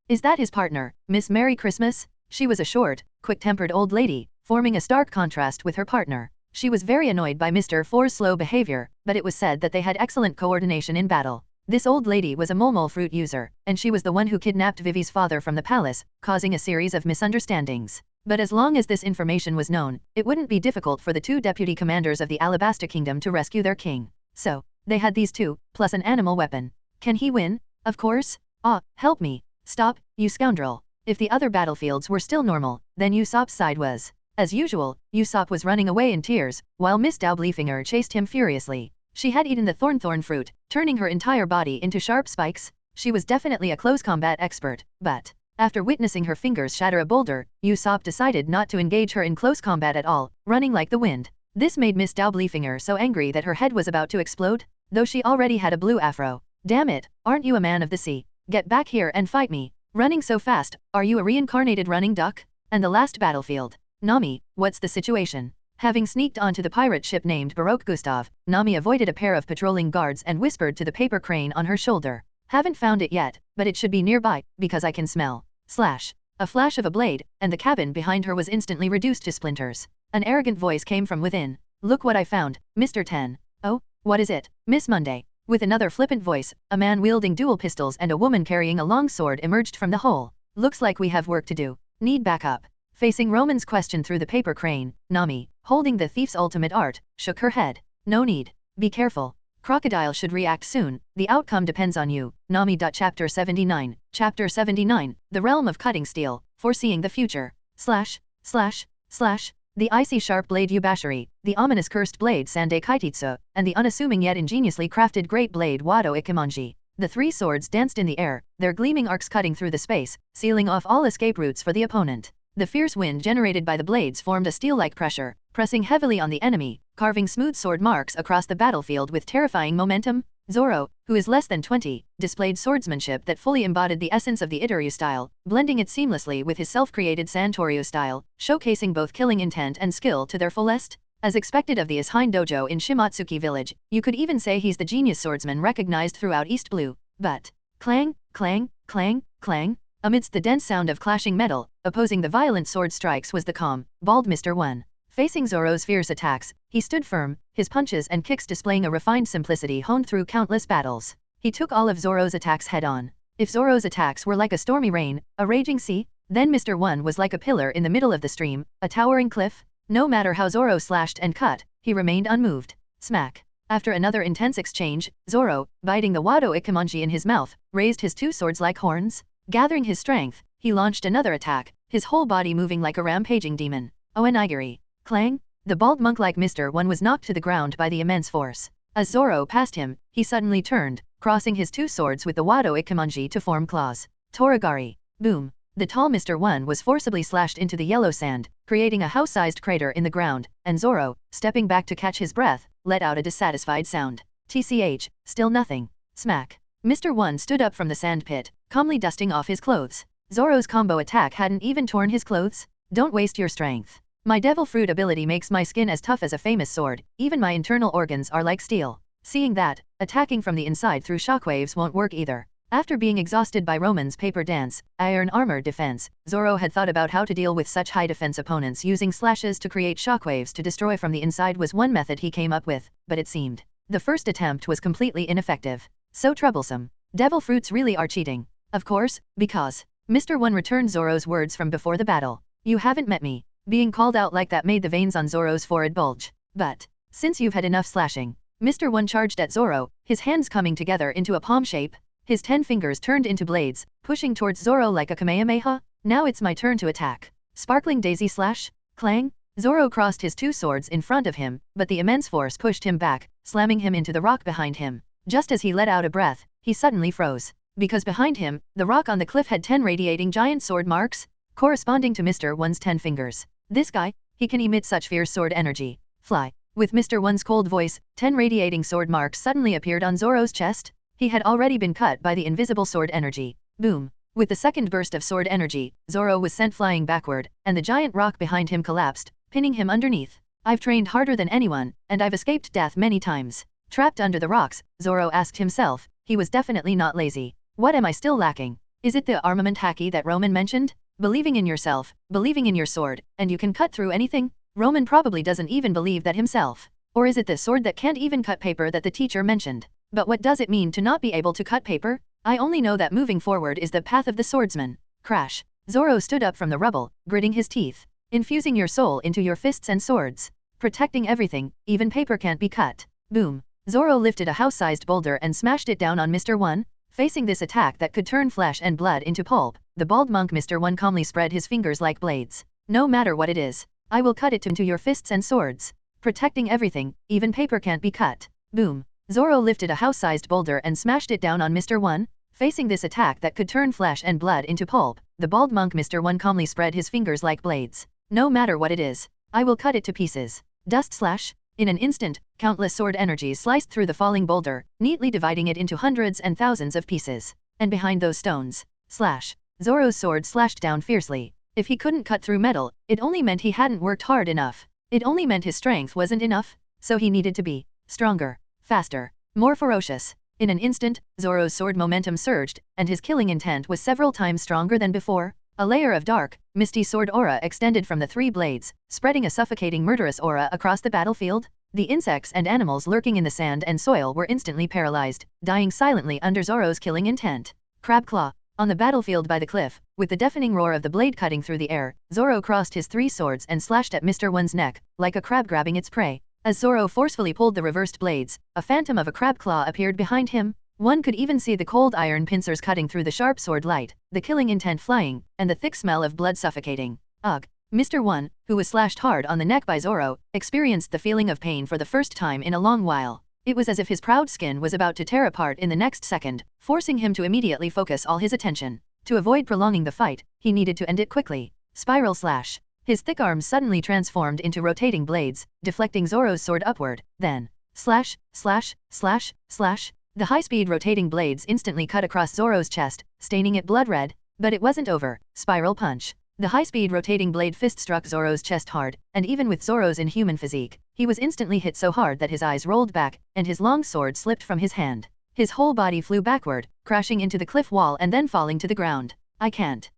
Is that his partner, Miss Merry Christmas? She was a short, quick-tempered old lady, forming a stark contrast with her partner. She was very annoyed by Mr. 4's slow behavior, but it was said that they had excellent coordination in battle. This old lady was a momol fruit user, and she was the one who kidnapped Vivi's father from the palace, causing a series of misunderstandings. But as long as this information was known, it wouldn't be difficult for the 2 deputy commanders of the Alabasta Kingdom to rescue their king. So, They had these two, plus an animal weapon. Can he win? Of course. Ah, help me. Stop, you scoundrel. If the other battlefields were still normal, then Usopp's side was. As usual, Usopp was running away in tears, while Miss Daublefinger chased him furiously. She had eaten the thorn fruit, turning her entire body into sharp spikes. She was definitely a close combat expert, but after witnessing her fingers shatter a boulder, Usopp decided not to engage her in close combat at all, running like the wind. This made Miss Daublefinger so angry that her head was about to explode, though she already had a blue afro. Damn it, aren't you a man of the sea? Get back here and fight me. Running so fast, are you a reincarnated running duck? And the last battlefield. Nami, what's the situation? Having sneaked onto the pirate ship named Baroque Gustav, Nami avoided a pair of patrolling guards and whispered to the paper crane on her shoulder. Haven't found it yet, but it should be nearby, because I can smell. Slash. A flash of a blade, and the cabin behind her was instantly reduced to splinters. An arrogant voice came from within. Look what I found, Mr. 10. Oh, what is it, Miss Monday? With another flippant voice, a man wielding dual pistols and a woman carrying a long sword emerged from the hole. Looks like we have work to do. Need backup. Facing Roman's question through the paper crane, Nami, holding the thief's ultimate art, shook her head. No need. Be careful. Crocodile should react soon. The outcome depends on you. Nami. Chapter 79. Chapter 79. The Realm of Cutting Steel. Foreseeing the future. Slash. Slash. Slash. The icy sharp blade Yubashiri, the ominous cursed blade Sandai Kaititsu, and the unassuming yet ingeniously crafted great blade Wado Ikemonji. The three swords danced in the air, their gleaming arcs cutting through the space, sealing off all escape routes for the opponent. The fierce wind generated by the blades formed a steel-like pressure, pressing heavily on the enemy, carving smooth sword marks across the battlefield with terrifying momentum. Zoro, who is less than 20, displayed swordsmanship that fully embodied the essence of the Itoryu style, blending it seamlessly with his self-created Santoryu style, showcasing both killing intent and skill to their fullest. As expected of the Ishin Dojo in Shimatsuki village, you could even say he's the genius swordsman recognized throughout East Blue. But clang, clang, clang, clang. Amidst the dense sound of clashing metal, opposing the violent sword strikes was the calm, bald Mr. 1. Facing Zoro's fierce attacks, he stood firm, his punches and kicks displaying a refined simplicity honed through countless battles. He took all of Zoro's attacks head-on. If Zoro's attacks were like a stormy rain, a raging sea, then Mr. 1 was like a pillar in the middle of the stream, a towering cliff. No matter how Zoro slashed and cut, he remained unmoved. Smack. After another intense exchange, Zoro, biting the Wado Ikemonji in his mouth, raised his two swords like horns. Gathering his strength, he launched another attack, his whole body moving like a rampaging demon. Onigiri. Clang. The bald monk-like Mr. 1 was knocked to the ground by the immense force. As Zoro passed him, he suddenly turned, crossing his two swords with the Wado Ikemonji to form claws. Toragari. Boom. The tall Mr. 1 was forcibly slashed into the yellow sand, creating a house-sized crater in the ground, and Zoro, stepping back to catch his breath, let out a dissatisfied sound. TCH, still nothing. Smack. Mr. 1 stood up from the sand pit, calmly dusting off his clothes. Zoro's combo attack hadn't even torn his clothes. Don't waste your strength. My devil fruit ability makes my skin as tough as a famous sword, even my internal organs are like steel. Seeing that, attacking from the inside through shockwaves won't work either. After being exhausted by Roman's paper dance, iron armor defense, Zoro had thought about how to deal with such high defense opponents. Using slashes to create shockwaves to destroy from the inside was one method he came up with, but it seemed the first attempt was completely ineffective. So troublesome. Devil fruits really are cheating. Of course, because Mr. 1 returned Zoro's words from before the battle. You haven't met me. Being called out like that made the veins on Zoro's forehead bulge. But since you've had enough slashing, Mr. 1 charged at Zoro, his hands coming together into a palm shape. His 10 fingers turned into blades, pushing towards Zoro like a Kamehameha. Now it's my turn to attack. Sparkling daisy slash. Clang. Zoro crossed his two swords in front of him, but the immense force pushed him back, slamming him into the rock behind him. Just as he let out a breath, he suddenly froze. Because behind him, the rock on the cliff had 10 radiating giant sword marks, corresponding to Mr. 1's 10 fingers. This guy, he can emit such fierce sword energy. Fly. With Mr. 1's cold voice, 10 radiating sword marks suddenly appeared on Zoro's chest. He had already been cut by the invisible sword energy. Boom. With the second burst of sword energy, Zoro was sent flying backward, and the giant rock behind him collapsed, pinning him underneath. I've trained harder than anyone, and I've escaped death many times. Trapped under the rocks, Zoro asked himself. He was definitely not lazy. What am I still lacking? Is it the armament haki that Roman mentioned? Believing in yourself, believing in your sword, and you can cut through anything? Roman probably doesn't even believe that himself. Or is it the sword that can't even cut paper that the teacher mentioned? But what does it mean to not be able to cut paper? I only know that moving forward is the path of the swordsman. Crash. Zoro stood up from the rubble, gritting his teeth. Infusing your soul into your fists and swords. Protecting everything, even paper can't be cut. Boom. Zoro lifted a house-sized boulder and smashed it down on Mr. One. Facing this attack that could turn flesh and blood into pulp, the bald monk Mr. One calmly spread his fingers like blades. No matter what it is, I will cut it into your fists and swords. Protecting everything, even paper can't be cut. Boom. Zoro lifted a house-sized boulder and smashed it down on Mr. One. Facing this attack that could turn flesh and blood into pulp, the bald monk Mr. One calmly spread his fingers like blades. No matter what it is, I will cut it to pieces. Dust slash. In an instant, countless sword energies sliced through the falling boulder, neatly dividing it into hundreds and thousands of pieces. And behind those stones, slash. Zoro's sword slashed down fiercely. If he couldn't cut through metal, it only meant he hadn't worked hard enough. It only meant his strength wasn't enough, so he needed to be stronger, faster, more ferocious. In an instant, Zoro's sword momentum surged, and his killing intent was several times stronger than before. A layer of dark, misty sword aura extended from the three blades, spreading a suffocating murderous aura across the battlefield. The insects and animals lurking in the sand and soil were instantly paralyzed, dying silently under Zoro's killing intent. Crab Claw. On the battlefield by the cliff, with the deafening roar of the blade cutting through the air, Zoro crossed his three swords and slashed at Mr. One's neck, like a crab grabbing its prey. As Zoro forcefully pulled the reversed blades, a phantom of a crab claw appeared behind him. One could even see the cold iron pincers cutting through the sharp sword light, the killing intent flying, and the thick smell of blood suffocating. Ugh. Mr. One, who was slashed hard on the neck by Zoro, experienced the feeling of pain for the first time in a long while. It was as if his proud skin was about to tear apart in the next second, forcing him to immediately focus all his attention. To avoid prolonging the fight, he needed to end it quickly. Spiral slash. His thick arms suddenly transformed into rotating blades, deflecting Zoro's sword upward, then slash, slash, slash, slash. The high-speed rotating blades instantly cut across Zoro's chest, staining it blood red. But it wasn't over. Spiral punch. The high-speed rotating blade fist struck Zoro's chest hard, and even with Zoro's inhuman physique, he was instantly hit so hard that his eyes rolled back, and his long sword slipped from his hand. His whole body flew backward, crashing into the cliff wall and then falling to the ground. I can't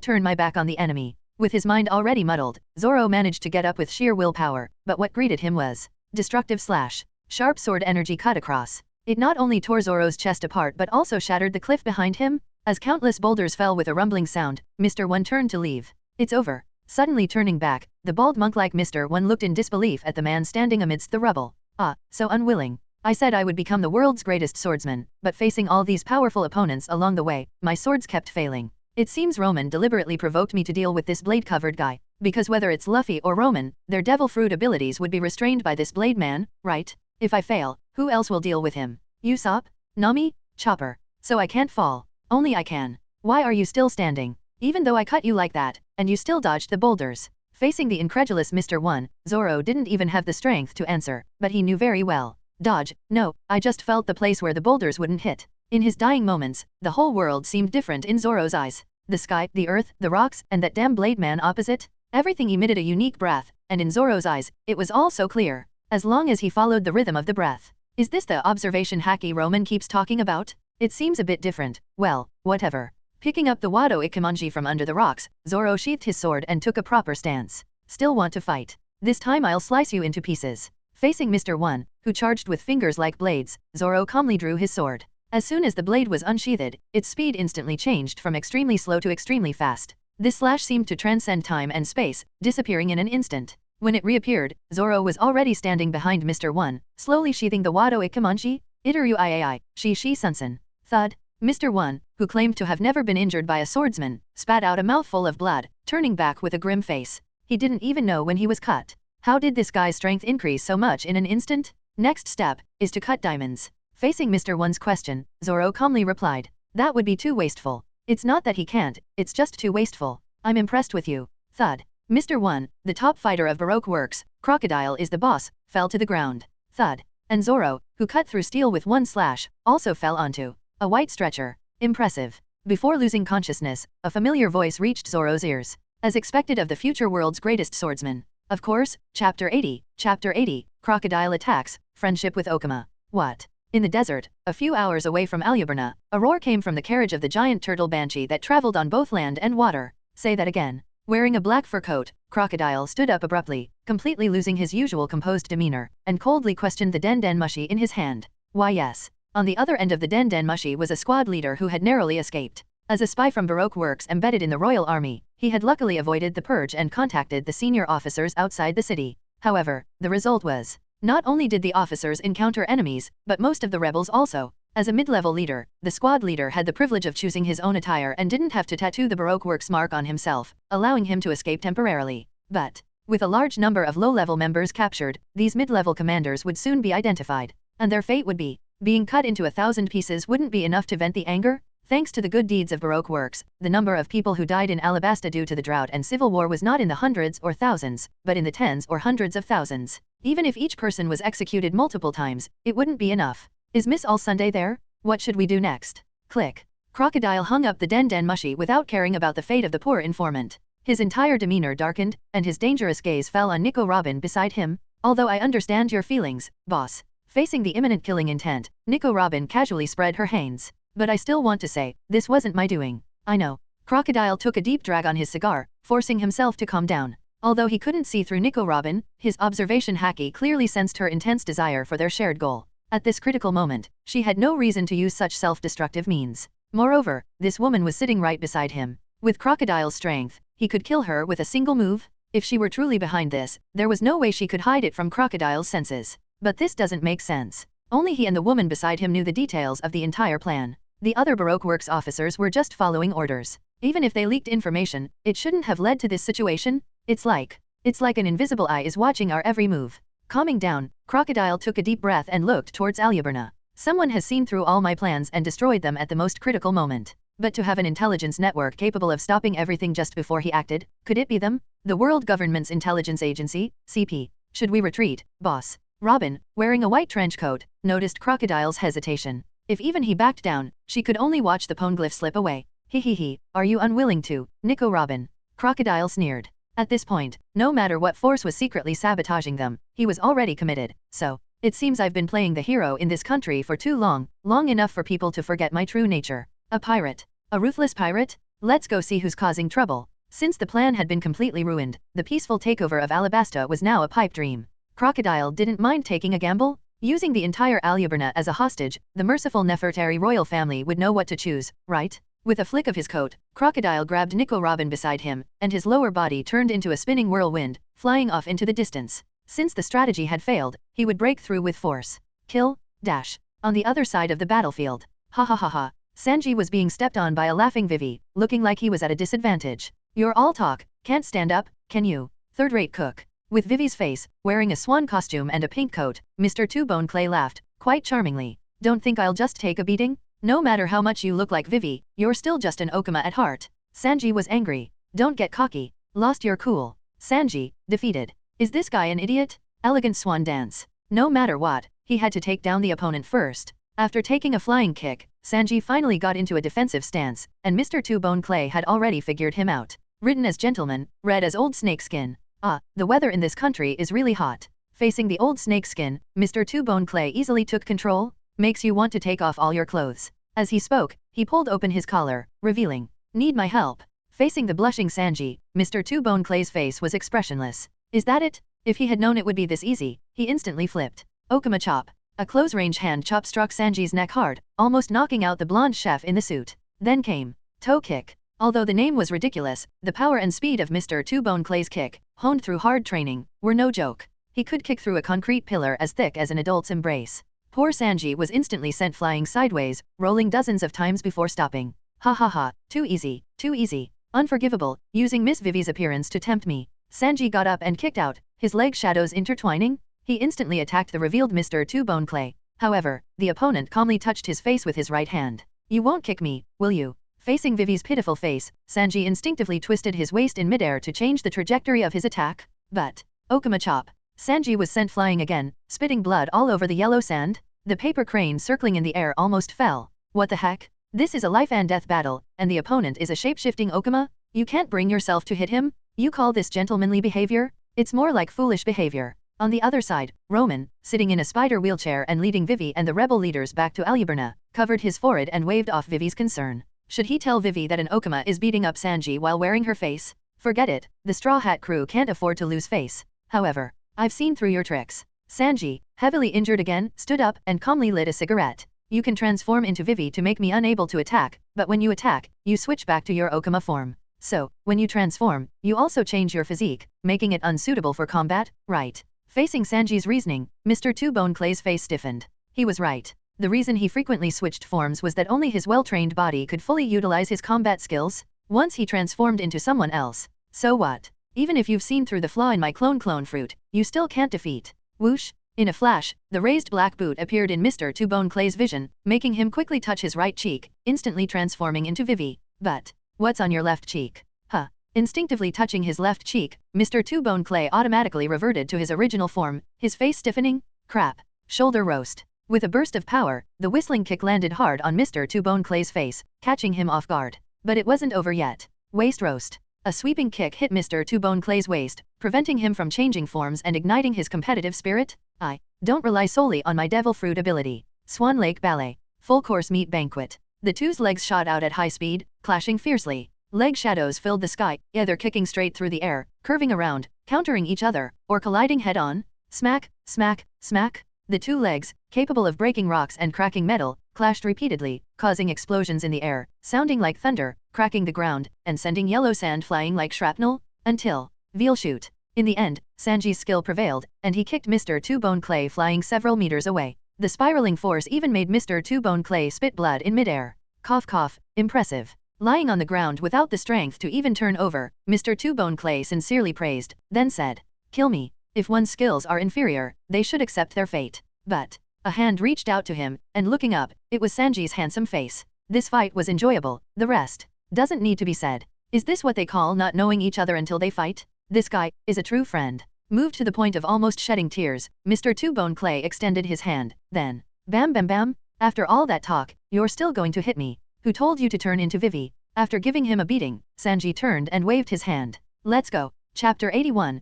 turn my back on the enemy. With his mind already muddled, Zoro managed to get up with sheer willpower, but what greeted him was destructive slash. Sharp sword energy cut across. It not only tore Zoro's chest apart but also shattered the cliff behind him. As countless boulders fell with a rumbling sound, Mr. One turned to leave. It's over. Suddenly turning back, the bald monk-like Mr. One looked in disbelief at the man standing amidst the rubble. Ah, so unwilling. I said I would become the world's greatest swordsman, but facing all these powerful opponents along the way, my swords kept failing. It seems Roman deliberately provoked me to deal with this blade-covered guy, because whether it's Luffy or Roman, their devil fruit abilities would be restrained by this blade man, right? If I fail, who else will deal with him? Usopp? Nami? Chopper. So I can't fall. Only I can. Why are you still standing? Even though I cut you like that, and you still dodged the boulders. Facing the incredulous Mr. One, Zoro didn't even have the strength to answer, but he knew very well. Dodge? No, I just felt the place where the boulders wouldn't hit. In his dying moments, the whole world seemed different in Zoro's eyes. The sky, the earth, the rocks, and that damn blade man opposite. Everything emitted a unique breath, and in Zoro's eyes, it was all so clear. As long as he followed the rhythm of the breath. Is this the observation hacky Roman keeps talking about? It seems a bit different. Well, whatever. Picking up the Wado Ikemonji from under the rocks, Zoro sheathed his sword and took a proper stance. Still want to fight? This time I'll slice you into pieces. Facing Mr. One, who charged with fingers like blades, Zoro calmly drew his sword. As soon as the blade was unsheathed, its speed instantly changed from extremely slow to extremely fast. This slash seemed to transcend time and space, disappearing in an instant. When it reappeared, Zoro was already standing behind Mr. One, slowly sheathing the Wado Ikemonji. Itaru Iai, Shi Sunsen. Thud. Mr. One, who claimed to have never been injured by a swordsman, spat out a mouthful of blood, turning back with a grim face. He didn't even know when he was cut. How did this guy's strength increase so much in an instant? Next step is to cut diamonds. Facing Mr. One's question, Zoro calmly replied. That would be too wasteful. It's not that he can't, it's just too wasteful. I'm impressed with you. Thud. Mr. One, the top fighter of Baroque works, Crocodile is the boss, fell to the ground. Thud. And Zoro, who cut through steel with one slash, also fell onto a white stretcher. Impressive. Before losing consciousness, a familiar voice reached Zoro's ears. As expected of the future world's greatest swordsman. Of course, Chapter 80, Crocodile attacks, friendship with Okama. What? In the desert, a few hours away from Aluberna, a roar came from the carriage of the giant turtle Banshee that traveled on both land and water. Say that again. Wearing a black fur coat, Crocodile stood up abruptly, completely losing his usual composed demeanor, and coldly questioned the Den Mushi in his hand. Why yes. On the other end of the Den Mushi was a squad leader who had narrowly escaped. As a spy from Baroque works embedded in the royal army, he had luckily avoided the purge and contacted the senior officers outside the city. However, the result was Not only did the officers encounter enemies, but most of the rebels also. As a mid-level leader, the squad leader had the privilege of choosing his own attire and didn't have to tattoo the Baroque works mark on himself, allowing him to escape temporarily. But, with a large number of low-level members captured, these mid-level commanders would soon be identified. And their fate would be being cut into 1,000 pieces wouldn't be enough to vent the anger? Thanks to the good deeds of Baroque works, the number of people who died in Alabasta due to the drought and civil war was not in the hundreds or thousands, but in the tens or hundreds of thousands. Even if each person was executed multiple times, it wouldn't be enough. Is Miss All Sunday there? What should we do next? Click. Crocodile hung up the den mushy without caring about the fate of the poor informant. His entire demeanor darkened, and his dangerous gaze fell on Nico Robin beside him. Although I understand your feelings, boss. Facing the imminent killing intent, Nico Robin casually spread her hands. But I still want to say, this wasn't my doing. I know. Crocodile took a deep drag on his cigar, forcing himself to calm down. Although he couldn't see through Nico Robin, his observation hacky clearly sensed her intense desire for their shared goal. At this critical moment, she had no reason to use such self-destructive means. Moreover, this woman was sitting right beside him. With Crocodile's strength, he could kill her with a single move. If she were truly behind this, there was no way she could hide it from Crocodile's senses. But this doesn't make sense. Only he and the woman beside him knew the details of the entire plan. The other Baroque Works officers were just following orders. Even if they leaked information, it shouldn't have led to this situation. It's like an invisible eye is watching our every move. Calming down, Crocodile took a deep breath and looked towards Aluberna. Someone has seen through all my plans and destroyed them at the most critical moment. But to have an intelligence network capable of stopping everything just before he acted, could it be them? The World Government's Intelligence Agency, CP. Should we retreat, boss? Robin, wearing a white trench coat, noticed Crocodile's hesitation. If even he backed down, she could only watch the poneglyph slip away. He, are you unwilling to, Nico Robin? Crocodile sneered. At this point, no matter what force was secretly sabotaging them, he was already committed. So, it seems I've been playing the hero in this country for too long enough for people to forget my true nature. A pirate. A ruthless pirate? Let's go see who's causing trouble. Since the plan had been completely ruined, the peaceful takeover of Alabasta was now a pipe dream. Crocodile didn't mind taking a gamble. Using the entire Aluberna as a hostage, the merciful Nefertari royal family would know what to choose, right? With a flick of his coat, Crocodile grabbed Nico Robin beside him, and his lower body turned into a spinning whirlwind, flying off into the distance. Since the strategy had failed, he would break through with force. Kill, dash. On the other side of the battlefield. Ha. Sanji was being stepped on by a laughing Vivi, looking like he was at a disadvantage. You're all talk, can't stand up, can you? Third-rate cook. With Vivi's face, wearing a swan costume and a pink coat, Mr. Two-Bone Clay laughed, quite charmingly. Don't think I'll just take a beating? No matter how much you look like Vivi, you're still just an Okama at heart. Sanji was angry. Don't get cocky. Lost your cool. Sanji, defeated. Is this guy an idiot? Elegant swan dance. No matter what, he had to take down the opponent first. After taking a flying kick, Sanji finally got into a defensive stance, and Mr. Two-Bone Clay had already figured him out. Written as gentleman, read as old snakeskin. Ah, the weather in this country is really hot. Facing the old snakeskin, Mr. Two-Bone Clay easily took control. Makes you want to take off all your clothes. As he spoke, he pulled open his collar, revealing, need my help. Facing the blushing Sanji, Mr. Two-Bone Clay's face was expressionless. Is that it? If he had known it would be this easy, he instantly flipped. Okama chop. A close-range hand chop struck Sanji's neck hard, almost knocking out the blonde chef in the suit. Then came toe kick. Although the name was ridiculous, the power and speed of Mr. Two-Bone Clay's kick, honed through hard training, were no joke. He could kick through a concrete pillar as thick as an adult's embrace. Poor Sanji was instantly sent flying sideways, rolling dozens of times before stopping. Ha, too easy, unforgivable, using Miss Vivi's appearance to tempt me. Sanji got up and kicked out, his leg shadows intertwining. He instantly attacked the revealed Mr. Two-Bone Clay. However, the opponent calmly touched his face with his right hand. You won't kick me, will you? Facing Vivi's pitiful face, Sanji instinctively twisted his waist in midair to change the trajectory of his attack. But, Okama chop. Sanji was sent flying again, spitting blood all over the yellow sand. The paper crane circling in the air almost fell. What the heck? This is a life and death battle, and the opponent is a shape-shifting Okama? You can't bring yourself to hit him? You call this gentlemanly behavior? It's more like foolish behavior. On the other side, Roman, sitting in a spider wheelchair and leading Vivi and the rebel leaders back to Aluberna, covered his forehead and waved off Vivi's concern. Should he tell Vivi that an Okama is beating up Sanji while wearing her face? Forget it, the Straw Hat crew can't afford to lose face. However, I've seen through your tricks. Sanji, heavily injured again, stood up and calmly lit a cigarette. You can transform into Vivi to make me unable to attack, but when you attack, you switch back to your Okama form. So, when you transform, you also change your physique, making it unsuitable for combat, right? Facing Sanji's reasoning, Mr. Two-Bone Clay's face stiffened. He was right. The reason he frequently switched forms was that only his well-trained body could fully utilize his combat skills. Once he transformed into someone else. So what? Even if you've seen through the flaw in my clone fruit, you still can't defeat. Whoosh! In a flash, the raised black boot appeared in Mr. Two-Bone Clay's vision, making him quickly touch his right cheek, instantly transforming into Vivi. But, what's on your left cheek? Huh. Instinctively touching his left cheek, Mr. Two-Bone Clay automatically reverted to his original form, his face stiffening. Crap. Shoulder roast. With a burst of power, the whistling kick landed hard on Mr. Two-Bone Clay's face, catching him off guard. But it wasn't over yet. Waist roast. A sweeping kick hit Mr. Two-Bone Clay's waist, preventing him from changing forms and igniting his competitive spirit. I don't rely solely on my devil fruit ability. Swan Lake Ballet. Full course meat banquet. The two's legs shot out at high speed, clashing fiercely. Leg shadows filled the sky, either kicking straight through the air, curving around, countering each other, or colliding head-on. Smack, smack, smack. The two legs, capable of breaking rocks and cracking metal, clashed repeatedly, causing explosions in the air, sounding like thunder, cracking the ground, and sending yellow sand flying like shrapnel, until veal shoot. In the end, Sanji's skill prevailed, and he kicked Mr. Two-Bone Clay flying several meters away. The spiraling force even made Mr. Two-Bone Clay spit blood in midair. Cough cough, impressive. Lying on the ground without the strength to even turn over, Mr. Two-Bone Clay sincerely praised, then said, "Kill me. If one's skills are inferior, they should accept their fate." But a hand reached out to him, and looking up, it was Sanji's handsome face. This fight was enjoyable, the rest doesn't need to be said. Is this what they call not knowing each other until they fight? This guy is a true friend. Moved to the point of almost shedding tears, Mr. Two-Bone Clay extended his hand, then, bam bam bam, after all that talk, you're still going to hit me. Who told you to turn into Vivi? After giving him a beating, Sanji turned and waved his hand. Let's go. Chapter 81,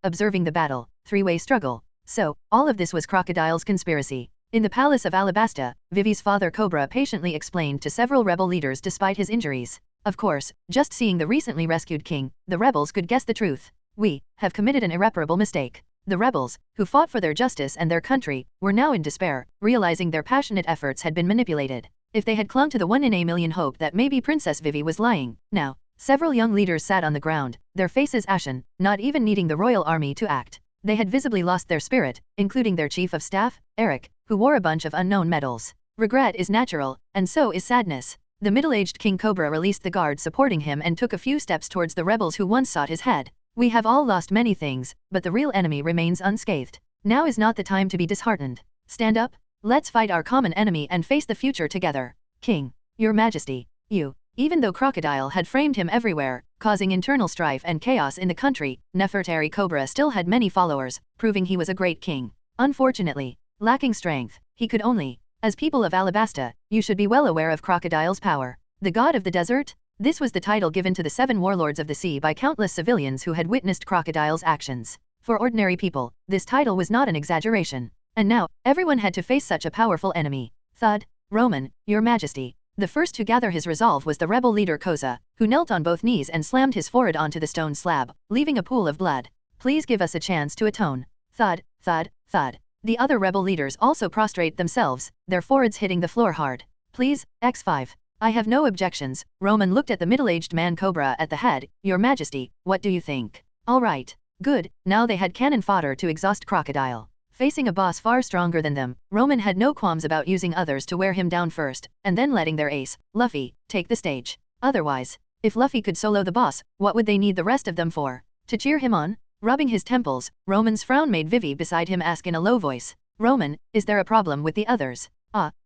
Observing the Battle, Three-Way Struggle. So, all of this was Crocodile's conspiracy. In the palace of Alabasta, Vivi's father Cobra patiently explained to several rebel leaders despite his injuries. Of course, just seeing the recently rescued king, the rebels could guess the truth. We have committed an irreparable mistake. The rebels, who fought for their justice and their country, were now in despair, realizing their passionate efforts had been manipulated. If they had clung to the 1 in a million hope that maybe Princess Vivi was lying, now, several young leaders sat on the ground, their faces ashen, not even needing the royal army to act. They had visibly lost their spirit, including their chief of staff, Eric, who wore a bunch of unknown medals. Regret is natural, and so is sadness. The middle-aged King Cobra released the guard supporting him and took a few steps towards the rebels who once sought his head. We have all lost many things, but the real enemy remains unscathed. Now is not the time to be disheartened. Stand up, let's fight our common enemy and face the future together. King, Your Majesty, even though Crocodile had framed him everywhere, causing internal strife and chaos in the country, Nefertari Cobra still had many followers, proving he was a great king. Unfortunately, lacking strength, he could only. As people of Alabasta, you should be well aware of Crocodile's power. The God of the Desert? This was the title given to the 7 warlords of the sea by countless civilians who had witnessed Crocodile's actions. For ordinary people, this title was not an exaggeration. And now, everyone had to face such a powerful enemy. Thud, Roman, Your Majesty. The first to gather his resolve was the rebel leader Koza, who knelt on both knees and slammed his forehead onto the stone slab, leaving a pool of blood. Please give us a chance to atone. Thud, thud, thud. The other rebel leaders also prostrate themselves, their foreheads hitting the floor hard. Please, X5. I have no objections. Roman looked at the middle-aged man Cobra at the head. Your Majesty, what do you think? All right. Good, now they had cannon fodder to exhaust Crocodile. Facing a boss far stronger than them, Roman had no qualms about using others to wear him down first, and then letting their ace, Luffy, take the stage. Otherwise, if Luffy could solo the boss, what would they need the rest of them for? To cheer him on? Rubbing his temples, Roman's frown made Vivi beside him ask in a low voice. Roman, is there a problem with the others?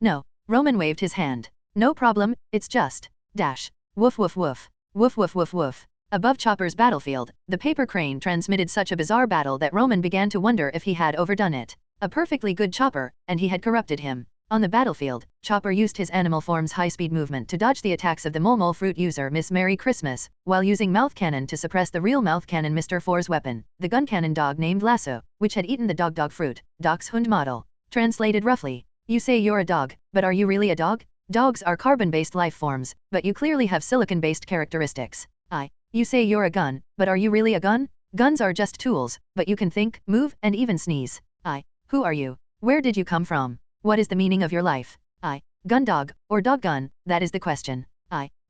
No. Roman waved his hand. No problem, it's just. Dash. Woof woof woof. Woof woof woof woof. Above Chopper's battlefield, the paper crane transmitted such a bizarre battle that Roman began to wonder if he had overdone it. A perfectly good Chopper, and he had corrupted him. On the battlefield, Chopper used his animal form's high-speed movement to dodge the attacks of the Mole fruit user Miss Merry Christmas, while using mouth cannon to suppress the real mouth cannon Mr. Four's weapon, the gun cannon dog named Lasso, which had eaten the dog fruit, Doc's Hund model. Translated roughly, you say you're a dog, but are you really a dog? Dogs are carbon-based life forms, but you clearly have silicon-based characteristics. You say you're a gun, but are you really a gun? Guns are just tools, but you can think, move, and even sneeze. Who are you? Where did you come from? What is the meaning of your life? Gun dog, or dog gun, that is the question.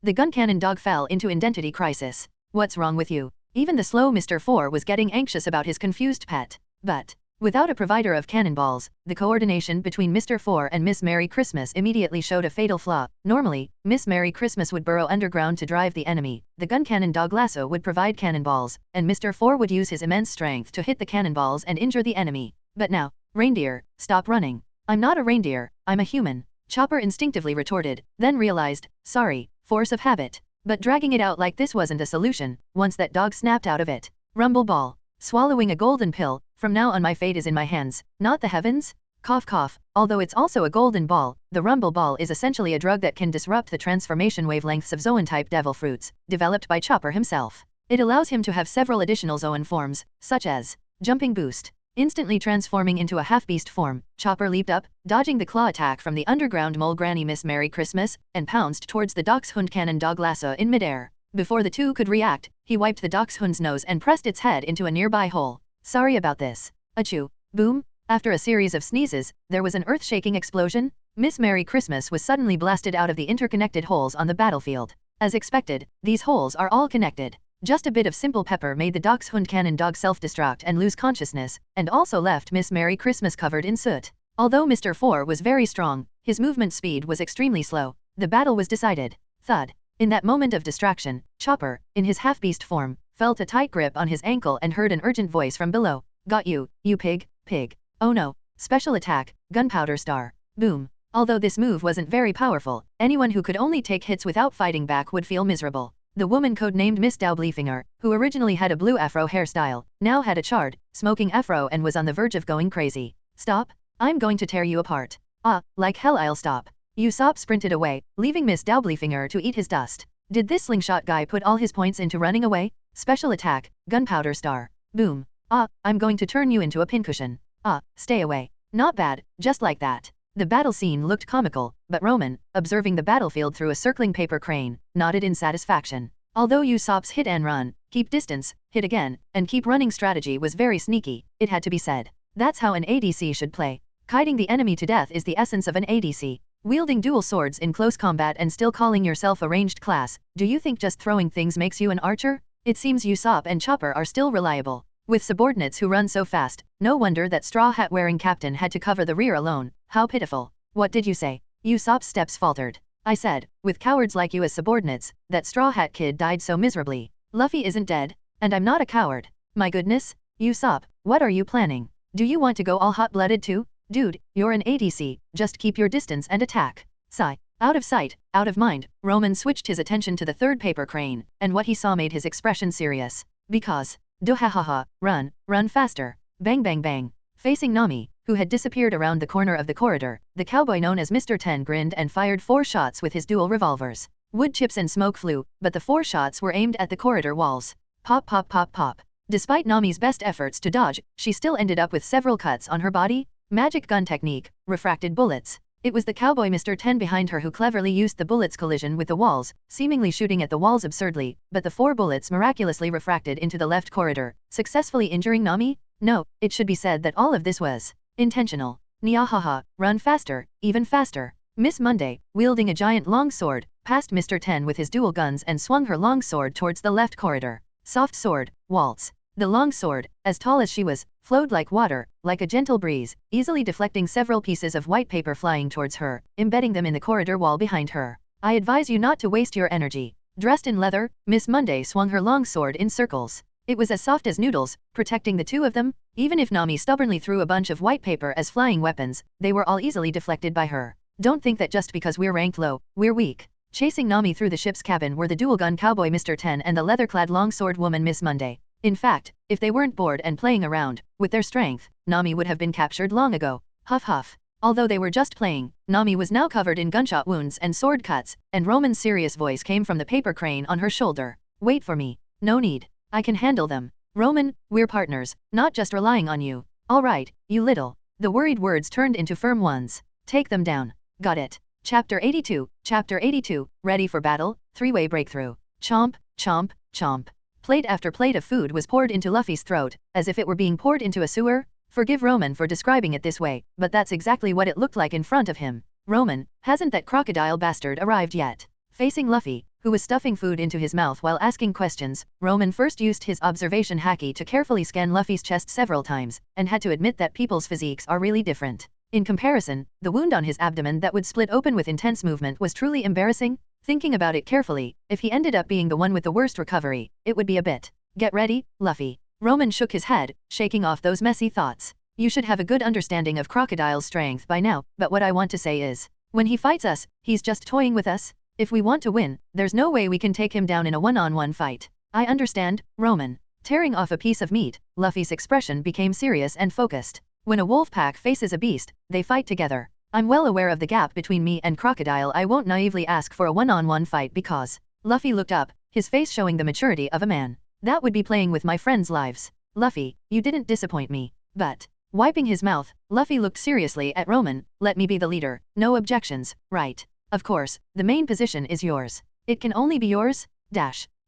The gun cannon dog fell into identity crisis. What's wrong with you? Even the slow Mr. Four was getting anxious about his confused pet. But, without a provider of cannonballs, the coordination between Mr. Four and Miss Merry Christmas immediately showed a fatal flaw. Normally, Miss Merry Christmas would burrow underground to drive the enemy, the gun cannon dog lasso would provide cannonballs, and Mr. Four would use his immense strength to hit the cannonballs and injure the enemy. But now, reindeer, stop running. I'm not a reindeer, I'm a human. Chopper instinctively retorted, then realized, sorry, force of habit. But dragging it out like this wasn't a solution, once that dog snapped out of it. Rumble ball. Swallowing a golden pill, from now on my fate is in my hands, not the heavens? Cough cough, although it's also a golden ball, the rumble ball is essentially a drug that can disrupt the transformation wavelengths of Zoan-type devil fruits, developed by Chopper himself. It allows him to have several additional Zoan forms, such as jumping boost. Instantly transforming into a half-beast form, Chopper leaped up, dodging the claw attack from the underground mole granny Miss Merry Christmas, and pounced towards the Dachshund cannon dog lasso in midair. Before the two could react, he wiped the Dachshund's nose and pressed its head into a nearby hole. Sorry about this. Achoo. Boom. After a series of sneezes, there was an earth-shaking explosion. Miss Merry Christmas was suddenly blasted out of the interconnected holes on the battlefield. As expected, these holes are all connected. Just a bit of simple pepper made the Dachshund cannon dog self-destruct and lose consciousness, and also left Miss Merry Christmas covered in soot. Although Mr. Four was very strong, his movement speed was extremely slow. The battle was decided. Thud. In that moment of distraction, Chopper, in his half-beast form, felt a tight grip on his ankle and heard an urgent voice from below. Got you, you pig, pig. Oh no. Special attack, gunpowder star. Boom. Although this move wasn't very powerful, anyone who could only take hits without fighting back would feel miserable. The woman codenamed Miss Daublefinger, who originally had a blue afro hairstyle, now had a charred, smoking afro and was on the verge of going crazy. Stop. I'm going to tear you apart. Ah, like hell I'll stop. Usopp sprinted away, leaving Miss Daublefinger to eat his dust. Did this slingshot guy put all his points into running away? Special attack, gunpowder star. Boom. Ah, I'm going to turn you into a pincushion. Ah, stay away. Not bad, just like that. The battle scene looked comical, but Roman, observing the battlefield through a circling paper crane, nodded in satisfaction. Although Usopp's hit and run, keep distance, hit again, and keep running strategy was very sneaky, it had to be said. That's how an ADC should play. Kiting the enemy to death is the essence of an ADC. Wielding dual swords in close combat and still calling yourself a ranged class, do you think just throwing things makes you an archer? It seems Usopp and Chopper are still reliable. With subordinates who run so fast, no wonder that straw hat wearing captain had to cover the rear alone. How pitiful. What did you say? Usopp's steps faltered. I said, with cowards like you as subordinates, that straw hat kid died so miserably. Luffy isn't dead, and I'm not a coward. My goodness. Usopp, what are you planning? Do you want to go all hot-blooded too? Dude, you're an ADC, just keep your distance and attack. Sigh. Out of sight, out of mind, Roman switched his attention to the third paper crane, and what he saw made his expression serious. Because, dohahaha, run faster. Bang bang bang. Facing Nami, who had disappeared around the corner of the corridor, the cowboy known as Mr. 10 grinned and fired 4 shots with his dual revolvers. Wood chips and smoke flew, but the 4 shots were aimed at the corridor walls. Pop pop pop pop. Despite Nami's best efforts to dodge, she still ended up with several cuts on her body. Magic gun technique, refracted bullets. It was the cowboy Mr. 10 behind her who cleverly used the bullets' collision with the walls, seemingly shooting at the walls absurdly, but the 4 bullets miraculously refracted into the left corridor, successfully injuring Nami? No, it should be said that all of this was intentional. Nyahaha, run faster, even faster. Miss Monday, wielding a giant long sword, passed Mr. 10 with his dual guns and swung her long sword towards the left corridor. Soft sword, waltz. The long sword, as tall as she was, flowed like water, like a gentle breeze, easily deflecting several pieces of white paper flying towards her, embedding them in the corridor wall behind her. I advise you not to waste your energy. Dressed in leather, Miss Monday swung her long sword in circles. It was as soft as noodles, protecting the two of them. Even if Nami stubbornly threw a bunch of white paper as flying weapons, they were all easily deflected by her. Don't think that just because we're ranked low, we're weak. Chasing Nami through the ship's cabin were the dual-gun cowboy Mr. 10 and the leather-clad longsword woman Miss Monday. In fact, if they weren't bored and playing around, with their strength, Nami would have been captured long ago. Huff huff. Although they were just playing, Nami was now covered in gunshot wounds and sword cuts, and Roman's serious voice came from the paper crane on her shoulder. Wait for me. No need. I can handle them. Roman, we're partners, not just relying on you. All right, you little. The worried words turned into firm ones. Take them down. Got it. Chapter 82, ready for battle, 3-way breakthrough. Chomp, chomp, chomp. Plate after plate of food was poured into Luffy's throat, as if it were being poured into a sewer. Forgive Roman for describing it this way, but that's exactly what it looked like in front of him. Roman, hasn't that crocodile bastard arrived yet? Facing Luffy, who was stuffing food into his mouth while asking questions. Roman first used his observation hackie to carefully scan Luffy's chest several times, and had to admit that people's physiques are really different. In comparison, the wound on his abdomen that would split open with intense movement was truly embarrassing. Thinking about it carefully, if he ended up being the one with the worst recovery, it would be a bit. Get ready, Luffy. Roman shook his head, shaking off those messy thoughts. You should have a good understanding of Crocodile's strength by now, but what I want to say is, when he fights us, he's just toying with us. If we want to win, there's no way we can take him down in a one-on-one fight. I understand, Roman. Tearing off a piece of meat, Luffy's expression became serious and focused. When a wolf pack faces a beast, they fight together. I'm well aware of the gap between me and Crocodile. I won't naively ask for a one-on-one fight because... Luffy looked up, his face showing the maturity of a man. That would be playing with my friends' lives. Luffy, you didn't disappoint me. But... Wiping his mouth, Luffy looked seriously at Roman. Let me be the leader. No objections, right? Of course, the main position is yours. It can only be yours?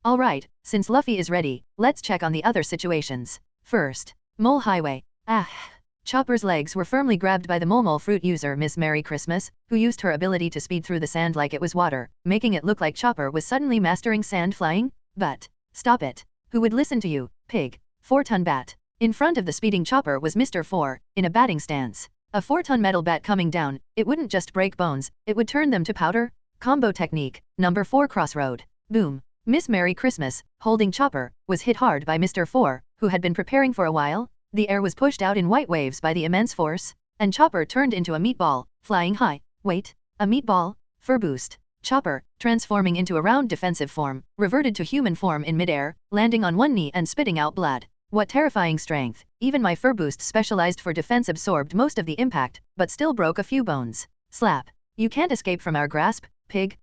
Alright, since Luffy is ready, let's check on the other situations. First, Mole Highway. Chopper's legs were firmly grabbed by the Mole fruit user Miss Merry Christmas, who used her ability to speed through the sand like it was water, making it look like Chopper was suddenly mastering sand flying. But, stop it. Who would listen to you, pig? 4-ton bat. In front of the speeding Chopper was Mr. 4, in a batting stance. A 4-ton metal bat coming down, it wouldn't just break bones, it would turn them to powder. Combo technique, number 4 crossroad. Boom. Miss Merry Christmas, holding Chopper, was hit hard by Mr. 4, who had been preparing for a while. The air was pushed out in white waves by the immense force, and Chopper turned into a meatball, flying high. Wait, a meatball? Fur boost. Chopper, transforming into a round defensive form, reverted to human form in midair, landing on one knee and spitting out blood. What terrifying strength. Even my fur boost specialized for defense absorbed most of the impact, but still broke a few bones. Slap. You can't escape from our grasp, pig.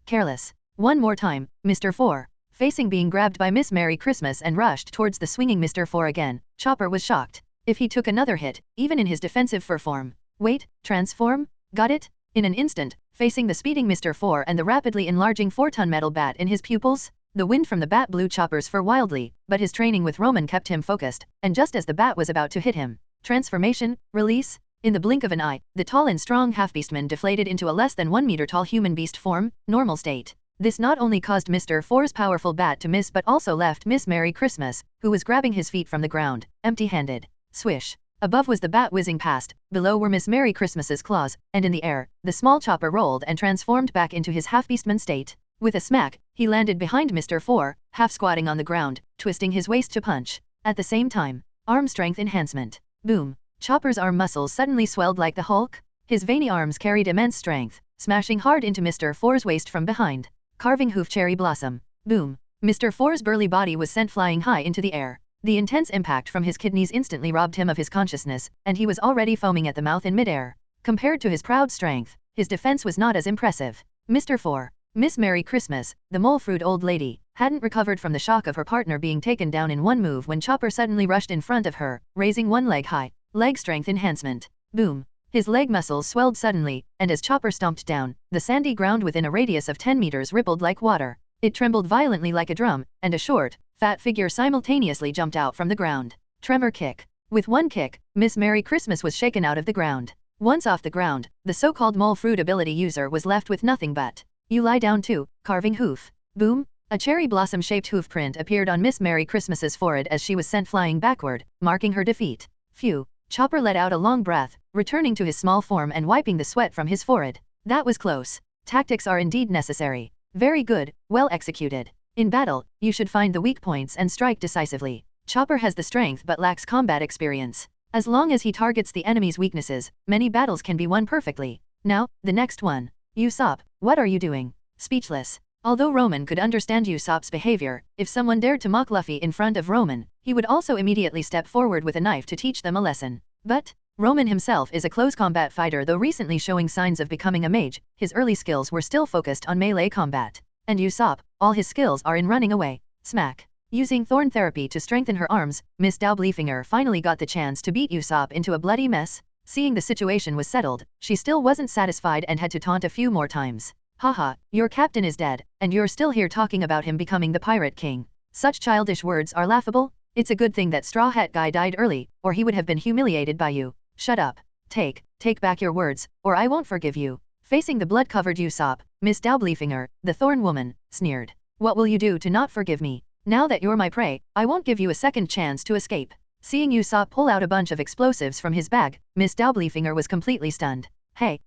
Careless. One more time, Mr. 4. Facing being grabbed by Miss Merry Christmas and rushed towards the swinging Mr. 4 again, Chopper was shocked. If he took another hit, even in his defensive fur form. Wait, transform? Got it? In an instant, facing the speeding Mr. 4 and the rapidly enlarging 4-ton metal bat in his pupils, the wind from the bat blew Chopper's fur wildly, but his training with Roman kept him focused, and just as the bat was about to hit him, transformation, release, in the blink of an eye, the tall and strong half-beastman deflated into a less than 1 meter tall human beast form, normal state. This not only caused Mr. 4's powerful bat to miss but also left Miss Merry Christmas, who was grabbing his feet from the ground, empty-handed. Swish. Above was the bat whizzing past, below were Miss Merry Christmas's claws, and in the air, the small Chopper rolled and transformed back into his half-beastman state. With a smack, he landed behind Mr. 4, half-squatting on the ground, twisting his waist to punch. At the same time, arm strength enhancement. Boom. Chopper's arm muscles suddenly swelled like the Hulk. His veiny arms carried immense strength, smashing hard into Mr. 4's waist from behind. Carving hoof cherry blossom. Boom. Mr. 4's burly body was sent flying high into the air. The intense impact from his kidneys instantly robbed him of his consciousness, and he was already foaming at the mouth in midair. Compared to his proud strength, his defense was not as impressive. Mr. 4. Miss Merry Christmas, the mole fruit old lady, hadn't recovered from the shock of her partner being taken down in one move when Chopper suddenly rushed in front of her, raising one leg high. Leg strength enhancement. Boom. His leg muscles swelled suddenly, and as Chopper stomped down, the sandy ground within a radius of 10 meters rippled like water. It trembled violently like a drum, and a short, fat figure simultaneously jumped out from the ground. Tremor kick. With one kick, Miss Merry Christmas was shaken out of the ground. Once off the ground, the so-called mole fruit ability user was left with nothing but, you lie down too, carving hoof. Boom. A cherry blossom-shaped hoof print appeared on Miss Merry Christmas's forehead as she was sent flying backward, marking her defeat. Phew. Chopper let out a long breath, returning to his small form and wiping the sweat from his forehead. That was close. Tactics are indeed necessary. Very good, well executed. In battle, you should find the weak points and strike decisively. Chopper has the strength but lacks combat experience. As long as he targets the enemy's weaknesses, many battles can be won perfectly. Now, the next one. Usopp, what are you doing? Speechless. Although Roman could understand Usopp's behavior, if someone dared to mock Luffy in front of Roman, he would also immediately step forward with a knife to teach them a lesson. But, Roman himself is a close combat fighter, though recently showing signs of becoming a mage. His early skills were still focused on melee combat. And Usopp, all his skills are in running away. Smack. Using thorn therapy to strengthen her arms, Miss Daublefinger finally got the chance to beat Usopp into a bloody mess. Seeing the situation was settled, she still wasn't satisfied and had to taunt a few more times. Haha, your captain is dead, and you're still here talking about him becoming the Pirate King. Such childish words are laughable. It's a good thing that Straw Hat Guy died early, or he would have been humiliated by you. Shut up. Take back your words, or I won't forgive you. Facing the blood-covered Usopp, Miss Daublefinger, the Thorn Woman, sneered. What will you do to not forgive me? Now that you're my prey, I won't give you a second chance to escape. Seeing Usopp pull out a bunch of explosives from his bag, Miss Daublefinger was completely stunned. Hey,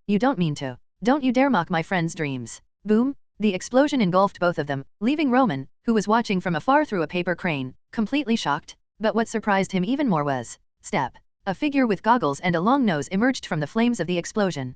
you don't mean to. Don't you dare mock my friend's dreams. Boom! The explosion engulfed both of them, leaving Roman, who was watching from afar through a paper crane, completely shocked. But what surprised him even more was, step. A figure with goggles and a long nose emerged from the flames of the explosion.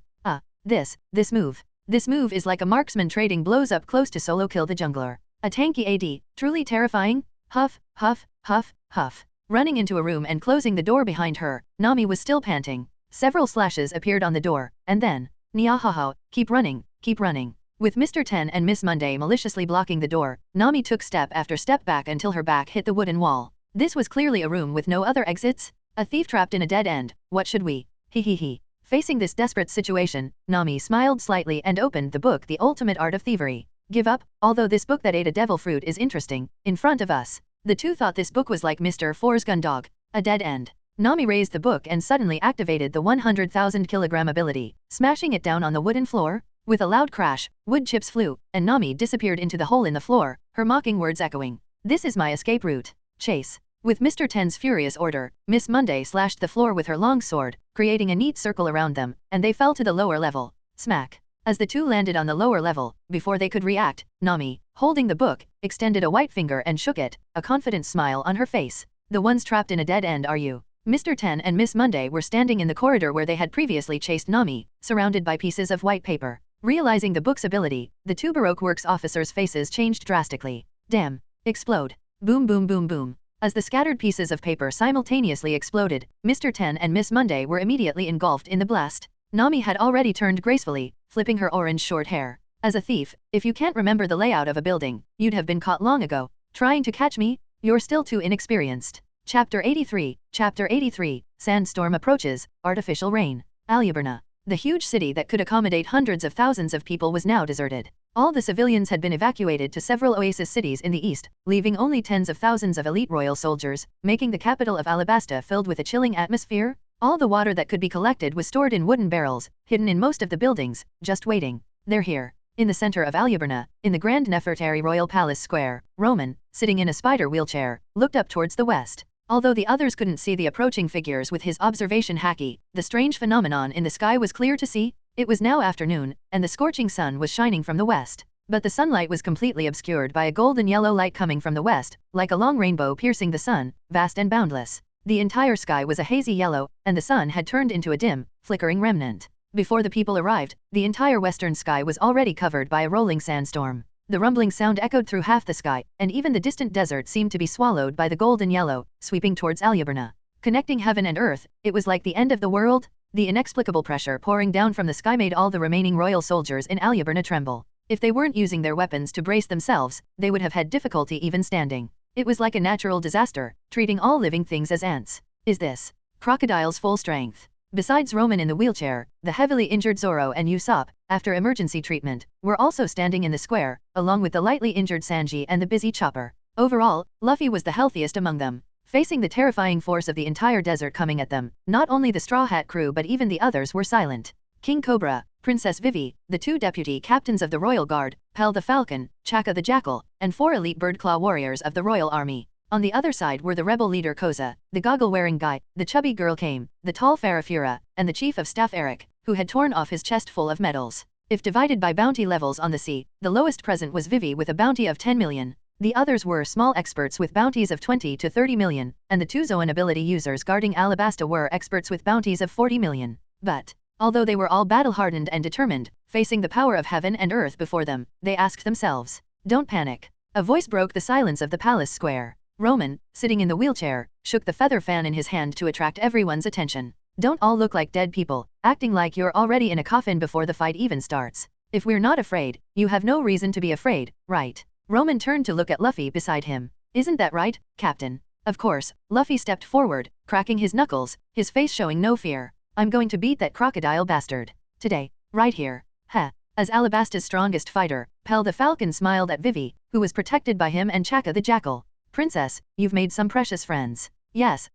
This move. This move is like a marksman trading blows up close to solo kill the jungler. A tanky AD, truly terrifying? Huff, huff, huff, huff. Running into a room and closing the door behind her, Nami was still panting. Several slashes appeared on the door, and then, Nyahaha, keep running, keep running. With Mr. Ten and Miss Monday maliciously blocking the door, Nami took step after step back until her back hit the wooden wall. This was clearly a room with no other exits. A thief trapped in a dead end. What should we? He. Facing this desperate situation, Nami smiled slightly and opened the book The Ultimate Art of Thievery. Give up, although this book that ate a devil fruit is interesting, in front of us. The two thought this book was like Mr. Four's gun dog. A dead end. Nami raised the book and suddenly activated the 100,000 kilogram ability, smashing it down on the wooden floor. With a loud crash, wood chips flew, and Nami disappeared into the hole in the floor, her mocking words echoing. This is my escape route. Chase. With Mr. Ten's furious order, Miss Monday slashed the floor with her long sword, creating a neat circle around them, and they fell to the lower level. Smack. As the two landed on the lower level, before they could react, Nami, holding the book, extended a white finger and shook it, a confident smile on her face. The ones trapped in a dead end are you. Mr. Ten and Miss Monday were standing in the corridor where they had previously chased Nami, surrounded by pieces of white paper. Realizing the book's ability, the two Baroque Works officers' faces changed drastically. Damn. Explode. Boom boom boom boom. As the scattered pieces of paper simultaneously exploded, Mr. Ten and Miss Monday were immediately engulfed in the blast. Nami had already turned gracefully, flipping her orange short hair. As a thief, if you can't remember the layout of a building, you'd have been caught long ago. Trying to catch me? You're still too inexperienced. Chapter 83, Sandstorm approaches, artificial rain. Alyaburna. The huge city that could accommodate hundreds of thousands of people was now deserted. All the civilians had been evacuated to several oasis cities in the east, leaving only tens of thousands of elite royal soldiers, making the capital of Alabasta filled with a chilling atmosphere. All the water that could be collected was stored in wooden barrels, hidden in most of the buildings, just waiting. They're here. In the center of Alyaburna, in the Grand Nefertari Royal Palace Square, Roman, sitting in a spider wheelchair, looked up towards the west. Although the others couldn't see the approaching figures with his observation haki, the strange phenomenon in the sky was clear to see. It was now afternoon, and the scorching sun was shining from the west. But the sunlight was completely obscured by a golden yellow light coming from the west, like a long rainbow piercing the sun, vast and boundless. The entire sky was a hazy yellow, and the sun had turned into a dim, flickering remnant. Before the people arrived, the entire western sky was already covered by a rolling sandstorm. The rumbling sound echoed through half the sky, and even the distant desert seemed to be swallowed by the golden yellow, sweeping towards Alyaburna. Connecting heaven and earth, it was like the end of the world. The inexplicable pressure pouring down from the sky made all the remaining royal soldiers in Alyaburna tremble. If they weren't using their weapons to brace themselves, they would have had difficulty even standing. It was like a natural disaster, treating all living things as ants. Is this crocodile's full strength? Besides Roman in the wheelchair, the heavily injured Zoro and Usopp, after emergency treatment, were also standing in the square, along with the lightly injured Sanji and the busy Chopper. Overall, Luffy was the healthiest among them. Facing the terrifying force of the entire desert coming at them, not only the Straw Hat crew but even the others were silent. King Cobra, Princess Vivi, the two deputy captains of the Royal Guard, Pel the Falcon, Chaka the Jackal, and 4 elite Birdclaw warriors of the Royal Army. On the other side were the rebel leader Koza, the goggle-wearing guy, the chubby girl Kame, the tall Farafura, and the chief of staff Eric, who had torn off his chest full of medals. If divided by bounty levels on the sea, the lowest present was Vivi with a bounty of 10 million. The others were small experts with bounties of 20 to 30 million, and the 2 Zoan ability users guarding Alabasta were experts with bounties of 40 million. But, although they were all battle-hardened and determined, facing the power of heaven and earth before them, they asked themselves, "Don't panic." A voice broke the silence of the palace square. Roman, sitting in the wheelchair, shook the feather fan in his hand to attract everyone's attention. "Don't all look like dead people, acting like you're already in a coffin before the fight even starts. If we're not afraid, you have no reason to be afraid, right?" Roman turned to look at Luffy beside him. "Isn't that right, Captain?" Of course, Luffy stepped forward, cracking his knuckles, his face showing no fear. "I'm going to beat that crocodile bastard. Today, right here." Heh. As Alabasta's strongest fighter, Pel the Falcon smiled at Vivi, who was protected by him and Chaka the Jackal. "Princess, you've made some precious friends." "Yes,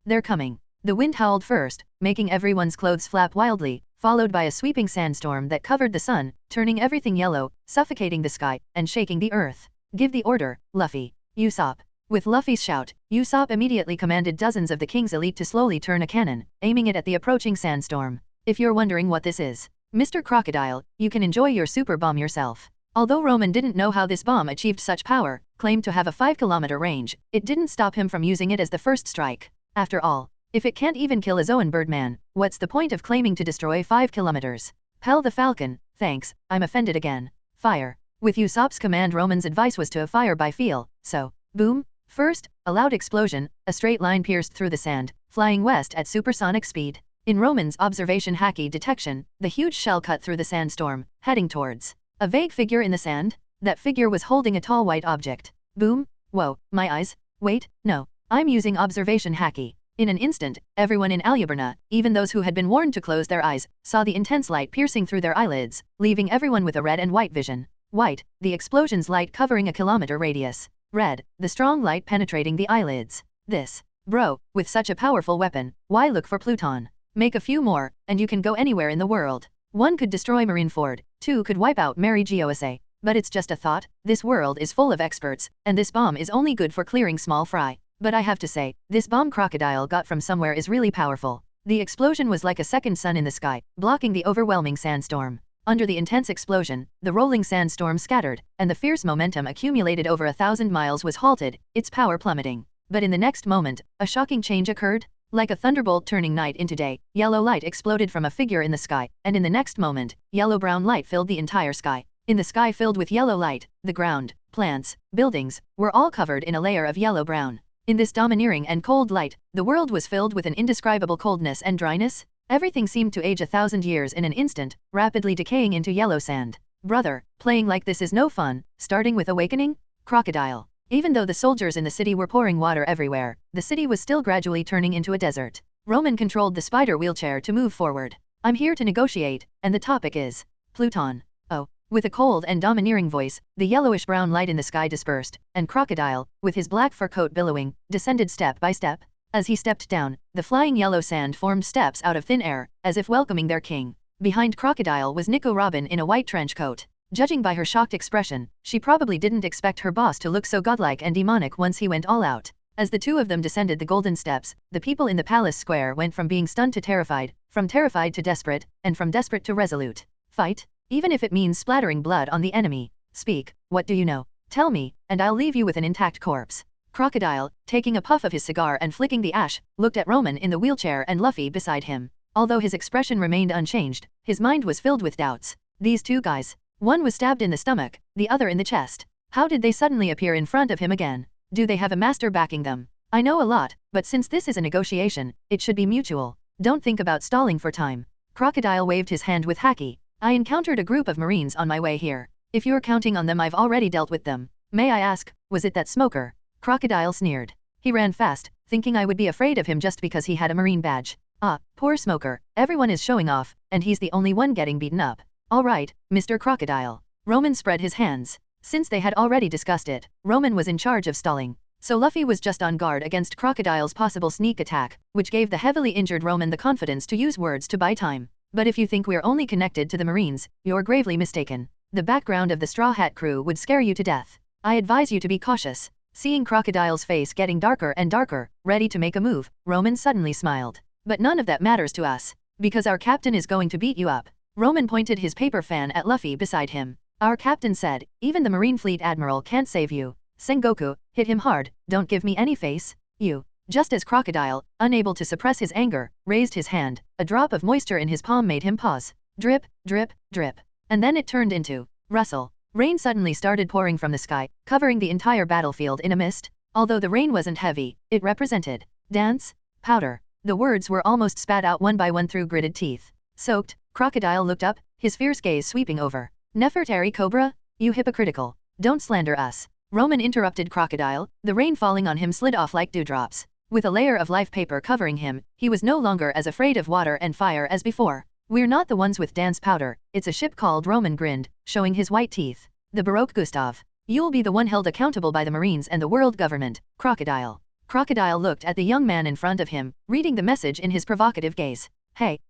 they're coming." The wind howled first, making everyone's clothes flap wildly, followed by a sweeping sandstorm that covered the sun, turning everything yellow, suffocating the sky, and shaking the earth. Give the order, Luffy. Usopp. With Luffy's shout, Usopp immediately commanded dozens of the king's elite to slowly turn a cannon, aiming it at the approaching sandstorm. If you're wondering what this is, Mr. Crocodile, you can enjoy your super bomb yourself. Although Roman didn't know how this bomb achieved such power, claimed to have a 5-kilometer range, it didn't stop him from using it as the first strike. After all, if it can't even kill a Zoan Birdman, what's the point of claiming to destroy 5 kilometers? Pell the Falcon, thanks, I'm offended again. Fire. With Usopp's command, Roman's advice was to fire by feel, so, boom. First, a loud explosion, a straight line pierced through the sand, flying west at supersonic speed. In Roman's observation haki detection, the huge shell cut through the sandstorm, heading towards a vague figure in the sand. That figure was holding a tall white object. Boom. Whoa, my eyes. Wait, no. I'm using observation haki. In an instant, everyone in Aluberna, even those who had been warned to close their eyes, saw the intense light piercing through their eyelids, leaving everyone with a red and white vision. White, the explosion's light covering a kilometer radius. Red, the strong light penetrating the eyelids. This. Bro, with such a powerful weapon, why look for Pluton? Make a few more, and you can go anywhere in the world. 1 could destroy Marineford, 2 could wipe out Mary Geosa. But it's just a thought, this world is full of experts, and this bomb is only good for clearing small fry. But I have to say, this bomb Crocodile got from somewhere is really powerful. The explosion was like a second sun in the sky, blocking the overwhelming sandstorm. Under the intense explosion, the rolling sandstorm scattered, and the fierce momentum accumulated over 1,000 miles was halted, its power plummeting. But in the next moment, a shocking change occurred. Like a thunderbolt turning night into day, yellow light exploded from a figure in the sky, and in the next moment, yellow-brown light filled the entire sky. In the sky filled with yellow light, the ground, plants, buildings, were all covered in a layer of yellow-brown. In this domineering and cold light, the world was filled with an indescribable coldness and dryness. Everything seemed to age 1,000 years in an instant, rapidly decaying into yellow sand. Brother, playing like this is no fun, starting with awakening? Crocodile. Even though the soldiers in the city were pouring water everywhere, the city was still gradually turning into a desert. Roman controlled the spider wheelchair to move forward. I'm here to negotiate, and the topic is Pluton. Oh. With a cold and domineering voice, the yellowish-brown light in the sky dispersed, and Crocodile, with his black fur coat billowing, descended step by step. As he stepped down, the flying yellow sand formed steps out of thin air, as if welcoming their king. Behind Crocodile was Nico Robin in a white trench coat. Judging by her shocked expression, she probably didn't expect her boss to look so godlike and demonic once he went all out. As the two of them descended the golden steps, the people in the palace square went from being stunned to terrified, from terrified to desperate, and from desperate to resolute. Fight? Even if it means splattering blood on the enemy. Speak, what do you know? Tell me, and I'll leave you with an intact corpse. Crocodile, taking a puff of his cigar and flicking the ash, looked at Roman in the wheelchair and Luffy beside him. Although his expression remained unchanged, his mind was filled with doubts. These two guys. One was stabbed in the stomach, the other in the chest. How did they suddenly appear in front of him again? Do they have a master backing them? I know a lot, but since this is a negotiation, it should be mutual. Don't think about stalling for time. Crocodile waved his hand with haki. I encountered a group of Marines on my way here. If you're counting on them, I've already dealt with them. May I ask, was it that smoker? Crocodile sneered. He ran fast, thinking I would be afraid of him just because he had a Marine badge. Ah, poor smoker, everyone is showing off, and he's the only one getting beaten up. All right, Mr. Crocodile. Roman spread his hands. Since they had already discussed it, Roman was in charge of stalling. So Luffy was just on guard against Crocodile's possible sneak attack, which gave the heavily injured Roman the confidence to use words to buy time. But if you think we're only connected to the Marines, you're gravely mistaken. The background of the Straw Hat crew would scare you to death. I advise you to be cautious. Seeing Crocodile's face getting darker and darker, ready to make a move, Roman suddenly smiled. But none of that matters to us. Because our captain is going to beat you up. Roman pointed his paper fan at Luffy beside him. Our captain said, even the Marine Fleet Admiral can't save you. Sengoku, hit him hard, don't give me any face. You. Just as Crocodile, unable to suppress his anger, raised his hand, a drop of moisture in his palm made him pause. Drip, drip, drip. And then it turned into rustle. Rain suddenly started pouring from the sky, covering the entire battlefield in a mist. Although the rain wasn't heavy, it represented dance, powder. The words were almost spat out one by one through gritted teeth. Soaked, Crocodile looked up, his fierce gaze sweeping over. Nefertari Cobra? You hypocritical. Don't slander us. Roman interrupted Crocodile, the rain falling on him slid off like dewdrops. With a layer of life paper covering him, he was no longer as afraid of water and fire as before. We're not the ones with dance powder, it's a ship called Roman grinned, showing his white teeth. The Baroque Gustav. You'll be the one held accountable by the Marines and the world government, Crocodile. Crocodile looked at the young man in front of him, reading the message in his provocative gaze. Hey,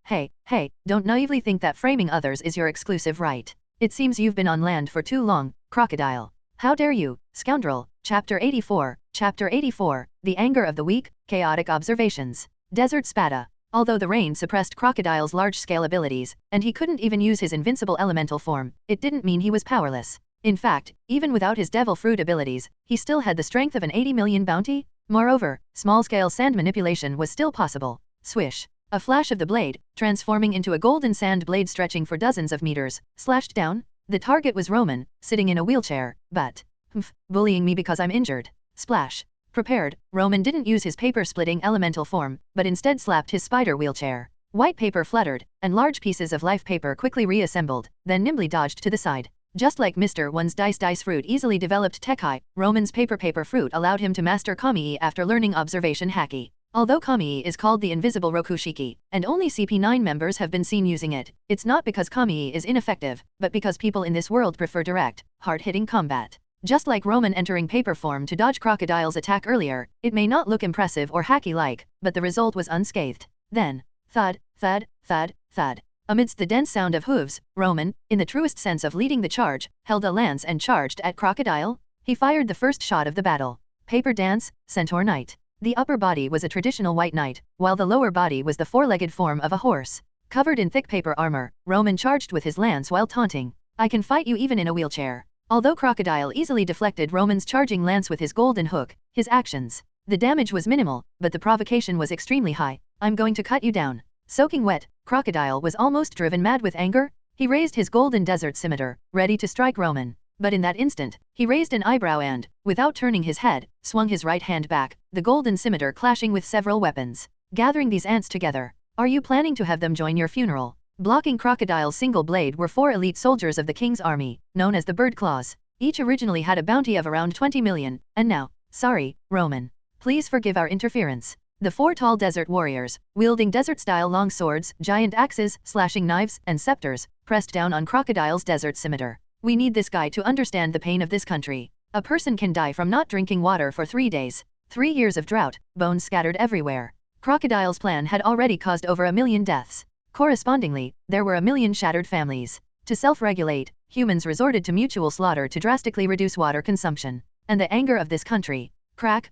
don't naively think that framing others is your exclusive right. It seems you've been on land for too long, crocodile. How dare you, scoundrel. Chapter 84, The Anger of the Weak, Chaotic Observations. Desert Spada. Although the rain suppressed Crocodile's large-scale abilities, and he couldn't even use his invincible elemental form, it didn't mean he was powerless. In fact, even without his devil fruit abilities, he still had the strength of an 80 million bounty. Moreover, small-scale sand manipulation was still possible. Swish. A flash of the blade, transforming into a golden sand blade stretching for dozens of meters, slashed down. The target was Roman, sitting in a wheelchair, but, bullying me because I'm injured. Splash. Prepared, Roman didn't use his paper-splitting elemental form, but instead slapped his spider wheelchair. White paper fluttered, and large pieces of life paper quickly reassembled, then nimbly dodged to the side. Just like Mr. One's dice fruit easily developed Tekai, Roman's paper fruit allowed him to master Kami after learning observation haki. Although Kami is called the invisible Rokushiki, and only CP9 members have been seen using it, it's not because Kami is ineffective, but because people in this world prefer direct, hard-hitting combat. Just like Roman entering paper form to dodge Crocodile's attack earlier, it may not look impressive or haki-like, but the result was unscathed. Then, thud. Amidst the dense sound of hooves, Roman, in the truest sense of leading the charge, held a lance and charged at Crocodile. He fired the first shot of the battle. Paper dance, Centaur Knight. The upper body was a traditional white knight, while the lower body was the four-legged form of a horse. Covered in thick paper armor, Roman charged with his lance while taunting, "I can fight you even in a wheelchair." Although Crocodile easily deflected Roman's charging lance with his golden hook, his actions. The damage was minimal, but the provocation was extremely high. "I'm going to cut you down." Soaking wet, Crocodile was almost driven mad with anger. He raised his golden desert scimitar, ready to strike Roman. But in that instant, he raised an eyebrow and, without turning his head, swung his right hand back, the golden scimitar clashing with several weapons. Gathering these ants together, are you planning to have them join your funeral? Blocking Crocodile's single blade were 4 elite soldiers of the king's army, known as the Bird Claws. Each originally had a bounty of around 20 million, and now, sorry, Roman. Please forgive our interference. The 4 tall desert warriors, wielding desert-style long swords, giant axes, slashing knives, and scepters, pressed down on Crocodile's desert scimitar. "We need this guy to understand the pain of this country. A person can die from not drinking water for 3 days. 3 years of drought, bones scattered everywhere." Crocodile's plan had already caused over 1 million deaths. Correspondingly, there were 1 million shattered families. To self-regulate, humans resorted to mutual slaughter to drastically reduce water consumption. And the anger of this country. Crack.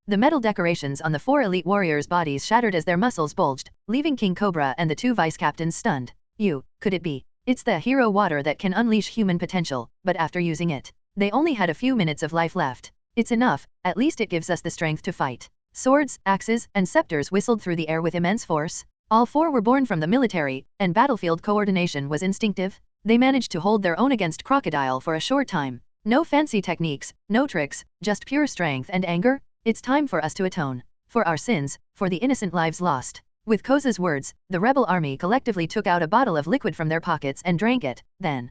The metal decorations on the 4 elite warriors' bodies shattered as their muscles bulged, leaving King Cobra and the 2 vice-captains stunned. Could it be? It's the hero water that can unleash human potential, but after using it, they only had a few minutes of life left. It's enough, at least it gives us the strength to fight. Swords, axes, and scepters whistled through the air with immense force. All 4 were born from the military, and battlefield coordination was instinctive. They managed to hold their own against Crocodile for a short time. No fancy techniques, no tricks, just pure strength and anger. It's time for us to atone. For our sins, for the innocent lives lost. With Koza's words, the rebel army collectively took out a bottle of liquid from their pockets and drank it, then,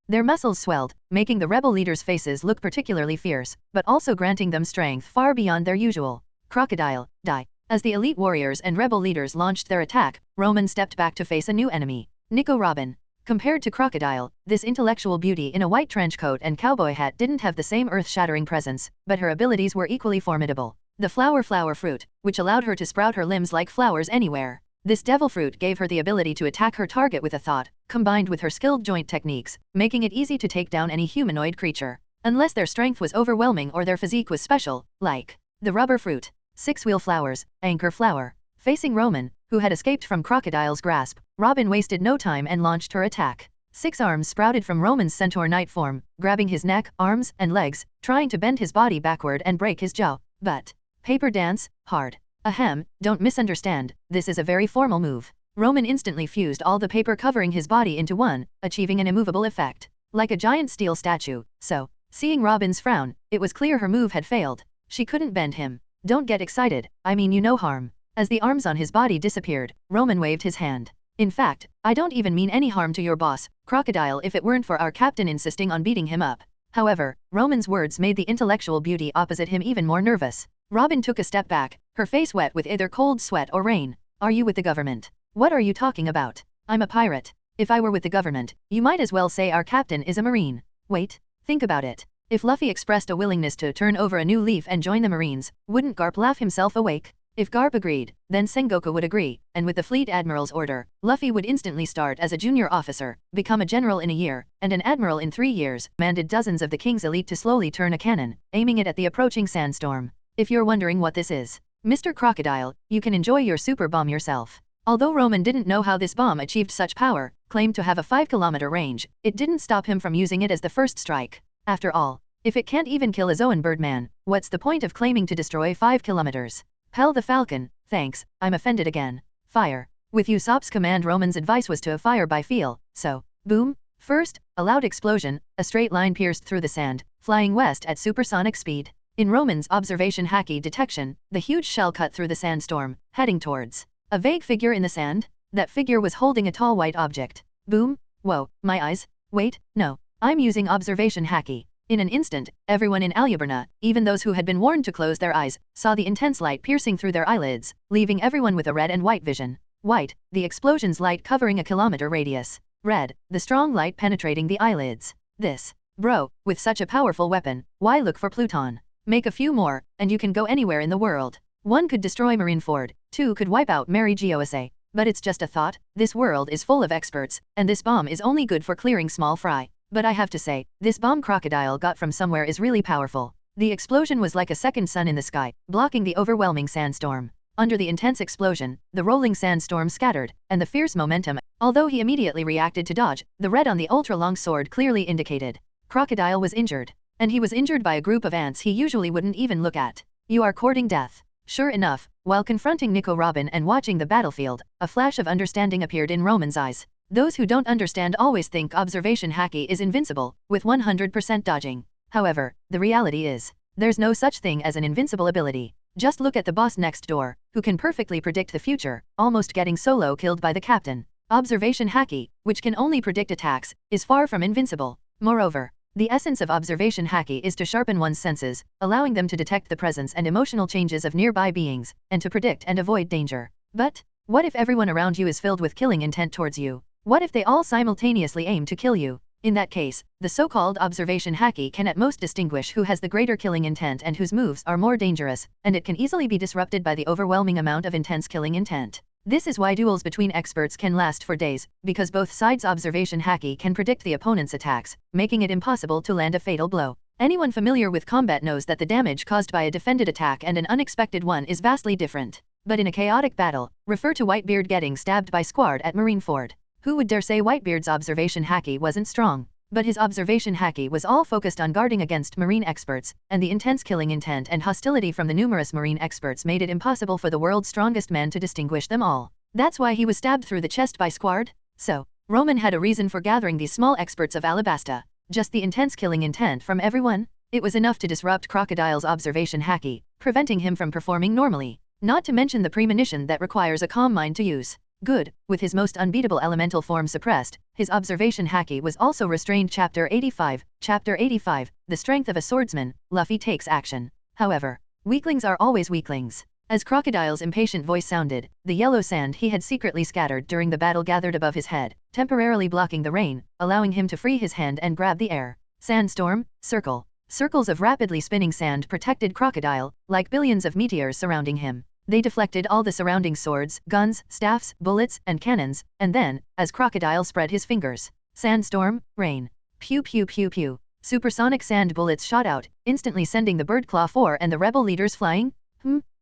their muscles swelled, making the rebel leaders' faces look particularly fierce, but also granting them strength far beyond their usual. Crocodile, die. As the elite warriors and rebel leaders launched their attack, Roman stepped back to face a new enemy. Nico Robin. Compared to Crocodile, this intellectual beauty in a white trench coat and cowboy hat didn't have the same earth-shattering presence, but her abilities were equally formidable. The flower fruit, which allowed her to sprout her limbs like flowers anywhere. This devil fruit gave her the ability to attack her target with a thought, combined with her skilled joint techniques, making it easy to take down any humanoid creature. Unless their strength was overwhelming or their physique was special, like the rubber fruit. 6-wheel flowers, anchor flower. Facing Roman, who had escaped from Crocodile's grasp, Robin wasted no time and launched her attack. 6 arms sprouted from Roman's Centaur Knight form, grabbing his neck, arms, and legs, trying to bend his body backward and break his jaw. But paper dance, hard. Ahem, don't misunderstand, this is a very formal move. Roman instantly fused all the paper covering his body into one, achieving an immovable effect. Like a giant steel statue, so, seeing Robin's frown, it was clear her move had failed. She couldn't bend him. Don't get excited, I mean you no harm. As the arms on his body disappeared, Roman waved his hand. In fact, I don't even mean any harm to your boss, Crocodile, if it weren't for our captain insisting on beating him up. However, Roman's words made the intellectual beauty opposite him even more nervous. Robin took a step back, her face wet with either cold sweat or rain. Are you with the government? What are you talking about? I'm a pirate. If I were with the government, you might as well say our captain is a marine. Wait, think about it. If Luffy expressed a willingness to turn over a new leaf and join the Marines, wouldn't Garp laugh himself awake? If Garp agreed, then Sengoku would agree, and with the fleet admiral's order, Luffy would instantly start as a junior officer, become a general in a year, and an admiral in 3 years, commanded dozens of the king's elite to slowly turn a cannon, aiming it at the approaching sandstorm. If you're wondering what this is, Mr. Crocodile, you can enjoy your super bomb yourself. Although Roman didn't know how this bomb achieved such power, claimed to have a 5-kilometer range, it didn't stop him from using it as the first strike. After all, if it can't even kill a Zoan Birdman, what's the point of claiming to destroy 5 kilometers? Pell the Falcon, thanks, I'm offended again. Fire. With Usopp's command, Roman's advice was to fire by feel, so, boom. First, a loud explosion, a straight line pierced through the sand, flying west at supersonic speed. In Roman's observation haki detection, the huge shell cut through the sandstorm, heading towards a vague figure in the sand. That figure was holding a tall white object. Boom. Whoa, my eyes. Wait, no. I'm using observation haki. In an instant, everyone in Aluberna, even those who had been warned to close their eyes, saw the intense light piercing through their eyelids, leaving everyone with a red and white vision. White, the explosion's light covering a kilometer radius. Red, the strong light penetrating the eyelids. This. Bro, with such a powerful weapon, why look for Pluton? Make a few more, and you can go anywhere in the world. 1 could destroy Marineford, 2 could wipe out Mary Geosa. But it's just a thought, this world is full of experts, and this bomb is only good for clearing small fry. But I have to say, this bomb Crocodile got from somewhere is really powerful. The explosion was like a second sun in the sky, blocking the overwhelming sandstorm. Under the intense explosion, the rolling sandstorm scattered, and the fierce momentum, although he immediately reacted to dodge, the red on the ultra-long sword clearly indicated. Crocodile was injured. And he was injured by a group of ants he usually wouldn't even look at. You are courting death. Sure enough, while confronting Nico Robin and watching the battlefield, a flash of understanding appeared in Roman's eyes. Those who don't understand always think observation haki is invincible, with 100% dodging. However, the reality is, there's no such thing as an invincible ability. Just look at the boss next door, who can perfectly predict the future, almost getting solo killed by the captain. Observation haki, which can only predict attacks, is far from invincible. Moreover, the essence of observation haki is to sharpen one's senses, allowing them to detect the presence and emotional changes of nearby beings, and to predict and avoid danger. But, what if everyone around you is filled with killing intent towards you? What if they all simultaneously aim to kill you? In that case, the so-called observation haki can at most distinguish who has the greater killing intent and whose moves are more dangerous, and it can easily be disrupted by the overwhelming amount of intense killing intent. This is why duels between experts can last for days, because both sides' observation haki can predict the opponent's attacks, making it impossible to land a fatal blow. Anyone familiar with combat knows that the damage caused by a defended attack and an unexpected one is vastly different. But in a chaotic battle, refer to Whitebeard getting stabbed by Squard at Marineford. Who would dare say Whitebeard's observation haki wasn't strong? But his observation haki was all focused on guarding against marine experts, and the intense killing intent and hostility from the numerous marine experts made it impossible for the world's strongest man to distinguish them all. That's why he was stabbed through the chest by Squard. So, Roman had a reason for gathering these small experts of Alabasta. Just the intense killing intent from everyone? It was enough to disrupt Crocodile's observation haki, preventing him from performing normally. Not to mention the premonition that requires a calm mind to use. Good, with his most unbeatable elemental form suppressed, his observation haki was also restrained. Chapter 85, The Strength of a Swordsman, Luffy takes action. However, weaklings are always weaklings. As Crocodile's impatient voice sounded, the yellow sand he had secretly scattered during the battle gathered above his head, temporarily blocking the rain, allowing him to free his hand and grab the air. Sandstorm, circle. Circles of rapidly spinning sand protected Crocodile, like billions of meteors surrounding him. They deflected all the surrounding swords, guns, staffs, bullets, and cannons, and then, as Crocodile spread his fingers, sandstorm, rain. Pew pew pew pew. Supersonic sand bullets shot out, instantly sending the Birdclaw 4 and the rebel leaders flying?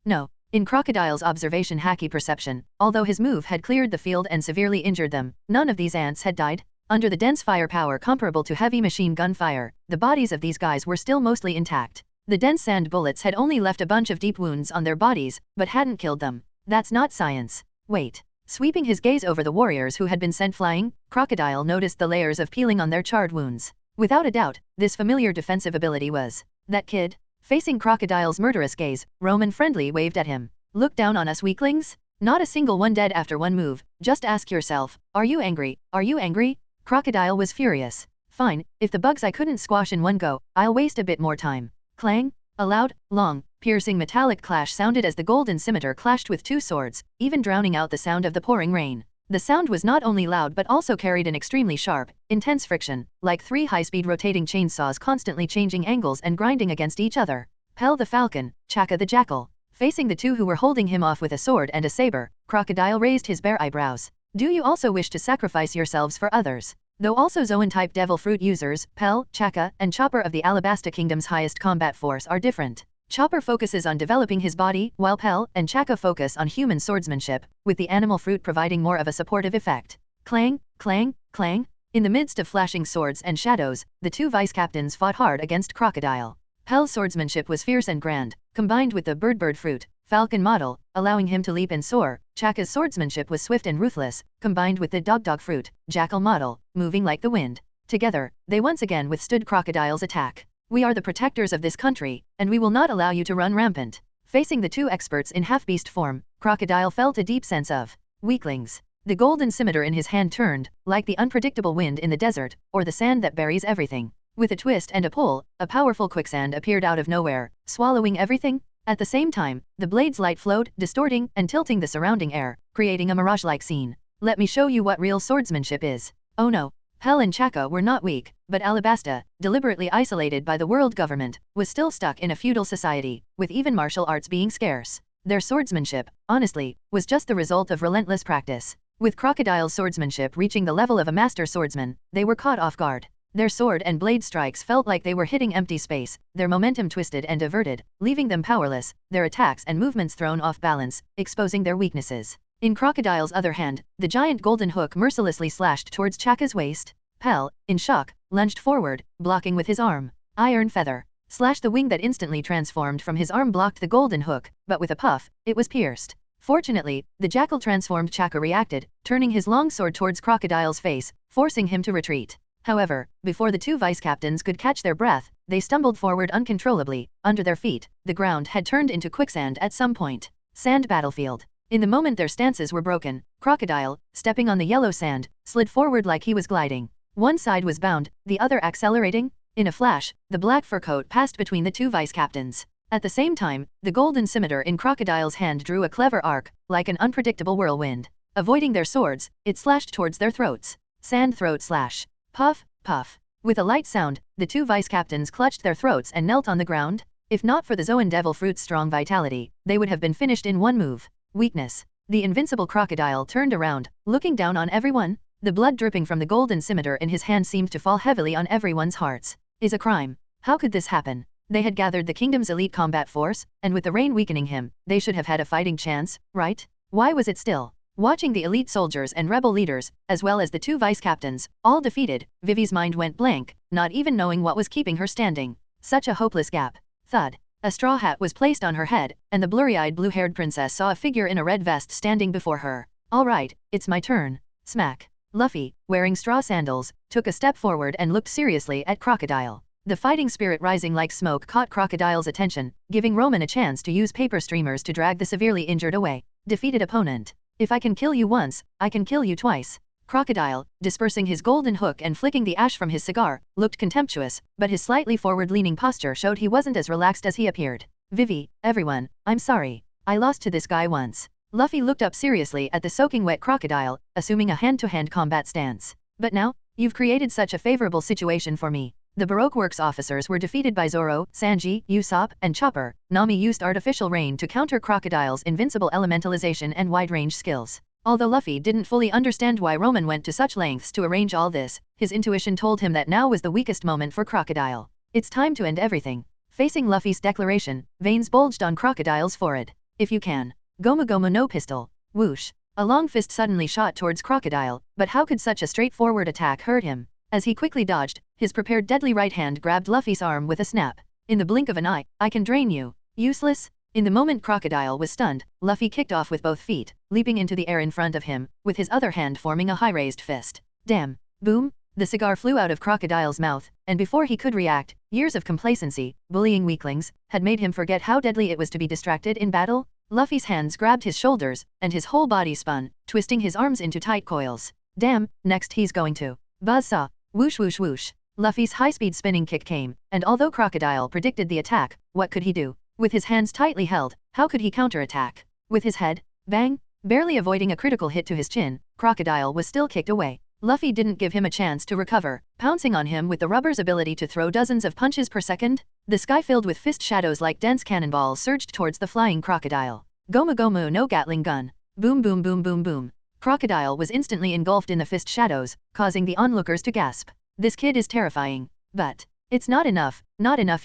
No. In Crocodile's observation haki perception, although his move had cleared the field and severely injured them, none of these ants had died. Under the dense firepower comparable to heavy machine gun fire, the bodies of these guys were still mostly intact. The dense sand bullets had only left a bunch of deep wounds on their bodies, but hadn't killed them. That's not science. Wait. Sweeping his gaze over the warriors who had been sent flying, Crocodile noticed the layers of peeling on their charred wounds. Without a doubt, this familiar defensive ability was that kid. Facing Crocodile's murderous gaze, Roman friendly waved at him. Look down on us weaklings? Not a single one dead after one move. Just ask yourself, are you angry? Are you angry? Crocodile was furious. Fine, if the bugs I couldn't squash in one go, I'll waste a bit more time. Clang! A loud, long, piercing metallic clash sounded as the golden scimitar clashed with two swords, even drowning out the sound of the pouring rain. The sound was not only loud but also carried an extremely sharp, intense friction, like 3 high-speed rotating chainsaws constantly changing angles and grinding against each other. Pell the Falcon, Chaka the Jackal. Facing the two who were holding him off with a sword and a saber, Crocodile raised his bare eyebrows. Do you also wish to sacrifice yourselves for others? Though also Zoan-type devil fruit users, Pell, Chaka, and Chopper of the Alabasta Kingdom's highest combat force are different. Chopper focuses on developing his body, while Pell and Chaka focus on human swordsmanship, with the animal fruit providing more of a supportive effect. Clang, clang, clang. In the midst of flashing swords and shadows, the two vice-captains fought hard against Crocodile. Pell's swordsmanship was fierce and grand, combined with the bird fruit, falcon model, allowing him to leap and soar. Chaka's swordsmanship was swift and ruthless, combined with the dog fruit, jackal model, moving like the wind. Together, they once again withstood Crocodile's attack. We are the protectors of this country, and we will not allow you to run rampant. Facing the two experts in half-beast form, Crocodile felt a deep sense of weaklings. The golden scimitar in his hand turned, like the unpredictable wind in the desert, or the sand that buries everything. With a twist and a pull, a powerful quicksand appeared out of nowhere, swallowing everything. At the same time, the blade's light flowed, distorting and tilting the surrounding air, creating a mirage-like scene. Let me show you what real swordsmanship is. Oh no. Pell and Chaka were not weak, but Alabasta, deliberately isolated by the world government, was still stuck in a feudal society, with even martial arts being scarce. Their swordsmanship, honestly, was just the result of relentless practice. With Crocodile's swordsmanship reaching the level of a master swordsman, they were caught off guard. Their sword and blade strikes felt like they were hitting empty space, their momentum twisted and diverted, leaving them powerless, their attacks and movements thrown off balance, exposing their weaknesses. In Crocodile's other hand, the giant golden hook mercilessly slashed towards Chaka's waist. Pell, in shock, lunged forward, blocking with his arm. Iron feather. Slash the wing that instantly transformed from his arm blocked the golden hook, but with a puff, it was pierced. Fortunately, the jackal transformed Chaka reacted, turning his long sword towards Crocodile's face, forcing him to retreat. However, before the two vice-captains could catch their breath, they stumbled forward uncontrollably. Under their feet, the ground had turned into quicksand at some point. Sand battlefield. In the moment their stances were broken, Crocodile, stepping on the yellow sand, slid forward like he was gliding. One side was bound, the other accelerating. In a flash, the black fur coat passed between the two vice-captains. At the same time, the golden scimitar in Crocodile's hand drew a clever arc, like an unpredictable whirlwind. Avoiding their swords, it slashed towards their throats. Sand throat slash. Puff, puff. With a light sound, the two vice-captains clutched their throats and knelt on the ground. If not for the Zoan devil fruit's strong vitality, they would have been finished in one move. Weakness. The invincible Crocodile turned around, looking down on everyone. The blood dripping from the golden scimitar in his hand seemed to fall heavily on everyone's hearts. Is a crime. How could this happen? They had gathered the kingdom's elite combat force, and with the rain weakening him, they should have had a fighting chance, right? Why was it still? Watching the elite soldiers and rebel leaders, as well as the two vice-captains, all defeated, Vivi's mind went blank, not even knowing what was keeping her standing. Such a hopeless gap. Thud. A straw hat was placed on her head, and the blurry-eyed blue-haired princess saw a figure in a red vest standing before her. All right, it's my turn. Smack. Luffy, wearing straw sandals, took a step forward and looked seriously at Crocodile. The fighting spirit rising like smoke caught Crocodile's attention, giving Roman a chance to use paper streamers to drag the severely injured away. Defeated opponent. If I can kill you once, I can kill you twice. Crocodile, dispersing his golden hook and flicking the ash from his cigar, looked contemptuous, but his slightly forward-leaning posture showed he wasn't as relaxed as he appeared. Vivi, everyone, I'm sorry. I lost to this guy once. Luffy looked up seriously at the soaking wet Crocodile, assuming a hand-to-hand combat stance. But now, you've created such a favorable situation for me. The Baroque Works officers were defeated by Zoro, Sanji, Usopp, and Chopper. Nami used artificial rain to counter Crocodile's invincible elementalization and wide-range skills. Although Luffy didn't fully understand why Roman went to such lengths to arrange all this, his intuition told him that now was the weakest moment for Crocodile. It's time to end everything. Facing Luffy's declaration, veins bulged on Crocodile's forehead. If you can. Gomu Gomu no pistol. Whoosh. A long fist suddenly shot towards Crocodile, but how could such a straightforward attack hurt him? As he quickly dodged, his prepared deadly right hand grabbed Luffy's arm with a snap. In the blink of an eye, I can drain you. Useless. In the moment Crocodile was stunned, Luffy kicked off with both feet, leaping into the air in front of him, with his other hand forming a high-raised fist. Damn. Boom. The cigar flew out of Crocodile's mouth, and before he could react, years of complacency, bullying weaklings, had made him forget how deadly it was to be distracted in battle. Luffy's hands grabbed his shoulders, and his whole body spun, twisting his arms into tight coils. Damn, next he's going to. Buzzsaw. Whoosh whoosh whoosh. Luffy's high-speed spinning kick came, and although Crocodile predicted the attack, what could he do? With his hands tightly held, how could he counterattack? With his head? Bang! Barely avoiding a critical hit to his chin, Crocodile was still kicked away. Luffy didn't give him a chance to recover, pouncing on him with the rubber's ability to throw dozens of punches per second. The sky filled with fist shadows like dense cannonballs surged towards the flying crocodile. Gomu Gomu no Gatling gun. Boom boom boom boom boom. Crocodile was instantly engulfed in the fist shadows, causing the onlookers to gasp. This kid is terrifying. But it's not enough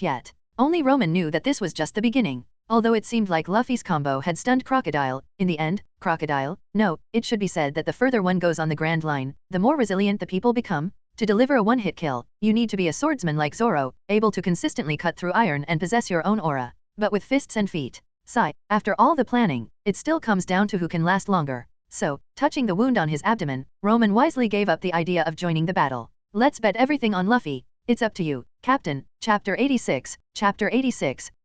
yet. Only Roman knew that this was just the beginning. Although it seemed like Luffy's combo had stunned Crocodile, in the end, Crocodile, no, it should be said that the further one goes on the Grand Line, the more resilient the people become. To deliver a one-hit kill, you need to be a swordsman like Zoro, able to consistently cut through iron and possess your own aura. But with fists and feet. Sigh, after all the planning, it still comes down to who can last longer. So, touching the wound on his abdomen, Roman wisely gave up the idea of joining the battle. Let's bet everything on Luffy. It's up to you, Captain. Chapter 86,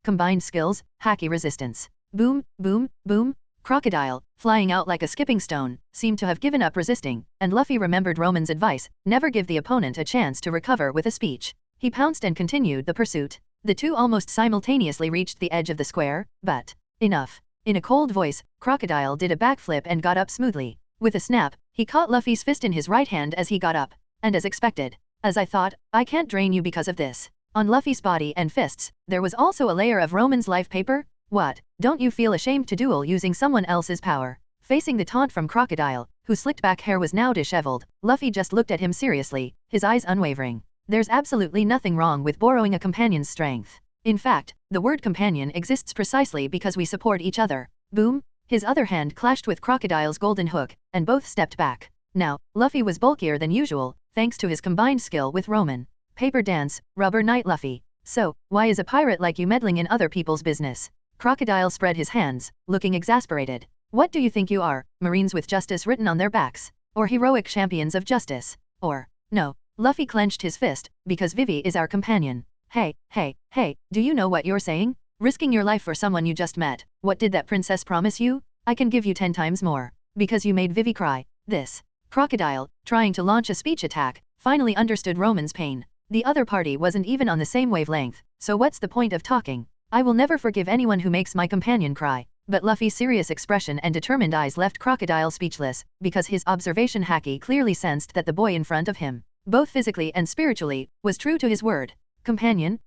Combined Skills, Haki Resistance. Boom, boom, boom. Crocodile, flying out like a skipping stone, seemed to have given up resisting, and Luffy remembered Roman's advice, never give the opponent a chance to recover with a speech. He pounced and continued the pursuit. The two almost simultaneously reached the edge of the square, but enough. In a cold voice, Crocodile did a backflip and got up smoothly. With a snap, he caught Luffy's fist in his right hand as he got up. And as expected. As I thought, I can't drain you because of this. On Luffy's body and fists, there was also a layer of Roman's life paper. What, don't you feel ashamed to duel using someone else's power? Facing the taunt from Crocodile, whose slicked back hair was now disheveled, Luffy just looked at him seriously, his eyes unwavering. There's absolutely nothing wrong with borrowing a companion's strength. In fact, the word companion exists precisely because we support each other. Boom! His other hand clashed with Crocodile's golden hook, and both stepped back. Now, Luffy was bulkier than usual, thanks to his combined skill with Roman. Paper dance, rubber knight Luffy. So, why is a pirate like you meddling in other people's business? Crocodile spread his hands, looking exasperated. What do you think you are, Marines with justice written on their backs? Or heroic champions of justice? Or, no. Luffy clenched his fist, because Vivi is our companion. Hey, do you know what you're saying? Risking your life for someone you just met. What did that princess promise you? I can give you 10 times more. Because you made Vivi cry. This. Crocodile, trying to launch a speech attack, finally understood Roman's pain. The other party wasn't even on the same wavelength, so what's the point of talking? I will never forgive anyone who makes my companion cry. But Luffy's serious expression and determined eyes left Crocodile speechless, because his observation Haki clearly sensed that the boy in front of him, both physically and spiritually, was true to his word. Companion.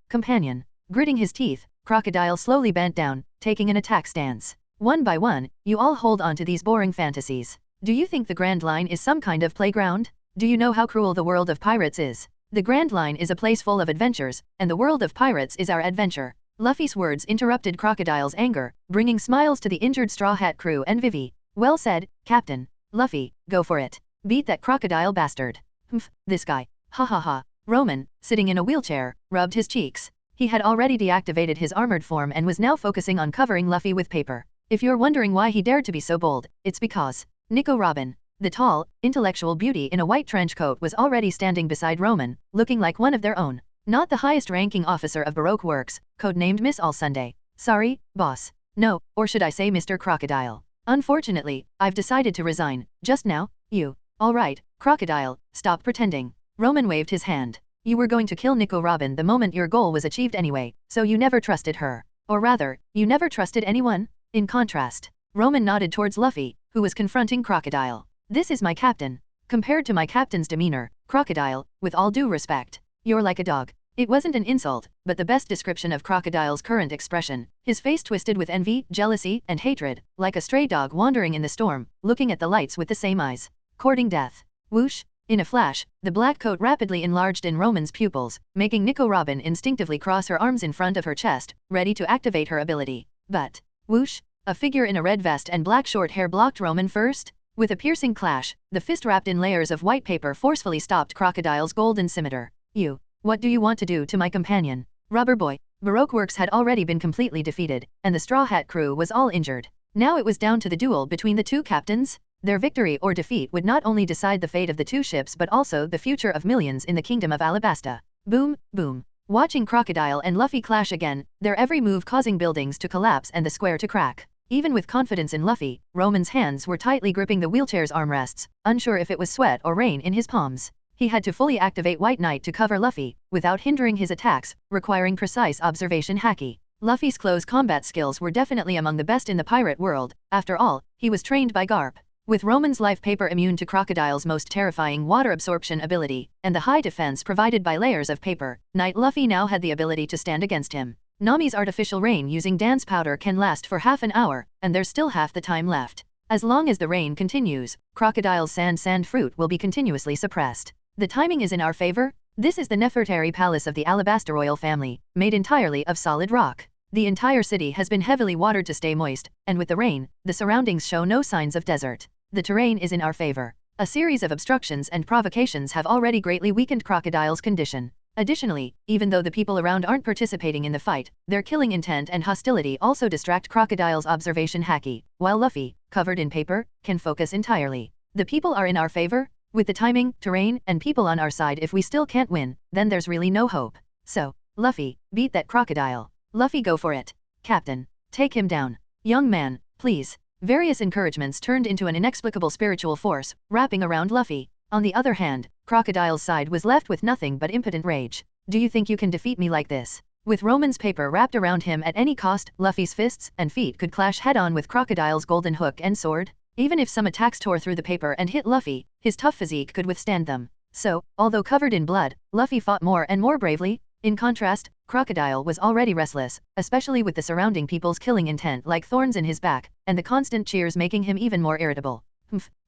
Gritting his teeth, Crocodile slowly bent down, taking an attack stance. One by one, you all hold on to these boring fantasies. Do you think the Grand Line is some kind of playground? Do you know how cruel the world of pirates is? The Grand Line is a place full of adventures, and the world of pirates is our adventure. Luffy's words interrupted Crocodile's anger, bringing smiles to the injured Straw Hat crew and Vivi. Well said, Captain. Luffy, go for it. Beat that crocodile bastard. Humph, this guy. Ha ha ha. Roman, sitting in a wheelchair, rubbed his cheeks. He had already deactivated his armored form and was now focusing on covering Luffy with paper. If you're wondering why he dared to be so bold, it's because Nico Robin, the tall, intellectual beauty in a white trench coat, was already standing beside Roman, looking like one of their own. Not the highest-ranking officer of Baroque Works, codenamed Miss All Sunday. Sorry, boss. No, or should I say Mr. Crocodile. Unfortunately, I've decided to resign. Just now, you. All right, Crocodile, stop pretending. Roman waved his hand. You were going to kill Nico Robin the moment your goal was achieved anyway, so you never trusted her. Or rather, you never trusted anyone? In contrast, Roman nodded towards Luffy, who was confronting Crocodile. This is my captain. Compared to my captain's demeanor, Crocodile, with all due respect, you're like a dog. It wasn't an insult, but the best description of Crocodile's current expression, his face twisted with envy, jealousy, and hatred, like a stray dog wandering in the storm, looking at the lights with the same eyes. Courting death. Whoosh! In a flash, the black coat rapidly enlarged in Roman's pupils, making Nico Robin instinctively cross her arms in front of her chest, ready to activate her ability. But, whoosh! A figure in a red vest and black short hair blocked Roman first. With a piercing clash, the fist wrapped in layers of white paper forcefully stopped Crocodile's golden scimitar. You. What do you want to do to my companion? Rubber boy. Baroque Works had already been completely defeated, and the Straw Hat crew was all injured. Now it was down to the duel between the two captains. Their victory or defeat would not only decide the fate of the two ships but also the future of millions in the kingdom of Alabasta. Boom, boom. Watching Crocodile and Luffy clash again, their every move causing buildings to collapse and the square to crack. Even with confidence in Luffy, Roman's hands were tightly gripping the wheelchair's armrests, unsure if it was sweat or rain in his palms. He had to fully activate White Knight to cover Luffy, without hindering his attacks, requiring precise observation Haki. Luffy's close combat skills were definitely among the best in the pirate world. After all, he was trained by Garp. With Roman's life paper immune to Crocodile's most terrifying water absorption ability, and the high defense provided by layers of paper, Knight Luffy now had the ability to stand against him. Nami's artificial rain using dance powder can last for half an hour, and there's still half the time left. As long as the rain continues, Crocodile's sand fruit will be continuously suppressed. The timing is in our favor. This is the Nefertari Palace of the Alabaster royal family, made entirely of solid rock. The entire city has been heavily watered to stay moist, and with the rain, the surroundings show no signs of desert. The terrain is in our favor. A series of obstructions and provocations have already greatly weakened Crocodile's condition. Additionally, even though the people around aren't participating in the fight, their killing intent and hostility also distract Crocodile's observation haki, while Luffy, covered in paper, can focus entirely. The people are in our favor? With the timing, terrain, and people on our side, if we still can't win, then there's really no hope. So, Luffy, beat that crocodile. Luffy, go for it. Captain, take him down. Young man, please. Various encouragements turned into an inexplicable spiritual force, wrapping around Luffy. On the other hand, Crocodile's side was left with nothing but impotent rage. Do you think you can defeat me like this? With Roman's paper wrapped around him at any cost, Luffy's fists and feet could clash head-on with Crocodile's golden hook and sword. Even if some attacks tore through the paper and hit Luffy, his tough physique could withstand them. So, although covered in blood, Luffy fought more and more bravely. In contrast, Crocodile was already restless, especially with the surrounding people's killing intent like thorns in his back, and the constant cheers making him even more irritable.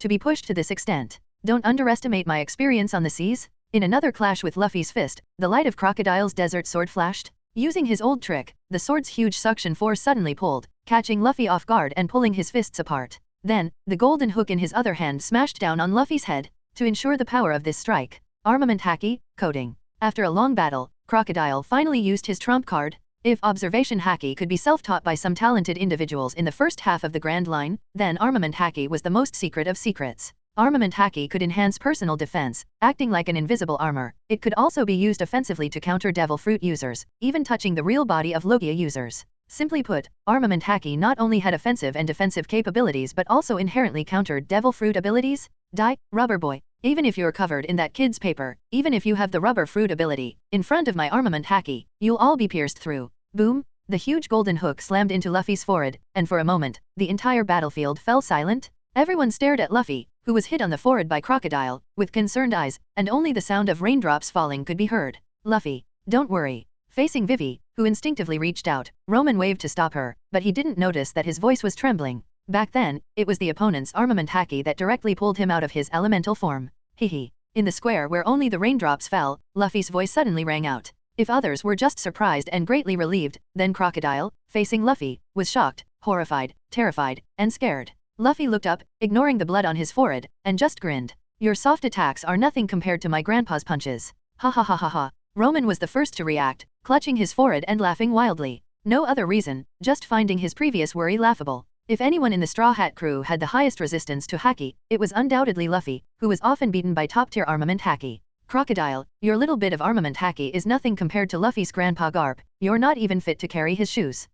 To be pushed to this extent. Don't underestimate my experience on the seas. In another clash with Luffy's fist, the light of Crocodile's desert sword flashed. Using his old trick, the sword's huge suction force suddenly pulled, catching Luffy off guard and pulling his fists apart. Then, the golden hook in his other hand smashed down on Luffy's head. To ensure the power of this strike, armament haki, coding. After a long battle, Crocodile finally used his trump card. If observation haki could be self-taught by some talented individuals in the first half of the Grand Line, then armament haki was the most secret of secrets. Armament haki could enhance personal defense, acting like an invisible armor. It could also be used offensively to counter devil fruit users, even touching the real body of Logia users. Simply put, armament haki not only had offensive and defensive capabilities but also inherently countered devil fruit abilities. Die, rubber boy. Even if you're covered in that kid's paper, even if you have the rubber fruit ability, in front of my armament haki, you'll all be pierced through. Boom! The huge golden hook slammed into Luffy's forehead, and for a moment, the entire battlefield fell silent. Everyone stared at Luffy, who was hit on the forehead by Crocodile, with concerned eyes, and only the sound of raindrops falling could be heard. Luffy, don't worry. Facing Vivi, who instinctively reached out, Roman waved to stop her, but he didn't notice that his voice was trembling. Back then, it was the opponent's armament haki that directly pulled him out of his elemental form. Hehe. In the square where only the raindrops fell, Luffy's voice suddenly rang out. If others were just surprised and greatly relieved, then Crocodile, facing Luffy, was shocked, horrified, terrified, and scared. Luffy looked up, ignoring the blood on his forehead, and just grinned. Your soft attacks are nothing compared to my grandpa's punches. Ha ha ha ha ha. Roman was the first to react, clutching his forehead and laughing wildly. No other reason, just finding his previous worry laughable. If anyone in the Straw Hat crew had the highest resistance to haki, it was undoubtedly Luffy, who was often beaten by top-tier armament haki. Crocodile, your little bit of armament haki is nothing compared to Luffy's grandpa Garp. You're not even fit to carry his shoes.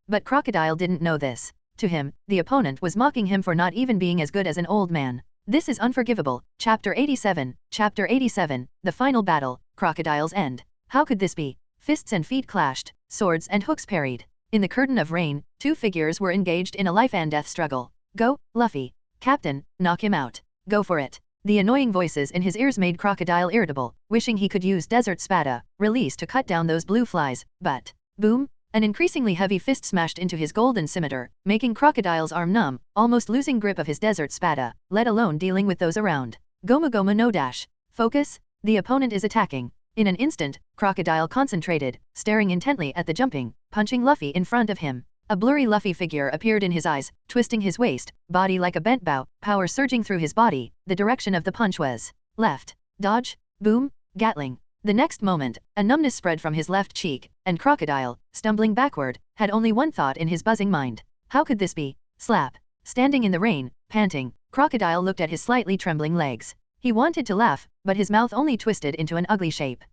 But Crocodile didn't know this. To him, the opponent was mocking him for not even being as good as an old man. This is unforgivable. Chapter 87, the final battle, Crocodile's end. How could this be? Fists and feet clashed, swords and hooks parried. In the curtain of rain, two figures were engaged in a life-and-death struggle. Go, Luffy. Captain, knock him out. Go for it. The annoying voices in his ears made Crocodile irritable, wishing he could use Desert Spada, release to cut down those blue flies, but, boom! An increasingly heavy fist smashed into his golden scimitar, making Crocodile's arm numb, almost losing grip of his Desert Spada, let alone dealing with those around. Goma Goma no dash. Focus. The opponent is attacking. In an instant, Crocodile concentrated, staring intently at the jumping, punching Luffy in front of him. A blurry Luffy figure appeared in his eyes, twisting his waist, body like a bent bow, power surging through his body. The direction of the punch was left. Dodge. Boom. Gatling. The next moment, a numbness spread from his left cheek, and Crocodile, stumbling backward, had only one thought in his buzzing mind. How could this be? Slap. Standing in the rain, panting, Crocodile looked at his slightly trembling legs. He wanted to laugh, but his mouth only twisted into an ugly shape.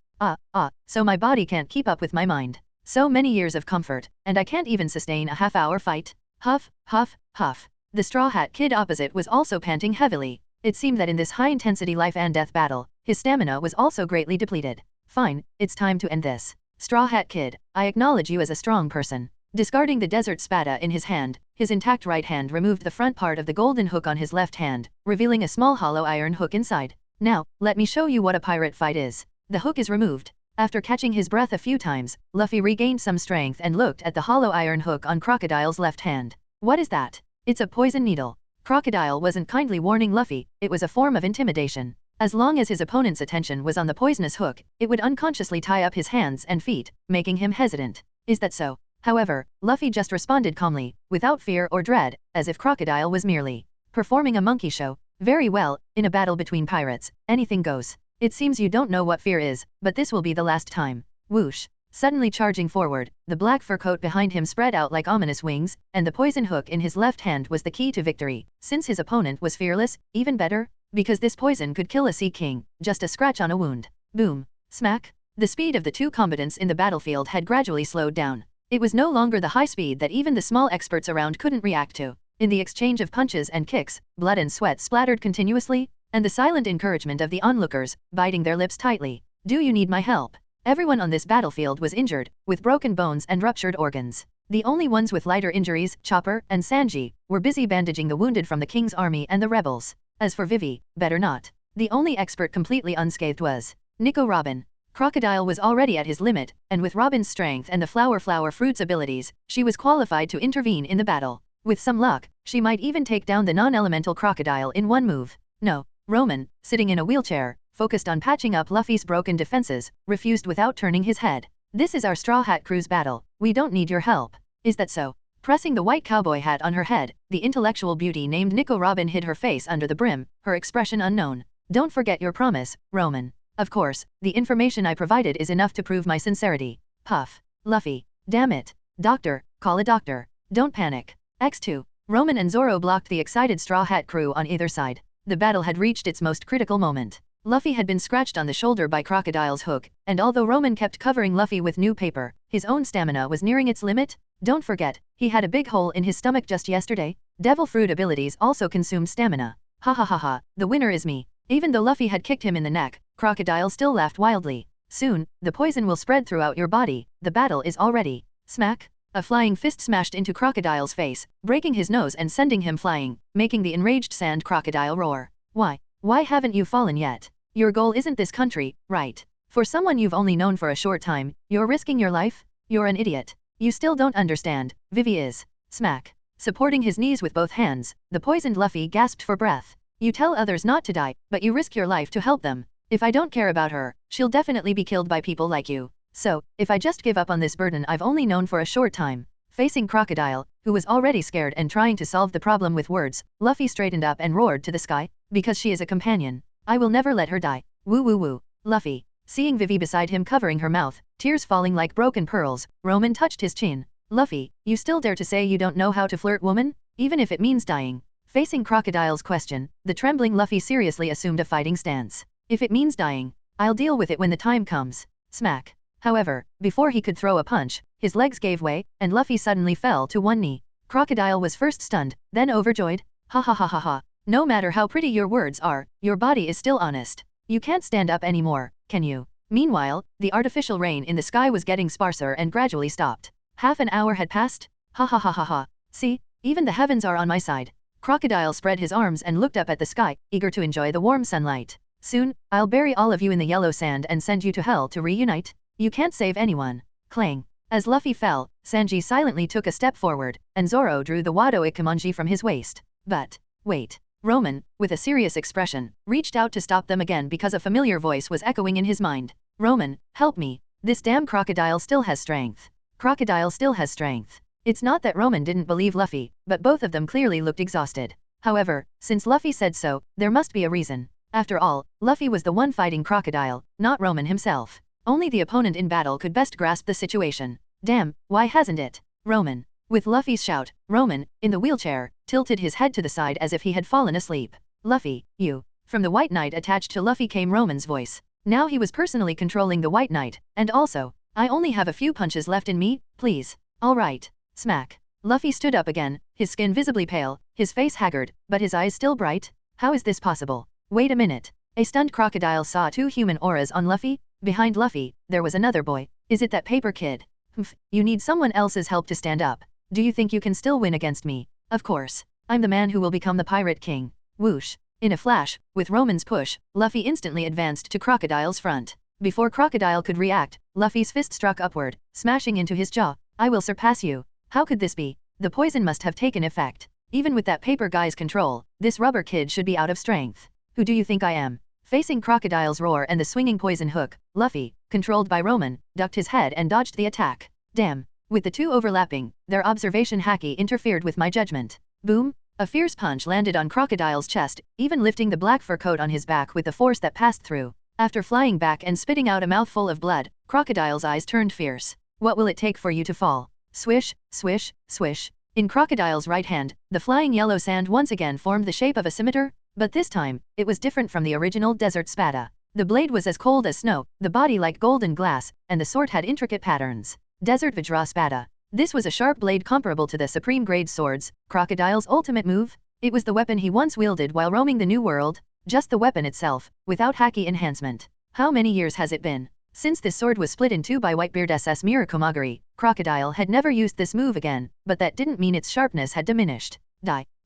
So my body can't keep up with my mind. So many years of comfort, and I can't even sustain a half-hour fight. Huff, huff, huff. The Straw Hat Kid opposite was also panting heavily. It seemed that in this high-intensity life-and-death battle, his stamina was also greatly depleted. Fine, it's time to end this. Straw Hat Kid, I acknowledge you as a strong person. Discarding the Desert Spada in his hand, His intact right hand removed the front part of the golden hook on his left hand, revealing a small hollow iron hook inside. Now, let me show you what a pirate fight is. The hook is removed. After catching his breath a few times, Luffy regained some strength and looked at the hollow iron hook on Crocodile's left hand. What is that? It's a poison needle. Crocodile wasn't kindly warning Luffy, it was a form of intimidation. As long as his opponent's attention was on the poisonous hook, it would unconsciously tie up his hands and feet, making him hesitant. Is that so? However, Luffy just responded calmly, without fear or dread, as if Crocodile was merely performing a monkey show. Very well, in a battle between pirates, anything goes. It seems you don't know what fear is, but this will be the last time. Whoosh! Suddenly charging forward, the black fur coat behind him spread out like ominous wings, and the poison hook in his left hand was the key to victory. Since his opponent was fearless, even better, because this poison could kill a sea king, just a scratch on a wound. Boom! Smack! The speed of the two combatants in the battlefield had gradually slowed down. It was no longer the high speed that even the small experts around couldn't react to. In the exchange of punches and kicks, blood and sweat splattered continuously, and the silent encouragement of the onlookers, biting their lips tightly. Do you need my help? Everyone on this battlefield was injured, with broken bones and ruptured organs. The only ones with lighter injuries, Chopper and Sanji, were busy bandaging the wounded from the king's army and the rebels. As for Vivi, better not. The only expert completely unscathed was Nico Robin. Crocodile was already at his limit, and with Robin's strength and the flower fruit's abilities, she was qualified to intervene in the battle. With some luck, she might even take down the non-elemental crocodile in one move. No. Roman, sitting in a wheelchair, focused on patching up Luffy's broken defenses, refused without turning his head. This is our Straw Hat Crew's battle, we don't need your help. Is that so? Pressing the white cowboy hat on her head, the intellectual beauty named Nico Robin hid her face under the brim, her expression unknown. Don't forget your promise, Roman. Of course, the information I provided is enough to prove my sincerity. Puff. Luffy. Damn it. Doctor, call a doctor. Don't panic. X2. Roman and Zoro blocked the excited Straw Hat Crew on either side. The battle had reached its most critical moment. Luffy had been scratched on the shoulder by Crocodile's hook, and although Roman kept covering Luffy with new paper, his own stamina was nearing its limit. Don't forget, he had a big hole in his stomach just yesterday. Devil fruit abilities also consumed stamina. Ha ha ha ha, the winner is me. Even though Luffy had kicked him in the neck, Crocodile still laughed wildly. Soon, the poison will spread throughout your body, the battle is all ready. Smack! A flying fist smashed into Crocodile's face, breaking his nose and sending him flying, making the enraged sand crocodile roar. Why haven't you fallen yet? Your goal isn't this country, right? For someone you've only known for a short time, you're risking your life? You're an idiot. You still don't understand, Vivi is. Smack. Supporting his knees with both hands, the poisoned Luffy gasped for breath. You tell others not to die, but you risk your life to help them. If I don't care about her, she'll definitely be killed by people like you. So, if I just give up on this burden I've only known for a short time. Facing Crocodile, who was already scared and trying to solve the problem with words, Luffy straightened up and roared to the sky, because she is a companion. I will never let her die. Woo woo woo. Luffy. Seeing Vivi beside him covering her mouth, tears falling like broken pearls, Roman touched his chin. Luffy, you still dare to say you don't know how to flirt, woman? Even if it means dying. Facing Crocodile's question, the trembling Luffy seriously assumed a fighting stance. If it means dying, I'll deal with it when the time comes. Smack. However, before he could throw a punch, his legs gave way, and Luffy suddenly fell to one knee. Crocodile was first stunned, then overjoyed. Ha ha ha ha ha. No matter how pretty your words are, your body is still honest. You can't stand up anymore, can you? Meanwhile, the artificial rain in the sky was getting sparser and gradually stopped. Half an hour had passed? Ha ha ha ha ha. See, even the heavens are on my side. Crocodile spread his arms and looked up at the sky, eager to enjoy the warm sunlight. Soon, I'll bury all of you in the yellow sand and send you to hell to reunite. You can't save anyone. Clang. As Luffy fell, Sanji silently took a step forward, and Zoro drew the Wado Ikemonji from his waist. But, wait. Roman, with a serious expression, reached out to stop them again because a familiar voice was echoing in his mind. Roman, help me. This damn crocodile still has strength. Crocodile still has strength. It's not that Roman didn't believe Luffy, but both of them clearly looked exhausted. However, since Luffy said so, there must be a reason. After all, Luffy was the one fighting Crocodile, not Roman himself. Only the opponent in battle could best grasp the situation. Damn, why hasn't it? Roman. With Luffy's shout, Roman, in the wheelchair, tilted his head to the side as if he had fallen asleep. Luffy, you. From the White Knight attached to Luffy came Roman's voice. Now he was personally controlling the White Knight, and also, I only have a few punches left in me, please. Alright. Smack. Luffy stood up again, his skin visibly pale, his face haggard, but his eyes still bright. How is this possible? Wait a minute. A stunned Crocodile saw two human auras on Luffy. Behind Luffy, there was another boy. Is it that paper kid? Humph, you need someone else's help to stand up. Do you think you can still win against me? Of course. I'm the man who will become the Pirate King. Whoosh. In a flash, with Roman's push, Luffy instantly advanced to Crocodile's front. Before Crocodile could react, Luffy's fist struck upward, smashing into his jaw. I will surpass you. How could this be? The poison must have taken effect. Even with that paper guy's control, this rubber kid should be out of strength. Who do you think I am? Facing Crocodile's roar and the swinging poison hook, Luffy, controlled by Roman, ducked his head and dodged the attack. Damn. With the two overlapping, their observation Haki interfered with my judgment. Boom! A fierce punch landed on Crocodile's chest, even lifting the black fur coat on his back with the force that passed through. After flying back and spitting out a mouthful of blood, Crocodile's eyes turned fierce. What will it take for you to fall? Swish, swish, swish. In Crocodile's right hand, the flying yellow sand once again formed the shape of a scimitar, but this time, it was different from the original desert spada. The blade was as cold as snow, the body like golden glass, and the sword had intricate patterns. Desert Vajra Spada. This was a sharp blade comparable to the supreme grade swords, Crocodile's ultimate move. It was the weapon he once wielded while roaming the New World, just the weapon itself, without Haki enhancement. How many years has it been? Since this sword was split in two by Whitebeard SS Mirakomagari, Crocodile had never used this move again, but that didn't mean its sharpness had diminished.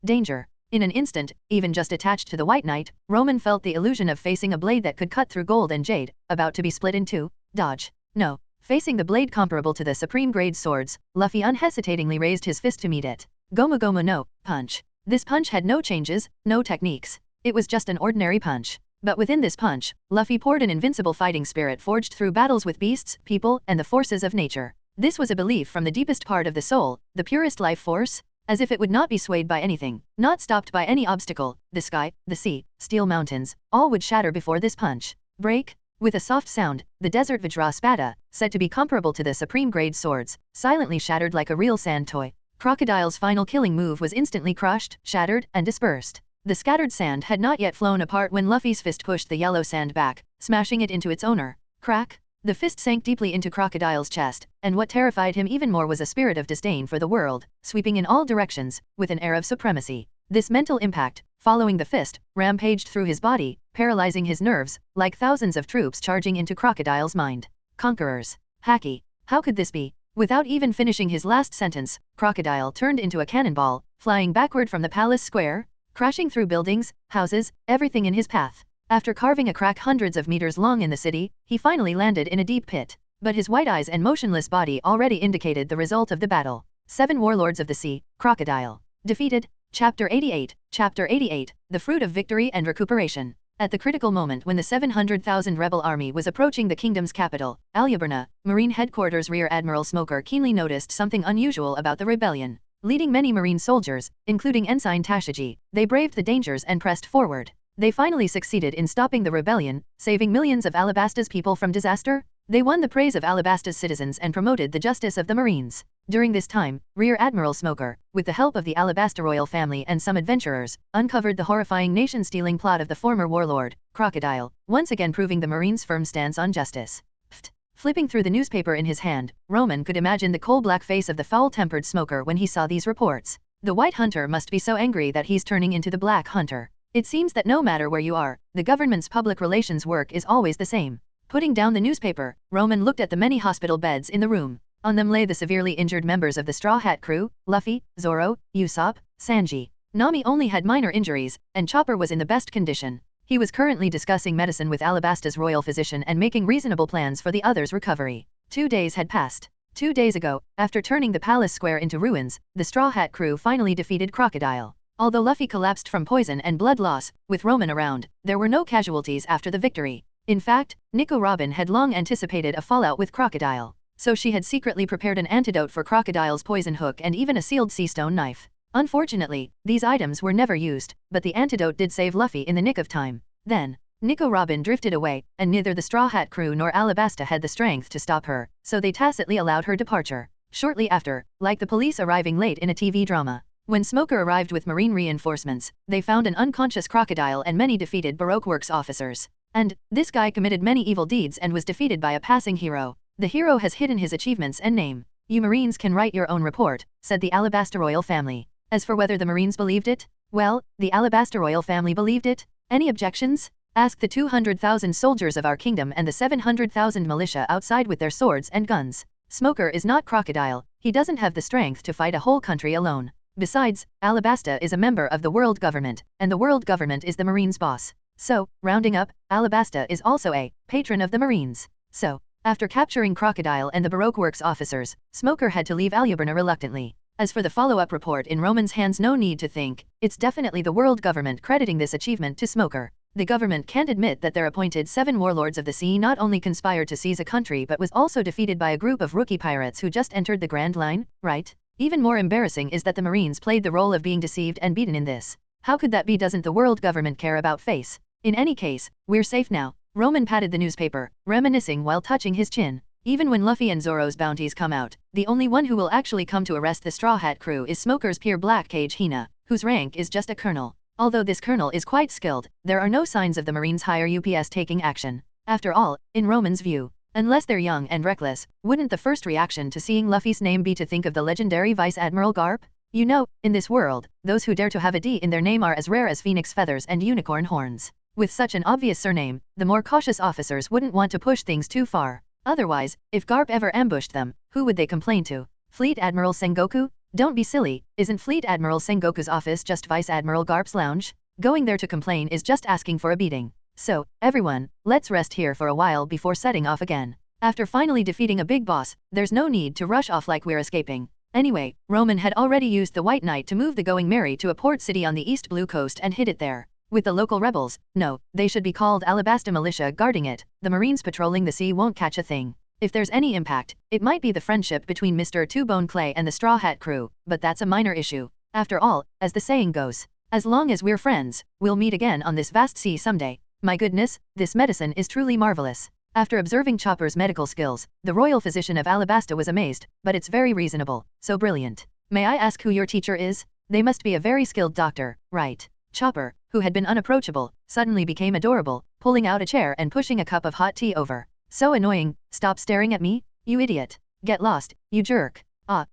Danger. In an instant, even just attached to the White Knight, Roman felt the illusion of facing a blade that could cut through gold and jade, about to be split in two. Dodge. No. Facing the blade comparable to the supreme grade swords, Luffy unhesitatingly raised his fist to meet it. Gomu Gomu no, punch. This punch had no changes, no techniques. It was just an ordinary punch. But within this punch, Luffy poured an invincible fighting spirit forged through battles with beasts, people, and the forces of nature. This was a belief from the deepest part of the soul, the purest life force, as if it would not be swayed by anything, not stopped by any obstacle. The sky, the sea, steel mountains, all would shatter before this punch. Break. With a soft sound, the Desert Vajra Spada, said to be comparable to the supreme grade swords, silently shattered like a real sand toy. Crocodile's final killing move was instantly crushed, shattered, and dispersed. The scattered sand had not yet flown apart when Luffy's fist pushed the yellow sand back, smashing it into its owner. Crack! The fist sank deeply into Crocodile's chest, and what terrified him even more was a spirit of disdain for the world, sweeping in all directions, with an air of supremacy. This mental impact, following the fist, rampaged through his body, paralyzing his nerves, like thousands of troops charging into Crocodile's mind. Conquerors. Haki. How could this be? Without even finishing his last sentence, Crocodile turned into a cannonball, flying backward from the palace square, crashing through buildings, houses, everything in his path. After carving a crack hundreds of meters long in the city, he finally landed in a deep pit. But his white eyes and motionless body already indicated the result of the battle. 7 Warlords of the Sea, Crocodile. Defeated. Chapter 88. Chapter 88, The Fruit of Victory and Recuperation. At the critical moment when the 700,000 rebel army was approaching the kingdom's capital, Alyaburna, Marine Headquarters Rear Admiral Smoker keenly noticed something unusual about the rebellion. Leading many Marine soldiers, including Ensign Tashigi, they braved the dangers and pressed forward. They finally succeeded in stopping the rebellion, saving millions of Alabasta's people from disaster. They won the praise of Alabasta's citizens and promoted the justice of the Marines. During this time, Rear Admiral Smoker, with the help of the Alabasta royal family and some adventurers, uncovered the horrifying nation-stealing plot of the former warlord, Crocodile, once again proving the Marines' firm stance on justice. Pfft. Flipping through the newspaper in his hand, Roman could imagine the coal-black face of the foul-tempered Smoker when he saw these reports. The White Hunter must be so angry that he's turning into the Black Hunter. It seems that no matter where you are, the government's public relations work is always the same. Putting down the newspaper, Roman looked at the many hospital beds in the room. On them lay the severely injured members of the Straw Hat crew, Luffy, Zoro, Usopp, Sanji. Nami only had minor injuries, and Chopper was in the best condition. He was currently discussing medicine with Alabasta's royal physician and making reasonable plans for the others' recovery. 2 days had passed. 2 days ago, after turning the palace square into ruins, the Straw Hat crew finally defeated Crocodile. Although Luffy collapsed from poison and blood loss, with Roman around, there were no casualties after the victory. In fact, Nico Robin had long anticipated a fallout with Crocodile, so she had secretly prepared an antidote for Crocodile's poison hook and even a sealed sea stone knife. Unfortunately, these items were never used, but the antidote did save Luffy in the nick of time. Then, Nico Robin drifted away, and neither the Straw Hat crew nor Alabasta had the strength to stop her, so they tacitly allowed her departure. Shortly after, like the police arriving late in a TV drama, when Smoker arrived with marine reinforcements, they found an unconscious Crocodile and many defeated Baroque Works officers. And, this guy committed many evil deeds and was defeated by a passing hero. The hero has hidden his achievements and name. You Marines can write your own report, said the Alabasta royal family. As for whether the Marines believed it, well, the Alabasta royal family believed it. Any objections? Ask the 200,000 soldiers of our kingdom and the 700,000 militia outside with their swords and guns. Smoker is not Crocodile, He doesn't have the strength to fight a whole country alone. Besides, Alabasta is a member of the world government, and the world government is the Marines' boss. So, rounding up, Alabasta is also a patron of the Marines. So, after capturing Crocodile and the Baroque Works officers, Smoker had to leave Aluberna reluctantly. As for the follow-up report in Roman's hands, no need to think, it's definitely the world government crediting this achievement to Smoker. The government can't admit that their appointed 7 warlords of the sea not only conspired to seize a country but was also defeated by a group of rookie pirates who just entered the Grand Line, right? Even more embarrassing is that the Marines played the role of being deceived and beaten in this. How could that be? Doesn't the world government care about face? In any case, we're safe now. Roman patted the newspaper, reminiscing while touching his chin. Even when Luffy and Zoro's bounties come out, the only one who will actually come to arrest the Straw Hat crew is Smoker's peer Black Cage Hina, whose rank is just a colonel. Although this colonel is quite skilled, there are no signs of the Marines' higher UPS taking action. After all, in Roman's view, unless they're young and reckless, wouldn't the first reaction to seeing Luffy's name be to think of the legendary Vice Admiral Garp? You know, in this world, those who dare to have a D in their name are as rare as phoenix feathers and unicorn horns. With such an obvious surname, the more cautious officers wouldn't want to push things too far. Otherwise, if Garp ever ambushed them, who would they complain to? Fleet Admiral Sengoku? Don't be silly, isn't Fleet Admiral Sengoku's office just Vice Admiral Garp's lounge? Going there to complain is just asking for a beating. So, everyone, let's rest here for a while before setting off again. After finally defeating a big boss, there's no need to rush off like we're escaping. Anyway, Roman had already used the White Knight to move the Going Merry to a port city on the East Blue Coast and hid it there. With the local rebels, no, they should be called Alabasta Militia guarding it, the Marines patrolling the sea won't catch a thing. If there's any impact, it might be the friendship between Mr. Two-Bone Clay and the Straw Hat crew, but that's a minor issue. After all, as the saying goes, as long as we're friends, we'll meet again on this vast sea someday. My goodness, this medicine is truly marvelous. After observing Chopper's medical skills, the royal physician of Alabasta was amazed, but it's very reasonable, so brilliant. May I ask who your teacher is? They must be a very skilled doctor, right? Chopper, who had been unapproachable, suddenly became adorable, pulling out a chair and pushing a cup of hot tea over. So annoying, stop staring at me, you idiot. Get lost, you jerk.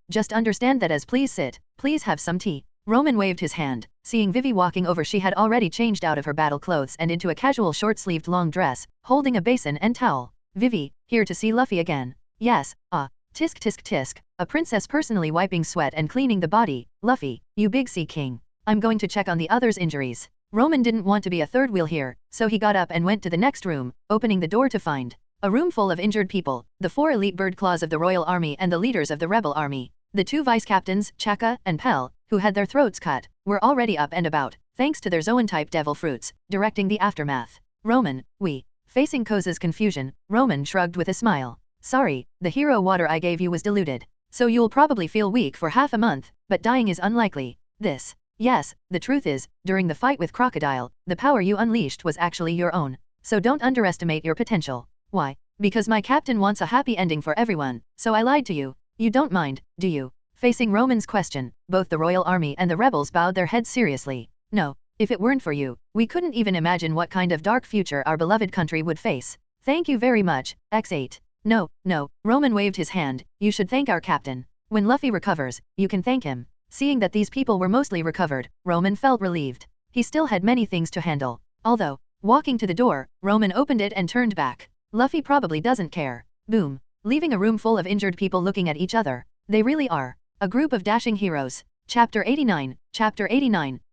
Just understand that as please sit, please have some tea. Roman waved his hand. Seeing Vivi walking over, she had already changed out of her battle clothes and into a casual short-sleeved long dress, holding a basin and towel. Vivi, here to see Luffy again. Yes, tisk tisk tisk, a princess personally wiping sweat and cleaning the body. Luffy, you big sea king. I'm going to check on the others' injuries. Roman didn't want to be a third wheel here, so he got up and went to the next room, opening the door to find a room full of injured people, the 4 elite bird claws of the Royal Army and the leaders of the Rebel Army. The 2 vice captains, Chaka and Pell, who had their throats cut, were already up and about, thanks to their Zoan-type devil fruits, directing the aftermath. Roman, Facing Koza's confusion, Roman shrugged with a smile. Sorry, the hero water I gave you was diluted. So you'll probably feel weak for half a month, but dying is unlikely. Yes, the truth is, during the fight with Crocodile, the power you unleashed was actually your own. So don't underestimate your potential. Why? Because my captain wants a happy ending for everyone, so I lied to you. You don't mind, do you? Facing Roman's question, both the Royal Army and the rebels bowed their heads seriously. No, if it weren't for you, we couldn't even imagine what kind of dark future our beloved country would face. Thank you very much, X8. No, Roman waved his hand, you should thank our captain. When Luffy recovers, you can thank him. Seeing that these people were mostly recovered, Roman felt relieved. He still had many things to handle. Although, walking to the door, Roman opened it and turned back. Luffy probably doesn't care. Boom. Leaving a room full of injured people looking at each other. They really are a group of dashing heroes. Chapter 89,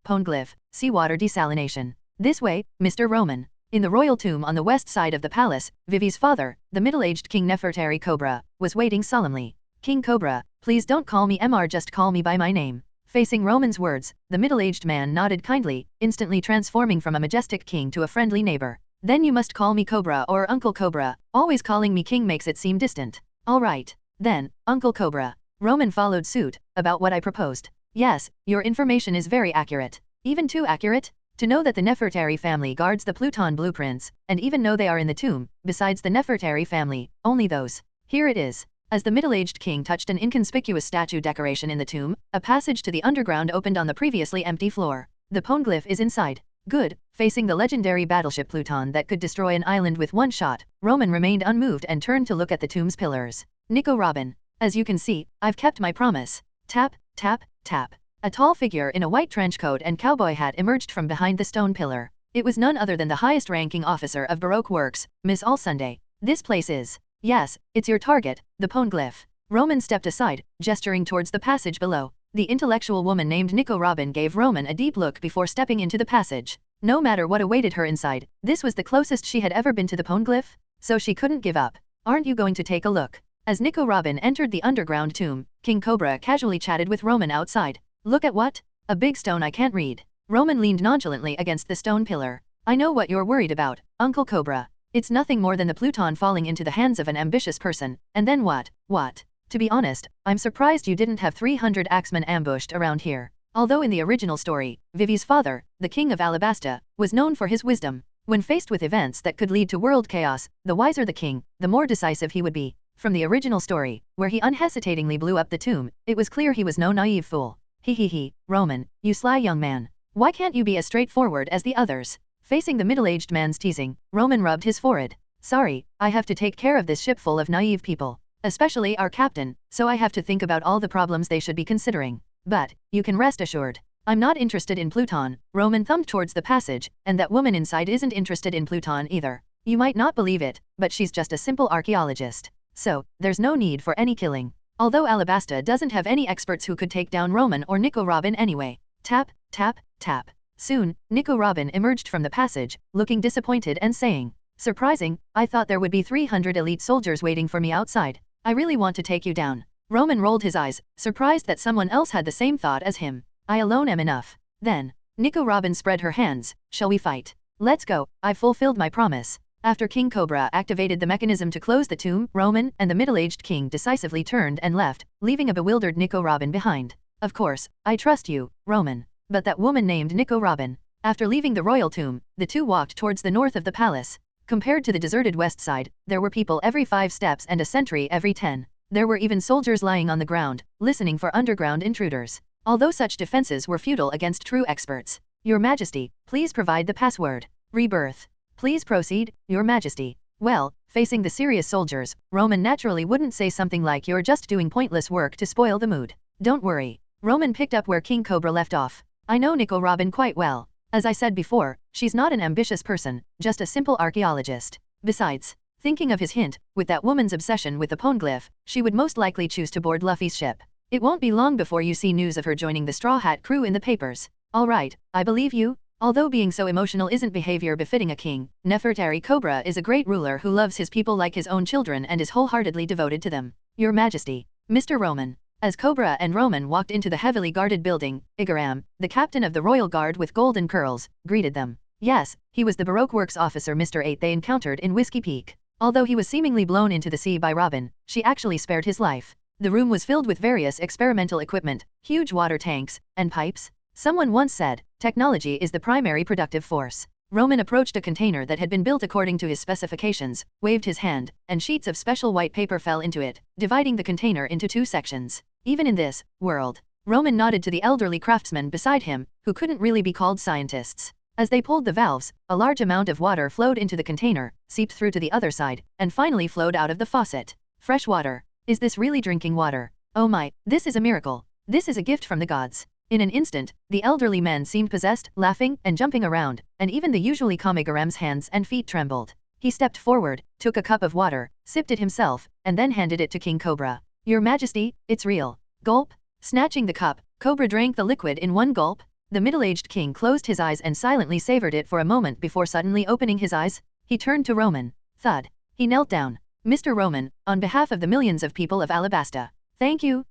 Poneglyph, Seawater Desalination. This way, Mr. Roman. In the royal tomb on the west side of the palace, Vivi's father, the middle-aged King Nefertari Cobra, was waiting solemnly. King Cobra, please don't call me Mr. Just call me by my name. Facing Roman's words, the middle-aged man nodded kindly, instantly transforming from a majestic king to a friendly neighbor. Then you must call me Cobra or Uncle Cobra, always calling me King makes it seem distant. All right, then, Uncle Cobra. Roman followed suit. About what I proposed. Yes, your information is very accurate. Even too accurate? To know that the Nefertari family guards the Pluton blueprints, and even know they are in the tomb, besides the Nefertari family, only those. Here it is. As the middle-aged king touched an inconspicuous statue decoration in the tomb, a passage to the underground opened on the previously empty floor. The Poneglyph is inside. Good. Facing the legendary battleship Pluton that could destroy an island with one shot, Roman remained unmoved and turned to look at the tomb's pillars. Nico Robin. As you can see, I've kept my promise. Tap, tap, tap. A tall figure in a white trench coat and cowboy hat emerged from behind the stone pillar. It was none other than the highest-ranking officer of Baroque Works, Miss Allsunday. This place is. Yes, it's your target, the Poneglyph. Roman stepped aside, gesturing towards the passage below. The intellectual woman named Nico Robin gave Roman a deep look before stepping into the passage. No matter what awaited her inside, this was the closest she had ever been to the poneglyph, so she couldn't give up. Aren't you going to take a look? As Nico Robin entered the underground tomb, King Cobra casually chatted with Roman outside. Look at what? A big stone I can't read. Roman leaned nonchalantly against the stone pillar. I know what you're worried about, Uncle Cobra. It's nothing more than the Pluton falling into the hands of an ambitious person, and then what? What? To be honest, I'm surprised you didn't have 300 axemen ambushed around here. Although in the original story, Vivi's father, the king of Alabasta, was known for his wisdom. When faced with events that could lead to world chaos, the wiser the king, the more decisive he would be. From the original story, where he unhesitatingly blew up the tomb, it was clear he was no naive fool. He, Roman, you sly young man. Why can't you be as straightforward as the others? Facing the middle-aged man's teasing, Roman rubbed his forehead. Sorry, I have to take care of this ship full of naive people. Especially our captain, so I have to think about all the problems they should be considering. But, you can rest assured. I'm not interested in Pluton. Roman thumbed towards the passage, and that woman inside isn't interested in Pluton either. You might not believe it, but she's just a simple archaeologist. So, there's no need for any killing. Although Alabasta doesn't have any experts who could take down Roman or Nico Robin anyway. Tap, tap, tap. Soon, Nico Robin emerged from the passage, looking disappointed and saying, surprising, I thought there would be 300 elite soldiers waiting for me outside. I really want to take you down. Roman rolled his eyes, surprised that someone else had the same thought as him. I alone am enough. Then, Nico Robin spread her hands. Shall we fight? Let's go, I've fulfilled my promise. After King Cobra activated the mechanism to close the tomb, Roman and the middle-aged king decisively turned and left, leaving a bewildered Nico Robin behind. Of course, I trust you, Roman. But that woman named Nico Robin. After leaving the royal tomb, the two walked towards the north of the palace. Compared to the deserted west side, there were people every 5 steps and a sentry every 10. There were even soldiers lying on the ground, listening for underground intruders. Although such defenses were futile against true experts. Your Majesty, please provide the password. Rebirth. Please proceed, Your Majesty. Well, facing the serious soldiers, Roman naturally wouldn't say something like you're just doing pointless work to spoil the mood. Don't worry. Roman picked up where King Cobra left off. I know Nico Robin quite well. As I said before, she's not an ambitious person, just a simple archaeologist. Besides, thinking of his hint, with that woman's obsession with the poneglyph, she would most likely choose to board Luffy's ship. It won't be long before you see news of her joining the Straw Hat crew in the papers. Alright, I believe you. Although being so emotional isn't behavior befitting a king, Nefertari Cobra is a great ruler who loves his people like his own children and is wholeheartedly devoted to them. Your Majesty, Mr. Roman. As Cobra and Roman walked into the heavily guarded building, Igaram, the captain of the royal guard with golden curls, greeted them. Yes, he was the Baroque Works officer Mr. 8 they encountered in Whiskey Peak. Although he was seemingly blown into the sea by Robin, she actually spared his life. The room was filled with various experimental equipment, huge water tanks, and pipes. Someone once said, technology is the primary productive force. Roman approached a container that had been built according to his specifications, waved his hand, and sheets of special white paper fell into it, dividing the container into 2 sections. Even in this world, Roman nodded to the elderly craftsmen beside him, who couldn't really be called scientists. As they pulled the valves, a large amount of water flowed into the container, seeped through to the other side, and finally flowed out of the faucet. Fresh water. Is this really drinking water? Oh my, this is a miracle. This is a gift from the gods. In an instant, the elderly men seemed possessed, laughing and jumping around, and even the usually calm Igaram's hands and feet trembled. He stepped forward, took a cup of water, sipped it himself, and then handed it to King Cobra. Your Majesty, it's real. Gulp. Snatching the cup, Cobra drank the liquid in one gulp. The middle-aged king closed his eyes and silently savored it for a moment before suddenly opening his eyes. He turned to Roman. Thud. He knelt down. Mr. Roman, on behalf of the millions of people of Alabasta. Thank you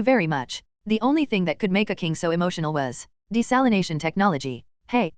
very much. The only thing that could make a king so emotional was desalination technology. Hey,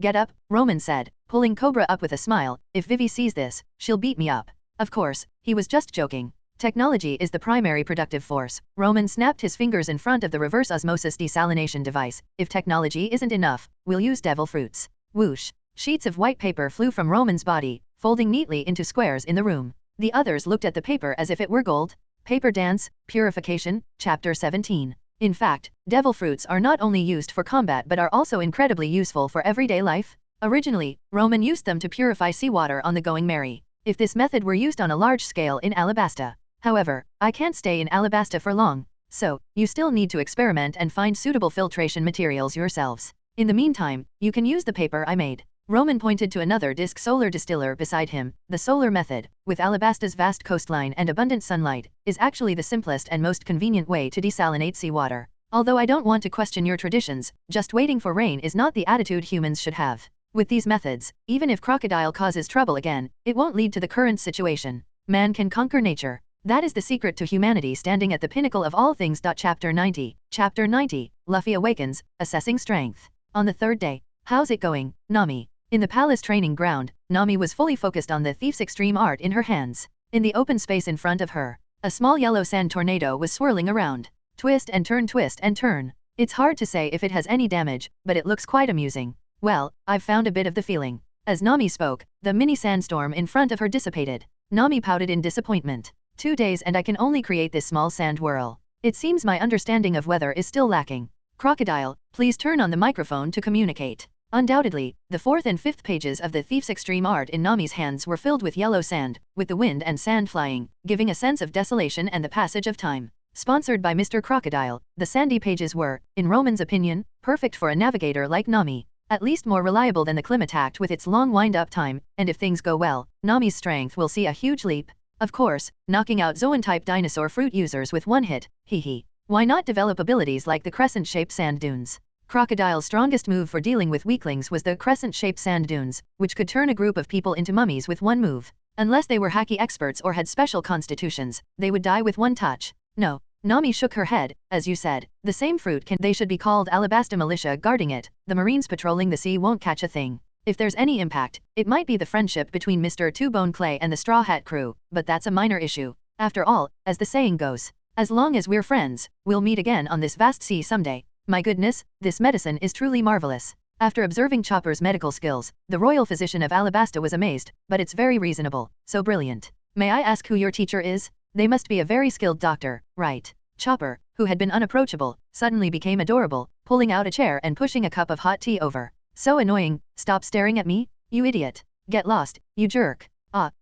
get up, Roman said, pulling Cobra up with a smile. If Vivi sees this, she'll beat me up. Of course, he was just joking. Technology is the primary productive force. Roman snapped his fingers in front of the reverse osmosis desalination device. If technology isn't enough, we'll use devil fruits. Whoosh. Sheets of white paper flew from Roman's body, folding neatly into squares in the room. The others looked at the paper as if it were gold. Paper Dance, Purification, Chapter 17. In fact, devil fruits are not only used for combat but are also incredibly useful for everyday life. Originally, Roman used them to purify seawater on the Going Merry. If this method were used on a large scale in Alabasta. However, I can't stay in Alabasta for long, so you still need to experiment and find suitable filtration materials yourselves. In the meantime, you can use the paper I made. Roman pointed to another disc solar distiller beside him. The solar method, with Alabasta's vast coastline and abundant sunlight, is actually the simplest and most convenient way to desalinate seawater. Although I don't want to question your traditions, just waiting for rain is not the attitude humans should have. With these methods, even if crocodile causes trouble again, it won't lead to the current situation. Man can conquer nature. That is the secret to humanity standing at the pinnacle of all things. Chapter 90. Chapter 90. Luffy awakens, assessing strength. On the third day. How's it going, Nami? In the palace training ground, Nami was fully focused on the thief's extreme art in her hands. In the open space in front of her, a small yellow sand tornado was swirling around. Twist and turn. It's hard to say if it has any damage, but it looks quite amusing. Well, I've found a bit of the feeling. As Nami spoke, the mini sandstorm in front of her dissipated. Nami pouted in disappointment. 2 days and I can only create this small sand whirl. It seems my understanding of weather is still lacking. Crocodile, please turn on the microphone to communicate. Undoubtedly, the 4th and 5th pages of the thief's extreme art in Nami's hands were filled with yellow sand, with the wind and sand flying, giving a sense of desolation and the passage of time. Sponsored by Mr. Crocodile, the sandy pages were, in Roman's opinion, perfect for a navigator like Nami. At least more reliable than the Climatact with its long wind-up time, and if things go well, Nami's strength will see a huge leap. Of course, knocking out Zoan-type dinosaur fruit users with one hit, hee. Why not develop abilities like the crescent-shaped sand dunes? Crocodile's strongest move for dealing with weaklings was the crescent-shaped sand dunes, which could turn a group of people into mummies with one move. Unless they were hacky experts or had special constitutions, they would die with one touch. No. Nami shook her head. As you said, the same fruit they should be called Alabasta militia guarding it. The marines patrolling the sea won't catch a thing. If there's any impact, it might be the friendship between Mr. Two-Bone Clay and the Straw Hat crew, but that's a minor issue. After all, as the saying goes, as long as we're friends, we'll meet again on this vast sea someday. My goodness, this medicine is truly marvelous. After observing Chopper's medical skills, the royal physician of Alabasta was amazed, but it's very reasonable, so brilliant. May I ask who your teacher is? They must be a very skilled doctor, right? Chopper, who had been unapproachable, suddenly became adorable, pulling out a chair and pushing a cup of hot tea over. So annoying, stop staring at me, you idiot. Get lost, you jerk.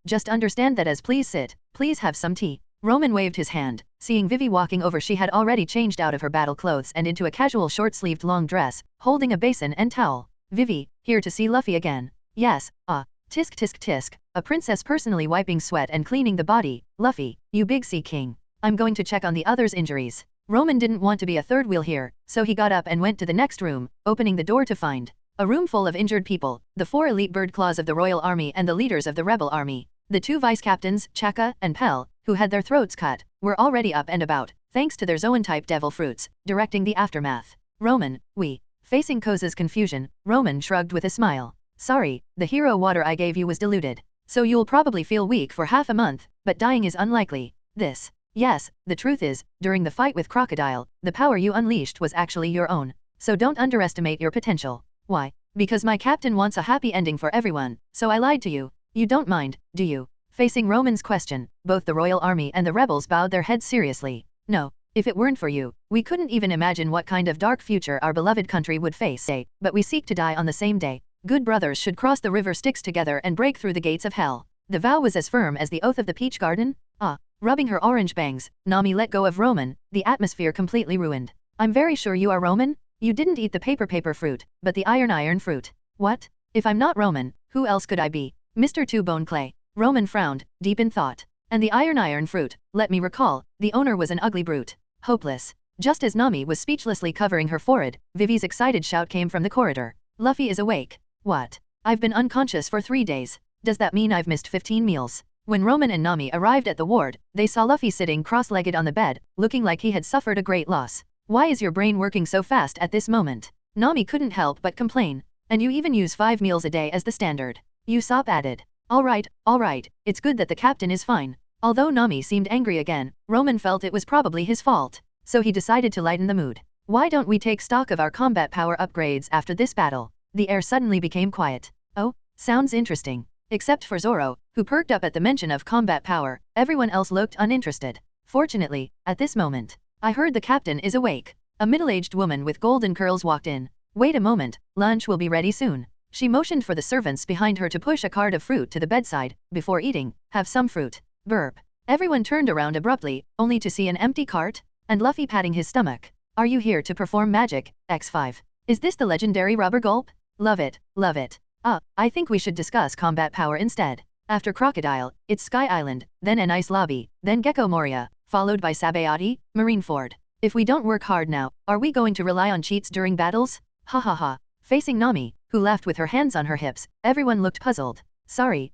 Just understand that as please sit, please have some tea. Roman waved his hand. Seeing Vivi walking over, she had already changed out of her battle clothes and into a casual short-sleeved long dress, holding a basin and towel. Vivi, here to see Luffy again. Yes, tisk tisk tisk, a princess personally wiping sweat and cleaning the body. Luffy, you big sea king. I'm going to check on the others' injuries. Roman didn't want to be a third wheel here, so he got up and went to the next room, opening the door to find a room full of injured people, the 4 elite bird claws of the royal army and the leaders of the rebel army. The 2 vice-captains, Chaka and Pell, who had their throats cut, were already up and about, thanks to their Zoan-type devil fruits, directing the aftermath. Roman, Facing Koza's confusion, Roman shrugged with a smile. Sorry, the hero water I gave you was diluted. So you'll probably feel weak for half a month, but dying is unlikely. Yes, the truth is, during the fight with Crocodile, the power you unleashed was actually your own. So don't underestimate your potential. Why? Because my captain wants a happy ending for everyone, so I lied to you. You don't mind, do you? Facing Roman's question, both the royal army and the rebels bowed their heads seriously. No, if it weren't for you, we couldn't even imagine what kind of dark future our beloved country would face. But we seek to die on the same day. Good brothers should cross the river Styx together and break through the gates of hell. The vow was as firm as the oath of the Peach Garden. Rubbing her orange bangs, Nami let go of Roman, the atmosphere completely ruined. I'm very sure you are Roman? You didn't eat the paper fruit, but the iron fruit. What? If I'm not Roman, who else could I be? Mr. Two-Bone Clay. Roman frowned, deep in thought. And the iron fruit, let me recall, the owner was an ugly brute. Hopeless. Just as Nami was speechlessly covering her forehead, Vivi's excited shout came from the corridor. Luffy is awake. What? I've been unconscious for 3 days. Does that mean I've missed 15 meals? When Roman and Nami arrived at the ward, they saw Luffy sitting cross-legged on the bed, looking like he had suffered a great loss. Why is your brain working so fast at this moment? Nami couldn't help but complain. And you even use 5 meals a day as the standard. Usopp added. All right, it's good that the captain is fine. Although Nami seemed angry again, Roman felt it was probably his fault. So he decided to lighten the mood. Why don't we take stock of our combat power upgrades after this battle? The air suddenly became quiet. Oh, sounds interesting. Except for Zoro, who perked up at the mention of combat power, everyone else looked uninterested. Fortunately, at this moment, I heard the captain is awake. A middle-aged woman with golden curls walked in. Wait a moment, lunch will be ready soon. She motioned for the servants behind her to push a cart of fruit to the bedside. Before eating, have some fruit. Burp. Everyone turned around abruptly, only to see an empty cart, and Luffy patting his stomach. Are you here to perform magic, X5? Is this the legendary rubber gulp? Love it, love it. I think we should discuss combat power instead. After Crocodile, it's Sky Island, then an ice lobby, then Gecko Moria, followed by Sabayati, Marineford. If we don't work hard now, are we going to rely on cheats during battles? Ha ha ha. Facing Nami, who laughed with her hands on her hips, everyone looked puzzled. Sorry,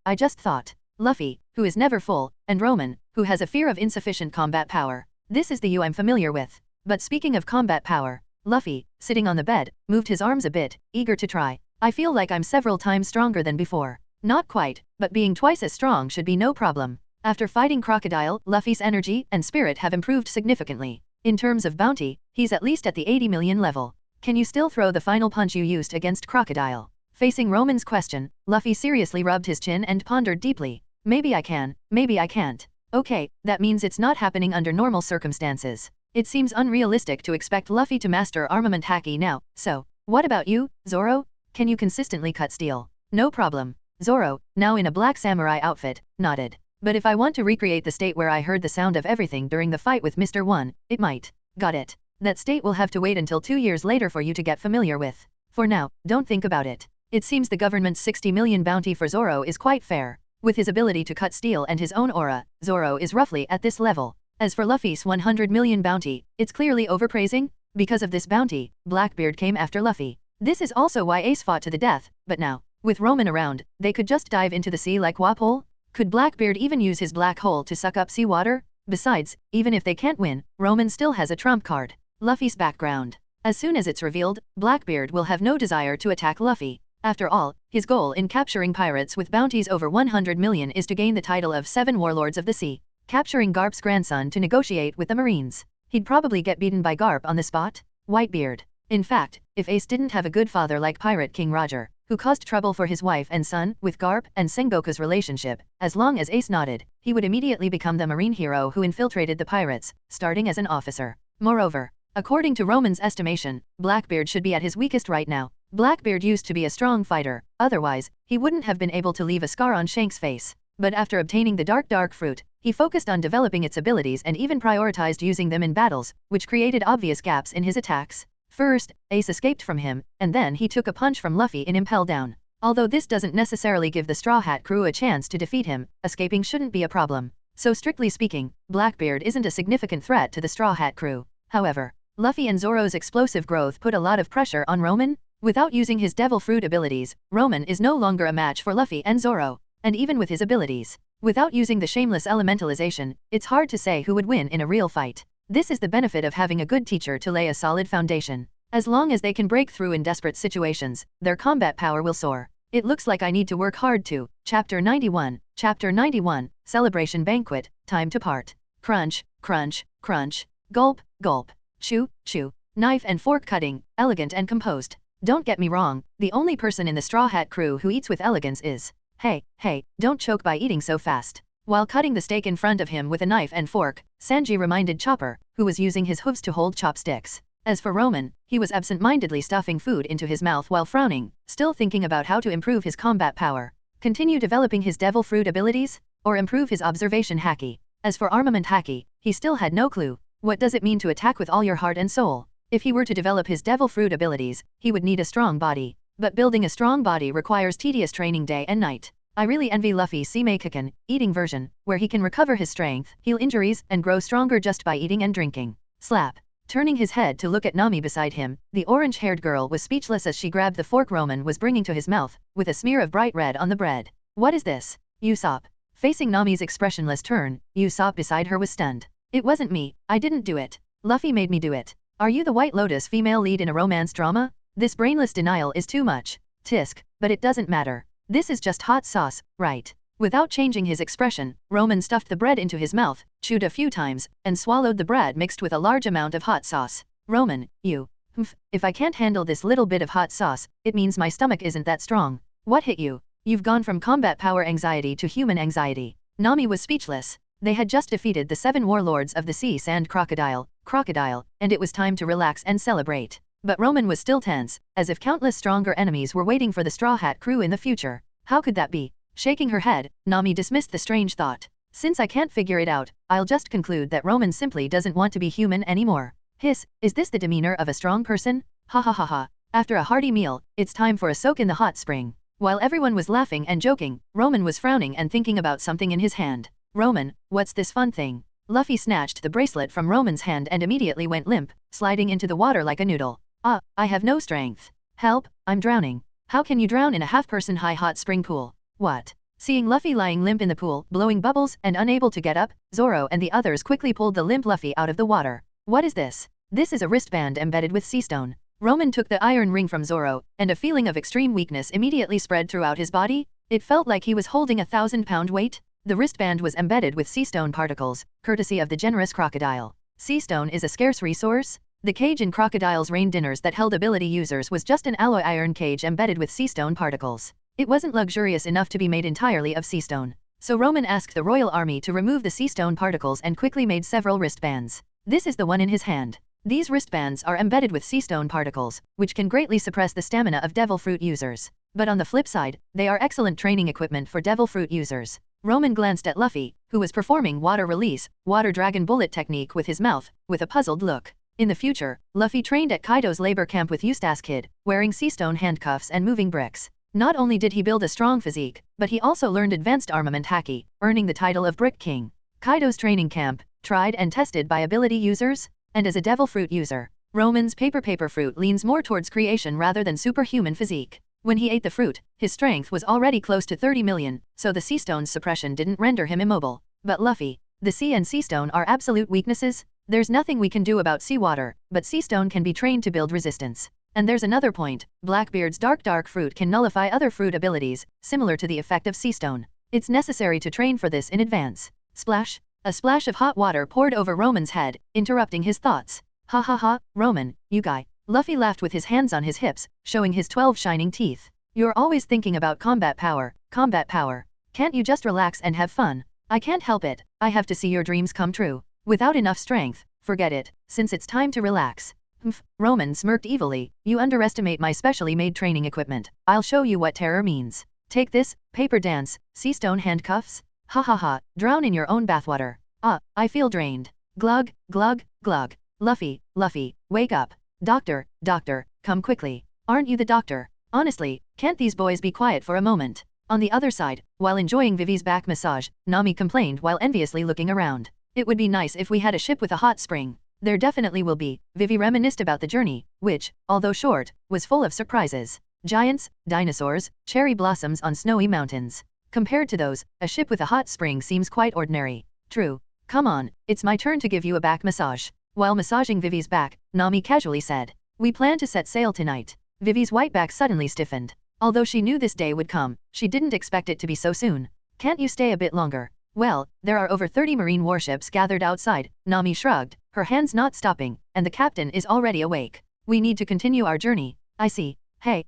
I just thought. Luffy, who is never full, and Roman, who has a fear of insufficient combat power. This is the you I'm familiar with. But speaking of combat power, Luffy, sitting on the bed, moved his arms a bit, eager to try. I feel like I'm several times stronger than before. Not quite, but being twice as strong should be no problem. After fighting Crocodile, Luffy's energy and spirit have improved significantly. In terms of bounty, he's at least at the 80 million level. Can you still throw the final punch you used against Crocodile? Facing Roman's question, Luffy seriously rubbed his chin and pondered deeply. Maybe I can, maybe I can't. Okay, that means it's not happening under normal circumstances. It seems unrealistic to expect Luffy to master armament haki now, so, what about you, Zoro? Can you consistently cut steel? No problem. Zoro, now in a black samurai outfit, nodded. But if I want to recreate the state where I heard the sound of everything during the fight with Mr. One, it might. Got it. That state will have to wait until 2 years later for you to get familiar with. For now, don't think about it. It seems the government's 60 million bounty for Zoro is quite fair. With his ability to cut steel and his own aura, Zoro is roughly at this level. As for Luffy's 100 million bounty, it's clearly overpraising. Because of this bounty, Blackbeard came after Luffy. This is also why Ace fought to the death, but now, with Roman around, they could just dive into the sea like Wapole? Could Blackbeard even use his black hole to suck up seawater? Besides, even if they can't win, Roman still has a trump card. Luffy's background. As soon as it's revealed, Blackbeard will have no desire to attack Luffy. After all, his goal in capturing pirates with bounties over 100 million is to gain the title of 7 Warlords of the Sea, capturing Garp's grandson to negotiate with the Marines. He'd probably get beaten by Garp on the spot. Whitebeard. In fact, if Ace didn't have a good father like Pirate King Roger, who caused trouble for his wife and son with Garp and Sengoku's relationship, as long as Ace nodded, he would immediately become the marine hero who infiltrated the pirates, starting as an officer. Moreover, according to Roman's estimation, Blackbeard should be at his weakest right now. Blackbeard used to be a strong fighter, otherwise, he wouldn't have been able to leave a scar on Shank's face. But after obtaining the dark fruit, he focused on developing its abilities and even prioritized using them in battles, which created obvious gaps in his attacks. First, Ace escaped from him, and then he took a punch from Luffy in Impel Down. Although this doesn't necessarily give the Straw Hat crew a chance to defeat him, escaping shouldn't be a problem. So strictly speaking, Blackbeard isn't a significant threat to the Straw Hat crew. However, Luffy and Zoro's explosive growth put a lot of pressure on Roman. Without using his Devil Fruit abilities, Roman is no longer a match for Luffy and Zoro. And even with his abilities, without using the shameless elementalization, it's hard to say who would win in a real fight. This is the benefit of having a good teacher to lay a solid foundation. As long as they can break through in desperate situations, their combat power will soar. It looks like I need to work hard too. Chapter 91, Celebration Banquet, time to part. Crunch, crunch, crunch, gulp, gulp, chew, chew, knife and fork cutting, elegant and composed. Don't get me wrong, the only person in the Straw Hat crew who eats with elegance is, hey, don't choke by eating so fast. While cutting the steak in front of him with a knife and fork, Sanji reminded Chopper, who was using his hooves to hold chopsticks. As for Roman, he was absent-mindedly stuffing food into his mouth while frowning, still thinking about how to improve his combat power. Continue developing his Devil Fruit abilities? Or improve his observation haki? As for armament haki, he still had no clue. What does it mean to attack with all your heart and soul? If he were to develop his Devil Fruit abilities, he would need a strong body. But building a strong body requires tedious training day and night. I really envy Luffy's Sime-Kiken, eating version, where he can recover his strength, heal injuries, and grow stronger just by eating and drinking. Slap. Turning his head to look at Nami beside him, the orange-haired girl was speechless as she grabbed the fork Roman was bringing to his mouth, with a smear of bright red on the bread. What is this? Usopp. Facing Nami's expressionless turn, Usopp beside her was stunned. It wasn't me, I didn't do it. Luffy made me do it. Are you the White Lotus female lead in a romance drama? This brainless denial is too much. Tisk, but it doesn't matter. This is just hot sauce, right? Without changing his expression, Roman stuffed the bread into his mouth, chewed a few times, and swallowed the bread mixed with a large amount of hot sauce. Roman, if I can't handle this little bit of hot sauce, it means my stomach isn't that strong. What hit you? You've gone from combat power anxiety to human anxiety. Nami was speechless. They had just defeated the 7 warlords of the sea Sand Crocodile, and it was time to relax and celebrate. But Roman was still tense, as if countless stronger enemies were waiting for the Straw Hat crew in the future. How could that be? Shaking her head, Nami dismissed the strange thought. Since I can't figure it out, I'll just conclude that Roman simply doesn't want to be human anymore. Hiss, is this the demeanor of a strong person? Ha ha ha ha. After a hearty meal, it's time for a soak in the hot spring. While everyone was laughing and joking, Roman was frowning and thinking about something in his hand. Roman, what's this fun thing? Luffy snatched the bracelet from Roman's hand and immediately went limp, sliding into the water like a noodle. I have no strength. Help, I'm drowning. How can you drown in a half-person high hot spring pool? What? Seeing Luffy lying limp in the pool, blowing bubbles and unable to get up, Zoro and the others quickly pulled the limp Luffy out of the water. What is this? This is a wristband embedded with sea stone. Roman took the iron ring from Zoro, and a feeling of extreme weakness immediately spread throughout his body. It felt like he was holding a 1,000-pound weight. The wristband was embedded with sea stone particles, courtesy of the generous crocodile. Sea stone is a scarce resource. The cage in Crocodile's rain dinners that held ability users was just an alloy iron cage embedded with sea stone particles. It wasn't luxurious enough to be made entirely of sea stone. So Roman asked the royal army to remove the sea stone particles and quickly made several wristbands. This is the one in his hand. These wristbands are embedded with sea stone particles, which can greatly suppress the stamina of devil fruit users. But on the flip side, they are excellent training equipment for devil fruit users. Roman glanced at Luffy, who was performing water release, water dragon bullet technique with his mouth, with a puzzled look. In the future, Luffy trained at Kaido's labor camp with Eustace Kid, wearing sea stone handcuffs and moving bricks. Not only did he build a strong physique, but he also learned advanced armament haki, earning the title of Brick King. Kaido's training camp, tried and tested by ability users, and as a devil fruit user, Roman's paper fruit leans more towards creation rather than superhuman physique. When he ate the fruit, his strength was already close to 30 million, so the sea stone's suppression didn't render him immobile. But Luffy, the sea and sea stone are absolute weaknesses. There's nothing we can do about seawater, but sea stone can be trained to build resistance. And there's another point, Blackbeard's dark fruit can nullify other fruit abilities, similar to the effect of sea stone. It's necessary to train for this in advance. Splash! A splash of hot water poured over Roman's head, interrupting his thoughts. Ha ha ha, Roman, you guy. Luffy laughed with his hands on his hips, showing his 12 shining teeth. You're always thinking about combat power, combat power. Can't you just relax and have fun? I can't help it, I have to see your dreams come true. Without enough strength, forget it, since it's time to relax. Roman smirked evilly, you underestimate my specially made training equipment. I'll show you what terror means. Take this, paper dance, sea stone handcuffs. Ha ha ha, drown in your own bathwater. I feel drained. Glug, glug, glug. Luffy, wake up. Doctor, come quickly. Aren't you the doctor? Honestly, can't these boys be quiet for a moment? On the other side, while enjoying Vivi's back massage, Nami complained while enviously looking around. It would be nice if we had a ship with a hot spring. There definitely will be. Vivi reminisced about the journey, which, although short, was full of surprises. Giants, dinosaurs, cherry blossoms on snowy mountains. Compared to those, a ship with a hot spring seems quite ordinary. True. Come on, it's my turn to give you a back massage. While massaging Vivi's back, Nami casually said, we plan to set sail tonight. Vivi's white back suddenly stiffened. Although she knew this day would come, she didn't expect it to be so soon. Can't you stay a bit longer? Well, there are over 30 marine warships gathered outside. Nami shrugged, her hands not stopping, and the captain is already awake. We need to continue our journey. I see. Hey,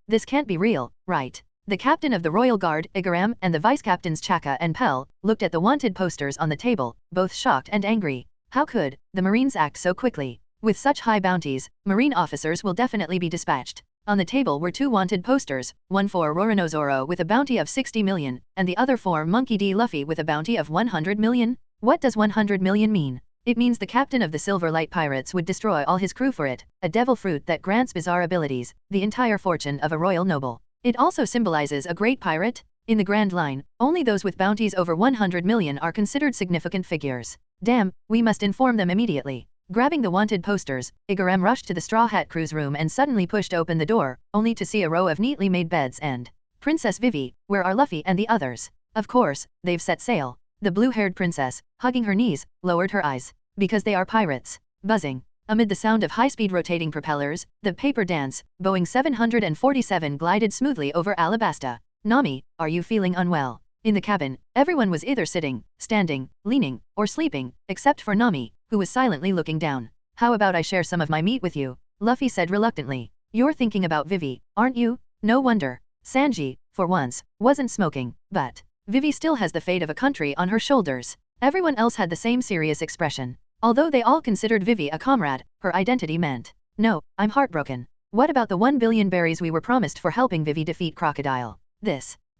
this can't be real, right? The captain of the Royal Guard, Igaram, and the vice-captains Chaka and Pell, looked at the wanted posters on the table, both shocked and angry. How could the Marines act so quickly? With such high bounties, Marine officers will definitely be dispatched. On the table were 2 wanted posters, one for Roronoa with a bounty of 60 million, and the other for Monkey D. Luffy with a bounty of 100 million? What does 100 million mean? It means the captain of the Silver Light Pirates would destroy all his crew for it, a devil fruit that grants bizarre abilities, the entire fortune of a royal noble. It also symbolizes a great pirate. In the Grand Line, only those with bounties over 100 million are considered significant figures. Damn, we must inform them immediately. Grabbing the wanted posters, Igaram rushed to the Straw Hat Crew's room and suddenly pushed open the door, only to see a row of neatly made beds and Princess Vivi, where are Luffy and the others? Of course, they've set sail. The blue-haired princess, hugging her knees, lowered her eyes. Because they are pirates. Buzzing. Amid the sound of high-speed rotating propellers, the paper dance, Boeing 747 glided smoothly over Alabasta. Nami, are you feeling unwell? In the cabin, everyone was either sitting, standing, leaning, or sleeping, except for Nami, who was silently looking down. How about I share some of my meat with you? Luffy said reluctantly. You're thinking about Vivi, aren't you? No wonder. Sanji, for once, wasn't smoking, but Vivi still has the fate of a country on her shoulders. Everyone else had the same serious expression. Although they all considered Vivi a comrade, her identity meant, no, I'm heartbroken. What about the 1 billion berries we were promised for helping Vivi defeat Crocodile?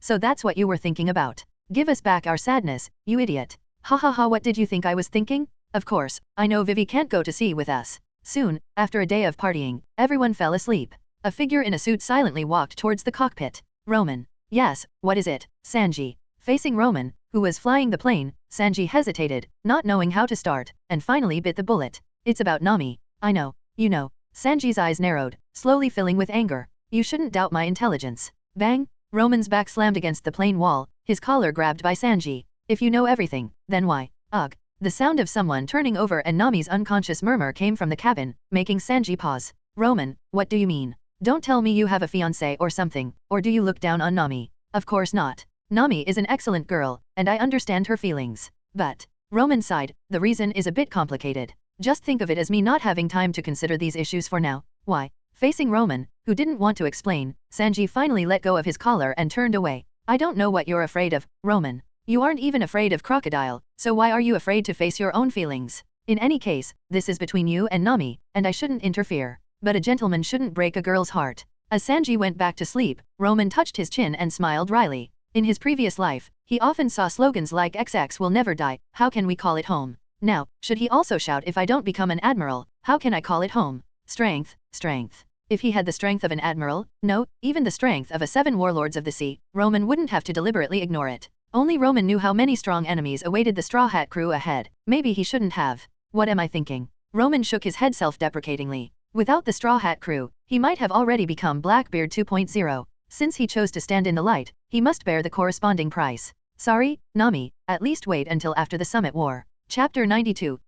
So that's what you were thinking about. Give us back our sadness, you idiot. Ha ha ha, what did you think I was thinking? Of course, I know Vivi can't go to sea with us. Soon, after a day of partying, everyone fell asleep. A figure in a suit silently walked towards the cockpit. Roman. Yes, what is it, Sanji? Facing Roman, who was flying the plane, Sanji hesitated, not knowing how to start, and finally bit the bullet. It's about Nami. I know. You know. Sanji's eyes narrowed, slowly filling with anger. You shouldn't doubt my intelligence. Bang! Roman's back slammed against the plane wall, his collar grabbed by Sanji. If you know everything, then why? Ugh. The sound of someone turning over and Nami's unconscious murmur came from the cabin, making Sanji pause. Roman, what do you mean? Don't tell me you have a fiancé or something, or do you look down on Nami? Of course not. Nami is an excellent girl, and I understand her feelings. But, Roman sighed, the reason is a bit complicated. Just think of it as me not having time to consider these issues for now. Why? Facing Roman, who didn't want to explain, Sanji finally let go of his collar and turned away. I don't know what you're afraid of, Roman. You aren't even afraid of crocodile, so why are you afraid to face your own feelings? In any case, this is between you and Nami, and I shouldn't interfere. But a gentleman shouldn't break a girl's heart. As Sanji went back to sleep, Roman touched his chin and smiled wryly. In his previous life, he often saw slogans like XX will never die, how can we call it home? Now, should he also shout if I don't become an admiral, how can I call it home? Strength, strength. If he had the strength of an admiral, no, even the strength of 7 warlords of the sea, Roman wouldn't have to deliberately ignore it. Only Roman knew how many strong enemies awaited the Straw Hat crew ahead. Maybe he shouldn't have. What am I thinking? Roman shook his head self-deprecatingly. Without the Straw Hat crew, he might have already become Blackbeard 2.0. Since he chose to stand in the light, he must bear the corresponding price. Sorry, Nami, at least wait until after the Summit War. Chapter 92,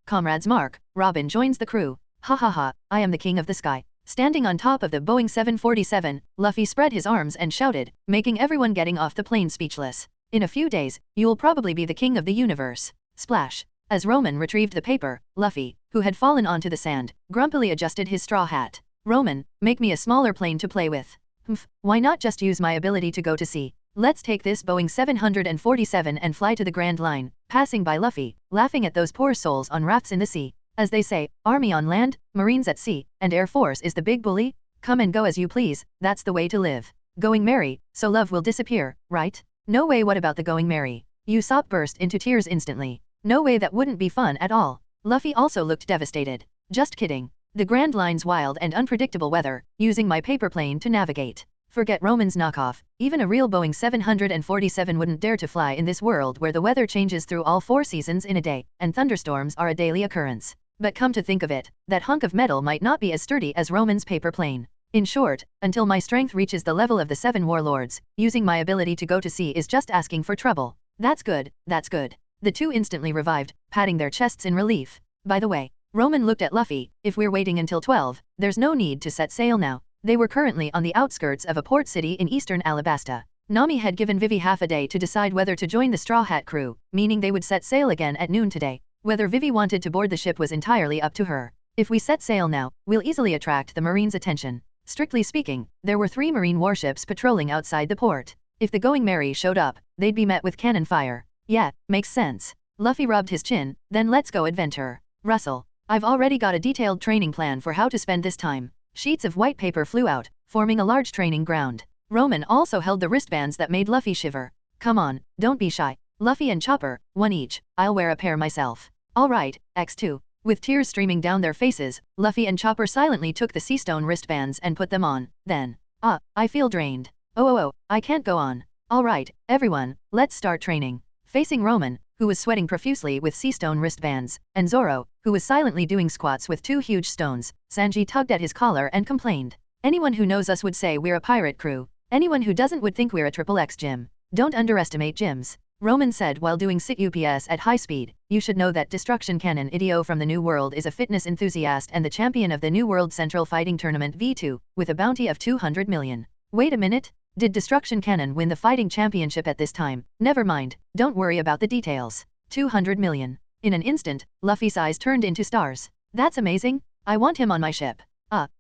Comrades Mark, Robin joins the crew. Ha ha ha, I am the king of the sky. Standing on top of the Boeing 747, Luffy spread his arms and shouted, making everyone getting off the plane speechless. In a few days, you'll probably be the king of the universe. Splash. As Roman retrieved the paper, Luffy, who had fallen onto the sand, grumpily adjusted his straw hat. Roman, make me a smaller plane to play with. Humph, why not just use my ability to go to sea? Let's take this Boeing 747 and fly to the Grand Line, passing by Luffy, laughing at those poor souls on rafts in the sea. As they say, Army on land, Marines at sea, and Air Force is the big bully? Come and go as you please, that's the way to live. Going merry, so love will disappear, right? No way. What about the going merry? Usopp burst into tears instantly. No way, that wouldn't be fun at all. Luffy also looked devastated. Just kidding. The Grand Line's wild and unpredictable weather, using my paper plane to navigate. Forget Roman's knockoff, even a real Boeing 747 wouldn't dare to fly in this world where the weather changes through all 4 seasons in a day, and thunderstorms are a daily occurrence. But come to think of it, that hunk of metal might not be as sturdy as Roman's paper plane. In short, until my strength reaches the level of the 7 warlords, using my ability to go to sea is just asking for trouble. That's good, that's good. The two instantly revived, patting their chests in relief. By the way, Roman looked at Luffy, if we're waiting until 12, there's no need to set sail now. They were currently on the outskirts of a port city in eastern Alabasta. Nami had given Vivi half a day to decide whether to join the Straw Hat crew, meaning they would set sail again at noon today. Whether Vivi wanted to board the ship was entirely up to her. If we set sail now, we'll easily attract the Marines' attention. Strictly speaking, there were 3 Marine warships patrolling outside the port. If the Going Merry showed up, they'd be met with cannon fire. Yeah, makes sense. Luffy rubbed his chin, then let's go adventure. Russell, I've already got a detailed training plan for how to spend this time. Sheets of white paper flew out, forming a large training ground. Roman also held the wristbands that made Luffy shiver. Come on, don't be shy. Luffy and Chopper, 1 each, I'll wear a pair myself. Alright, X2. With tears streaming down their faces, Luffy and Chopper silently took the sea stone wristbands and put them on. Then, I feel drained. Oh, I can't go on. Alright, everyone, let's start training. Facing Roman, who was sweating profusely with sea stone wristbands, and Zoro, who was silently doing squats with 2 huge stones, Sanji tugged at his collar and complained. Anyone who knows us would say we're a pirate crew. Anyone who doesn't would think we're a XXX gym. Don't underestimate gyms. Roman said while doing sit-ups at high speed. You should know that Destruction Cannon Idio from the New World is a fitness enthusiast and the champion of the New World Central Fighting Tournament V2, with a bounty of 200 million. Wait a minute? Did Destruction Cannon win the fighting championship at this time? Never mind, don't worry about the details. 200 million. In an instant, Luffy's eyes turned into stars. That's amazing. I want him on my ship.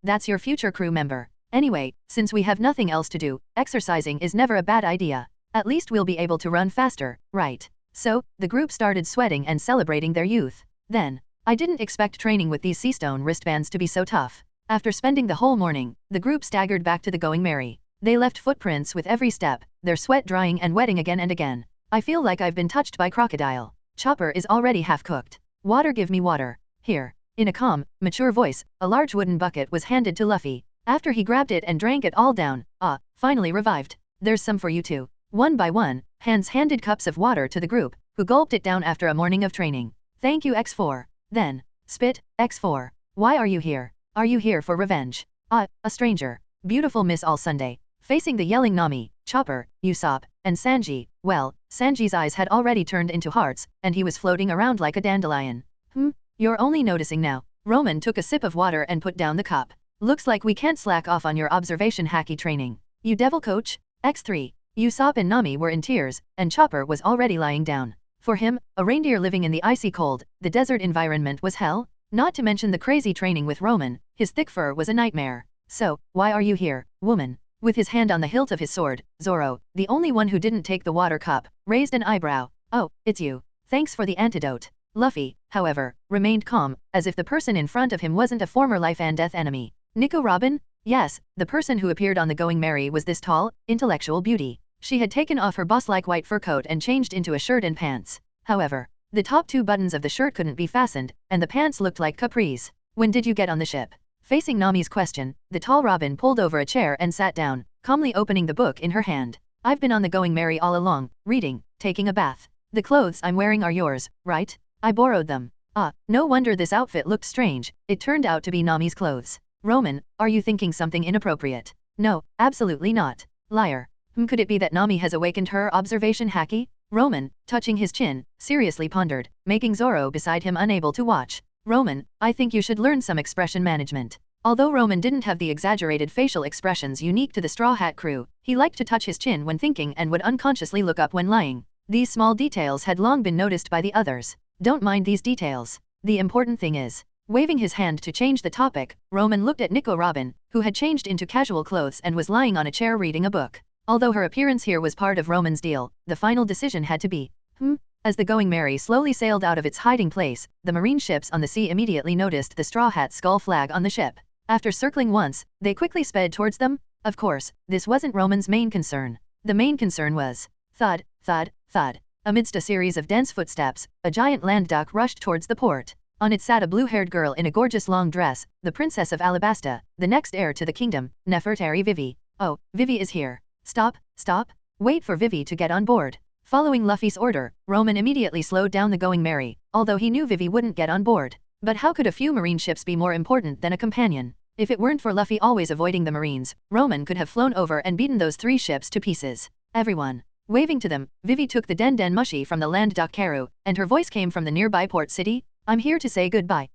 That's your future crew member. Anyway, since we have nothing else to do, exercising is never a bad idea. At least we'll be able to run faster, right? So, the group started sweating and celebrating their youth. Then, I didn't expect training with these sea stone wristbands to be so tough. After spending the whole morning, the group staggered back to the Going Merry. They left footprints with every step, their sweat drying and wetting again and again. I feel like I've been touched by crocodile. Chopper is already half cooked. Water, give me water. Here. In a calm, mature voice, a large wooden bucket was handed to Luffy. After he grabbed it and drank it all down, finally revived. There's some for you too. One by one, hands handed cups of water to the group, who gulped it down after a morning of training. Thank you X4. Then, spit, X4. Why are you here? Are you here for revenge? A stranger. Beautiful Miss All Sunday. Facing the yelling Nami, Chopper, Usopp, and Sanji, well, Sanji's eyes had already turned into hearts, and he was floating around like a dandelion. You're only noticing now. Roman took a sip of water and put down the cup. Looks like we can't slack off on your observation haki training. You devil coach? X3. Usopp and Nami were in tears, and Chopper was already lying down. For him, a reindeer living in the icy cold, the desert environment was hell, not to mention the crazy training with Roman, his thick fur was a nightmare. So, why are you here, woman? With his hand on the hilt of his sword, Zoro, the only one who didn't take the water cup, raised an eyebrow. Oh, it's you. Thanks for the antidote. Luffy, however, remained calm, as if the person in front of him wasn't a former life and death enemy. Nico Robin? Yes, the person who appeared on the Going Merry was this tall, intellectual beauty. She had taken off her boss-like white fur coat and changed into a shirt and pants. However, the top 2 buttons of the shirt couldn't be fastened, and the pants looked like capris. When did you get on the ship? Facing Nami's question, the tall Robin pulled over a chair and sat down, calmly opening the book in her hand. I've been on the Going Merry all along, reading, taking a bath. The clothes I'm wearing are yours, right? I borrowed them. No wonder this outfit looked strange, it turned out to be Nami's clothes. Roman, are you thinking something inappropriate? No, absolutely not. Liar. Could it be that Nami has awakened her observation haki? Roman, touching his chin, seriously pondered, making Zoro beside him unable to watch. Roman, I think you should learn some expression management. Although Roman didn't have the exaggerated facial expressions unique to the Straw Hat crew, he liked to touch his chin when thinking and would unconsciously look up when lying. These small details had long been noticed by the others. Don't mind these details. The important thing is. Waving his hand to change the topic, Roman looked at Nico Robin, who had changed into casual clothes and was lying on a chair reading a book. Although her appearance here was part of Roman's deal, the final decision had to be. As the Going Merry slowly sailed out of its hiding place, the marine ships on the sea immediately noticed the Straw Hat skull flag on the ship. After circling once, they quickly sped towards them. Of course, this wasn't Roman's main concern. The main concern was thud, thud, thud. Amidst a series of dense footsteps, a giant land duck rushed towards the port. On it sat a blue-haired girl in a gorgeous long dress, the Princess of Alabasta, the next heir to the kingdom, Nefertari Vivi. Oh, Vivi is here. Stop, stop. Wait for Vivi to get on board. Following Luffy's order, Roman immediately slowed down the Going Merry, although he knew Vivi wouldn't get on board. But how could a few marine ships be more important than a companion? If it weren't for Luffy always avoiding the marines, Roman could have flown over and beaten those 3 ships to pieces. Everyone. Waving to them, Vivi took the Den Den Mushi from the land duck Karu, and her voice came from the nearby port city. I'm here to say goodbye.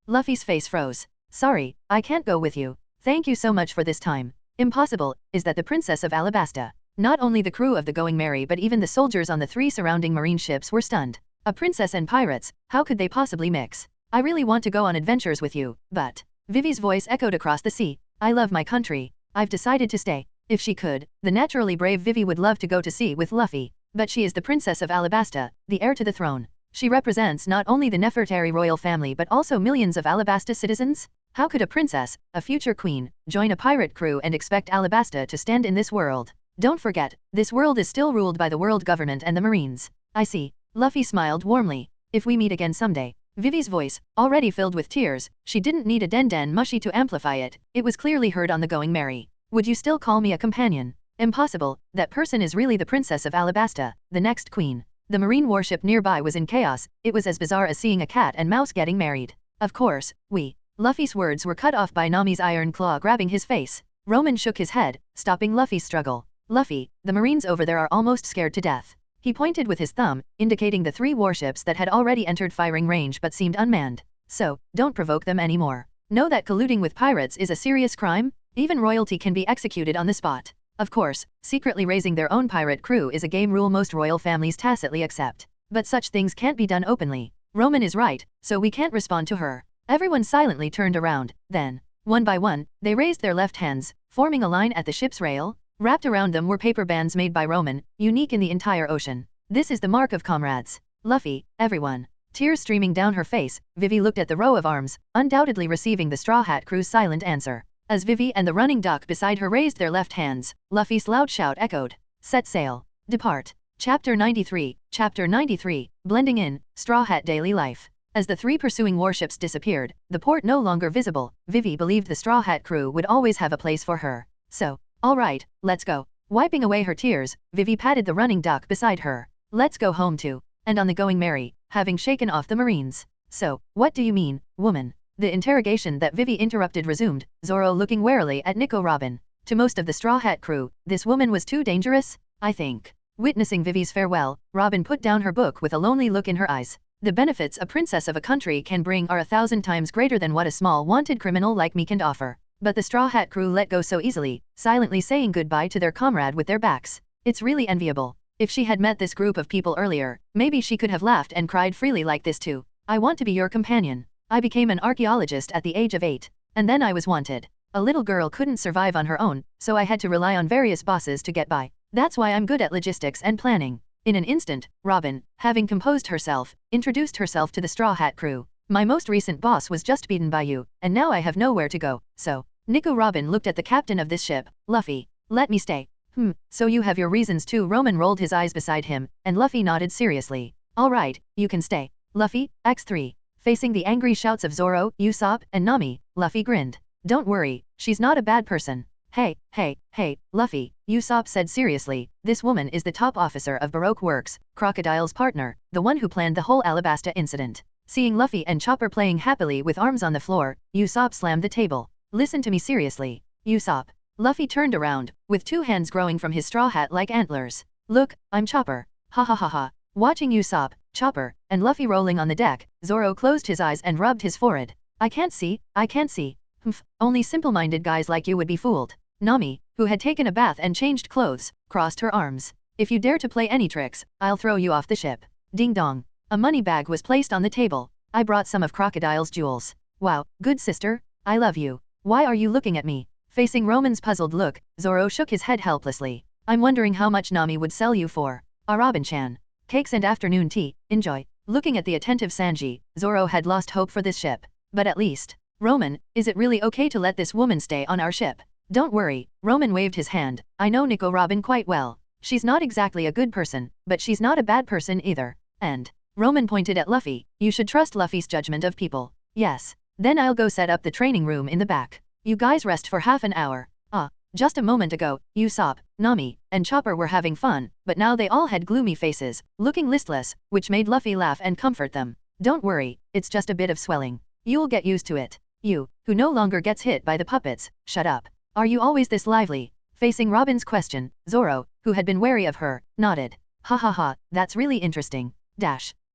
Luffy's face froze. Sorry, I can't go with you. Thank you so much for this time. Impossible, is that the Princess of Alabasta. Not only the crew of the Going Merry but even the soldiers on the 3 surrounding marine ships were stunned. A princess and pirates, how could they possibly mix? I really want to go on adventures with you, but... Vivi's voice echoed across the sea. I love my country. I've decided to stay. If she could, the naturally brave Vivi would love to go to sea with Luffy. But she is the Princess of Alabasta, the heir to the throne. She represents not only the Nefertari royal family but also millions of Alabasta citizens? How could a princess, a future queen, join a pirate crew and expect Alabasta to stand in this world? Don't forget, this world is still ruled by the world government and the marines. I see. Luffy smiled warmly. If we meet again someday. Vivi's voice, already filled with tears, she didn't need a Den Den Mushi to amplify it, it was clearly heard on the Going Merry. Would you still call me a companion? Impossible, that person is really the Princess of Alabasta, the next queen. The marine warship nearby was in chaos, it was as bizarre as seeing a cat and mouse getting married. Of course, Luffy's words were cut off by Nami's iron claw grabbing his face. Roman shook his head, stopping Luffy's struggle. Luffy, the marines over there are almost scared to death. He pointed with his thumb, indicating the 3 warships that had already entered firing range but seemed unmanned. So, don't provoke them anymore. Know that colluding with pirates is a serious crime? Even royalty can be executed on the spot. Of course, secretly raising their own pirate crew is a game rule most royal families tacitly accept. But such things can't be done openly. Roman is right, so we can't respond to her. Everyone silently turned around, then, one by one, they raised their left hands, forming a line at the ship's rail. Wrapped around them were paper bands made by Roman, unique in the entire ocean. This is the mark of comrades. Luffy, everyone. Tears streaming down her face, Vivi looked at the row of arms, undoubtedly receiving the Straw Hat crew's silent answer. As Vivi and the running duck beside her raised their left hands, Luffy's loud shout echoed. Set sail. Depart. Chapter 93, Blending in, Straw Hat Daily Life. As the 3 pursuing warships disappeared, the port no longer visible, Vivi believed the Straw Hat crew would always have a place for her. So, alright, let's go. Wiping away her tears, Vivi patted the running duck beside her. Let's go home too. And on the Going Merry, having shaken off the Marines. So, what do you mean, woman? The interrogation that Vivi interrupted resumed, Zoro looking warily at Nico Robin. To most of the Straw Hat crew, this woman was too dangerous, I think. Witnessing Vivi's farewell, Robin put down her book with a lonely look in her eyes. The benefits a princess of a country can bring are 1,000 times greater than what a small wanted criminal like me can offer. But the Straw Hat crew let go so easily, silently saying goodbye to their comrade with their backs. It's really enviable. If she had met this group of people earlier, maybe she could have laughed and cried freely like this too. I want to be your companion. I became an archaeologist at the age of 8. And then I was wanted. A little girl couldn't survive on her own, so I had to rely on various bosses to get by. That's why I'm good at logistics and planning. In an instant, Robin, having composed herself, introduced herself to the Straw Hat crew. My most recent boss was just beaten by you, and now I have nowhere to go, so. Nico Robin looked at the captain of this ship, Luffy. Let me stay. So you have your reasons too. Roman rolled his eyes beside him, and Luffy nodded seriously. Alright, you can stay. Luffy, X3. Facing the angry shouts of Zoro, Usopp, and Nami, Luffy grinned. Don't worry, she's not a bad person. Hey, Luffy, Usopp said seriously, this woman is the top officer of Baroque Works, Crocodile's partner, the one who planned the whole Alabasta incident. Seeing Luffy and Chopper playing happily with arms on the floor, Usopp slammed the table. Listen to me seriously, Usopp. Luffy turned around, with 2 hands growing from his straw hat like antlers. Look, I'm Chopper. Ha ha ha ha. Watching Usopp, Chopper, and Luffy rolling on the deck, Zoro closed his eyes and rubbed his forehead. I can't see. Only simple-minded guys like you would be fooled. Nami, who had taken a bath and changed clothes, crossed her arms. If you dare to play any tricks, I'll throw you off the ship. Ding dong. A money bag was placed on the table. I brought some of Crocodile's jewels. Wow, good sister. I love you. Why are you looking at me? Facing Roman's puzzled look, Zoro shook his head helplessly. I'm wondering how much Nami would sell you for. Robin-chan. Cakes and afternoon tea, enjoy. Looking at the attentive Sanji, Zoro had lost hope for this ship. But at least, Roman, is it really okay to let this woman stay on our ship? Don't worry, Roman waved his hand. I know Nico Robin quite well. She's not exactly a good person, but she's not a bad person either. And, Roman pointed at Luffy, you should trust Luffy's judgment of people. Yes. Then I'll go set up the training room in the back. You guys rest for half an hour. Just a moment ago, Usopp, Nami, and Chopper were having fun, but now they all had gloomy faces, looking listless, which made Luffy laugh and comfort them. Don't worry, it's just a bit of swelling. You'll get used to it. You, who no longer gets hit by the puppets, shut up. Are you always this lively? Facing Robin's question, Zoro, who had been wary of her, nodded. Ha ha ha, that's really interesting.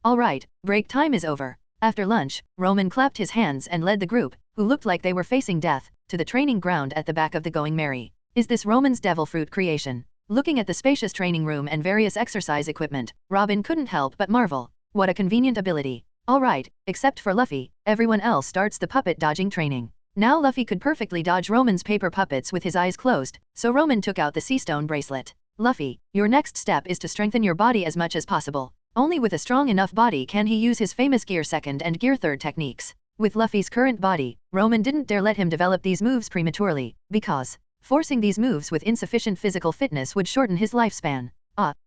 Alright, break time is over. After lunch, Roman clapped his hands and led the group, who looked like they were facing death, to the training ground at the back of the Going Merry. Is this Roman's devil fruit creation? Looking at the spacious training room and various exercise equipment, Robin couldn't help but marvel. What a convenient ability. Alright, except for Luffy, everyone else starts the puppet dodging training. Now Luffy could perfectly dodge Roman's paper puppets with his eyes closed, so Roman took out the sea stone bracelet. Luffy, your next step is to strengthen your body as much as possible. Only with a strong enough body can he use his famous Gear 2nd and Gear 3rd techniques. With Luffy's current body, Roman didn't dare let him develop these moves prematurely, because forcing these moves with insufficient physical fitness would shorten his lifespan.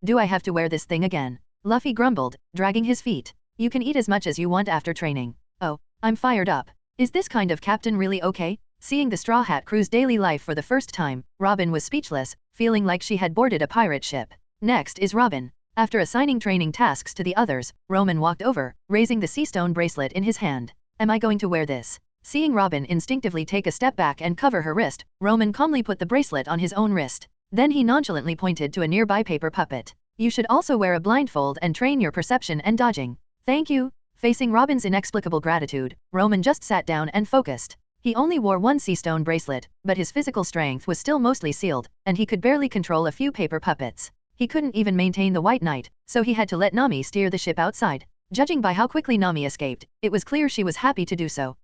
Do I have to wear this thing again? Luffy grumbled, dragging his feet. You can eat as much as you want after training. Oh, I'm fired up. Is this kind of captain really okay? Seeing the Straw Hat crew's daily life for the first time, Robin was speechless, feeling like she had boarded a pirate ship. Next is Robin. After assigning training tasks to the others, Roman walked over, raising the sea stone bracelet in his hand. Am I going to wear this? Seeing Robin instinctively take a step back and cover her wrist, Roman calmly put the bracelet on his own wrist. Then he nonchalantly pointed to a nearby paper puppet. You should also wear a blindfold and train your perception and dodging. Thank you. Facing Robin's inexplicable gratitude, Roman just sat down and focused. He only wore one sea stone bracelet, but his physical strength was still mostly sealed, and he could barely control a few paper puppets. He couldn't even maintain the White Knight, so he had to let Nami steer the ship outside. Judging by how quickly Nami escaped, it was clear she was happy to do so.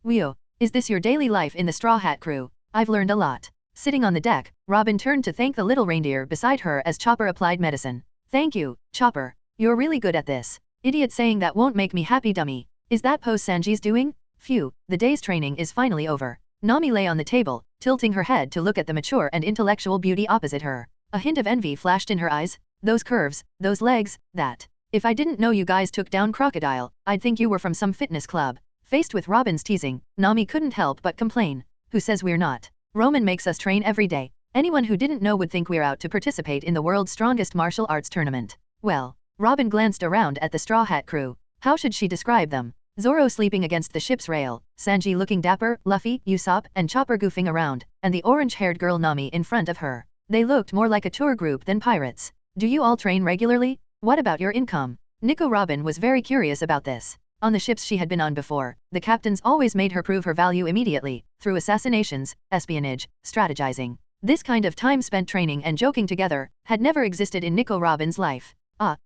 Wio, is this your daily life in the Straw Hat crew? I've learned a lot. Sitting on the deck, Robin turned to thank the little reindeer beside her as Chopper applied medicine. Thank you, Chopper. You're really good at this. Idiot saying that won't make me happy, dummy. Is that pose Sanji's doing? Phew, the day's training is finally over. Nami lay on the table, tilting her head to look at the mature and intellectual beauty opposite her. A hint of envy flashed in her eyes. Those curves, those legs, that If I didn't know you guys took down Crocodile, I'd think you were from some fitness club. Faced with Robin's teasing, Nami couldn't help but complain. Who says we're not? Roman makes us train every day. Anyone who didn't know would think we're out to participate in the world's strongest martial arts tournament. Well, Robin glanced around at the Straw Hat crew. How should she describe them? Zoro sleeping against the ship's rail, Sanji looking dapper, Luffy, Usopp, and Chopper goofing around, and the orange-haired girl Nami in front of her. They looked more like a tour group than pirates. Do you all train regularly? What about your income? Nico Robin was very curious about this. On the ships she had been on before, the captains always made her prove her value immediately, through assassinations, espionage, strategizing. This kind of time spent training and joking together had never existed in Nico Robin's life.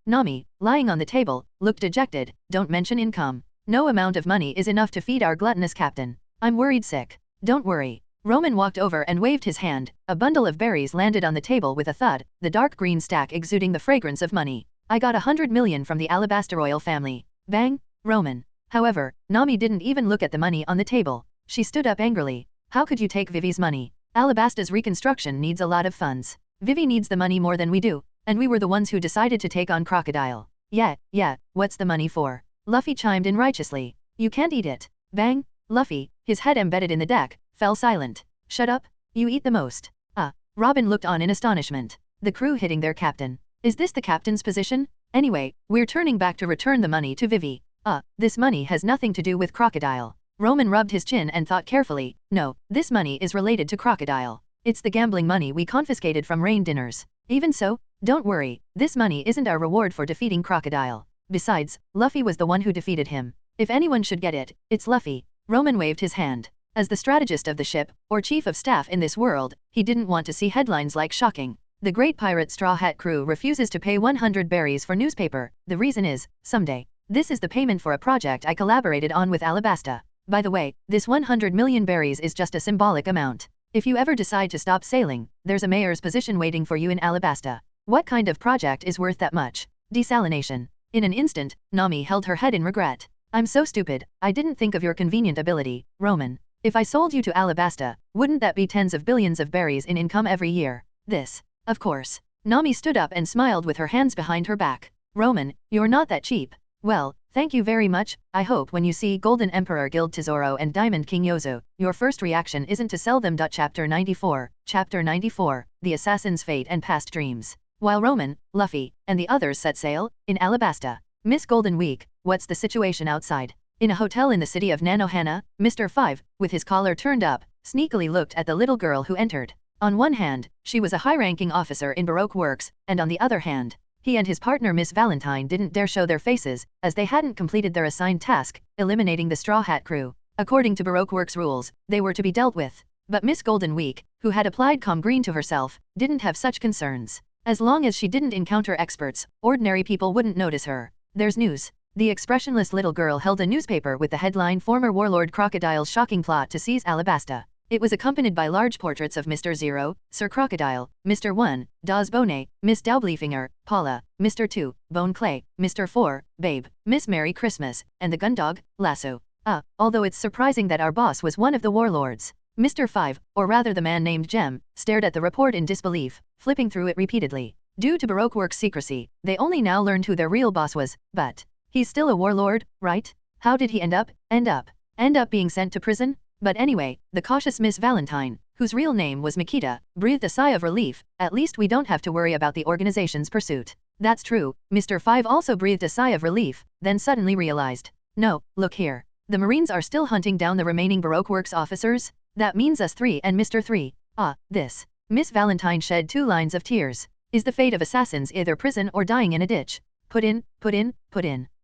Nami, lying on the table, looked dejected. Don't mention income. No amount of money is enough to feed our gluttonous captain. I'm worried sick. Don't worry. Roman walked over and waved his hand. A bundle of berries landed on the table with a thud, the dark green stack exuding the fragrance of money. I got 100 million from the Alabasta royal family. Bang! Roman. However, Nami didn't even look at the money on the table. She stood up angrily. How could you take Vivi's money? Alabasta's reconstruction needs a lot of funds. Vivi needs the money more than we do, and we were the ones who decided to take on Crocodile. Yeah, what's the money for? Luffy chimed in righteously. You can't eat it. Bang! Luffy, his head embedded in the deck, fell silent. Shut up, you eat the most. Robin looked on in astonishment. The crew hitting their captain. Is this the captain's position? Anyway, we're turning back to return the money to Vivi. This money has nothing to do with Crocodile. Roman rubbed his chin and thought carefully. No, this money is related to Crocodile. It's the gambling money we confiscated from rain dinners. Even so, don't worry, this money isn't our reward for defeating Crocodile. Besides, Luffy was the one who defeated him. If anyone should get it, it's Luffy. Roman waved his hand. As the strategist of the ship, or chief of staff in this world, he didn't want to see headlines like shocking. The great pirate Straw Hat crew refuses to pay 100 berries for newspaper. The reason is, someday. This is the payment for a project I collaborated on with Alabasta. By the way, this 100 million berries is just a symbolic amount. If you ever decide to stop sailing, there's a mayor's position waiting for you in Alabasta. What kind of project is worth that much? Desalination. In an instant, Nami held her head in regret. I'm so stupid, I didn't think of your convenient ability, Roman. If I sold you to Alabasta, wouldn't that be tens of billions of berries in income every year? This. Of course. Nami stood up and smiled with her hands behind her back. Roman, you're not that cheap. Well, thank you very much. I hope when you see Golden Emperor Guild Tesoro and Diamond King Yozu, your first reaction isn't to sell them. Chapter 94, The Assassin's Fate and Past Dreams. While Roman, Luffy, and the others set sail, in Alabasta. Miss Golden Week, what's the situation outside? In a hotel in the city of Nanohana, Mr. 5, with his collar turned up, sneakily looked at the little girl who entered. On one hand, she was a high-ranking officer in Baroque Works, and on the other hand, he and his partner Miss Valentine didn't dare show their faces, as they hadn't completed their assigned task, eliminating the Straw Hat crew. According to Baroque Works rules, they were to be dealt with. But Miss Golden Week, who had applied calm green to herself, didn't have such concerns. As long as she didn't encounter experts, ordinary people wouldn't notice her. There's news. The expressionless little girl held a newspaper with the headline Former Warlord Crocodile's Shocking Plot to Seize Alabasta. It was accompanied by large portraits of Mr. 0, Sir Crocodile, Mr. 1, Daz Bonet, Miss Daublefinger, Paula, Mr. 2, Bone Clay, Mr. 4, Babe, Miss Merry Christmas, and the Gundog, Lasso. Although it's surprising that our boss was one of the warlords. Mr. 5, or rather the man named Jem, stared at the report in disbelief, flipping through it repeatedly. Due to Baroque Works' secrecy, they only now learned who their real boss was, but he's still a warlord, right? How did he end up being sent to prison? But anyway, the cautious Miss Valentine, whose real name was Makita, breathed a sigh of relief. At least we don't have to worry about the organization's pursuit. That's true. Mr. 5 also breathed a sigh of relief, then suddenly realized. No, look here. The Marines are still hunting down the remaining Baroque Works officers? That means us three and Mr. 3. This. Miss Valentine shed 2 lines of tears. Is the fate of assassins either prison or dying in a ditch? Put in.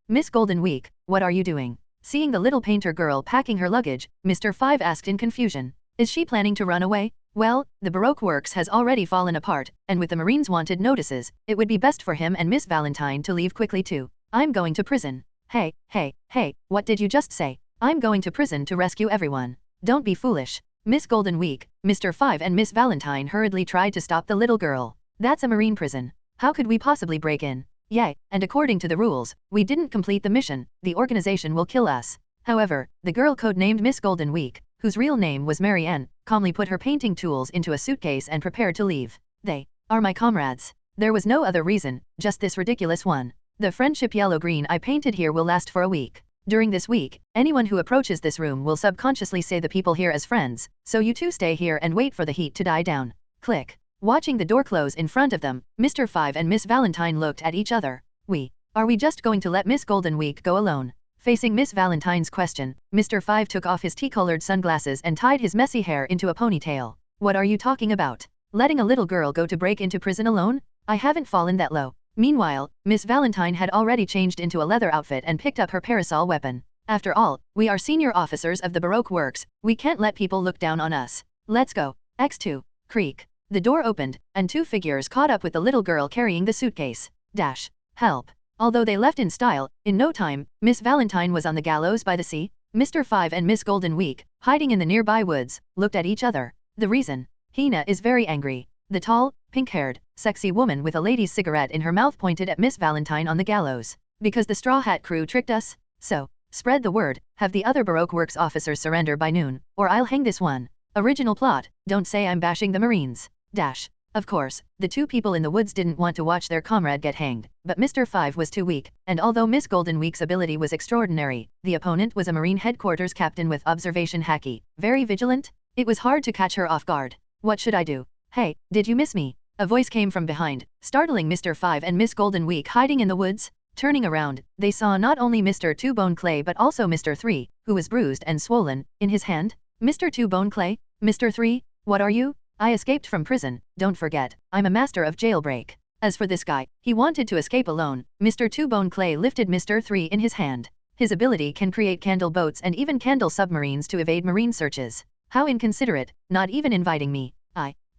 Miss Golden Week, what are you doing? Seeing the little painter girl packing her luggage, Mr. 5 asked in confusion. Is she planning to run away? Well, the Baroque Works has already fallen apart, and with the Marines' wanted notices, it would be best for him and Miss Valentine to leave quickly too. I'm going to prison. Hey, what did you just say? I'm going to prison to rescue everyone. Don't be foolish. Miss Golden Week, Mr. 5 and Miss Valentine hurriedly tried to stop the little girl. That's a Marine prison. How could we possibly break in? Yay, and according to the rules, we didn't complete the mission, the organization will kill us. However, the girl codenamed Miss Golden Week, whose real name was Mary Ann, calmly put her painting tools into a suitcase and prepared to leave. They are my comrades. There was no other reason, just this ridiculous one. The friendship yellow-green I painted here will last for a week. During this week, anyone who approaches this room will subconsciously say the people here as friends, so you two stay here and wait for the heat to die down. Click. Watching the door close in front of them, Mr. 5 and Miss Valentine looked at each other. Are we just going to let Miss Golden Week go alone? Facing Miss Valentine's question, Mr. 5 took off his tea-colored sunglasses and tied his messy hair into a ponytail. What are you talking about? Letting a little girl go to break into prison alone? I haven't fallen that low. Meanwhile, Miss Valentine had already changed into a leather outfit and picked up her parasol weapon. After all, we are senior officers of the Baroque Works, we can't let people look down on us. Let's go. X2. Creak. The door opened, and two figures caught up with the little girl carrying the suitcase. Help. Although they left in style, in no time, Miss Valentine was on the gallows by the sea. Mr. 5 and Miss Golden Week, hiding in the nearby woods, looked at each other. The reason? Hina is very angry. The tall, pink-haired, sexy woman with a lady's cigarette in her mouth pointed at Miss Valentine on the gallows. Because the Straw Hat crew tricked us? So, spread the word, have the other Baroque Works officers surrender by noon, or I'll hang this one. Original plot, don't say I'm bashing the Marines. Of course, the two people in the woods didn't want to watch their comrade get hanged, but Mr. 5 was too weak, and although Miss Golden Week's ability was extraordinary, the opponent was a Marine headquarters captain with observation hacky, very vigilant. It was hard to catch her off guard. What should I do? Hey, did you miss me? A voice came from behind, startling Mr. 5 and Miss Golden Week hiding in the woods. Turning around, they saw not only Mr. Two Bone Clay but also Mr. 3, who was bruised and swollen, in his hand. Mr. Two Bone Clay? Mr. 3? What are you? I escaped from prison, don't forget, I'm a master of jailbreak. As for this guy, he wanted to escape alone. Mr. Two Bone Clay lifted Mr. 3 in his hand. His ability can create candle boats and even candle submarines to evade marine searches. How inconsiderate, not even inviting me.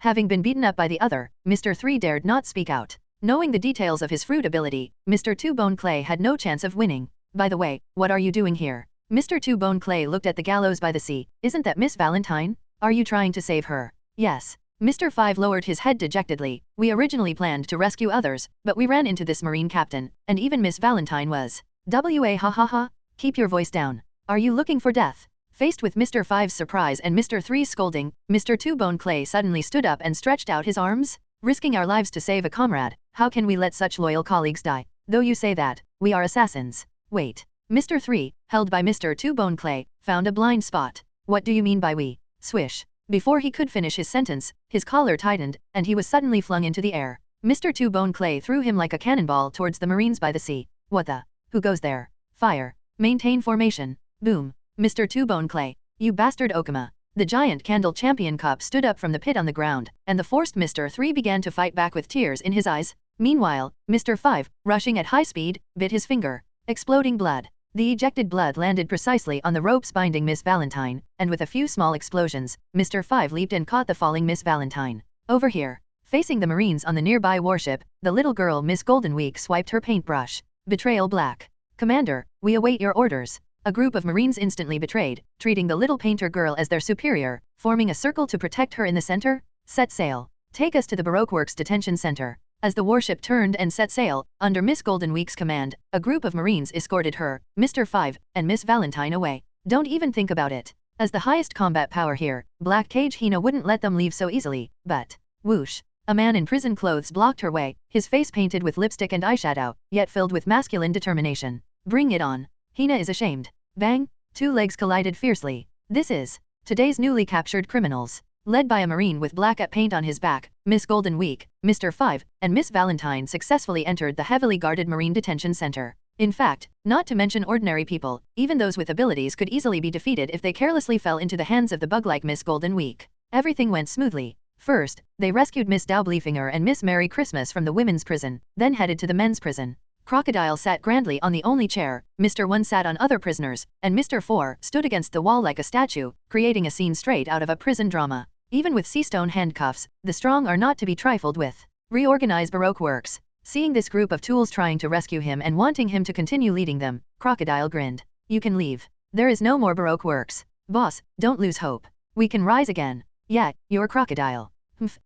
Having been beaten up by the other, Mr. 3 dared not speak out. Knowing the details of his fruit ability, Mr. Two Bone Clay had no chance of winning. By the way, what are you doing here? Mr. Two Bone Clay looked at the gallows by the sea. Isn't that Miss Valentine? Are you trying to save her? Yes. Mr. 5 lowered his head dejectedly. We originally planned to rescue others, but we ran into this Marine captain, and even Miss Valentine was. Ha ha ha. Keep your voice down. Are you looking for death? Faced with Mr. 5's surprise and Mr. 3's scolding, Mr. Two Bone Clay suddenly stood up and stretched out his arms. Risking our lives to save a comrade, how can we let such loyal colleagues die? Though you say that, we are assassins. Wait. Mr. 3, held by Mr. Two Bone Clay, found a blind spot. What do you mean by we? Swish. Before he could finish his sentence, his collar tightened, and he was suddenly flung into the air. Mr. Two Bone Clay threw him like a cannonball towards the Marines by the sea. What the? Who goes there? Fire. Maintain formation. Boom. Mr. Two Bone Clay. You bastard Okama. The giant candle champion cop stood up from the pit on the ground, and the forced Mr. 3 began to fight back with tears in his eyes. Meanwhile, Mr. 5, rushing at high speed, bit his finger. Exploding blood. The ejected blood landed precisely on the ropes binding Miss Valentine, and with a few small explosions, Mr. 5 leaped and caught the falling Miss Valentine. Over here. Facing the Marines on the nearby warship, the little girl Miss Golden Week swiped her paintbrush. Betrayal black. Commander, we await your orders. A group of Marines instantly betrayed, treating the little painter girl as their superior, forming a circle to protect her in the center. Set sail. Take us to the Baroque Works detention center. As the warship turned and set sail, under Miss Golden Week's command, a group of Marines escorted her, Mr. 5, and Miss Valentine away. Don't even think about it. As the highest combat power here, Black Cage Hina wouldn't let them leave so easily, but, whoosh. A man in prison clothes blocked her way, his face painted with lipstick and eyeshadow, yet filled with masculine determination. Bring it on. Hina is ashamed. Bang! Two legs collided fiercely. This is today's newly captured criminals. Led by a Marine with black paint on his back, Miss Golden Week, Mr. 5, and Miss Valentine successfully entered the heavily guarded Marine detention center. In fact, not to mention ordinary people, even those with abilities could easily be defeated if they carelessly fell into the hands of the bug-like Miss Golden Week. Everything went smoothly. First, they rescued Miss Daublefinger and Miss Merry Christmas from the women's prison, then headed to the men's prison. Crocodile sat grandly on the only chair, Mr. 1 sat on other prisoners, and Mr. 4 stood against the wall like a statue, creating a scene straight out of a prison drama. Even with sea-stone handcuffs, the strong are not to be trifled with. Reorganize Baroque Works. Seeing this group of tools trying to rescue him and wanting him to continue leading them, Crocodile grinned. You can leave. There is no more Baroque Works. Boss, don't lose hope. We can rise again. Yeah, you're Crocodile.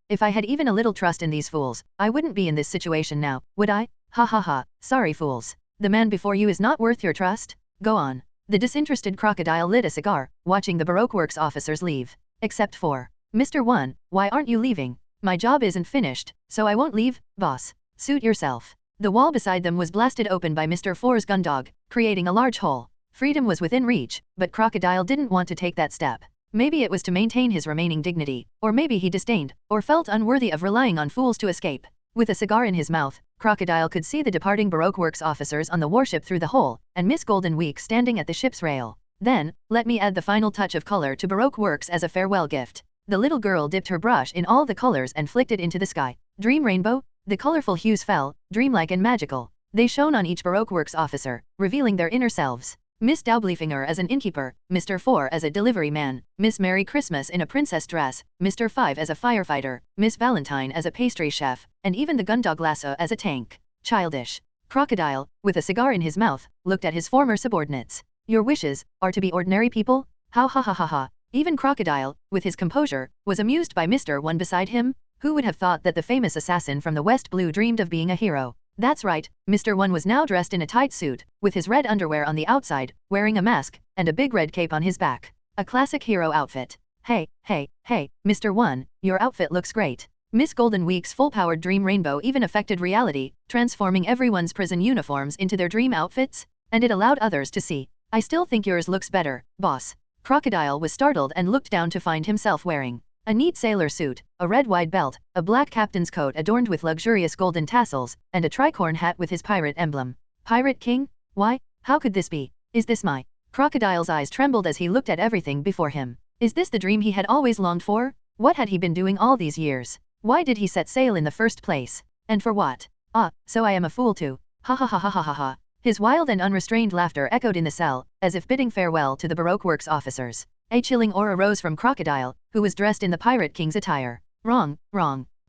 If I had even a little trust in these fools, I wouldn't be in this situation now, would I? Ha ha ha, sorry fools. The man before you is not worth your trust? Go on. The disinterested Crocodile lit a cigar, watching the Baroque Works officers leave. Except for Mr. 1, why aren't you leaving? My job isn't finished, so I won't leave, boss. Suit yourself. The wall beside them was blasted open by Mr. 4's gun dog, creating a large hole. Freedom was within reach, but Crocodile didn't want to take that step. Maybe it was to maintain his remaining dignity, or maybe he disdained, or felt unworthy of relying on fools to escape. With a cigar in his mouth, Crocodile could see the departing Baroque Works officers on the warship through the hole, and Miss Golden Week standing at the ship's rail. Then, let me add the final touch of color to Baroque Works as a farewell gift. The little girl dipped her brush in all the colors and flicked it into the sky. Dream rainbow? The colorful hues fell, dreamlike and magical. They shone on each Baroque Works officer, revealing their inner selves. Miss Doublefinger as an innkeeper, Mr. 4 as a delivery man, Miss Merry Christmas in a princess dress, Mr. 5 as a firefighter, Miss Valentine as a pastry chef, and even the gundog Lasso as a tank. Childish. Crocodile, with a cigar in his mouth, looked at his former subordinates. Your wishes are to be ordinary people? Ha ha ha ha ha. Even Crocodile, with his composure, was amused by Mr. 1 beside him. Who would have thought that the famous assassin from the West Blue dreamed of being a hero? That's right, Mr. 1 was now dressed in a tight suit, with his red underwear on the outside, wearing a mask, and a big red cape on his back. A classic hero outfit. Hey, Mr. 1, your outfit looks great. Miss Golden Week's full-powered dream rainbow even affected reality, transforming everyone's prison uniforms into their dream outfits, and it allowed others to see. I still think yours looks better, boss. Crocodile was startled and looked down to find himself wearing a neat sailor suit, a red wide belt, a black captain's coat adorned with luxurious golden tassels, and a tricorn hat with his pirate emblem. Pirate King? Why, how could this be? Is this my... Crocodile's eyes trembled as he looked at everything before him. Is this the dream he had always longed for? What had he been doing all these years? Why did he set sail in the first place? And for what? Ah, so I am a fool too. Ha ha ha ha ha ha ha. His wild and unrestrained laughter echoed in the cell, as if bidding farewell to the Baroque Works officers. A chilling aura rose from Crocodile, who was dressed in the Pirate King's attire. Wrong.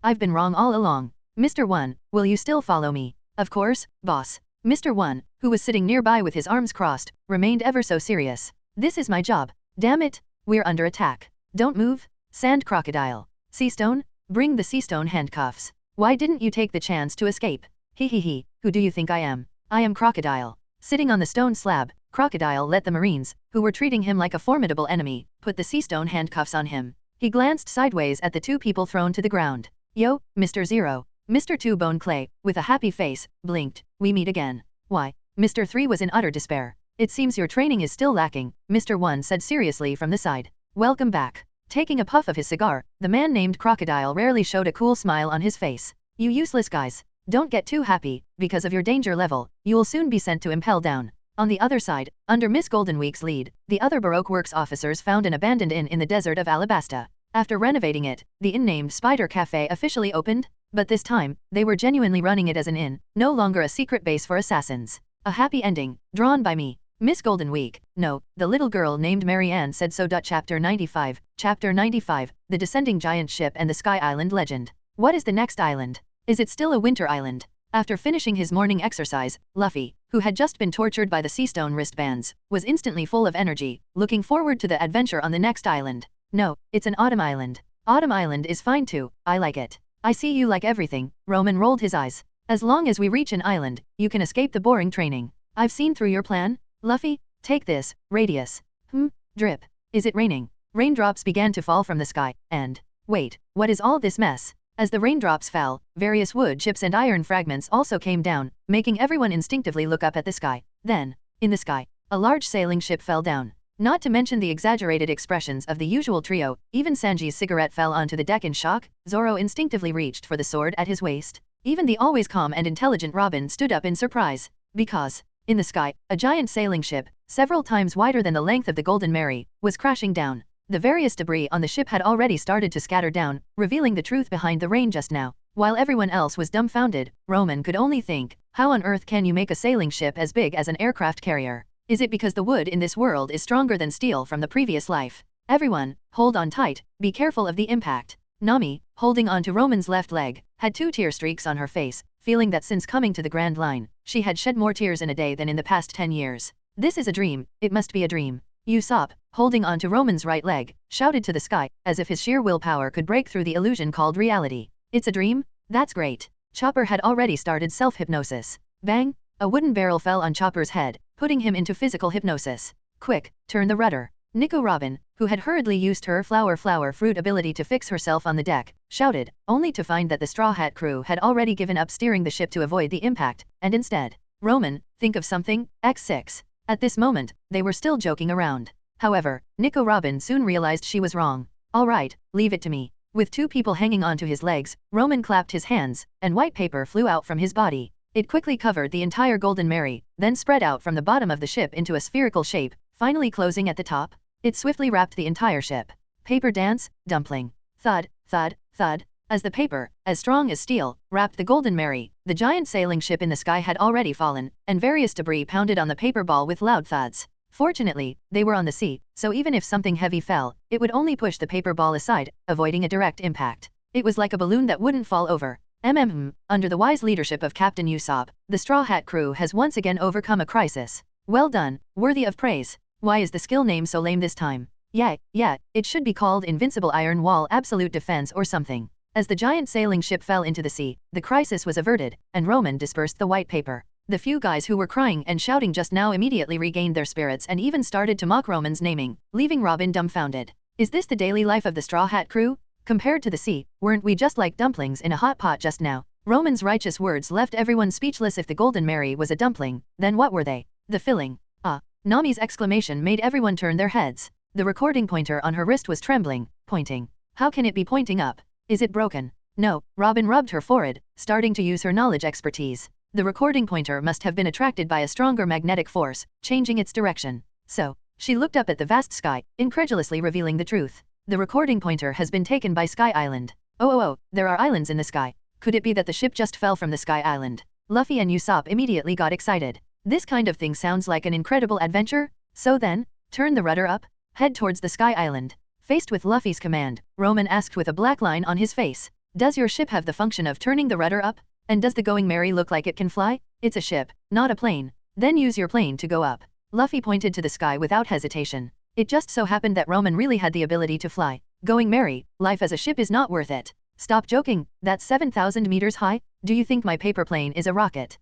I've been wrong all along. Mr. 1, will you still follow me? Of course, boss. Mr. 1, who was sitting nearby with his arms crossed, remained ever so serious. This is my job. Damn it, we're under attack. Don't move. Sand Crocodile. Sea Stone? Bring the Sea Stone handcuffs. Why didn't you take the chance to escape? He, who do you think I am? I am Crocodile. Sitting on the stone slab, Crocodile let the Marines, who were treating him like a formidable enemy, put the sea stone handcuffs on him. He glanced sideways at the two people thrown to the ground. Yo, Mr. 0. Mr. 2 Bone Clay, with a happy face, blinked. We meet again. Why? Mr. 3 was in utter despair. It seems your training is still lacking, Mr. 1 said seriously from the side. Welcome back. Taking a puff of his cigar, the man named Crocodile rarely showed a cool smile on his face. You useless guys. Don't get too happy, because of your danger level, you will soon be sent to Impel Down. On the other side, under Miss Golden Week's lead, the other Baroque Works officers found an abandoned inn in the desert of Alabasta. After renovating it, the inn named Spider Cafe officially opened, but this time, they were genuinely running it as an inn, no longer a secret base for assassins. A happy ending, drawn by me. Miss Golden Week, no, the little girl named Mary Ann said so. Chapter 95, The Descending Giant Ship and the Sky Island Legend. What is the next island? Is it still a winter island? After finishing his morning exercise, Luffy, who had just been tortured by the sea stone wristbands, was instantly full of energy, looking forward to the adventure on the next island. No, it's an autumn island. Autumn island is fine too, I like it. I see you like everything. Roman rolled his eyes. As long as we reach an island, you can escape the boring training. I've seen through your plan. Luffy, take this, Radius. Drip. Is it raining? Raindrops began to fall from the sky, and... Wait, what is all this mess? As the raindrops fell, various wood chips and iron fragments also came down, making everyone instinctively look up at the sky. Then, in the sky, a large sailing ship fell down. Not to mention the exaggerated expressions of the usual trio, even Sanji's cigarette fell onto the deck in shock. Zoro instinctively reached for the sword at his waist. Even the always calm and intelligent Robin stood up in surprise. Because, in the sky, a giant sailing ship, several times wider than the length of the Golden Mary, was crashing down. The various debris on the ship had already started to scatter down, revealing the truth behind the rain just now. While everyone else was dumbfounded, Roman could only think, how on earth can you make a sailing ship as big as an aircraft carrier? Is it because the wood in this world is stronger than steel from the previous life? Everyone, hold on tight, be careful of the impact. Nami, holding on to Roman's left leg, had 2 tear streaks on her face, feeling that since coming to the Grand Line, she had shed more tears in a day than in the past 10 years. This is a dream, it must be a dream. Usopp, holding on to Roman's right leg, shouted to the sky, as if his sheer willpower could break through the illusion called reality. It's a dream? That's great. Chopper had already started self-hypnosis. Bang! A wooden barrel fell on Chopper's head, putting him into physical hypnosis. Quick, turn the rudder. Nico Robin, who had hurriedly used her flower fruit ability to fix herself on the deck, shouted, only to find that the Straw Hat crew had already given up steering the ship to avoid the impact, and instead, Roman, think of something, X6. At this moment, they were still joking around. However, Nico Robin soon realized she was wrong. Alright, leave it to me. With two people hanging onto his legs, Roman clapped his hands, and white paper flew out from his body. It quickly covered the entire Golden Mary, then spread out from the bottom of the ship into a spherical shape, finally closing at the top. It swiftly wrapped the entire ship. Paper dance, dumpling. Thud, thud, thud. As the paper, as strong as steel, wrapped the Golden Mary, the giant sailing ship in the sky had already fallen, and various debris pounded on the paper ball with loud thuds. Fortunately, they were on the sea, so even if something heavy fell, it would only push the paper ball aside, avoiding a direct impact. It was like a balloon that wouldn't fall over. Under the wise leadership of Captain Usopp, the Straw Hat crew has once again overcome a crisis. Well done, worthy of praise. Why is the skill name so lame this time? Yeah, it should be called Invincible Iron Wall Absolute Defense or something. As the giant sailing ship fell into the sea, the crisis was averted, and Roman dispersed the white paper. The few guys who were crying and shouting just now immediately regained their spirits and even started to mock Roman's naming, leaving Robin dumbfounded. Is this the daily life of the Straw Hat crew? Compared to the sea, weren't we just like dumplings in a hot pot just now? Roman's righteous words left everyone speechless. If the Golden Mary was a dumpling, then what were they? The filling. Nami's exclamation made everyone turn their heads. The recording pointer on her wrist was trembling, pointing. How can it be pointing up? Is it broken? No, Robin rubbed her forehead, starting to use her knowledge expertise. The recording pointer must have been attracted by a stronger magnetic force, changing its direction. So, she looked up at the vast sky, incredulously revealing the truth. The recording pointer has been taken by Sky Island. Oh, there are islands in the sky. Could it be that the ship just fell from the Sky Island? Luffy and Usopp immediately got excited. This kind of thing sounds like an incredible adventure. So then, turn the rudder up, head towards the Sky Island. Faced with Luffy's command, Roman asked with a black line on his face. Does your ship have the function of turning the rudder up? And does the Going Merry look like it can fly? It's a ship, not a plane. Then use your plane to go up. Luffy pointed to the sky without hesitation. It just so happened that Roman really had the ability to fly. Going Merry, life as a ship is not worth it. Stop joking, that's 7,000 meters high? Do you think my paper plane is a rocket?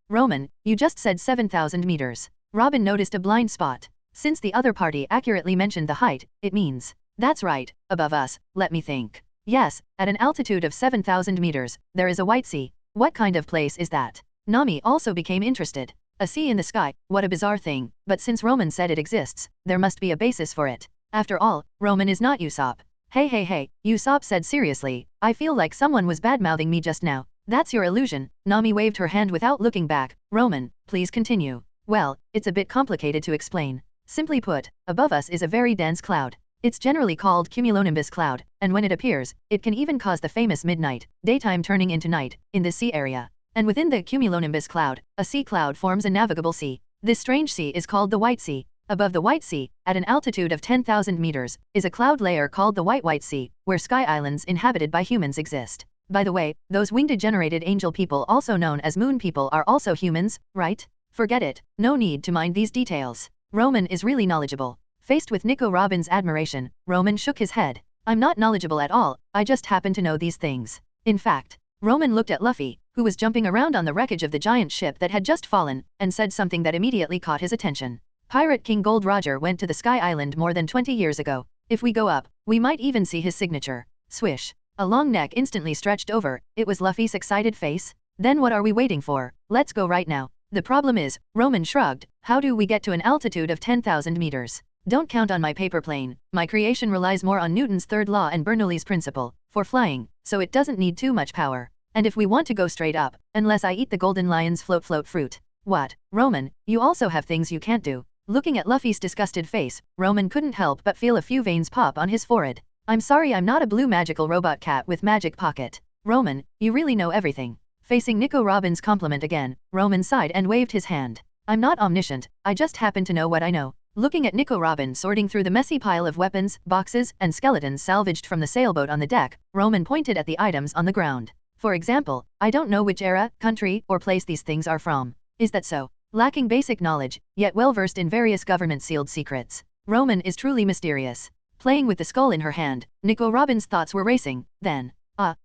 Roman, you just said 7,000 meters. Robin noticed a blind spot. Since the other party accurately mentioned the height, it means. That's right, above us, let me think. Yes, at an altitude of 7,000 meters, there is a white sea. What kind of place is that? Nami also became interested. A sea in the sky, what a bizarre thing, but since Roman said it exists, there must be a basis for it. After all, Roman is not Usopp. Hey, Usopp said seriously, I feel like someone was bad-mouthing me just now. That's your illusion. Nami waved her hand without looking back. Roman, please continue. Well, it's a bit complicated to explain. Simply put, above us is a very dense cloud. It's generally called cumulonimbus cloud, and when it appears, it can even cause the famous midnight, daytime turning into night, in the sea area. And within the cumulonimbus cloud, a sea cloud forms a navigable sea. This strange sea is called the White Sea. Above the White Sea, at an altitude of 10,000 meters, is a cloud layer called the White Sea, where sky islands inhabited by humans exist. By the way, those wing-degenerated angel people also known as moon people are also humans, right? Forget it, no need to mind these details. Roman is really knowledgeable. Faced with Nico Robin's admiration, Roman shook his head. I'm not knowledgeable at all, I just happen to know these things. In fact, Roman looked at Luffy, who was jumping around on the wreckage of the giant ship that had just fallen, and said something that immediately caught his attention. Pirate King Gold Roger went to the Sky Island more than 20 years ago. If we go up, we might even see his signature. Swish. A long neck instantly stretched over, it was Luffy's excited face. Then what are we waiting for? Let's go right now. The problem is, Roman shrugged, how do we get to an altitude of 10,000 meters? Don't count on my paper plane. My creation relies more on Newton's third law and Bernoulli's principle for flying, so it doesn't need too much power. And if we want to go straight up, unless I eat the golden lion's float fruit. What, Roman, you also have things you can't do. Looking at Luffy's disgusted face, Roman couldn't help but feel a few veins pop on his forehead. I'm sorry, I'm not a blue magical robot cat with magic pocket. Roman, you really know everything. Facing Nico Robin's compliment again, Roman sighed and waved his hand. I'm not omniscient, I just happen to know what I know. Looking at Nico Robin sorting through the messy pile of weapons, boxes, and skeletons salvaged from the sailboat on the deck, Roman pointed at the items on the ground. For example, I don't know which era, country, or place these things are from. Is that so? Lacking basic knowledge, yet well-versed in various government-sealed secrets. Roman is truly mysterious. Playing with the skull in her hand, Nico Robin's thoughts were racing, then.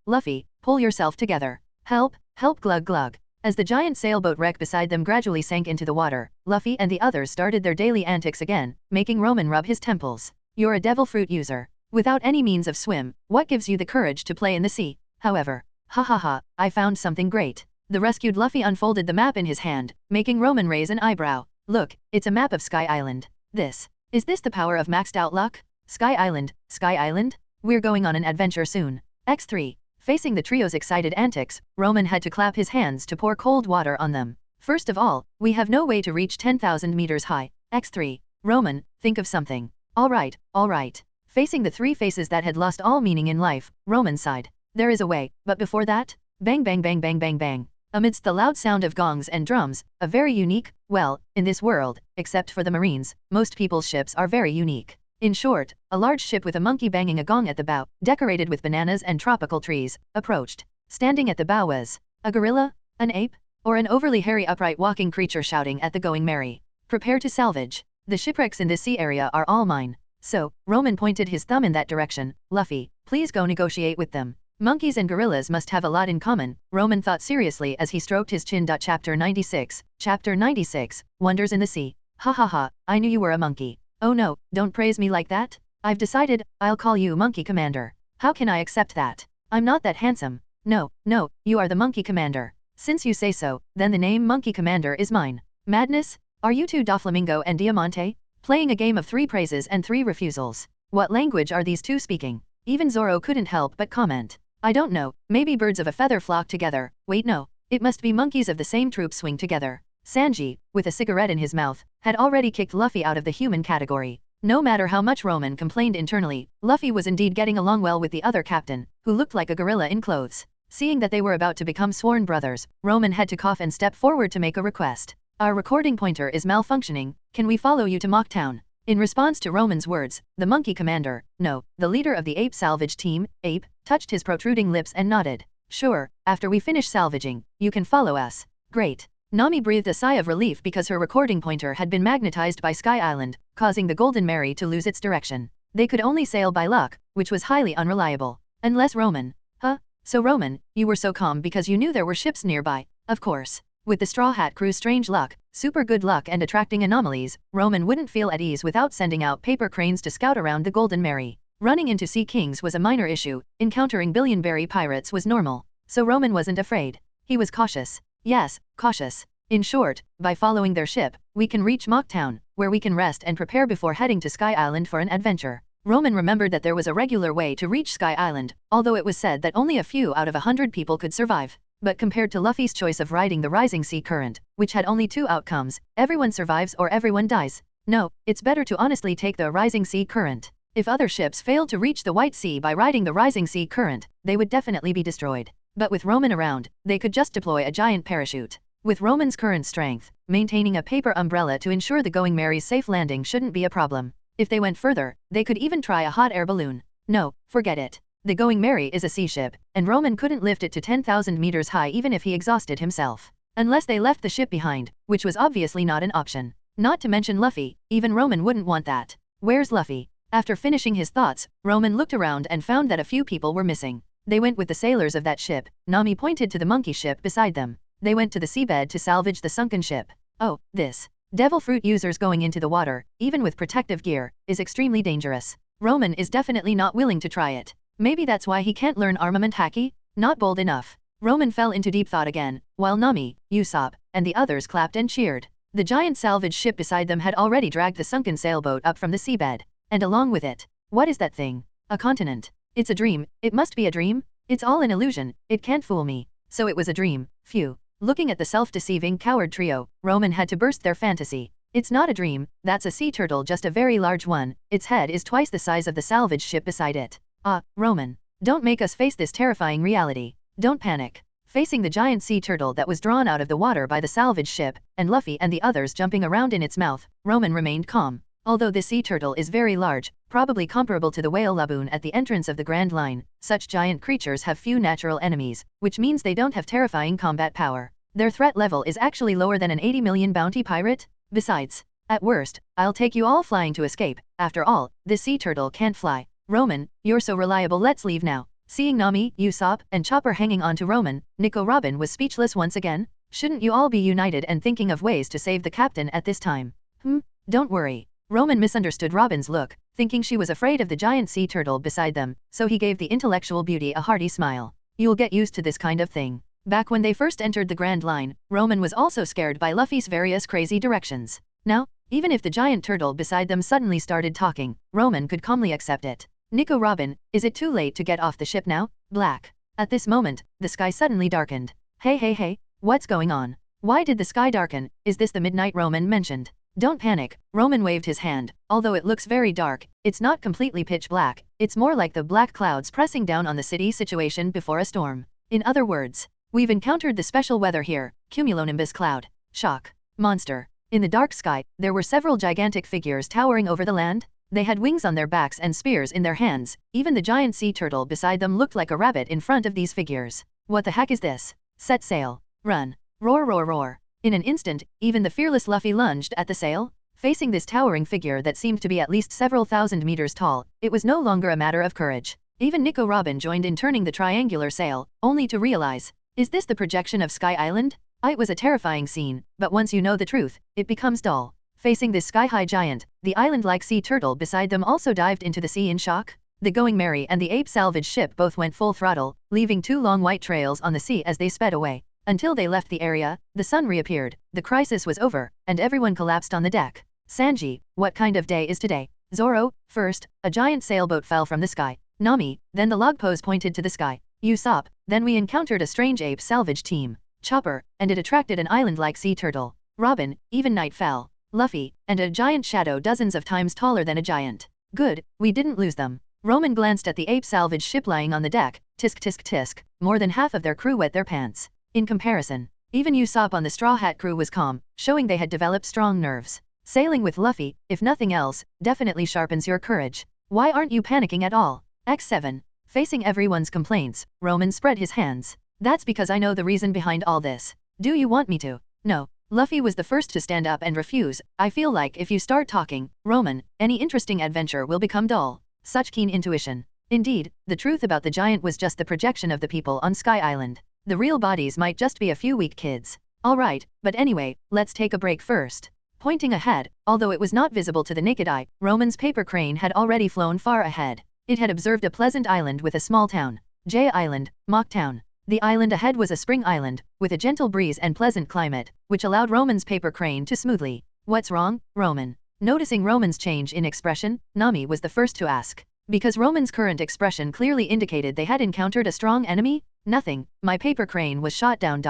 Luffy, pull yourself together. Help, glug glug. As the giant sailboat wreck beside them gradually sank into the water, Luffy and the others started their daily antics again, making Roman rub his temples. You're a devil fruit user. Without any means of swim, what gives you the courage to play in the sea? However, ha ha ha, I found something great. The rescued Luffy unfolded the map in his hand, making Roman raise an eyebrow. Look, it's a map of Sky Island. Is this the power of maxed out luck? Sky Island, Sky Island? We're going on an adventure soon. X3. Facing the trio's excited antics, Roman had to clap his hands to pour cold water on them. First of all, we have no way to reach 10,000 meters high. X3. Roman, think of something. Alright. Facing the three faces that had lost all meaning in life, Roman sighed. There is a way, but before that? Bang bang bang bang bang bang. Amidst the loud sound of gongs and drums, a very unique, well, in this world, except for the Marines, most people's ships are very unique. In short, a large ship with a monkey banging a gong at the bow, decorated with bananas and tropical trees, approached. Standing at the bow was a gorilla, an ape, or an overly hairy upright walking creature shouting at the going merry. Prepare to salvage. The shipwrecks in this sea area are all mine. So, Roman pointed his thumb in that direction. Luffy, please go negotiate with them. Monkeys and gorillas must have a lot in common, Roman thought seriously as he stroked his chin. Chapter 96. Chapter 96, Wonders in the Sea. Ha ha ha, I knew you were a monkey. Oh no, don't praise me like that. I've decided, I'll call you Monkey Commander. How can I accept that? I'm not that handsome. No, you are the Monkey Commander. Since you say so, then the name Monkey Commander is mine. Madness? Are you two Doflamingo and Diamante? Playing a game of 3 praises and 3 refusals. What language are these two speaking? Even Zoro couldn't help but comment. I don't know, maybe birds of a feather flock together. Wait no, it must be monkeys of the same troop swing together. Sanji, with a cigarette in his mouth, had already kicked Luffy out of the human category. No matter how much Roman complained internally, Luffy was indeed getting along well with the other captain, who looked like a gorilla in clothes. Seeing that they were about to become sworn brothers, Roman had to cough and step forward to make a request. Our recording pointer is malfunctioning, can we follow you to Mocktown? In response to Roman's words, the monkey commander, no, the leader of the ape salvage team, Ape, touched his protruding lips and nodded. Sure, after we finish salvaging, you can follow us. Great. Nami breathed a sigh of relief because her recording pointer had been magnetized by Sky Island, causing the Golden Mary to lose its direction. They could only sail by luck, which was highly unreliable. Unless Roman. Huh? So Roman, you were so calm because you knew there were ships nearby. Of course. With the Straw Hat Crew's strange luck, super good luck and attracting anomalies, Roman wouldn't feel at ease without sending out paper cranes to scout around the Golden Mary. Running into Sea Kings was a minor issue, encountering Billionberry pirates was normal. So Roman wasn't afraid. He was cautious. Yes, cautious. In short, by following their ship, we can reach Mocktown, where we can rest and prepare before heading to Sky Island for an adventure. Roman remembered that there was a regular way to reach Sky Island, although it was said that only a few out of 100 people could survive. But compared to Luffy's choice of riding the rising sea current, which had only 2 outcomes, everyone survives or everyone dies. No, it's better to honestly take the rising sea current. If other ships failed to reach the White Sea by riding the rising sea current, they would definitely be destroyed. But with Roman around, they could just deploy a giant parachute. With Roman's current strength, maintaining a paper umbrella to ensure the Going Mary's safe landing shouldn't be a problem. If they went further, they could even try a hot air balloon. No, forget it. The Going Mary is a sea ship, and Roman couldn't lift it to 10,000 meters high even if he exhausted himself. Unless they left the ship behind, which was obviously not an option. Not to mention Luffy, even Roman wouldn't want that. Where's Luffy? After finishing his thoughts, Roman looked around and found that a few people were missing. They went with the sailors of that ship. Nami pointed to the monkey ship beside them. They went to the seabed to salvage the sunken ship. Oh, this. Devil fruit users going into the water, even with protective gear, is extremely dangerous. Roman is definitely not willing to try it. Maybe that's why he can't learn armament haki? Not bold enough. Roman fell into deep thought again, while Nami, Usopp, and the others clapped and cheered. The giant salvage ship beside them had already dragged the sunken sailboat up from the seabed. And along with it. What is that thing? A continent. It's a dream. It must be a dream. It's all an illusion. It can't fool me. So it was a dream. Phew. Looking at the self-deceiving coward trio, Roman had to burst their fantasy. It's not a dream, that's a sea turtle, just a very large one. Its head is twice the size of the salvage ship beside it. Ah, Roman. Don't make us face this terrifying reality. Don't panic. Facing the giant sea turtle that was drawn out of the water by the salvage ship, and Luffy and the others jumping around in its mouth, Roman remained calm. Although this sea turtle is very large, probably comparable to the whale laboon at the entrance of the Grand Line, such giant creatures have few natural enemies, which means they don't have terrifying combat power. Their threat level is actually lower than an 80 million bounty pirate. Besides, at worst, I'll take you all flying to escape. After all, this sea turtle can't fly. Roman, you're so reliable, let's leave now. Seeing Nami, Usopp, and Chopper hanging on to Roman, Nico Robin was speechless once again. Shouldn't you all be united and thinking of ways to save the captain at this time? Don't worry. Roman misunderstood Robin's look, thinking she was afraid of the giant sea turtle beside them, so he gave the intellectual beauty a hearty smile. You'll get used to this kind of thing. Back when they first entered the Grand Line, Roman was also scared by Luffy's various crazy directions. Now, even if the giant turtle beside them suddenly started talking, Roman could calmly accept it. Nico Robin, is it too late to get off the ship now? Black. At this moment, the sky suddenly darkened. Hey, what's going on? Why did the sky darken? Is this the midnight Roman mentioned? Don't panic, Roman waved his hand. Although it looks very dark, it's not completely pitch black, it's more like the black clouds pressing down on the city situation before a storm. In other words, we've encountered the special weather here, cumulonimbus cloud. Shock. Monster. In the dark sky, there were several gigantic figures towering over the land. They had wings on their backs and spears in their hands. Even the giant sea turtle beside them looked like a rabbit in front of these figures. What the heck is this? Set sail. Run. Roar roar roar. In an instant, even the fearless Luffy lunged at the sail. Facing this towering figure that seemed to be at least several thousand meters tall, it was no longer a matter of courage. Even Nico Robin joined in turning the triangular sail, only to realize, is this the projection of Sky Island? It was a terrifying scene, but once you know the truth, it becomes dull. Facing this sky-high giant, the island-like sea turtle beside them also dived into the sea in shock. The Going Merry and the ape salvage ship both went full throttle, leaving 2 long white trails on the sea as they sped away. Until they left the area, the sun reappeared, the crisis was over, and everyone collapsed on the deck. Sanji, what kind of day is today? Zoro, first, a giant sailboat fell from the sky. Nami, then the log pose pointed to the sky. Usopp, then we encountered a strange ape salvage team. Chopper, and it attracted an island-like sea turtle. Robin, even night fell. Luffy, and a giant shadow dozens of times taller than a giant. Good, we didn't lose them. Roman glanced at the ape salvage ship lying on the deck. Tisk tisk tisk, more than half of their crew wet their pants. In comparison, even Usopp on the Straw Hat crew was calm, showing they had developed strong nerves. Sailing with Luffy, if nothing else, definitely sharpens your courage. Why aren't you panicking at all? X7. Facing everyone's complaints, Roman spread his hands. That's because I know the reason behind all this. Do you want me to? No. Luffy was the first to stand up and refuse. I feel like if you start talking, Roman, any interesting adventure will become dull. Such keen intuition. Indeed, the truth about the giant was just the projection of the people on Sky Island. The real bodies might just be a few weak kids. Alright, but anyway, let's take a break first. Pointing ahead, although it was not visible to the naked eye, Roman's paper crane had already flown far ahead. It had observed a pleasant island with a small town. Jaya Island, Mock Town. The island ahead was a spring island, with a gentle breeze and pleasant climate, which allowed Roman's paper crane to smoothly. What's wrong, Roman? Noticing Roman's change in expression, Nami was the first to ask. Because Roman's current expression clearly indicated they had encountered a strong enemy? Nothing, my paper crane was shot down.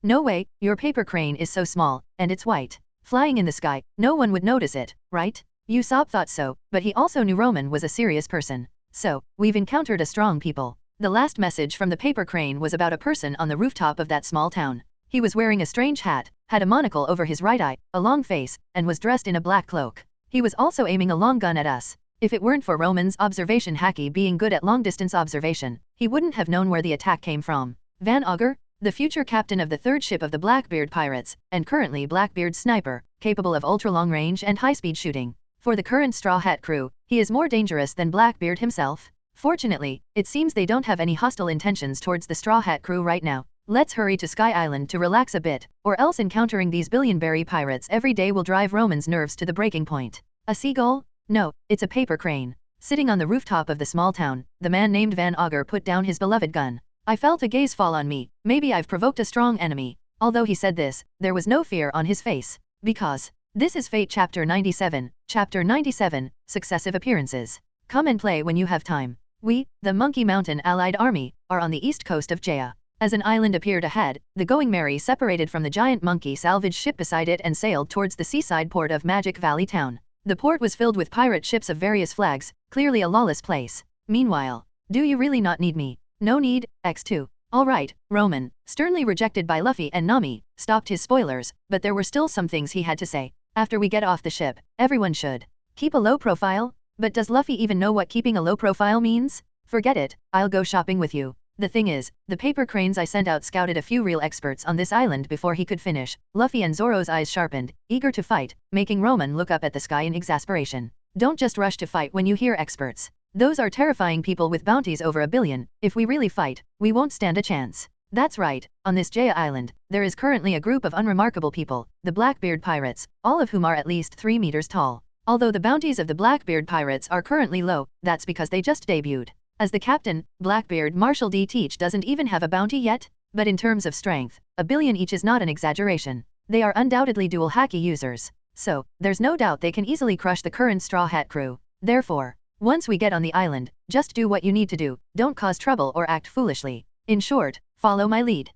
No way, your paper crane is so small, and it's white. Flying in the sky, no one would notice it, right? Usopp thought so, but he also knew Roman was a serious person. So, we've encountered a strong people. The last message from the paper crane was about a person on the rooftop of that small town. He was wearing a strange hat, had a monocle over his right eye, a long face, and was dressed in a black cloak. He was also aiming a long gun at us. If it weren't for Roman's observation Haki being good at long-distance observation, he wouldn't have known where the attack came from. Van Augur, the future captain of the 3rd ship of the Blackbeard pirates, and currently Blackbeard's sniper, capable of ultra-long range and high-speed shooting. For the current Straw Hat crew, he is more dangerous than Blackbeard himself. Fortunately, it seems they don't have any hostile intentions towards the Straw Hat crew right now. Let's hurry to Sky Island to relax a bit, or else encountering these billionberry pirates every day will drive Roman's nerves to the breaking point. A seagull? No, it's a paper crane. Sitting on the rooftop of the small town, the man named Van Augur put down his beloved gun. I felt a gaze fall on me. Maybe I've provoked a strong enemy. Although he said this, there was no fear on his face. Because this is Fate Chapter 97. Chapter 97, Successive Appearances. Come and play when you have time. We, the Monkey Mountain Allied Army, are on the east coast of Jaya. As an island appeared ahead, the Going Merry separated from the giant monkey salvage ship beside it and sailed towards the seaside port of Magic Valley Town. The port was filled with pirate ships of various flags, clearly a lawless place. Meanwhile, do you really not need me? No need, X2. Alright, Roman, sternly rejected by Luffy and Nami, stopped his spoilers, but there were still some things he had to say. After we get off the ship, everyone should keep a low profile. But does Luffy even know what keeping a low profile means? Forget it, I'll go shopping with you. The thing is, the paper cranes I sent out scouted a few real experts on this island before he could finish. Luffy and Zoro's eyes sharpened, eager to fight, making Roman look up at the sky in exasperation. Don't just rush to fight when you hear experts. Those are terrifying people with bounties over $1 billion. If we really fight, we won't stand a chance. That's right, on this Jaya Island, there is currently a group of unremarkable people, the Blackbeard Pirates, all of whom are at least 3 meters tall. Although the bounties of the Blackbeard Pirates are currently low, that's because they just debuted. As the captain, Blackbeard Marshal D. Teach doesn't even have a bounty yet, but in terms of strength, 1 billion each is not an exaggeration. They are undoubtedly dual haki users, so there's no doubt they can easily crush the current Straw Hat crew. Therefore, once we get on the island, just do what you need to do, don't cause trouble or act foolishly. In short, follow my lead.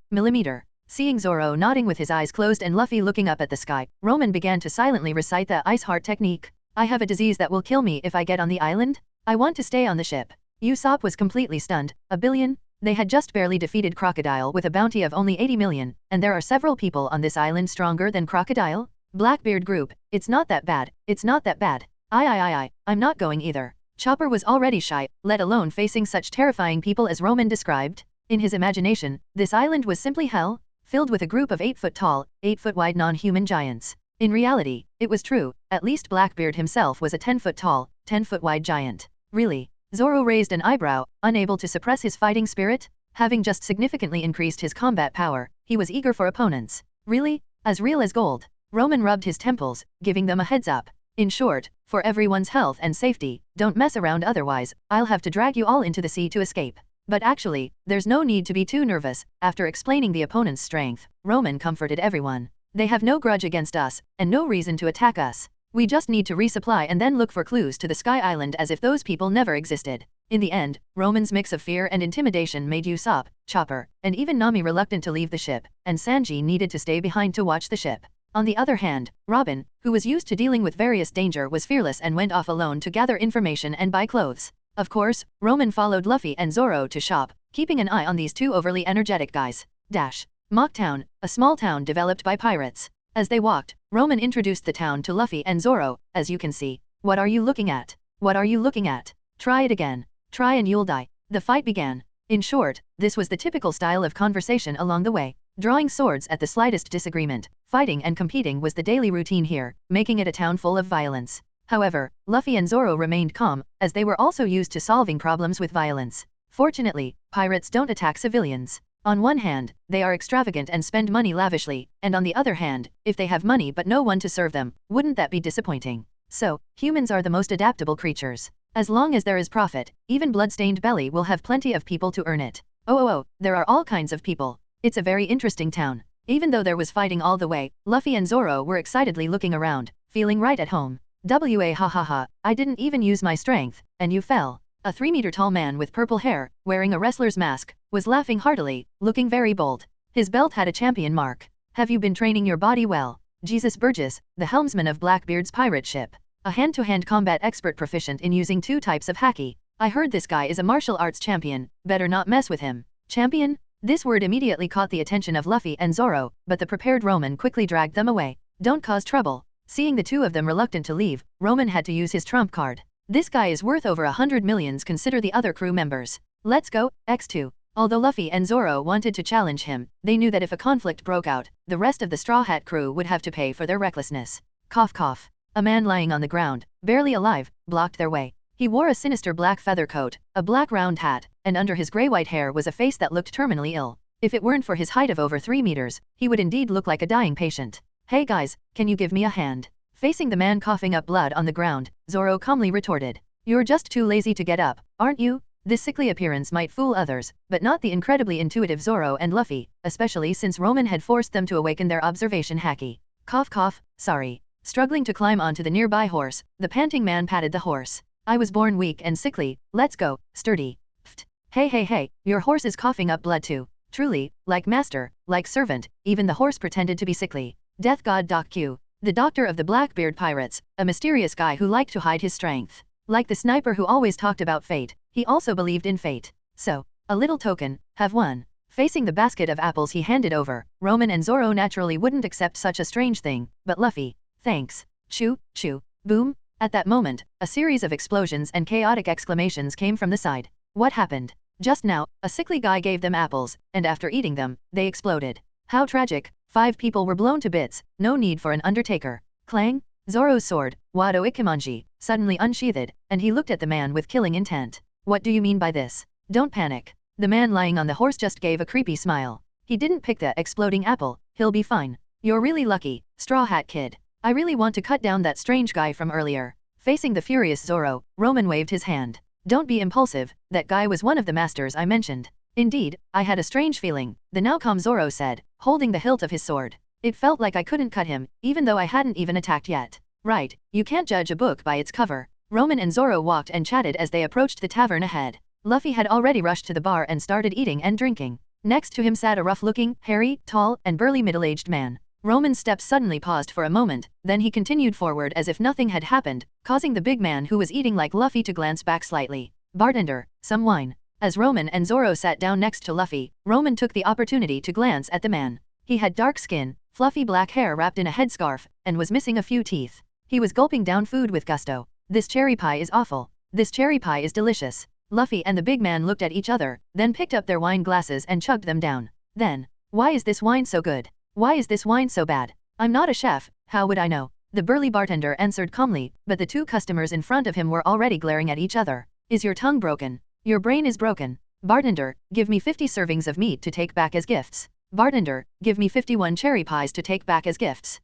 Millimeter. Seeing Zoro nodding with his eyes closed and Luffy looking up at the sky, Roman began to silently recite the Ice Heart technique. I have a disease that will kill me if I get on the island. I want to stay on the ship. Usopp was completely stunned. 1 billion? They had just barely defeated Crocodile with a bounty of only 80 million, and there are several people on this island stronger than Crocodile? Blackbeard Group, it's not that bad, it's not that bad. I'm not going either. Chopper was already shy, let alone facing such terrifying people as Roman described. In his imagination, this island was simply hell, filled with a group of 8 foot tall, 8 foot wide non-human giants. In reality, it was true, at least Blackbeard himself was a 10 foot tall, 10 foot wide giant. Really? Zoro raised an eyebrow, unable to suppress his fighting spirit. Having just significantly increased his combat power, he was eager for opponents. Really? As real as gold? Roman rubbed his temples, giving them a heads up. In short, for everyone's health and safety, don't mess around otherwise, I'll have to drag you all into the sea to escape. But actually, there's no need to be too nervous. After explaining the opponent's strength, Roman comforted everyone. They have no grudge against us, and no reason to attack us. We just need to resupply and then look for clues to the Sky Island as if those people never existed. In the end, Roman's mix of fear and intimidation made Usopp, Chopper, and even Nami reluctant to leave the ship, and Sanji needed to stay behind to watch the ship. On the other hand, Robin, who was used to dealing with various danger, was fearless and went off alone to gather information and buy clothes. Of course, Roman followed Luffy and Zoro to shop, keeping an eye on these two overly energetic guys. Mocktown, a small town developed by pirates. As they walked, Roman introduced the town to Luffy and Zoro. As you can see. What are you looking at? What are you looking at? Try it again. Try and you'll die. The fight began. In short, this was the typical style of conversation along the way. Drawing swords at the slightest disagreement, fighting and competing was the daily routine here, making it a town full of violence. However, Luffy and Zoro remained calm, as they were also used to solving problems with violence. Fortunately, pirates don't attack civilians. On one hand, they are extravagant and spend money lavishly, and on the other hand, if they have money but no one to serve them, wouldn't that be disappointing? So, humans are the most adaptable creatures. As long as there is profit, even bloodstained belly will have plenty of people to earn it. There are all kinds of people. It's a very interesting town. Even though there was fighting all the way, Luffy and Zoro were excitedly looking around, feeling right at home. I didn't even use my strength, and you fell. A 3-meter-tall man with purple hair, wearing a wrestler's mask, was laughing heartily, looking very bold. His belt had a champion mark. Have you been training your body well? Jesus Burgess, the helmsman of Blackbeard's pirate ship. A hand-to-hand combat expert proficient in using 2 types of haki. I heard this guy is a martial arts champion, better not mess with him. Champion? This word immediately caught the attention of Luffy and Zoro, but the prepared Roman quickly dragged them away. Don't cause trouble. Seeing the two of them reluctant to leave, Roman had to use his trump card. This guy is worth over 100 millions, consider the other crew members. Let's go, X2. Although Luffy and Zoro wanted to challenge him, they knew that if a conflict broke out, the rest of the Straw Hat crew would have to pay for their recklessness. Cough cough. A man lying on the ground, barely alive, blocked their way. He wore a sinister black feather coat, a black round hat, and under his grey-white hair was a face that looked terminally ill. If it weren't for his height of over 3 meters, he would indeed look like a dying patient. Hey guys, can you give me a hand? Facing the man coughing up blood on the ground, Zoro calmly retorted. You're just too lazy to get up, aren't you? This sickly appearance might fool others, but not the incredibly intuitive Zoro and Luffy, especially since Roman had forced them to awaken their observation haki. Cough cough, sorry. Struggling to climb onto the nearby horse, the panting man patted the horse. I was born weak and sickly, let's go, sturdy. Pfft. Hey, your horse is coughing up blood too. Truly, like master, like servant, even the horse pretended to be sickly. Death God Doc Q. The doctor of the Blackbeard Pirates, a mysterious guy who liked to hide his strength. Like the sniper who always talked about fate, he also believed in fate. So, a little token, have one. Facing the basket of apples he handed over, Roman and Zoro naturally wouldn't accept such a strange thing, but Luffy, thanks. Chew, chew, boom. At that moment, a series of explosions and chaotic exclamations came from the side. What happened? Just now, a sickly guy gave them apples, and after eating them, they exploded. How tragic. 5 people were blown to bits, no need for an undertaker. Clang! Zoro's sword, Wado Ikimonji, suddenly unsheathed, and he looked at the man with killing intent. What do you mean by this? Don't panic. The man lying on the horse just gave a creepy smile. He didn't pick the exploding apple, he'll be fine. You're really lucky, Straw Hat Kid. I really want to cut down that strange guy from earlier. Facing the furious Zoro, Roman waved his hand. Don't be impulsive, that guy was one of the masters I mentioned. Indeed, I had a strange feeling, the now calm Zoro said, holding the hilt of his sword. It felt like I couldn't cut him, even though I hadn't even attacked yet. Right, you can't judge a book by its cover. Roman and Zoro walked and chatted as they approached the tavern ahead. Luffy had already rushed to the bar and started eating and drinking. Next to him sat a rough-looking, hairy, tall, and burly middle-aged man. Roman's steps suddenly paused for a moment, then he continued forward as if nothing had happened, causing the big man who was eating like Luffy to glance back slightly. Bartender, some wine. As Roman and Zoro sat down next to Luffy, Roman took the opportunity to glance at the man. He had dark skin, fluffy black hair wrapped in a headscarf, and was missing a few teeth. He was gulping down food with gusto. This cherry pie is awful. This cherry pie is delicious. Luffy and the big man looked at each other, then picked up their wine glasses and chugged them down. Then, why is this wine so good? Why is this wine so bad? I'm not a chef, how would I know? The burly bartender answered calmly, but the two customers in front of him were already glaring at each other. Is your tongue broken? Your brain is broken. Bartender, give me 50 servings of meat to take back as gifts. Bartender, give me 51 cherry pies to take back as gifts.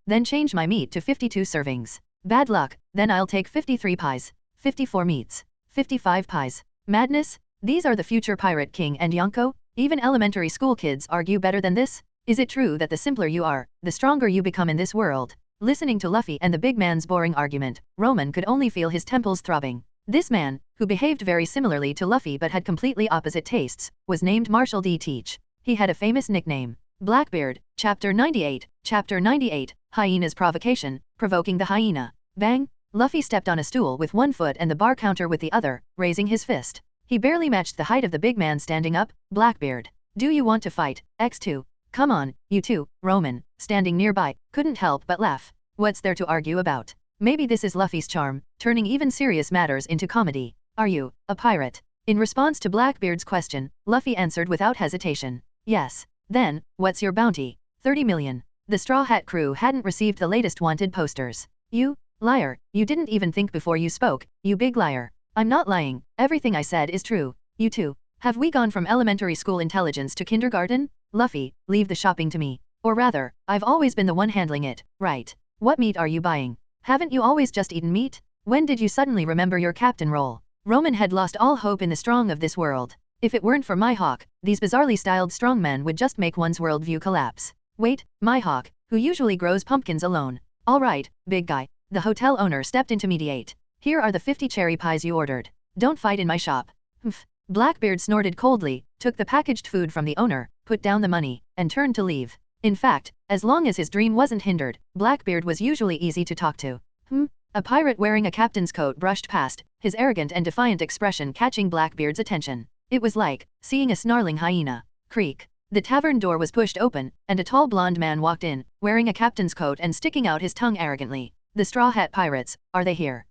Then change my meat to 52 servings. Bad luck, then I'll take 53 pies, 54 meats, 55 pies. Madness? These are the future Pirate King and Yonko? Even elementary school kids argue better than this? Is it true that the simpler you are, the stronger you become in this world? Listening to Luffy and the big man's boring argument, Roman could only feel his temples throbbing. This man, who behaved very similarly to Luffy but had completely opposite tastes, was named Marshall D. Teach. He had a famous nickname. Blackbeard, Chapter 98, Chapter 98, Hyena's Provocation, Provoking the Hyena. Bang! Luffy stepped on a stool with one foot and the bar counter with the other, raising his fist. He barely matched the height of the big man standing up. Blackbeard. Do you want to fight, X2? Come on, you two. Roman, standing nearby, couldn't help but laugh. What's there to argue about? Maybe this is Luffy's charm, turning even serious matters into comedy. Are you a pirate? In response to Blackbeard's question, Luffy answered without hesitation. Yes. Then, what's your bounty? 30 million. The Straw Hat crew hadn't received the latest wanted posters. You, liar, you didn't even think before you spoke, you big liar. I'm not lying, everything I said is true. You too. Have we gone from elementary school intelligence to kindergarten? Luffy, leave the shopping to me. Or rather, I've always been the one handling it, right? What meat are you buying? Haven't you always just eaten meat? When did you suddenly remember your captain role? Roman had lost all hope in the strong of this world. If it weren't for Mihawk, these bizarrely styled strongmen would just make one's worldview collapse. Wait, Mihawk, who usually grows pumpkins alone. All right, big guy. The hotel owner stepped in to mediate. Here are the 50 cherry pies you ordered. Don't fight in my shop. Humph. Blackbeard snorted coldly, took the packaged food from the owner, put down the money, and turned to leave. In fact, as long as his dream wasn't hindered, Blackbeard was usually easy to talk to. A pirate wearing a captain's coat brushed past, his arrogant and defiant expression catching Blackbeard's attention. It was like seeing a snarling hyena. Creak. The tavern door was pushed open, and a tall blonde man walked in, wearing a captain's coat and sticking out his tongue arrogantly. The Straw Hat Pirates, are they here?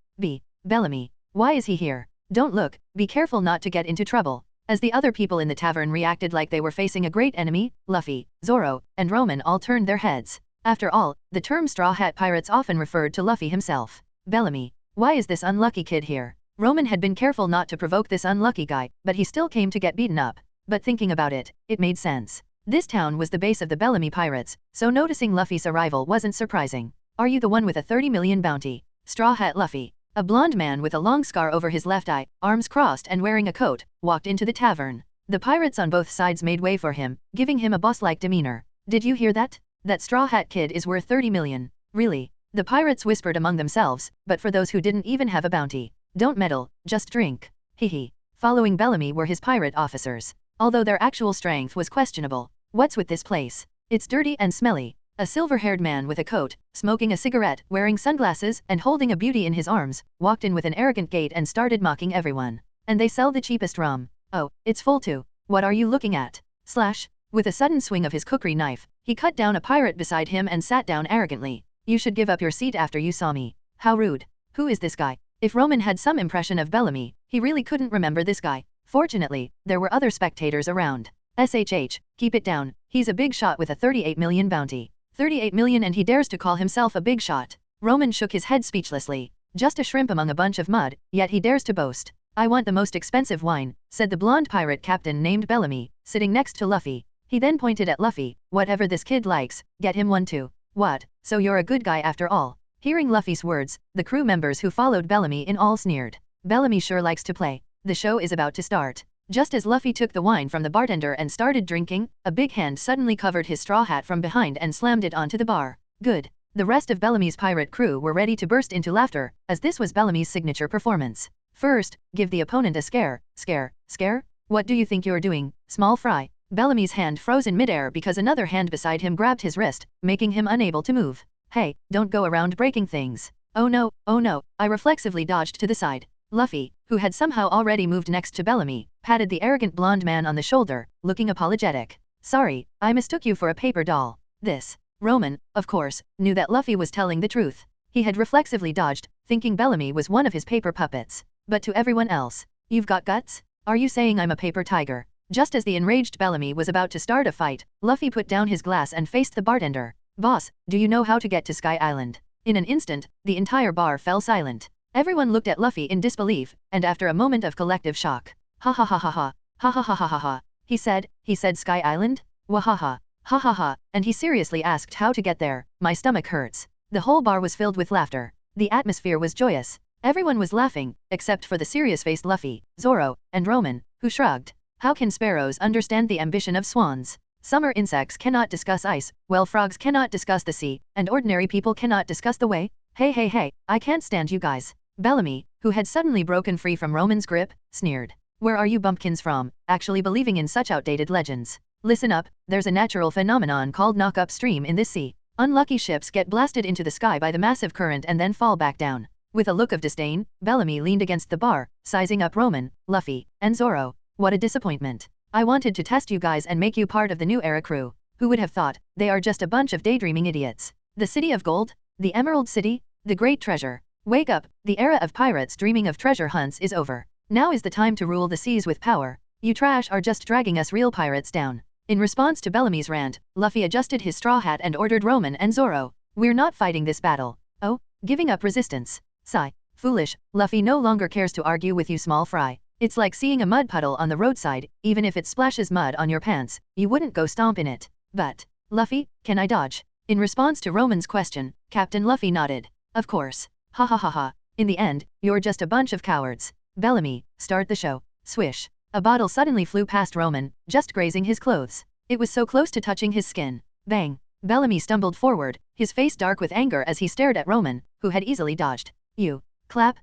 Bellamy. Why is he here? Don't look, be careful not to get into trouble. As the other people in the tavern reacted like they were facing a great enemy, Luffy, Zoro, and Roman all turned their heads. After all, the term Straw Hat Pirates often referred to Luffy himself. Bellamy. Why is this unlucky kid here? Roman had been careful not to provoke this unlucky guy, but he still came to get beaten up. But thinking about it, it made sense. This town was the base of the Bellamy Pirates, so noticing Luffy's arrival wasn't surprising. Are you the one with a 30 million bounty? Straw Hat Luffy. A blonde man with a long scar over his left eye, arms crossed and wearing a coat, walked into the tavern. The pirates on both sides made way for him, giving him a boss-like demeanor. Did you hear that? That Straw Hat kid is worth 30 million. Really? The pirates whispered among themselves, but for those who didn't even have a bounty. Don't meddle, just drink. Hehe. Following Bellamy were his pirate officers. Although their actual strength was questionable. What's with this place? It's dirty and smelly. A silver-haired man with a coat, smoking a cigarette, wearing sunglasses, and holding a beauty in his arms, walked in with an arrogant gait and started mocking everyone. And they sell the cheapest rum. Oh, it's full too. What are you looking at? Slash. With a sudden swing of his kukri knife, he cut down a pirate beside him and sat down arrogantly. You should give up your seat after you saw me. How rude. Who is this guy? If Roman had some impression of Bellamy, he really couldn't remember this guy. Fortunately, there were other spectators around. SHH, keep it down. He's a big shot with a 38 million bounty. 38 million and he dares to call himself a big shot. Roman shook his head speechlessly. Just a shrimp among a bunch of mud, yet he dares to boast. I want the most expensive wine, said the blonde pirate captain named Bellamy, sitting next to Luffy. He then pointed at Luffy, whatever this kid likes, get him one too. What, so you're a good guy after all? Hearing Luffy's words, the crew members who followed Bellamy in all sneered. Bellamy sure likes to play. The show is about to start. Just as Luffy took the wine from the bartender and started drinking, a big hand suddenly covered his straw hat from behind and slammed it onto the bar. Good. The rest of Bellamy's pirate crew were ready to burst into laughter, as this was Bellamy's signature performance. First, give the opponent a scare. Scare? What do you think you're doing, small fry? Bellamy's hand froze in midair because another hand beside him grabbed his wrist, making him unable to move. Hey, don't go around breaking things. Oh no, I reflexively dodged to the side. Luffy, who had somehow already moved next to Bellamy, patted the arrogant blonde man on the shoulder, looking apologetic. Sorry, I mistook you for a paper doll. This. Roman, of course, knew that Luffy was telling the truth. He had reflexively dodged, thinking Bellamy was one of his paper puppets. But to everyone else, you've got guts? Are you saying I'm a paper tiger? Just as the enraged Bellamy was about to start a fight, Luffy put down his glass and faced the bartender. Boss, do you know how to get to Sky Island? In an instant, the entire bar fell silent. Everyone looked at Luffy in disbelief, and after a moment of collective shock, ha ha ha ha ha, ha ha ha ha ha ha, he said Sky Island? Wahaha, ha ha ha, and he seriously asked how to get there. My stomach hurts. The whole bar was filled with laughter. The atmosphere was joyous. Everyone was laughing, except for the serious-faced Luffy, Zoro, and Roman, who shrugged. How can sparrows understand the ambition of swans? Summer insects cannot discuss ice, well frogs cannot discuss the sea, and ordinary people cannot discuss the way? Hey, I can't stand you guys. Bellamy, who had suddenly broken free from Roman's grip, sneered. Where are you bumpkins from, actually believing in such outdated legends? Listen up, there's a natural phenomenon called knock-up stream in this sea. Unlucky ships get blasted into the sky by the massive current and then fall back down. With a look of disdain, Bellamy leaned against the bar, sizing up Roman, Luffy, and Zoro. What a disappointment. I wanted to test you guys and make you part of the new era crew. Who would have thought? They are just a bunch of daydreaming idiots. The City of Gold? The Emerald City? The Great Treasure. Wake up, the era of pirates dreaming of treasure hunts is over. Now is the time to rule the seas with power. You trash are just dragging us real pirates down. In response to Bellamy's rant, Luffy adjusted his straw hat and ordered Roman and Zoro. We're not fighting this battle. Oh, giving up resistance. Sigh. Foolish, Luffy no longer cares to argue with you small fry. It's like seeing a mud puddle on the roadside, even if it splashes mud on your pants, you wouldn't go stomp in it. But, Luffy, can I dodge? In response to Roman's question, Captain Luffy nodded. Of course. Ha ha ha ha. In the end, you're just a bunch of cowards. Bellamy, start the show. Swish. A bottle suddenly flew past Roman, just grazing his clothes. It was so close to touching his skin. Bang. Bellamy stumbled forward, his face dark with anger as he stared at Roman, who had easily dodged. You. Clap.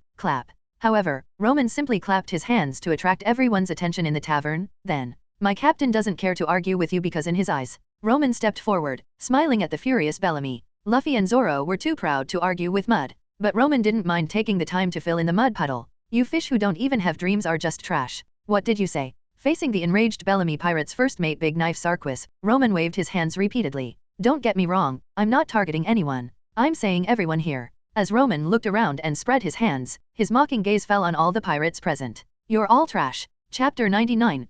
However, Roman simply clapped his hands to attract everyone's attention in the tavern, then. My captain doesn't care to argue with you because in his eyes. Roman stepped forward, smiling at the furious Bellamy. Luffy and Zoro were too proud to argue with mud. But Roman didn't mind taking the time to fill in the mud puddle. You fish who don't even have dreams are just trash. What did you say? Facing the enraged Bellamy pirate's first mate Big Knife Sarquis, Roman waved his hands repeatedly. Don't get me wrong, I'm not targeting anyone. I'm saying everyone here. As Roman looked around and spread his hands, his mocking gaze fell on all the pirates present. You're all trash. Chapter 99,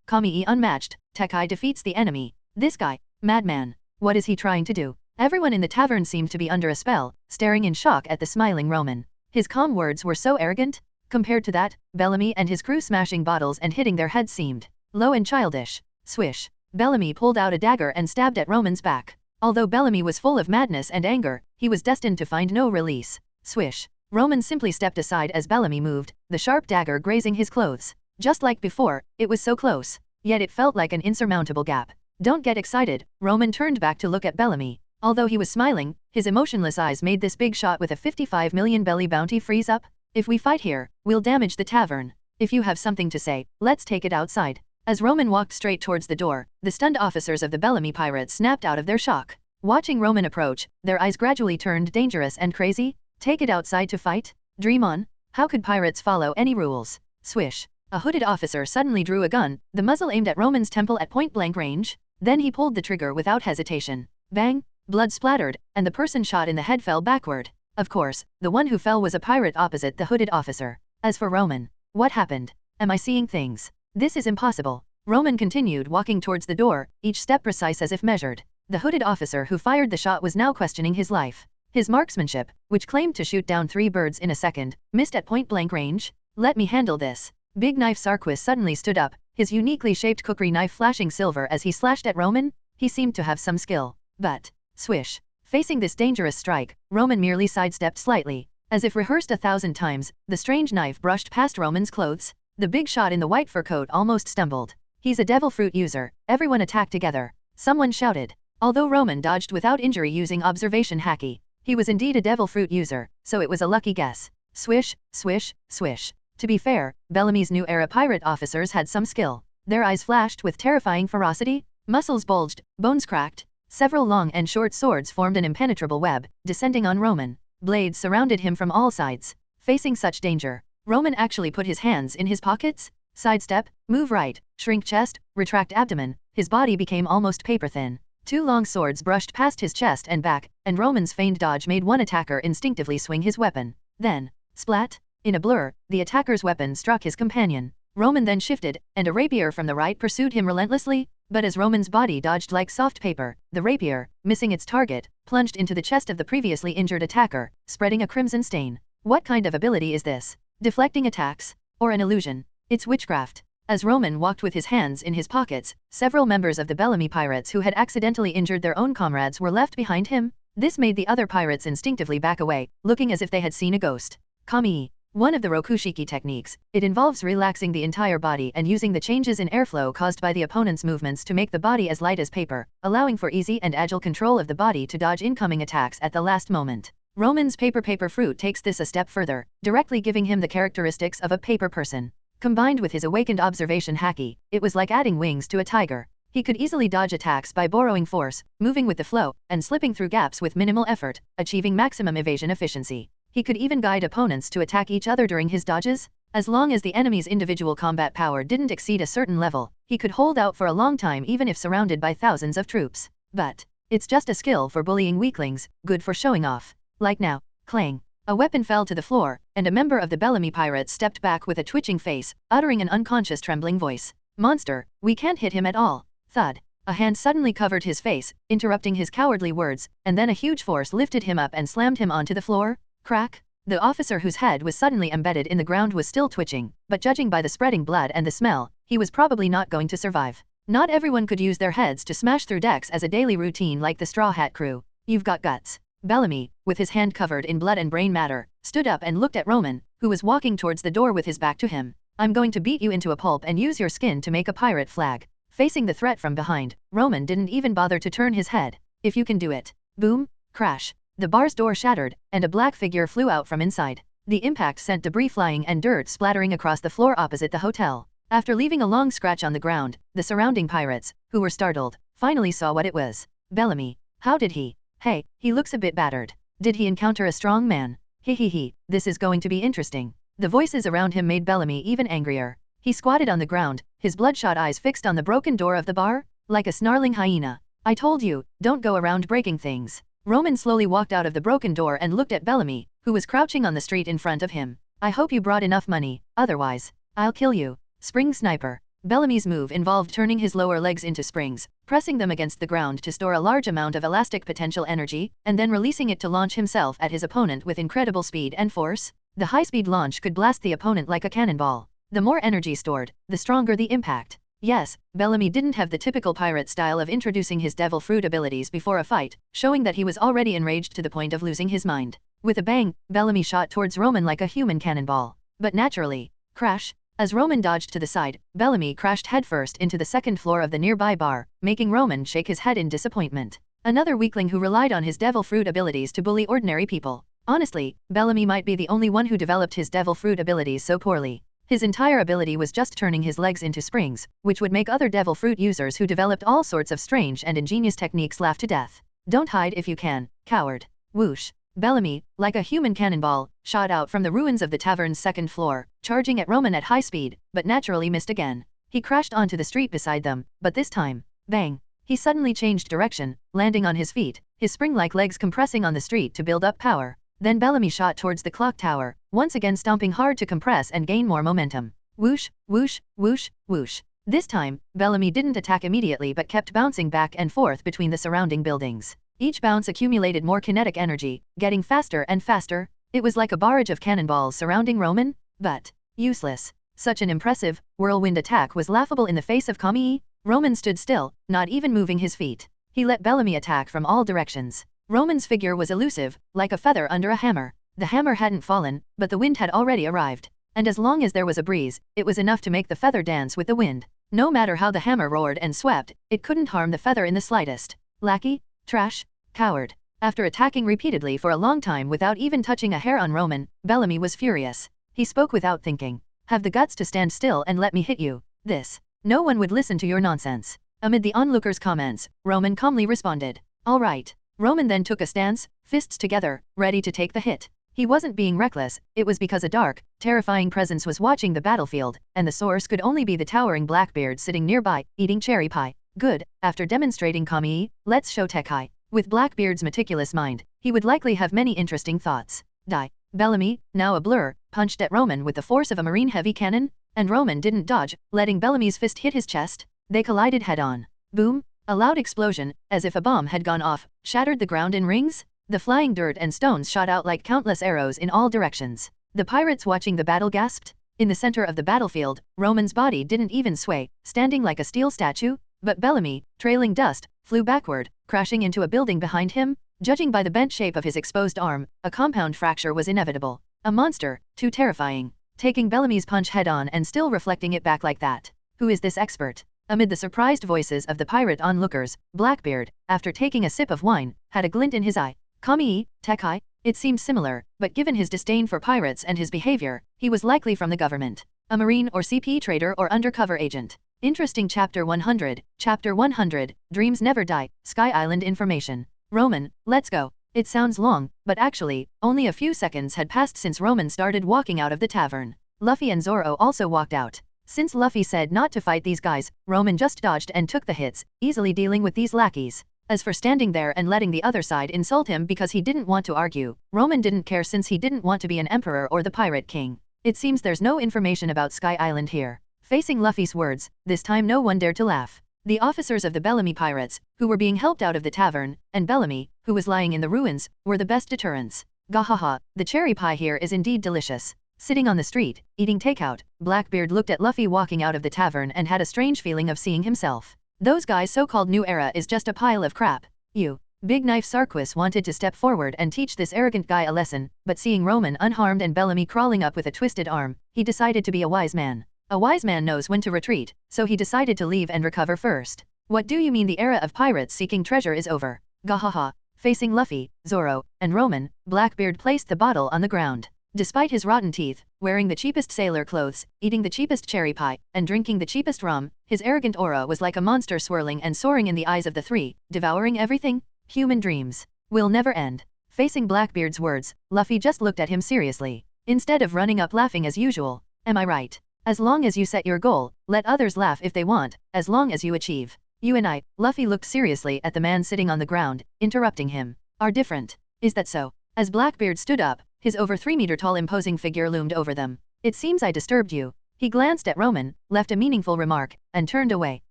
Kami-e unmatched, Tekai defeats the enemy. This guy, madman. What is he trying to do? Everyone in the tavern seemed to be under a spell, staring in shock at the smiling Roman. His calm words were so arrogant. Compared to that, Bellamy and his crew smashing bottles and hitting their heads seemed low and childish. Swish. Bellamy pulled out a dagger and stabbed at Roman's back. Although Bellamy was full of madness and anger, he was destined to find no release. Swish. Roman simply stepped aside as Bellamy moved, the sharp dagger grazing his clothes. Just like before, it was so close. Yet it felt like an insurmountable gap. Don't get excited, Roman turned back to look at Bellamy. Although he was smiling, his emotionless eyes made this big shot with a 55 million belly bounty freeze up. If we fight here, we'll damage the tavern. If you have something to say, let's take it outside. As Roman walked straight towards the door, the stunned officers of the Bellamy pirates snapped out of their shock. Watching Roman approach, their eyes gradually turned dangerous and crazy. Take it outside to fight? Dream on? How could pirates follow any rules? Swish. A hooded officer suddenly drew a gun, the muzzle aimed at Roman's temple at point-blank range. Then he pulled the trigger without hesitation. Bang! Blood splattered, and the person shot in the head fell backward. Of course, the one who fell was a pirate opposite the hooded officer. As for Roman, what happened? Am I seeing things? This is impossible. Roman continued walking towards the door, each step precise as if measured. The hooded officer who fired the shot was now questioning his life. His marksmanship, which claimed to shoot down 3 birds in a second, missed at point-blank range. Let me handle this. Big Knife Sarquis suddenly stood up, his uniquely shaped cookery knife flashing silver as he slashed at Roman. He seemed to have some skill. But, swish. Facing this dangerous strike, Roman merely sidestepped slightly. As if rehearsed 1,000 times, the strange knife brushed past Roman's clothes. The big shot in the white fur coat almost stumbled. He's a devil fruit user. Everyone attacked together. Someone shouted. Although Roman dodged without injury using observation haki, he was indeed a devil fruit user, so it was a lucky guess. Swish, swish, swish. To be fair, Bellamy's new era pirate officers had some skill. Their eyes flashed with terrifying ferocity, muscles bulged, bones cracked. Several long and short swords formed an impenetrable web, descending on Roman. Blades surrounded him from all sides. Facing such danger, Roman actually put his hands in his pockets. Sidestep, move right, shrink chest, retract abdomen. His body became almost paper thin. Two long swords brushed past his chest and back, and Roman's feigned dodge made one attacker instinctively swing his weapon. Then, splat! In a blur, the attacker's weapon struck his companion. Roman then shifted, and a rapier from the right pursued him relentlessly, but as Roman's body dodged like soft paper, the rapier, missing its target, plunged into the chest of the previously injured attacker, spreading a crimson stain. What kind of ability is this? Deflecting attacks? Or an illusion? It's witchcraft. As Roman walked with his hands in his pockets, several members of the Bellamy pirates who had accidentally injured their own comrades were left behind him. This made the other pirates instinctively back away, looking as if they had seen a ghost. Kami. One of the Rokushiki techniques, it involves relaxing the entire body and using the changes in airflow caused by the opponent's movements to make the body as light as paper, allowing for easy and agile control of the body to dodge incoming attacks at the last moment. Roman's paper fruit takes this a step further, directly giving him the characteristics of a paper person. Combined with his awakened observation haki, it was like adding wings to a tiger. He could easily dodge attacks by borrowing force, moving with the flow, and slipping through gaps with minimal effort, achieving maximum evasion efficiency. He could even guide opponents to attack each other during his dodges. As long as the enemy's individual combat power didn't exceed a certain level, he could hold out for a long time even if surrounded by thousands of troops. But, it's just a skill for bullying weaklings, good for showing off. Like now, clang. A weapon fell to the floor, and a member of the Bellamy pirates stepped back with a twitching face, uttering an unconscious trembling voice. Monster, we can't hit him at all. Thud. A hand suddenly covered his face, interrupting his cowardly words, and then a huge force lifted him up and slammed him onto the floor. Crack. The officer whose head was suddenly embedded in the ground was still twitching, but judging by the spreading blood and the smell, he was probably not going to survive. Not everyone could use their heads to smash through decks as a daily routine like the Straw Hat crew. You've got guts. Bellamy, with his hand covered in blood and brain matter, stood up and looked at Roman, who was walking towards the door with his back to him. I'm going to beat you into a pulp and use your skin to make a pirate flag. Facing the threat from behind, Roman didn't even bother to turn his head. If you can do it. Boom. Crash. The bar's door shattered, and a black figure flew out from inside. The impact sent debris flying and dirt splattering across the floor opposite the hotel. After leaving a long scratch on the ground, the surrounding pirates, who were startled, finally saw what it was. Bellamy. How did he? Hey, he looks a bit battered. Did he encounter a strong man? He, this is going to be interesting. The voices around him made Bellamy even angrier. He squatted on the ground, his bloodshot eyes fixed on the broken door of the bar, like a snarling hyena. I told you, don't go around breaking things. Roman slowly walked out of the broken door and looked at Bellamy, who was crouching on the street in front of him. I hope you brought enough money, otherwise, I'll kill you. Spring sniper. Bellamy's move involved turning his lower legs into springs, pressing them against the ground to store a large amount of elastic potential energy, and then releasing it to launch himself at his opponent with incredible speed and force. The high-speed launch could blast the opponent like a cannonball. The more energy stored, the stronger the impact. Yes, Bellamy didn't have the typical pirate style of introducing his devil fruit abilities before a fight, showing that he was already enraged to the point of losing his mind. With a bang, Bellamy shot towards Roman like a human cannonball. But naturally, crash. As Roman dodged to the side, Bellamy crashed headfirst into the second floor of the nearby bar, making Roman shake his head in disappointment. Another weakling who relied on his devil fruit abilities to bully ordinary people. Honestly, Bellamy might be the only one who developed his devil fruit abilities so poorly. His entire ability was just turning his legs into springs, which would make other devil fruit users who developed all sorts of strange and ingenious techniques laugh to death. Don't hide if you can, coward. Whoosh. Bellamy, like a human cannonball, shot out from the ruins of the tavern's second floor, charging at Roman at high speed, but naturally missed again. He crashed onto the street beside them, but this time, bang. He suddenly changed direction, landing on his feet, his spring-like legs compressing on the street to build up power. Then Bellamy shot towards the clock tower, once again stomping hard to compress and gain more momentum. Whoosh, whoosh, whoosh, whoosh. This time, Bellamy didn't attack immediately but kept bouncing back and forth between the surrounding buildings. Each bounce accumulated more kinetic energy, getting faster and faster. It was like a barrage of cannonballs surrounding Roman. But, Useless. Such an impressive, whirlwind attack was laughable in the face of Kamui. Roman stood still, not even moving his feet. He let Bellamy attack from all directions. Roman's figure was elusive, like a feather under a hammer. The hammer hadn't fallen, but the wind had already arrived. And as long as there was a breeze, it was enough to make the feather dance with the wind. No matter how the hammer roared and swept, it couldn't harm the feather in the slightest. Lackey? Trash? Coward. After attacking repeatedly for a long time without even touching a hair on Roman, Bellamy was furious. He spoke without thinking. Have the guts to stand still and let me hit you. This. No one would listen to your nonsense. Amid the onlookers' comments, Roman calmly responded. All right. Roman then took a stance, fists together, ready to take the hit. He wasn't being reckless, it was because a dark, terrifying presence was watching the battlefield, and the source could only be the towering Blackbeard sitting nearby, eating cherry pie. Good, after demonstrating Kamui, let's show Tekai. With Blackbeard's meticulous mind, he would likely have many interesting thoughts. Die. Bellamy, now a blur, punched at Roman with the force of a marine heavy cannon, and Roman didn't dodge, letting Bellamy's fist hit his chest. They collided head-on. Boom! A loud explosion, as if a bomb had gone off, shattered the ground in rings. The flying dirt and stones shot out like countless arrows in all directions. The pirates watching the battle gasped. In the center of the battlefield, Roman's body didn't even sway, standing like a steel statue, but Bellamy, trailing dust, flew backward, crashing into a building behind him. Judging by the bent shape of his exposed arm, a compound fracture was inevitable. A monster, too terrifying. Taking Bellamy's punch head-on and still reflecting it back like that. Who is this expert? Amid the surprised voices of the pirate onlookers, Blackbeard, after taking a sip of wine, had a glint in his eye. Kamui, Tekai? It seemed similar, but given his disdain for pirates and his behavior, he was likely from the government. A marine or CP trader or undercover agent. Interesting Chapter 100, Chapter 100, Dreams Never Die, Sky Island Information. Roman, let's go. It sounds long, but actually, only a few seconds had passed since Roman started walking out of the tavern. Luffy and Zoro also walked out. Since Luffy said not to fight these guys, Roman just dodged and took the hits, easily dealing with these lackeys. As for standing there and letting the other side insult him because he didn't want to argue, Roman didn't care since he didn't want to be an emperor or the pirate king. It seems there's no information about Sky Island here. Facing Luffy's words, this time no one dared to laugh. The officers of the Bellamy pirates, who were being helped out of the tavern, and Bellamy, who was lying in the ruins, were the best deterrents. Gahaha, the cherry pie here is indeed delicious. Sitting on the street, eating takeout, Blackbeard looked at Luffy walking out of the tavern and had a strange feeling of seeing himself. Those guys' so-called new era is just a pile of crap. You. Big Knife Sarquis wanted to step forward and teach this arrogant guy a lesson, but seeing Roman unharmed and Bellamy crawling up with a twisted arm, he decided to be a wise man. A wise man knows when to retreat, so he decided to leave and recover first. What do you mean the era of pirates seeking treasure is over? Gahaha. Facing Luffy, Zoro, and Roman, Blackbeard placed the bottle on the ground. Despite his rotten teeth, wearing the cheapest sailor clothes, eating the cheapest cherry pie, and drinking the cheapest rum, his arrogant aura was like a monster swirling and soaring in the eyes of the three, devouring everything. Human dreams will never end. Facing Blackbeard's words, Luffy just looked at him seriously, instead of running up laughing as usual. Am I right? As long as you set your goal, let others laugh if they want, as long as you achieve. You and I, Luffy looked seriously at the man sitting on the ground, interrupting him, are different. Is that so? As Blackbeard stood up, his over 3-meter-tall imposing figure loomed over them. It seems I disturbed you. He glanced at Roman, left a meaningful remark, and turned away.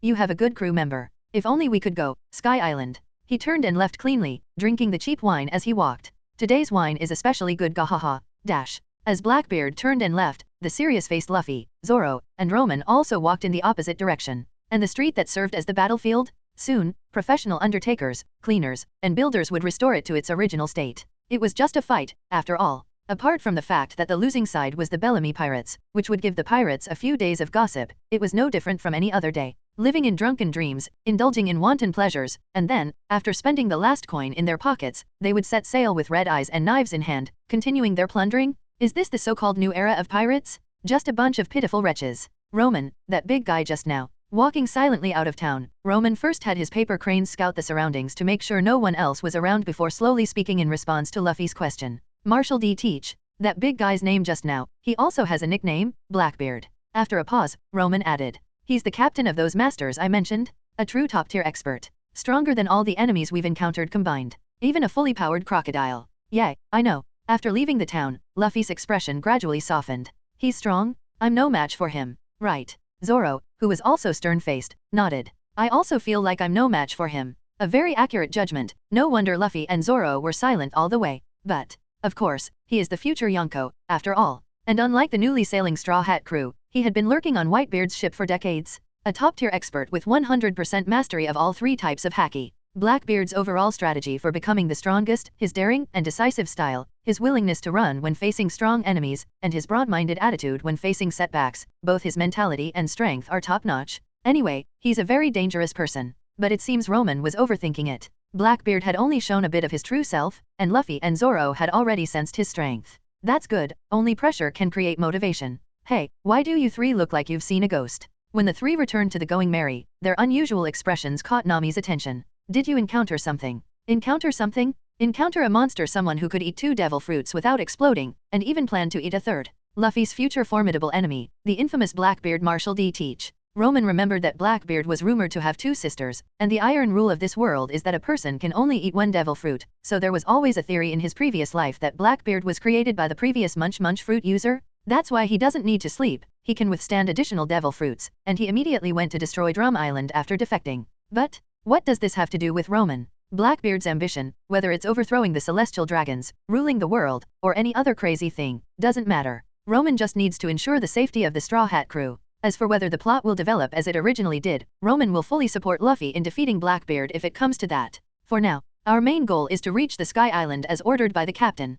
You have a good crew member. If only we could go, Sky Island. He turned and left cleanly, drinking the cheap wine as he walked. Today's wine is especially good gahaha. Dash. As Blackbeard turned and left, the serious-faced Luffy, Zoro, and Roman also walked in the opposite direction. And the street that served as the battlefield? Soon, professional undertakers, cleaners, and builders would restore it to its original state. It was just a fight, after all. Apart from the fact that the losing side was the Bellamy pirates, which would give the pirates a few days of gossip, it was no different from any other day. Living in drunken dreams, indulging in wanton pleasures, and then, after spending the last coin in their pockets, they would set sail with red eyes and knives in hand, continuing their plundering? Is this the so-called new era of pirates? Just a bunch of pitiful wretches. Roman, that big guy just now, walking silently out of town, Roman first had his paper cranes scout the surroundings to make sure no one else was around before slowly speaking in response to Luffy's question. Marshall D. Teach. That big guy's name just now, he also has a nickname, Blackbeard. After a pause, Roman added. He's the captain of those masters I mentioned. A true top-tier expert. Stronger than all the enemies we've encountered combined. Even a fully powered crocodile. Yeah, I know. After leaving the town, Luffy's expression gradually softened. He's strong? I'm no match for him. Right. Zoro, who was also stern-faced, nodded. I also feel like I'm no match for him. A very accurate judgment. No wonder Luffy and Zoro were silent all the way. But, of course, he is the future Yonko, after all. And unlike the newly sailing Straw Hat crew, he had been lurking on Whitebeard's ship for decades. A top-tier expert with 100% mastery of all 3 types of haki. Blackbeard's overall strategy for becoming the strongest, his daring and decisive style, his willingness to run when facing strong enemies, and his broad-minded attitude when facing setbacks, both his mentality and strength are top-notch. Anyway, he's a very dangerous person. But it seems Roman was overthinking it. Blackbeard had only shown a bit of his true self, and Luffy and Zoro had already sensed his strength. That's good, only pressure can create motivation. Hey, why do you 3 look like you've seen a ghost? When the 3 returned to the Going Merry, their unusual expressions caught Nami's attention. Did you encounter something? Encounter something? Encounter a monster, someone who could eat 2 devil fruits without exploding, and even plan to eat a 3rd. Luffy's future formidable enemy, the infamous Blackbeard Marshal D. Teach. Roman remembered that Blackbeard was rumored to have 2 sisters, and the iron rule of this world is that a person can only eat 1 devil fruit, so there was always a theory in his previous life that Blackbeard was created by the previous Munch fruit user. That's why he doesn't need to sleep, he can withstand additional devil fruits, and he immediately went to destroy Drum Island after defecting. But what does this have to do with Roman? Blackbeard's ambition, whether it's overthrowing the celestial dragons, ruling the world, or any other crazy thing, doesn't matter. Roman just needs to ensure the safety of the Straw Hat crew. As for whether the plot will develop as it originally did, Roman will fully support Luffy in defeating Blackbeard if it comes to that. For now, our main goal is to reach the Sky Island as ordered by the captain.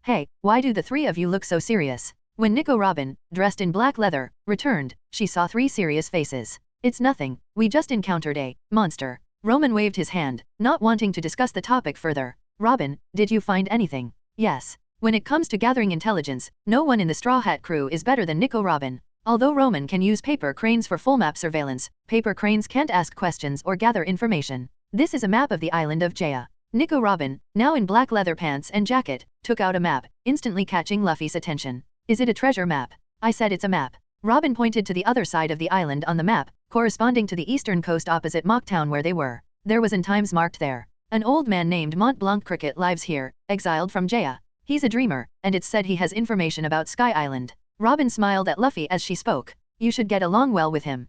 Hey, why do the 3 of you look so serious? When Nico Robin, dressed in black leather, returned, she saw 3 serious faces. It's nothing, we just encountered a monster. Roman waved his hand, not wanting to discuss the topic further. Robin, did you find anything? Yes. When it comes to gathering intelligence, no one in the Straw Hat crew is better than Nico Robin. Although Roman can use paper cranes for full map surveillance, paper cranes can't ask questions or gather information. This is a map of the island of Jaya. Nico Robin, now in black leather pants and jacket, took out a map, instantly catching Luffy's attention. Is it a treasure map? I said it's a map. Robin pointed to the other side of the island on the map, corresponding to the eastern coast opposite Mocktown where they were. There was an times marked there. An old man named Mont Blanc Cricket lives here, exiled from Jaya. He's a dreamer, and it's said he has information about Sky Island. Robin smiled at Luffy as she spoke. You should get along well with him.